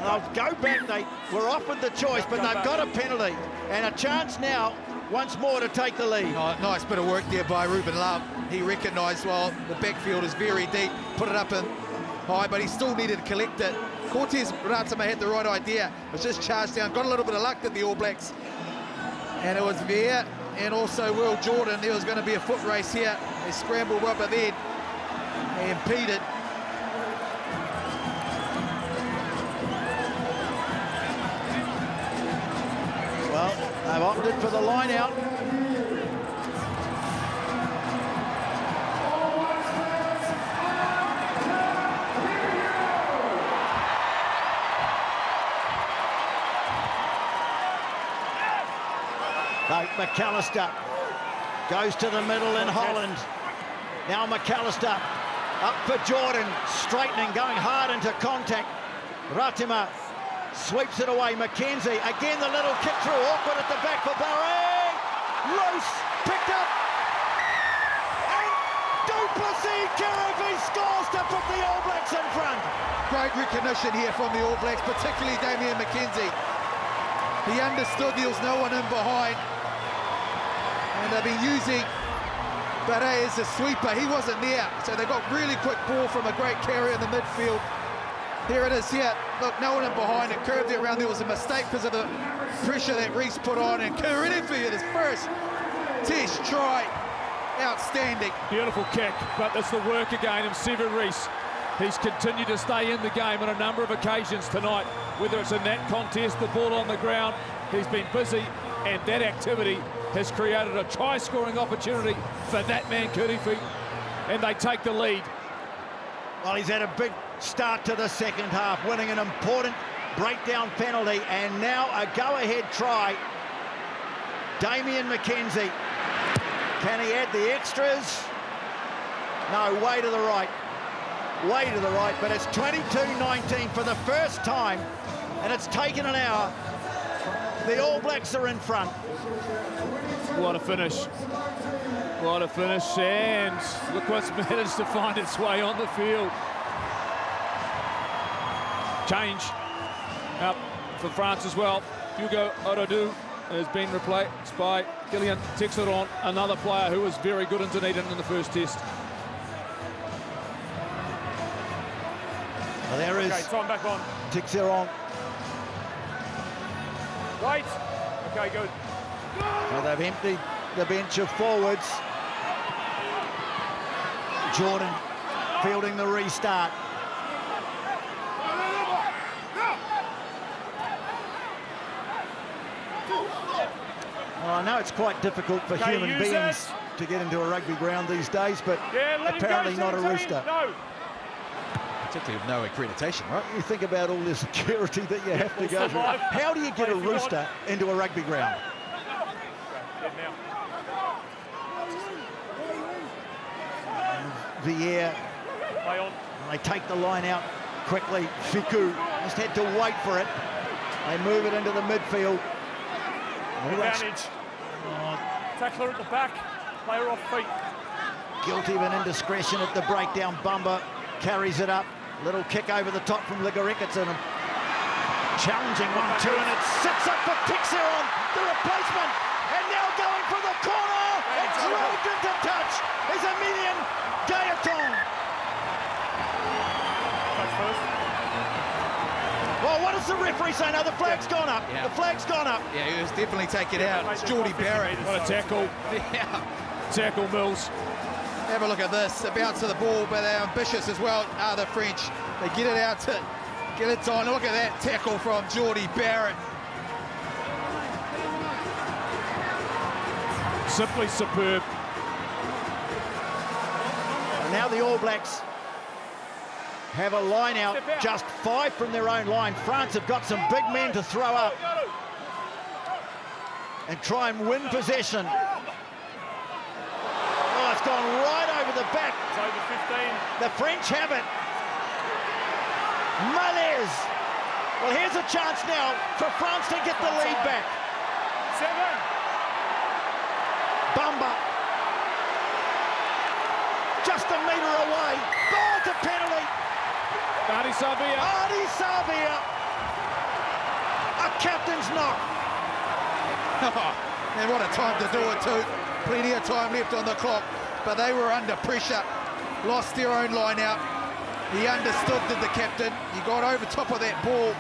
They'll go back. They were offered the choice, but they've got a penalty and a chance now once more to take the lead.
Oh, nice bit of work there by Ruben Love. He recognised, well, the backfield is very deep, put it up in high, but he still needed to collect it. Cortez Ratima had the right idea. It was just charged down. Got a little bit of luck at the All Blacks. And it was Veer and also Will Jordan. There was going to be a foot race here. They scrambled up at the end. They impeded.
Well, they've Opted for the line out. McAllister goes to the middle in Holland. Now McAllister up for Jordan, straightening, going hard into contact. Ratima sweeps it away. McKenzie, again the little kick through, awkward at the back for Barre. Loose, picked up. And Duplessis, Garrec scores to put the All Blacks in front.
Great recognition here from the All Blacks, particularly Damian McKenzie. He understood there was no one in behind. And they've been using Barre as a sweeper. He wasn't there, so they got really quick ball from a great carrier in the midfield. Here it is here. Look, no one in behind. It curved it around. There was a mistake because of the pressure that Reese put on. And Kirifi, his first test try. Outstanding.
Beautiful kick, but it's the work again of Sever Reese. He's continued to stay in the game on a number of occasions tonight, whether it's in that contest, the ball on the ground. He's been busy, and that activity has created a try-scoring opportunity for that man, Kirifi, and they take the lead.
Well, he's had a big start to the second half, winning an important breakdown penalty, and now a go-ahead try. Damian McKenzie. Can he add the extras? No, way to the right. Way to the right, but it's 22-19 for the first time, and it's taken an hour. The All Blacks are in front.
What a finish. What a finish, and look what's managed to find its way on the field. Change up for France as well. Hugo Orodou has been replaced by Gillian Texeron, another player who was very good in Dunedin in the first test.
Well, there is
time back on.
Texeron.
Wait. Okay, good.
So they've emptied the bench of forwards. Jordan fielding the restart. Well, I know it's quite difficult for human beings to get into a rugby ground these days, but apparently not a rooster.
No.
Particularly with no accreditation, right?
You think about all the security that you have to go through. How do you get a rooster into a rugby ground? Villiers, they take the line out quickly. Fiku just had to wait for it. They move it into the midfield.
Advantage. Tackler at the back, player off feet.
Guilty of an indiscretion at the breakdown. Bumba carries it up. Little kick over the top from Garrec. It's a challenging 1-2, and it sits up for Texeron, the replacement, and now going for the corner. It's roved into touch. Is Emilian Gaetan.
Touch first.
Well, what does the referee say? No, the flag's gone up.
Yeah.
The flag's gone up.
Yeah, he was definitely taken out. It's Geordie Barrett.
What a tackle.
Yeah.
Tackle, Mills.
Have a look at this. A bounce of the ball, but they're ambitious as well, are the French. They get it out to get it on. Look at that tackle from Geordie Barrett.
Simply superb.
And now the All Blacks have a line out, just 5 from their own line. France have got some big men to throw up and try and win possession. Oh, it's gone right over the back.
It's over 15.
The French have it. Malaise. Well, here's a chance now for France to get the lead back.
7.
Bumba. Just a metre away. Oh, it's a penalty.
Artie Savia.
Artie Savia. A captain's knock.
And what a time to do it too. Plenty of time left on the clock, but they were under pressure. Lost their own line out. He understood, did the captain. He got over top of that ball.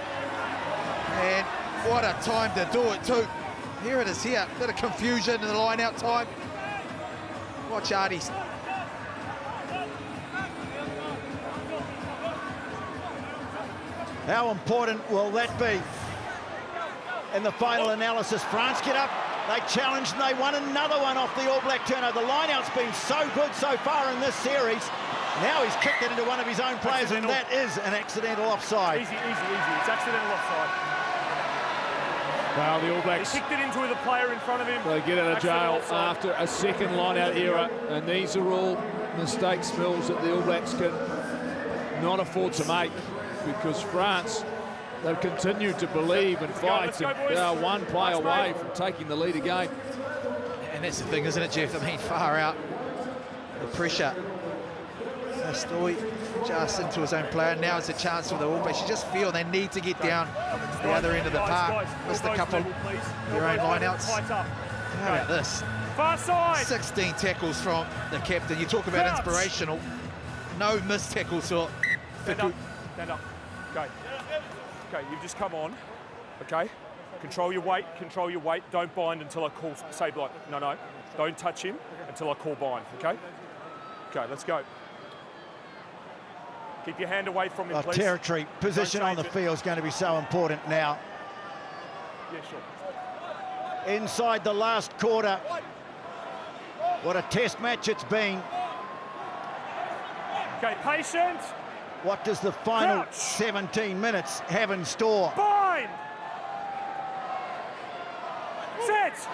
And what a time to do it too. Here it is here. Bit of confusion in the line out time. Watch Artie's.
How important will that be in the final analysis? France get up, They challenged and they won another one off the All Black turnover. The line-out's been so good so far in this series. Now he's kicked it into one of his own players, and that is an accidental offside.
Easy. It's accidental offside.
Well, the All Blacks...
He kicked it into the player in front of him.
They get out of jail after a second line-out error, and these are all mistakes, Mills, that the All Blacks can not afford to make, because France, they've continued to believe and fight, and they are one play away from taking the lead again.
And that's the thing, isn't it, Jeff? I mean, far out, the pressure. Story just into his own player. Now it's a chance for the All Blacks. You just feel they need to get down the other end of the park. Missed a couple of their own lineouts. How about this?
Far side.
16 tackles from the captain. You talk about inspirational. No missed tackles for
Stand up. Okay. Okay, you've just come on. Okay. Control your weight. Don't bind until I call. Say block. No. Don't touch him until I call bind. Okay. Okay, let's go. Keep your hand away from him, please.
Territory, position on the field is going to be so important now.
Yeah, sure.
Inside the last quarter. What a test match it's been.
Okay, patient.
What does the final 17 minutes have in store?
Bind. Set.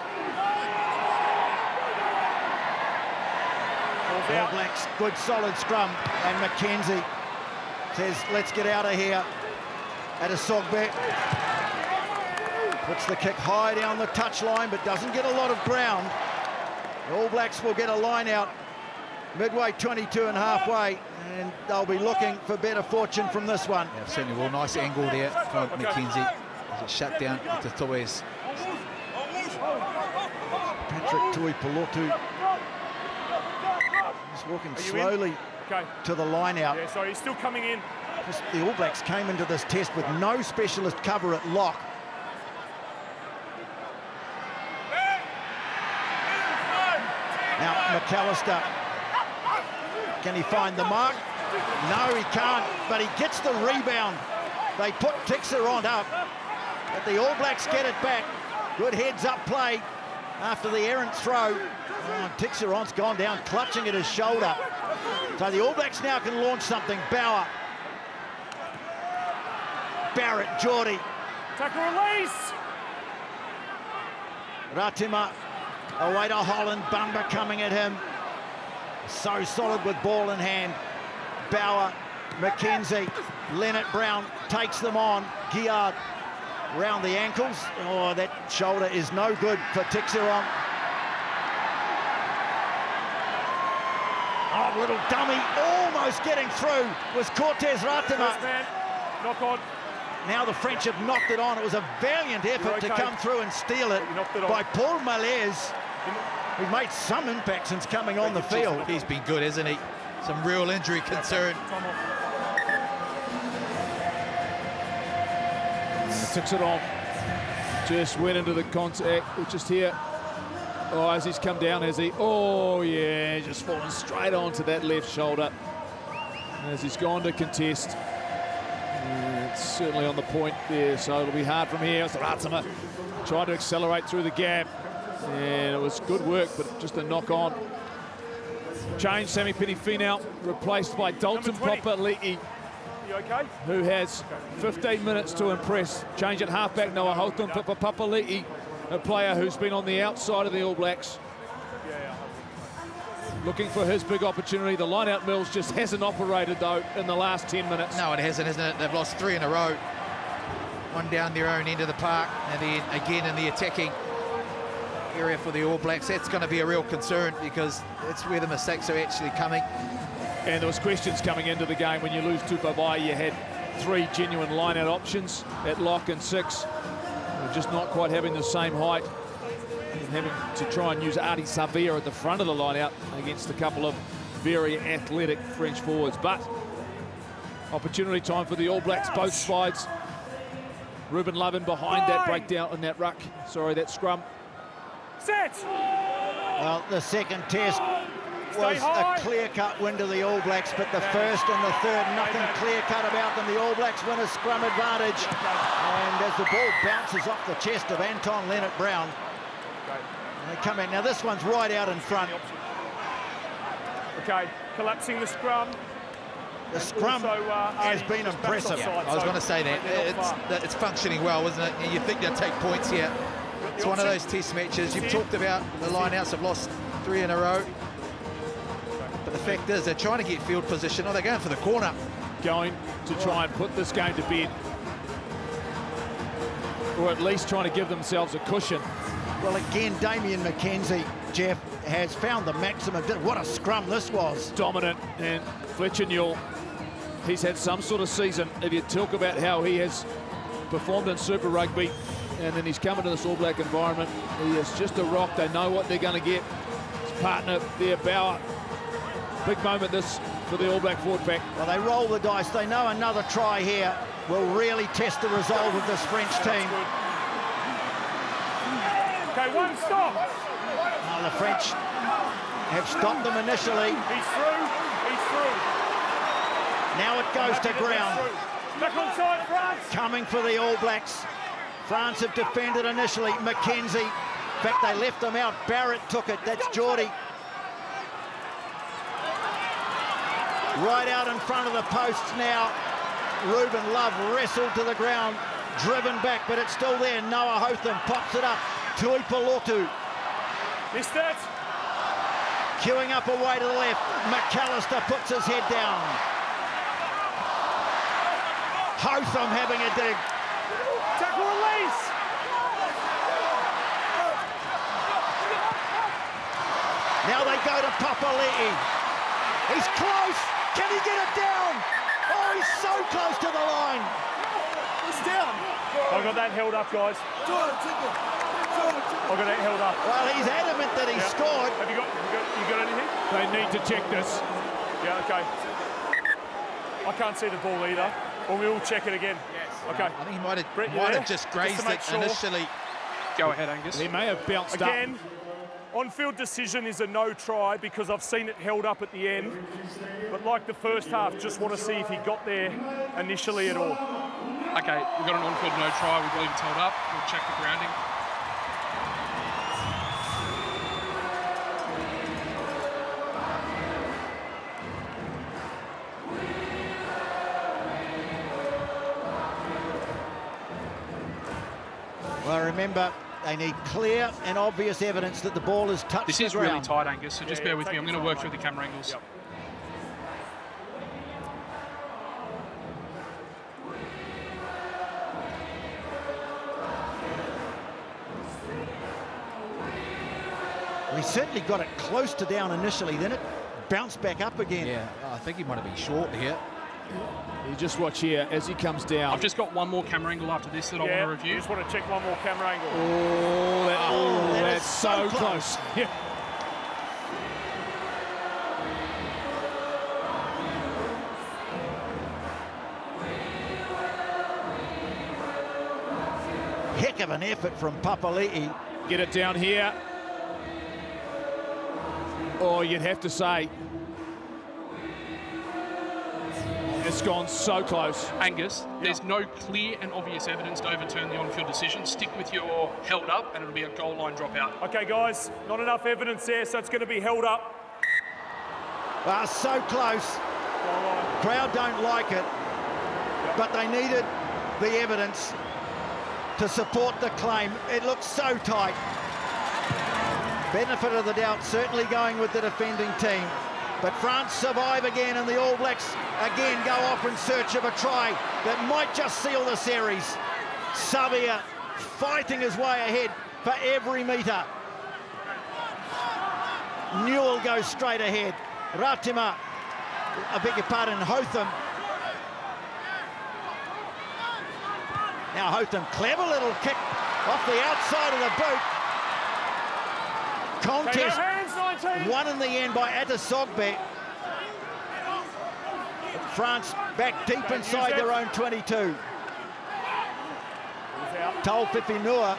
All Blacks, good solid scrum, and McKenzie says, let's get out of here. At a Sogbe. Puts the kick high down the touchline, but doesn't get a lot of ground. The All Blacks will get a line out midway 22 and halfway, and they'll be looking for better fortune from this one.
Yeah, certainly will. Nice angle there from McKenzie. As it shut down to Toes.
Patrick Tuipulotu. He's walking slowly to the line out.
Yeah, sorry, he's still coming in.
The All Blacks came into this test with no specialist cover at lock. Now McAllister, can he find the mark? No, he can't, but he gets the rebound. They put Tixeron up, but the All Blacks get it back. Good heads-up play after the errant throw. Oh, Tixeron's gone down, clutching at his shoulder. So the All Blacks now can launch something. Bauer. Barrett, Geordie.
Tackle release.
Ratima away to Holland. Bumba coming at him. So solid with ball in hand. Bauer, McKenzie, Leonard Brown takes them on. Giard round the ankles. Oh, that shoulder is no good for Tixeron. Oh, little dummy, almost getting through was Cortez Ratima.
Knock on.
Now the French have knocked it on. It was a valiant effort to come through and steal it by Paul Malaise, who's made some impact since coming on the field.
He's been good, hasn't he? Some real injury concern.
Tixeron just went into the contact, just here. Oh, as he's come down, has he? Oh, yeah, just fallen straight onto that left shoulder. As he's gone to contest. It's certainly on the point there, so it'll be hard from here. Ratima tried to accelerate through the gap. And it was good work, but just a knock on. Change, Sammy Penny-Finau, replaced by Dalton Papali'i.
Okay?
Who has 15 minutes to impress. Change at halfback, Noah Houghton for Papali'i, a player who's been on the outside of the All Blacks. Looking for his big opportunity. The line-out Mills just hasn't operated, though, in the last 10 minutes.
No, it hasn't, hasn't it? They've lost 3 in a row. One down their own end of the park, and then again in the attacking area for the All Blacks. That's going to be a real concern, because that's where the mistakes are actually coming.
And there was questions coming into the game. When you lose Tupabai, you had 3 genuine line-out options at lock and 6. They're just not quite having the same height. And having to try and use Artie Savia at the front of the line-out against a couple of very athletic French forwards. But opportunity time for the All Blacks, both sides. Ruben Lovin behind that breakdown and that ruck. Sorry, that scrum.
Set.
Well, the second test was a clear-cut win to the All Blacks, but the first and the third, nothing clear-cut about them. The All Blacks win a scrum advantage. And as the ball bounces off the chest of Anton Leonard Brown, They come in. Now this one's right out in front.
Okay, collapsing the scrum.
The scrum has been impressive.
Yeah, I was going to say that. It's functioning well, isn't it? And you think they'll take points here. It's one of those test matches. You've talked about the line-outs have lost 3 in a row. But the fact is, they're trying to get field position. Oh, they're going for the corner.
Going to try and put this game to bed. Or at least trying to give themselves a cushion.
Well, again, Damian McKenzie, Jeff, has found the maximum. What a scrum this was.
Dominant. And Fletcher Newell, he's had some sort of season. If you talk about how he has performed in Super Rugby, and then he's come into this All Black environment, he is just a rock. They know what they're going to get. His partner there, Bauer. Big moment this for the All Black forward pack.
Well, they roll the dice. They know another try here will really test the resolve of this French team.
Okay, one stop.
Now the French have stopped them initially.
He's through. He's through.
Now it goes to ground.
Back onside, France.
Coming for the All Blacks. France have defended initially. McKenzie. In fact, they left them out. Barrett took it. That's Geordie. Right out in front of the posts now. Ruben Love wrestled to the ground, driven back, but it's still there. Noah Hotham pops it up. Tui Palotu.
Missed it.
Queuing up away to the left. McAllister puts his head down. Hotham having a dig.
Tackle release.
Now they go to Papali'i. He's close. Can he get it down? Oh, he's so close to the line.
It's down.
I got that held up, guys. I got that held up.
Well, he's adamant that he scored.
Have you got anything?
They need to check this.
Yeah, okay. I can't see the ball either. Well, we'll check it again. Yes. Okay.
I think he might have just grazed it initially.
Go ahead, Angus.
He may have bounced
again.
up.
On-field decision is a no try because I've seen it held up at the end. But like the first half, just want to see if he got there initially at all.
Okay, we've got an on-field no try. We believe it's held up. We'll check the grounding.
Well, remember, they need clear and obvious evidence that the ball has touched the ground.
This is really tight, Angus, so just bear with me. I'm going to work through the camera angles.
Yep.
He certainly got it close to down initially, then it bounced back up again.
Yeah, I think he might have been short here.
You just watch here as he comes down.
I've just got one more camera angle after this that I want to review.
Just want to check one more camera angle.
Oh, that's so close. Yeah.
Heck of an effort from Papali'i.
Get it down here. Or you'd have to say it's gone so close.
Angus, there's no clear and obvious evidence to overturn the on-field decision. Stick with your held up and it'll be a goal line dropout.
Okay, guys, not enough evidence there, so it's going to be held up.
Well, so close. Crowd don't like it, but they needed the evidence to support the claim. It looks so tight. Benefit of the doubt certainly going with the defending team. But France survive again, and the All Blacks again go off in search of a try that might just seal the series. Savia fighting his way ahead for every metre. Newell goes straight ahead. Ratima, I beg your pardon, Hotham. Now Hotham, clever little kick off the outside of the boot. Contest won in the end by Atasogbe. France back deep inside their own 22. Taupipinua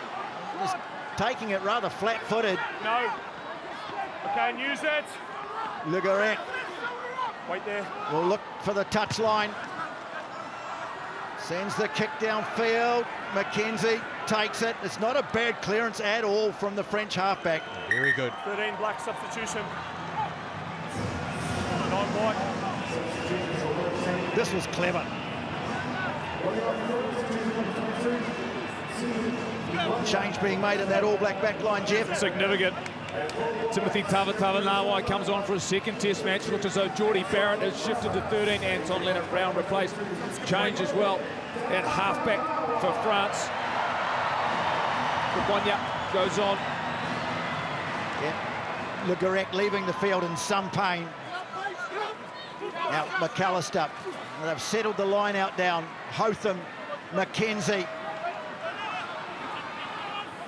is taking it rather flat-footed.
No. Okay, and use it.
Garrec
wait there.
will look for the touchline. Sends the kick downfield. McKenzie takes it. It's not a bad clearance at all from the French halfback.
Very good.
13 black substitution. 9 white.
This was clever. Change being made in that All Black back line, Jeff.
Significant. Timothy Tavatavanawai comes on for a second test match. Looks as though Geordie Barrett has shifted to 13. Anton Leonard-Brown replaced. Change as well at halfback for France. Garrec goes on.
Yeah. Garrec leaving the field in some pain. Now McAllister. They've settled the line out down. Hotham, McKenzie.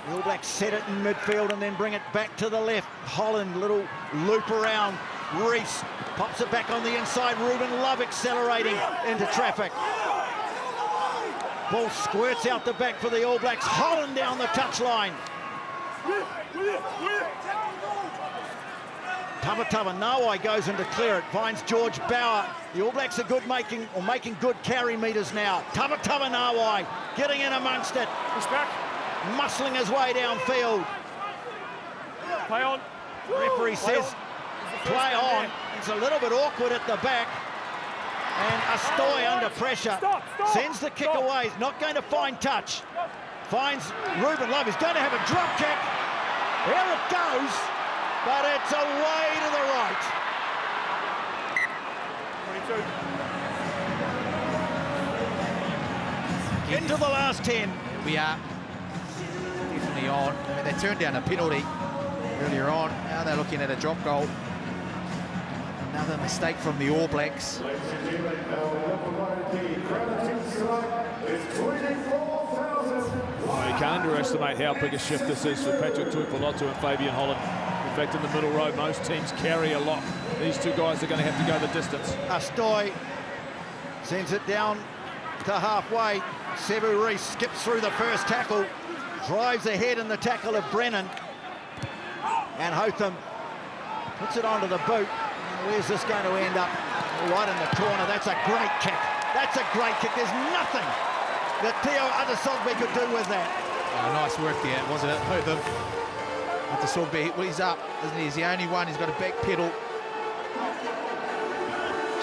The All Blacks set it in midfield and then bring it back to the left. Holland, little loop around. Reese pops it back on the inside. Ruben Love accelerating into traffic. Ball squirts out the back for the All Blacks. Holland down the touchline. Tavatavanawai goes in to clear it. Finds George Bauer. The All Blacks are making good carry meters now. Tavatavanawai getting in amongst it.
He's back.
Muscling his way downfield.
Play on.
Referee says play on. It's a little bit awkward at the back. And Astoy under pressure. Sends the kick away. He's not going to find touch. Finds Ruben Love. He's going to have a drop kick. Here it goes. But it's away to the right.
22.
Into the last 10.
We are definitely on. I mean, they turned down a penalty earlier on. Now they're looking at a drop goal. Another mistake from the All Blacks.
You can't underestimate how big a shift this is for Patrick Tuipulotu and Fabian Holland. In fact, in the middle row, most teams carry a lot. These two guys are going to have to go the distance.
Astoy sends it down to halfway. Sevu Reece skips through the first tackle, drives ahead in the tackle of Brennan. And Hotham puts it onto the boot. Where's this going to end up? Right in the corner. That's a great kick. That's a great kick. There's nothing that Theo Adesogbe could do with that.
Oh, nice work there, wasn't it? Hotham. Adesogbe, well, he's up, isn't he? He's the only one. He's got a back pedal.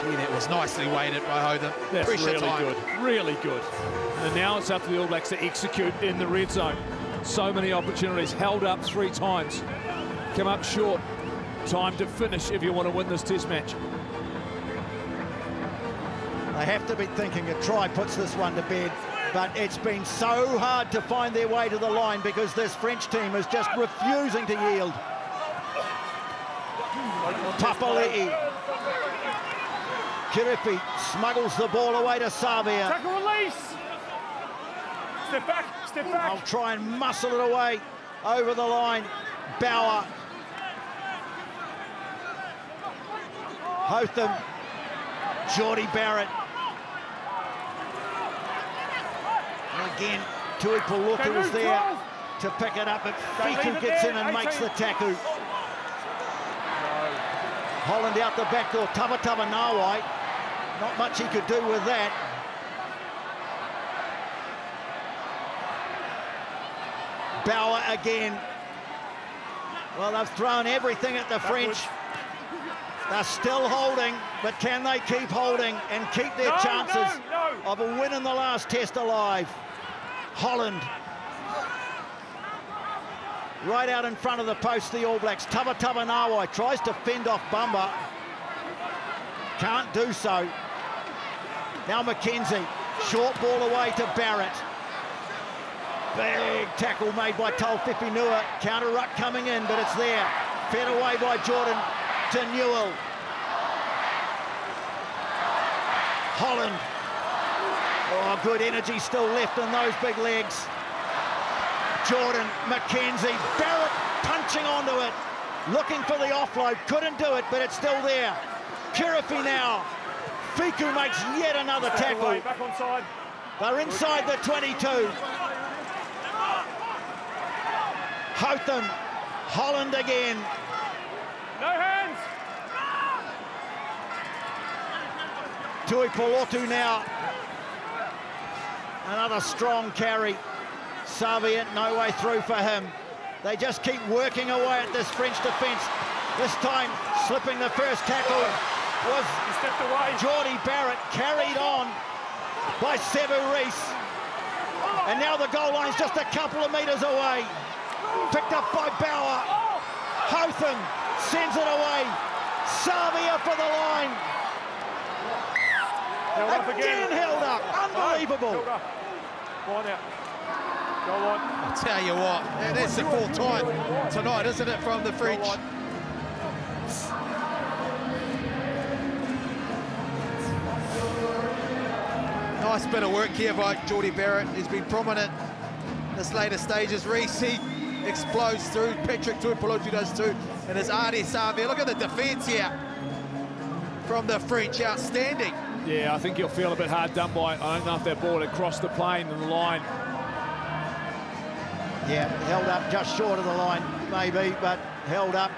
Gee, that was nicely weighted by Hotham.
That's
Pressure
really
time.
good. Really good. And now it's up to the All Blacks to execute in the red zone. So many opportunities. Held up 3 times. Come up short. Time to finish if you want to win this test match.
They have to be thinking a try puts this one to bed, but it's been so hard to find their way to the line because this French team is just refusing to yield. Papali'i. Kiripi smuggles the ball away to Savia.
Tackle release. Step back, step back.
I'll try and muscle it away over the line. Bauer. Hotham. Geordie Barrett. And again, Tuipulotu is there to pick it up, but Fiku gets in and makes the tackle. Holland out the back door. Tavatavanawai. Not much he could do with that. Bauer again. Well, they've thrown everything at the French. They're still holding, but can they keep holding and keep their chances of a win in the last test alive? Holland. Right out in front of the post, the All Blacks. Tavatavanawai tries to fend off Bumba. Can't do so. Now McKenzie. Short ball away to Barrett. Big tackle made by Taufifenua. Counter ruck coming in, but it's there. Fed away by Jordan to Newell. Holland. Oh, good energy still left in those big legs. Jordan, McKenzie, Barrett punching onto it. Looking for the offload, couldn't do it, but it's still there. Kiripi now. Fiku makes yet another tackle.
Back onside.
They're inside the 22. Hotham, Holland again.
No hands.
Tuipulotu now. Another strong carry. Xavier, no way through for him. They just keep working away at this French defence. This time, slipping the first tackle was Geordie Barrett, carried on by Sevu Reece. And now the goal line's just a couple of metres away. Picked up by Bauer. Hotham sends it away. Xavier for the line. Again held up. Unbelievable.
Go on out. Go on.
I'll tell you what, that's the fourth time tonight, isn't it, from the French? Nice bit of work here by Geordie Barrett. He's been prominent in this later stages. Reece, he explodes through. Patrick Tuipulotu does too. And there's Ardie Savia. Look at the defence here from the French. Outstanding.
Yeah, I think you'll feel a bit hard done by. I don't know if that ball had crossed the plane and the line.
Yeah, held up just short of the line, maybe, but held up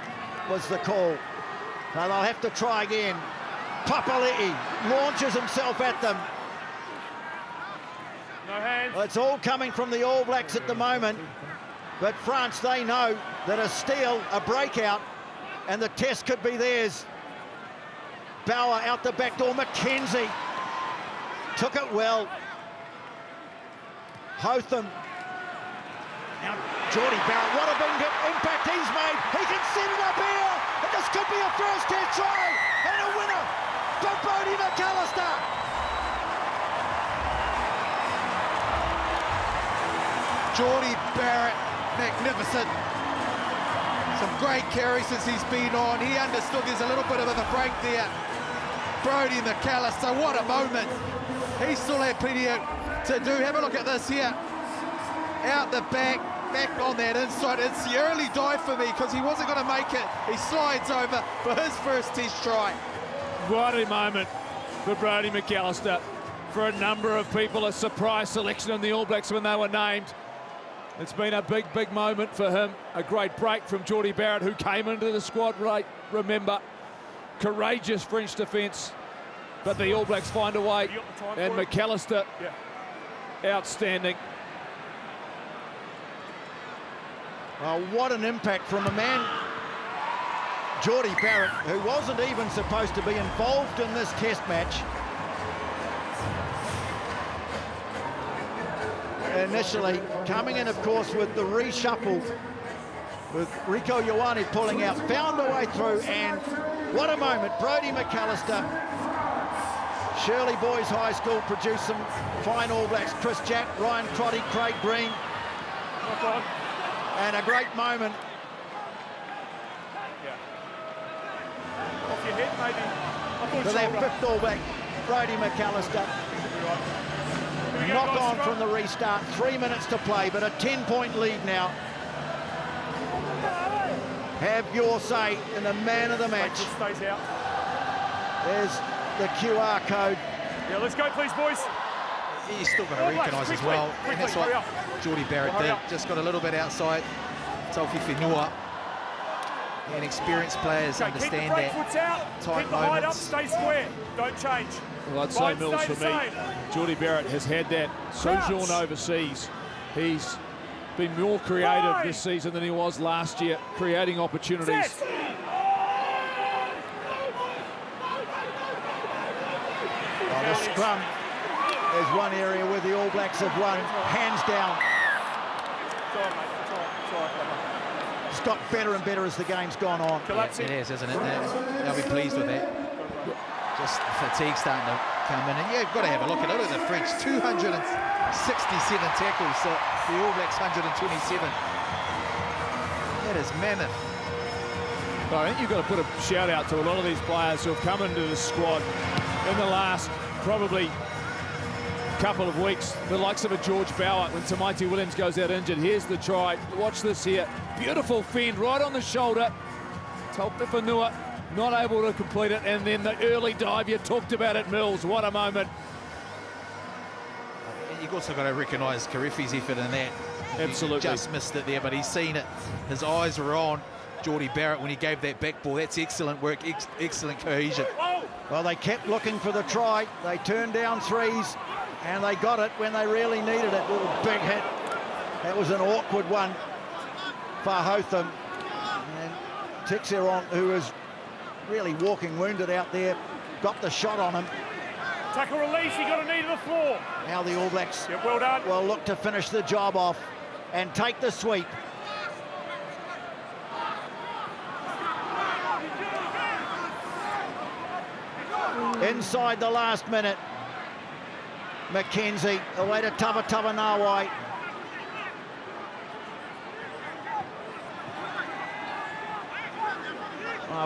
was the call. Now they'll have to try again. Papali'i launches himself at them.
No hands.
Well, it's all coming from the All Blacks at the moment, but France, they know that a steal, a breakout, and the test could be theirs. Bauer out the back door. McKenzie took it well. Hotham. Now Geordie Barrett, what a big impact he's made. He can set it up here. And this could be a first test try. And a winner for Brodie McAllister.
Geordie Barrett, magnificent. Some great carries since he's been on. He understood there's a little bit of a break there. Brodie McAllister, what a moment. He still had plenty to do. Have a look at this here. Out the back on that inside. It's the early dive for me because he wasn't going to make it. He slides over for his first test try.
What a moment for Brodie McAllister. For a number of people, a surprise selection in the All Blacks when they were named. It's been a big, big moment for him. A great break from Geordie Barrett, who came into the squad, right? Remember, courageous French defence, but the All Blacks find a way. And McAllister, outstanding.
Oh, what an impact from a man, Geordie Barrett, who wasn't even supposed to be involved in this test match. Initially coming in, of course, with the reshuffle, with Rieko Ioane pulling out, found a way through, and what a moment. Brodie McAllister, Shirley Boys High School produced some fine All Blacks. Chris Jack, Ryan Crotty, Craig Green. And a great moment.
Off your head, maybe.
For their fifth All Black, Brodie McAllister. Knock on from the restart, 3 minutes to play, but a 10-point lead now. Have your say in the man of the match.
Stays out.
There's the QR code.
Yeah, let's go, please, boys.
He's still got to recognise as well. And that's what Geordie Barrett did. Just got a little bit outside. Taufi Whenua. And experienced players understand that. Tight
hide up,
moments.
stay square. Don't change.
Well, I'd say, Mills, for me, Geordie Barrett has had that sojourn overseas. He's been more creative this season than he was last year, creating opportunities.
Well, the scrum is one area where the All Blacks have won, hands down. It's got better and better as the game's gone on.
Yeah, it is, isn't it? They'll be pleased with that. Just fatigue starting to come in. And yeah, you've got to have a look at it. Look at the French, 267 tackles, the All Blacks 127. That is mammoth.
But I think you've got to put a shout out to a lot of these players who have come into the squad in the last probably couple of weeks. The likes of a George Bauer when Tamaiti Williams goes out injured. Here's the try. Watch this here. Beautiful fend right on the shoulder. Taufi Whenua not able to complete it. And then the early dive, you talked about it, Mills. What a moment.
You've also got to recognise Karefi's effort in that.
Absolutely.
He just missed it there, but he's seen it. His eyes were on Geordie Barrett when he gave that back ball. That's excellent work, excellent cohesion.
Well, they kept looking for the try. They turned down threes. And they got it when they really needed it. Little big hit. That was an awkward one for Hotham. And Tixiron, who was really walking wounded out there, got the shot on him.
Tackle release, he got a knee to the floor.
Now the All Blacks
well done.
will look to finish the job off and take the sweep. Inside the last minute, Mackenzie away to Tavatavanawa.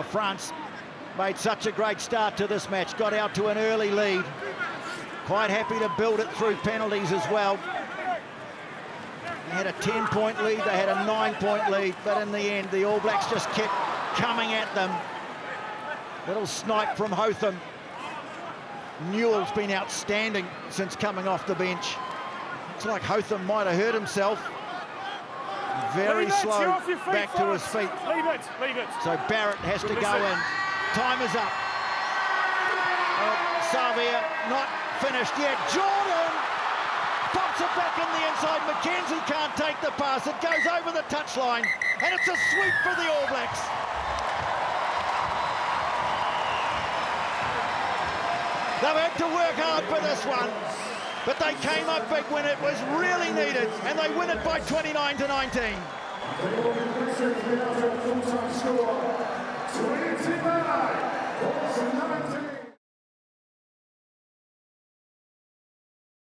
France made such a great start to this match, got out to an early lead. Quite happy to build it through penalties as well. They had a 10-point lead, they had a 9-point lead, but in the end, the All Blacks just kept coming at them. Little snipe from Hotham. Newell's been outstanding since coming off the bench. Looks like Hotham might have hurt himself. Very slow back to his feet.
Leave it.
So Barrett has to go in. Time is up. Savia not finished yet. Jordan pops it back in the inside. Mackenzie can't take the pass. It goes over the touchline, and it's a sweep for the All Blacks. They've had to work hard for this one, but they came up big when it was really needed, and they win it by 29-19.
Full-time score.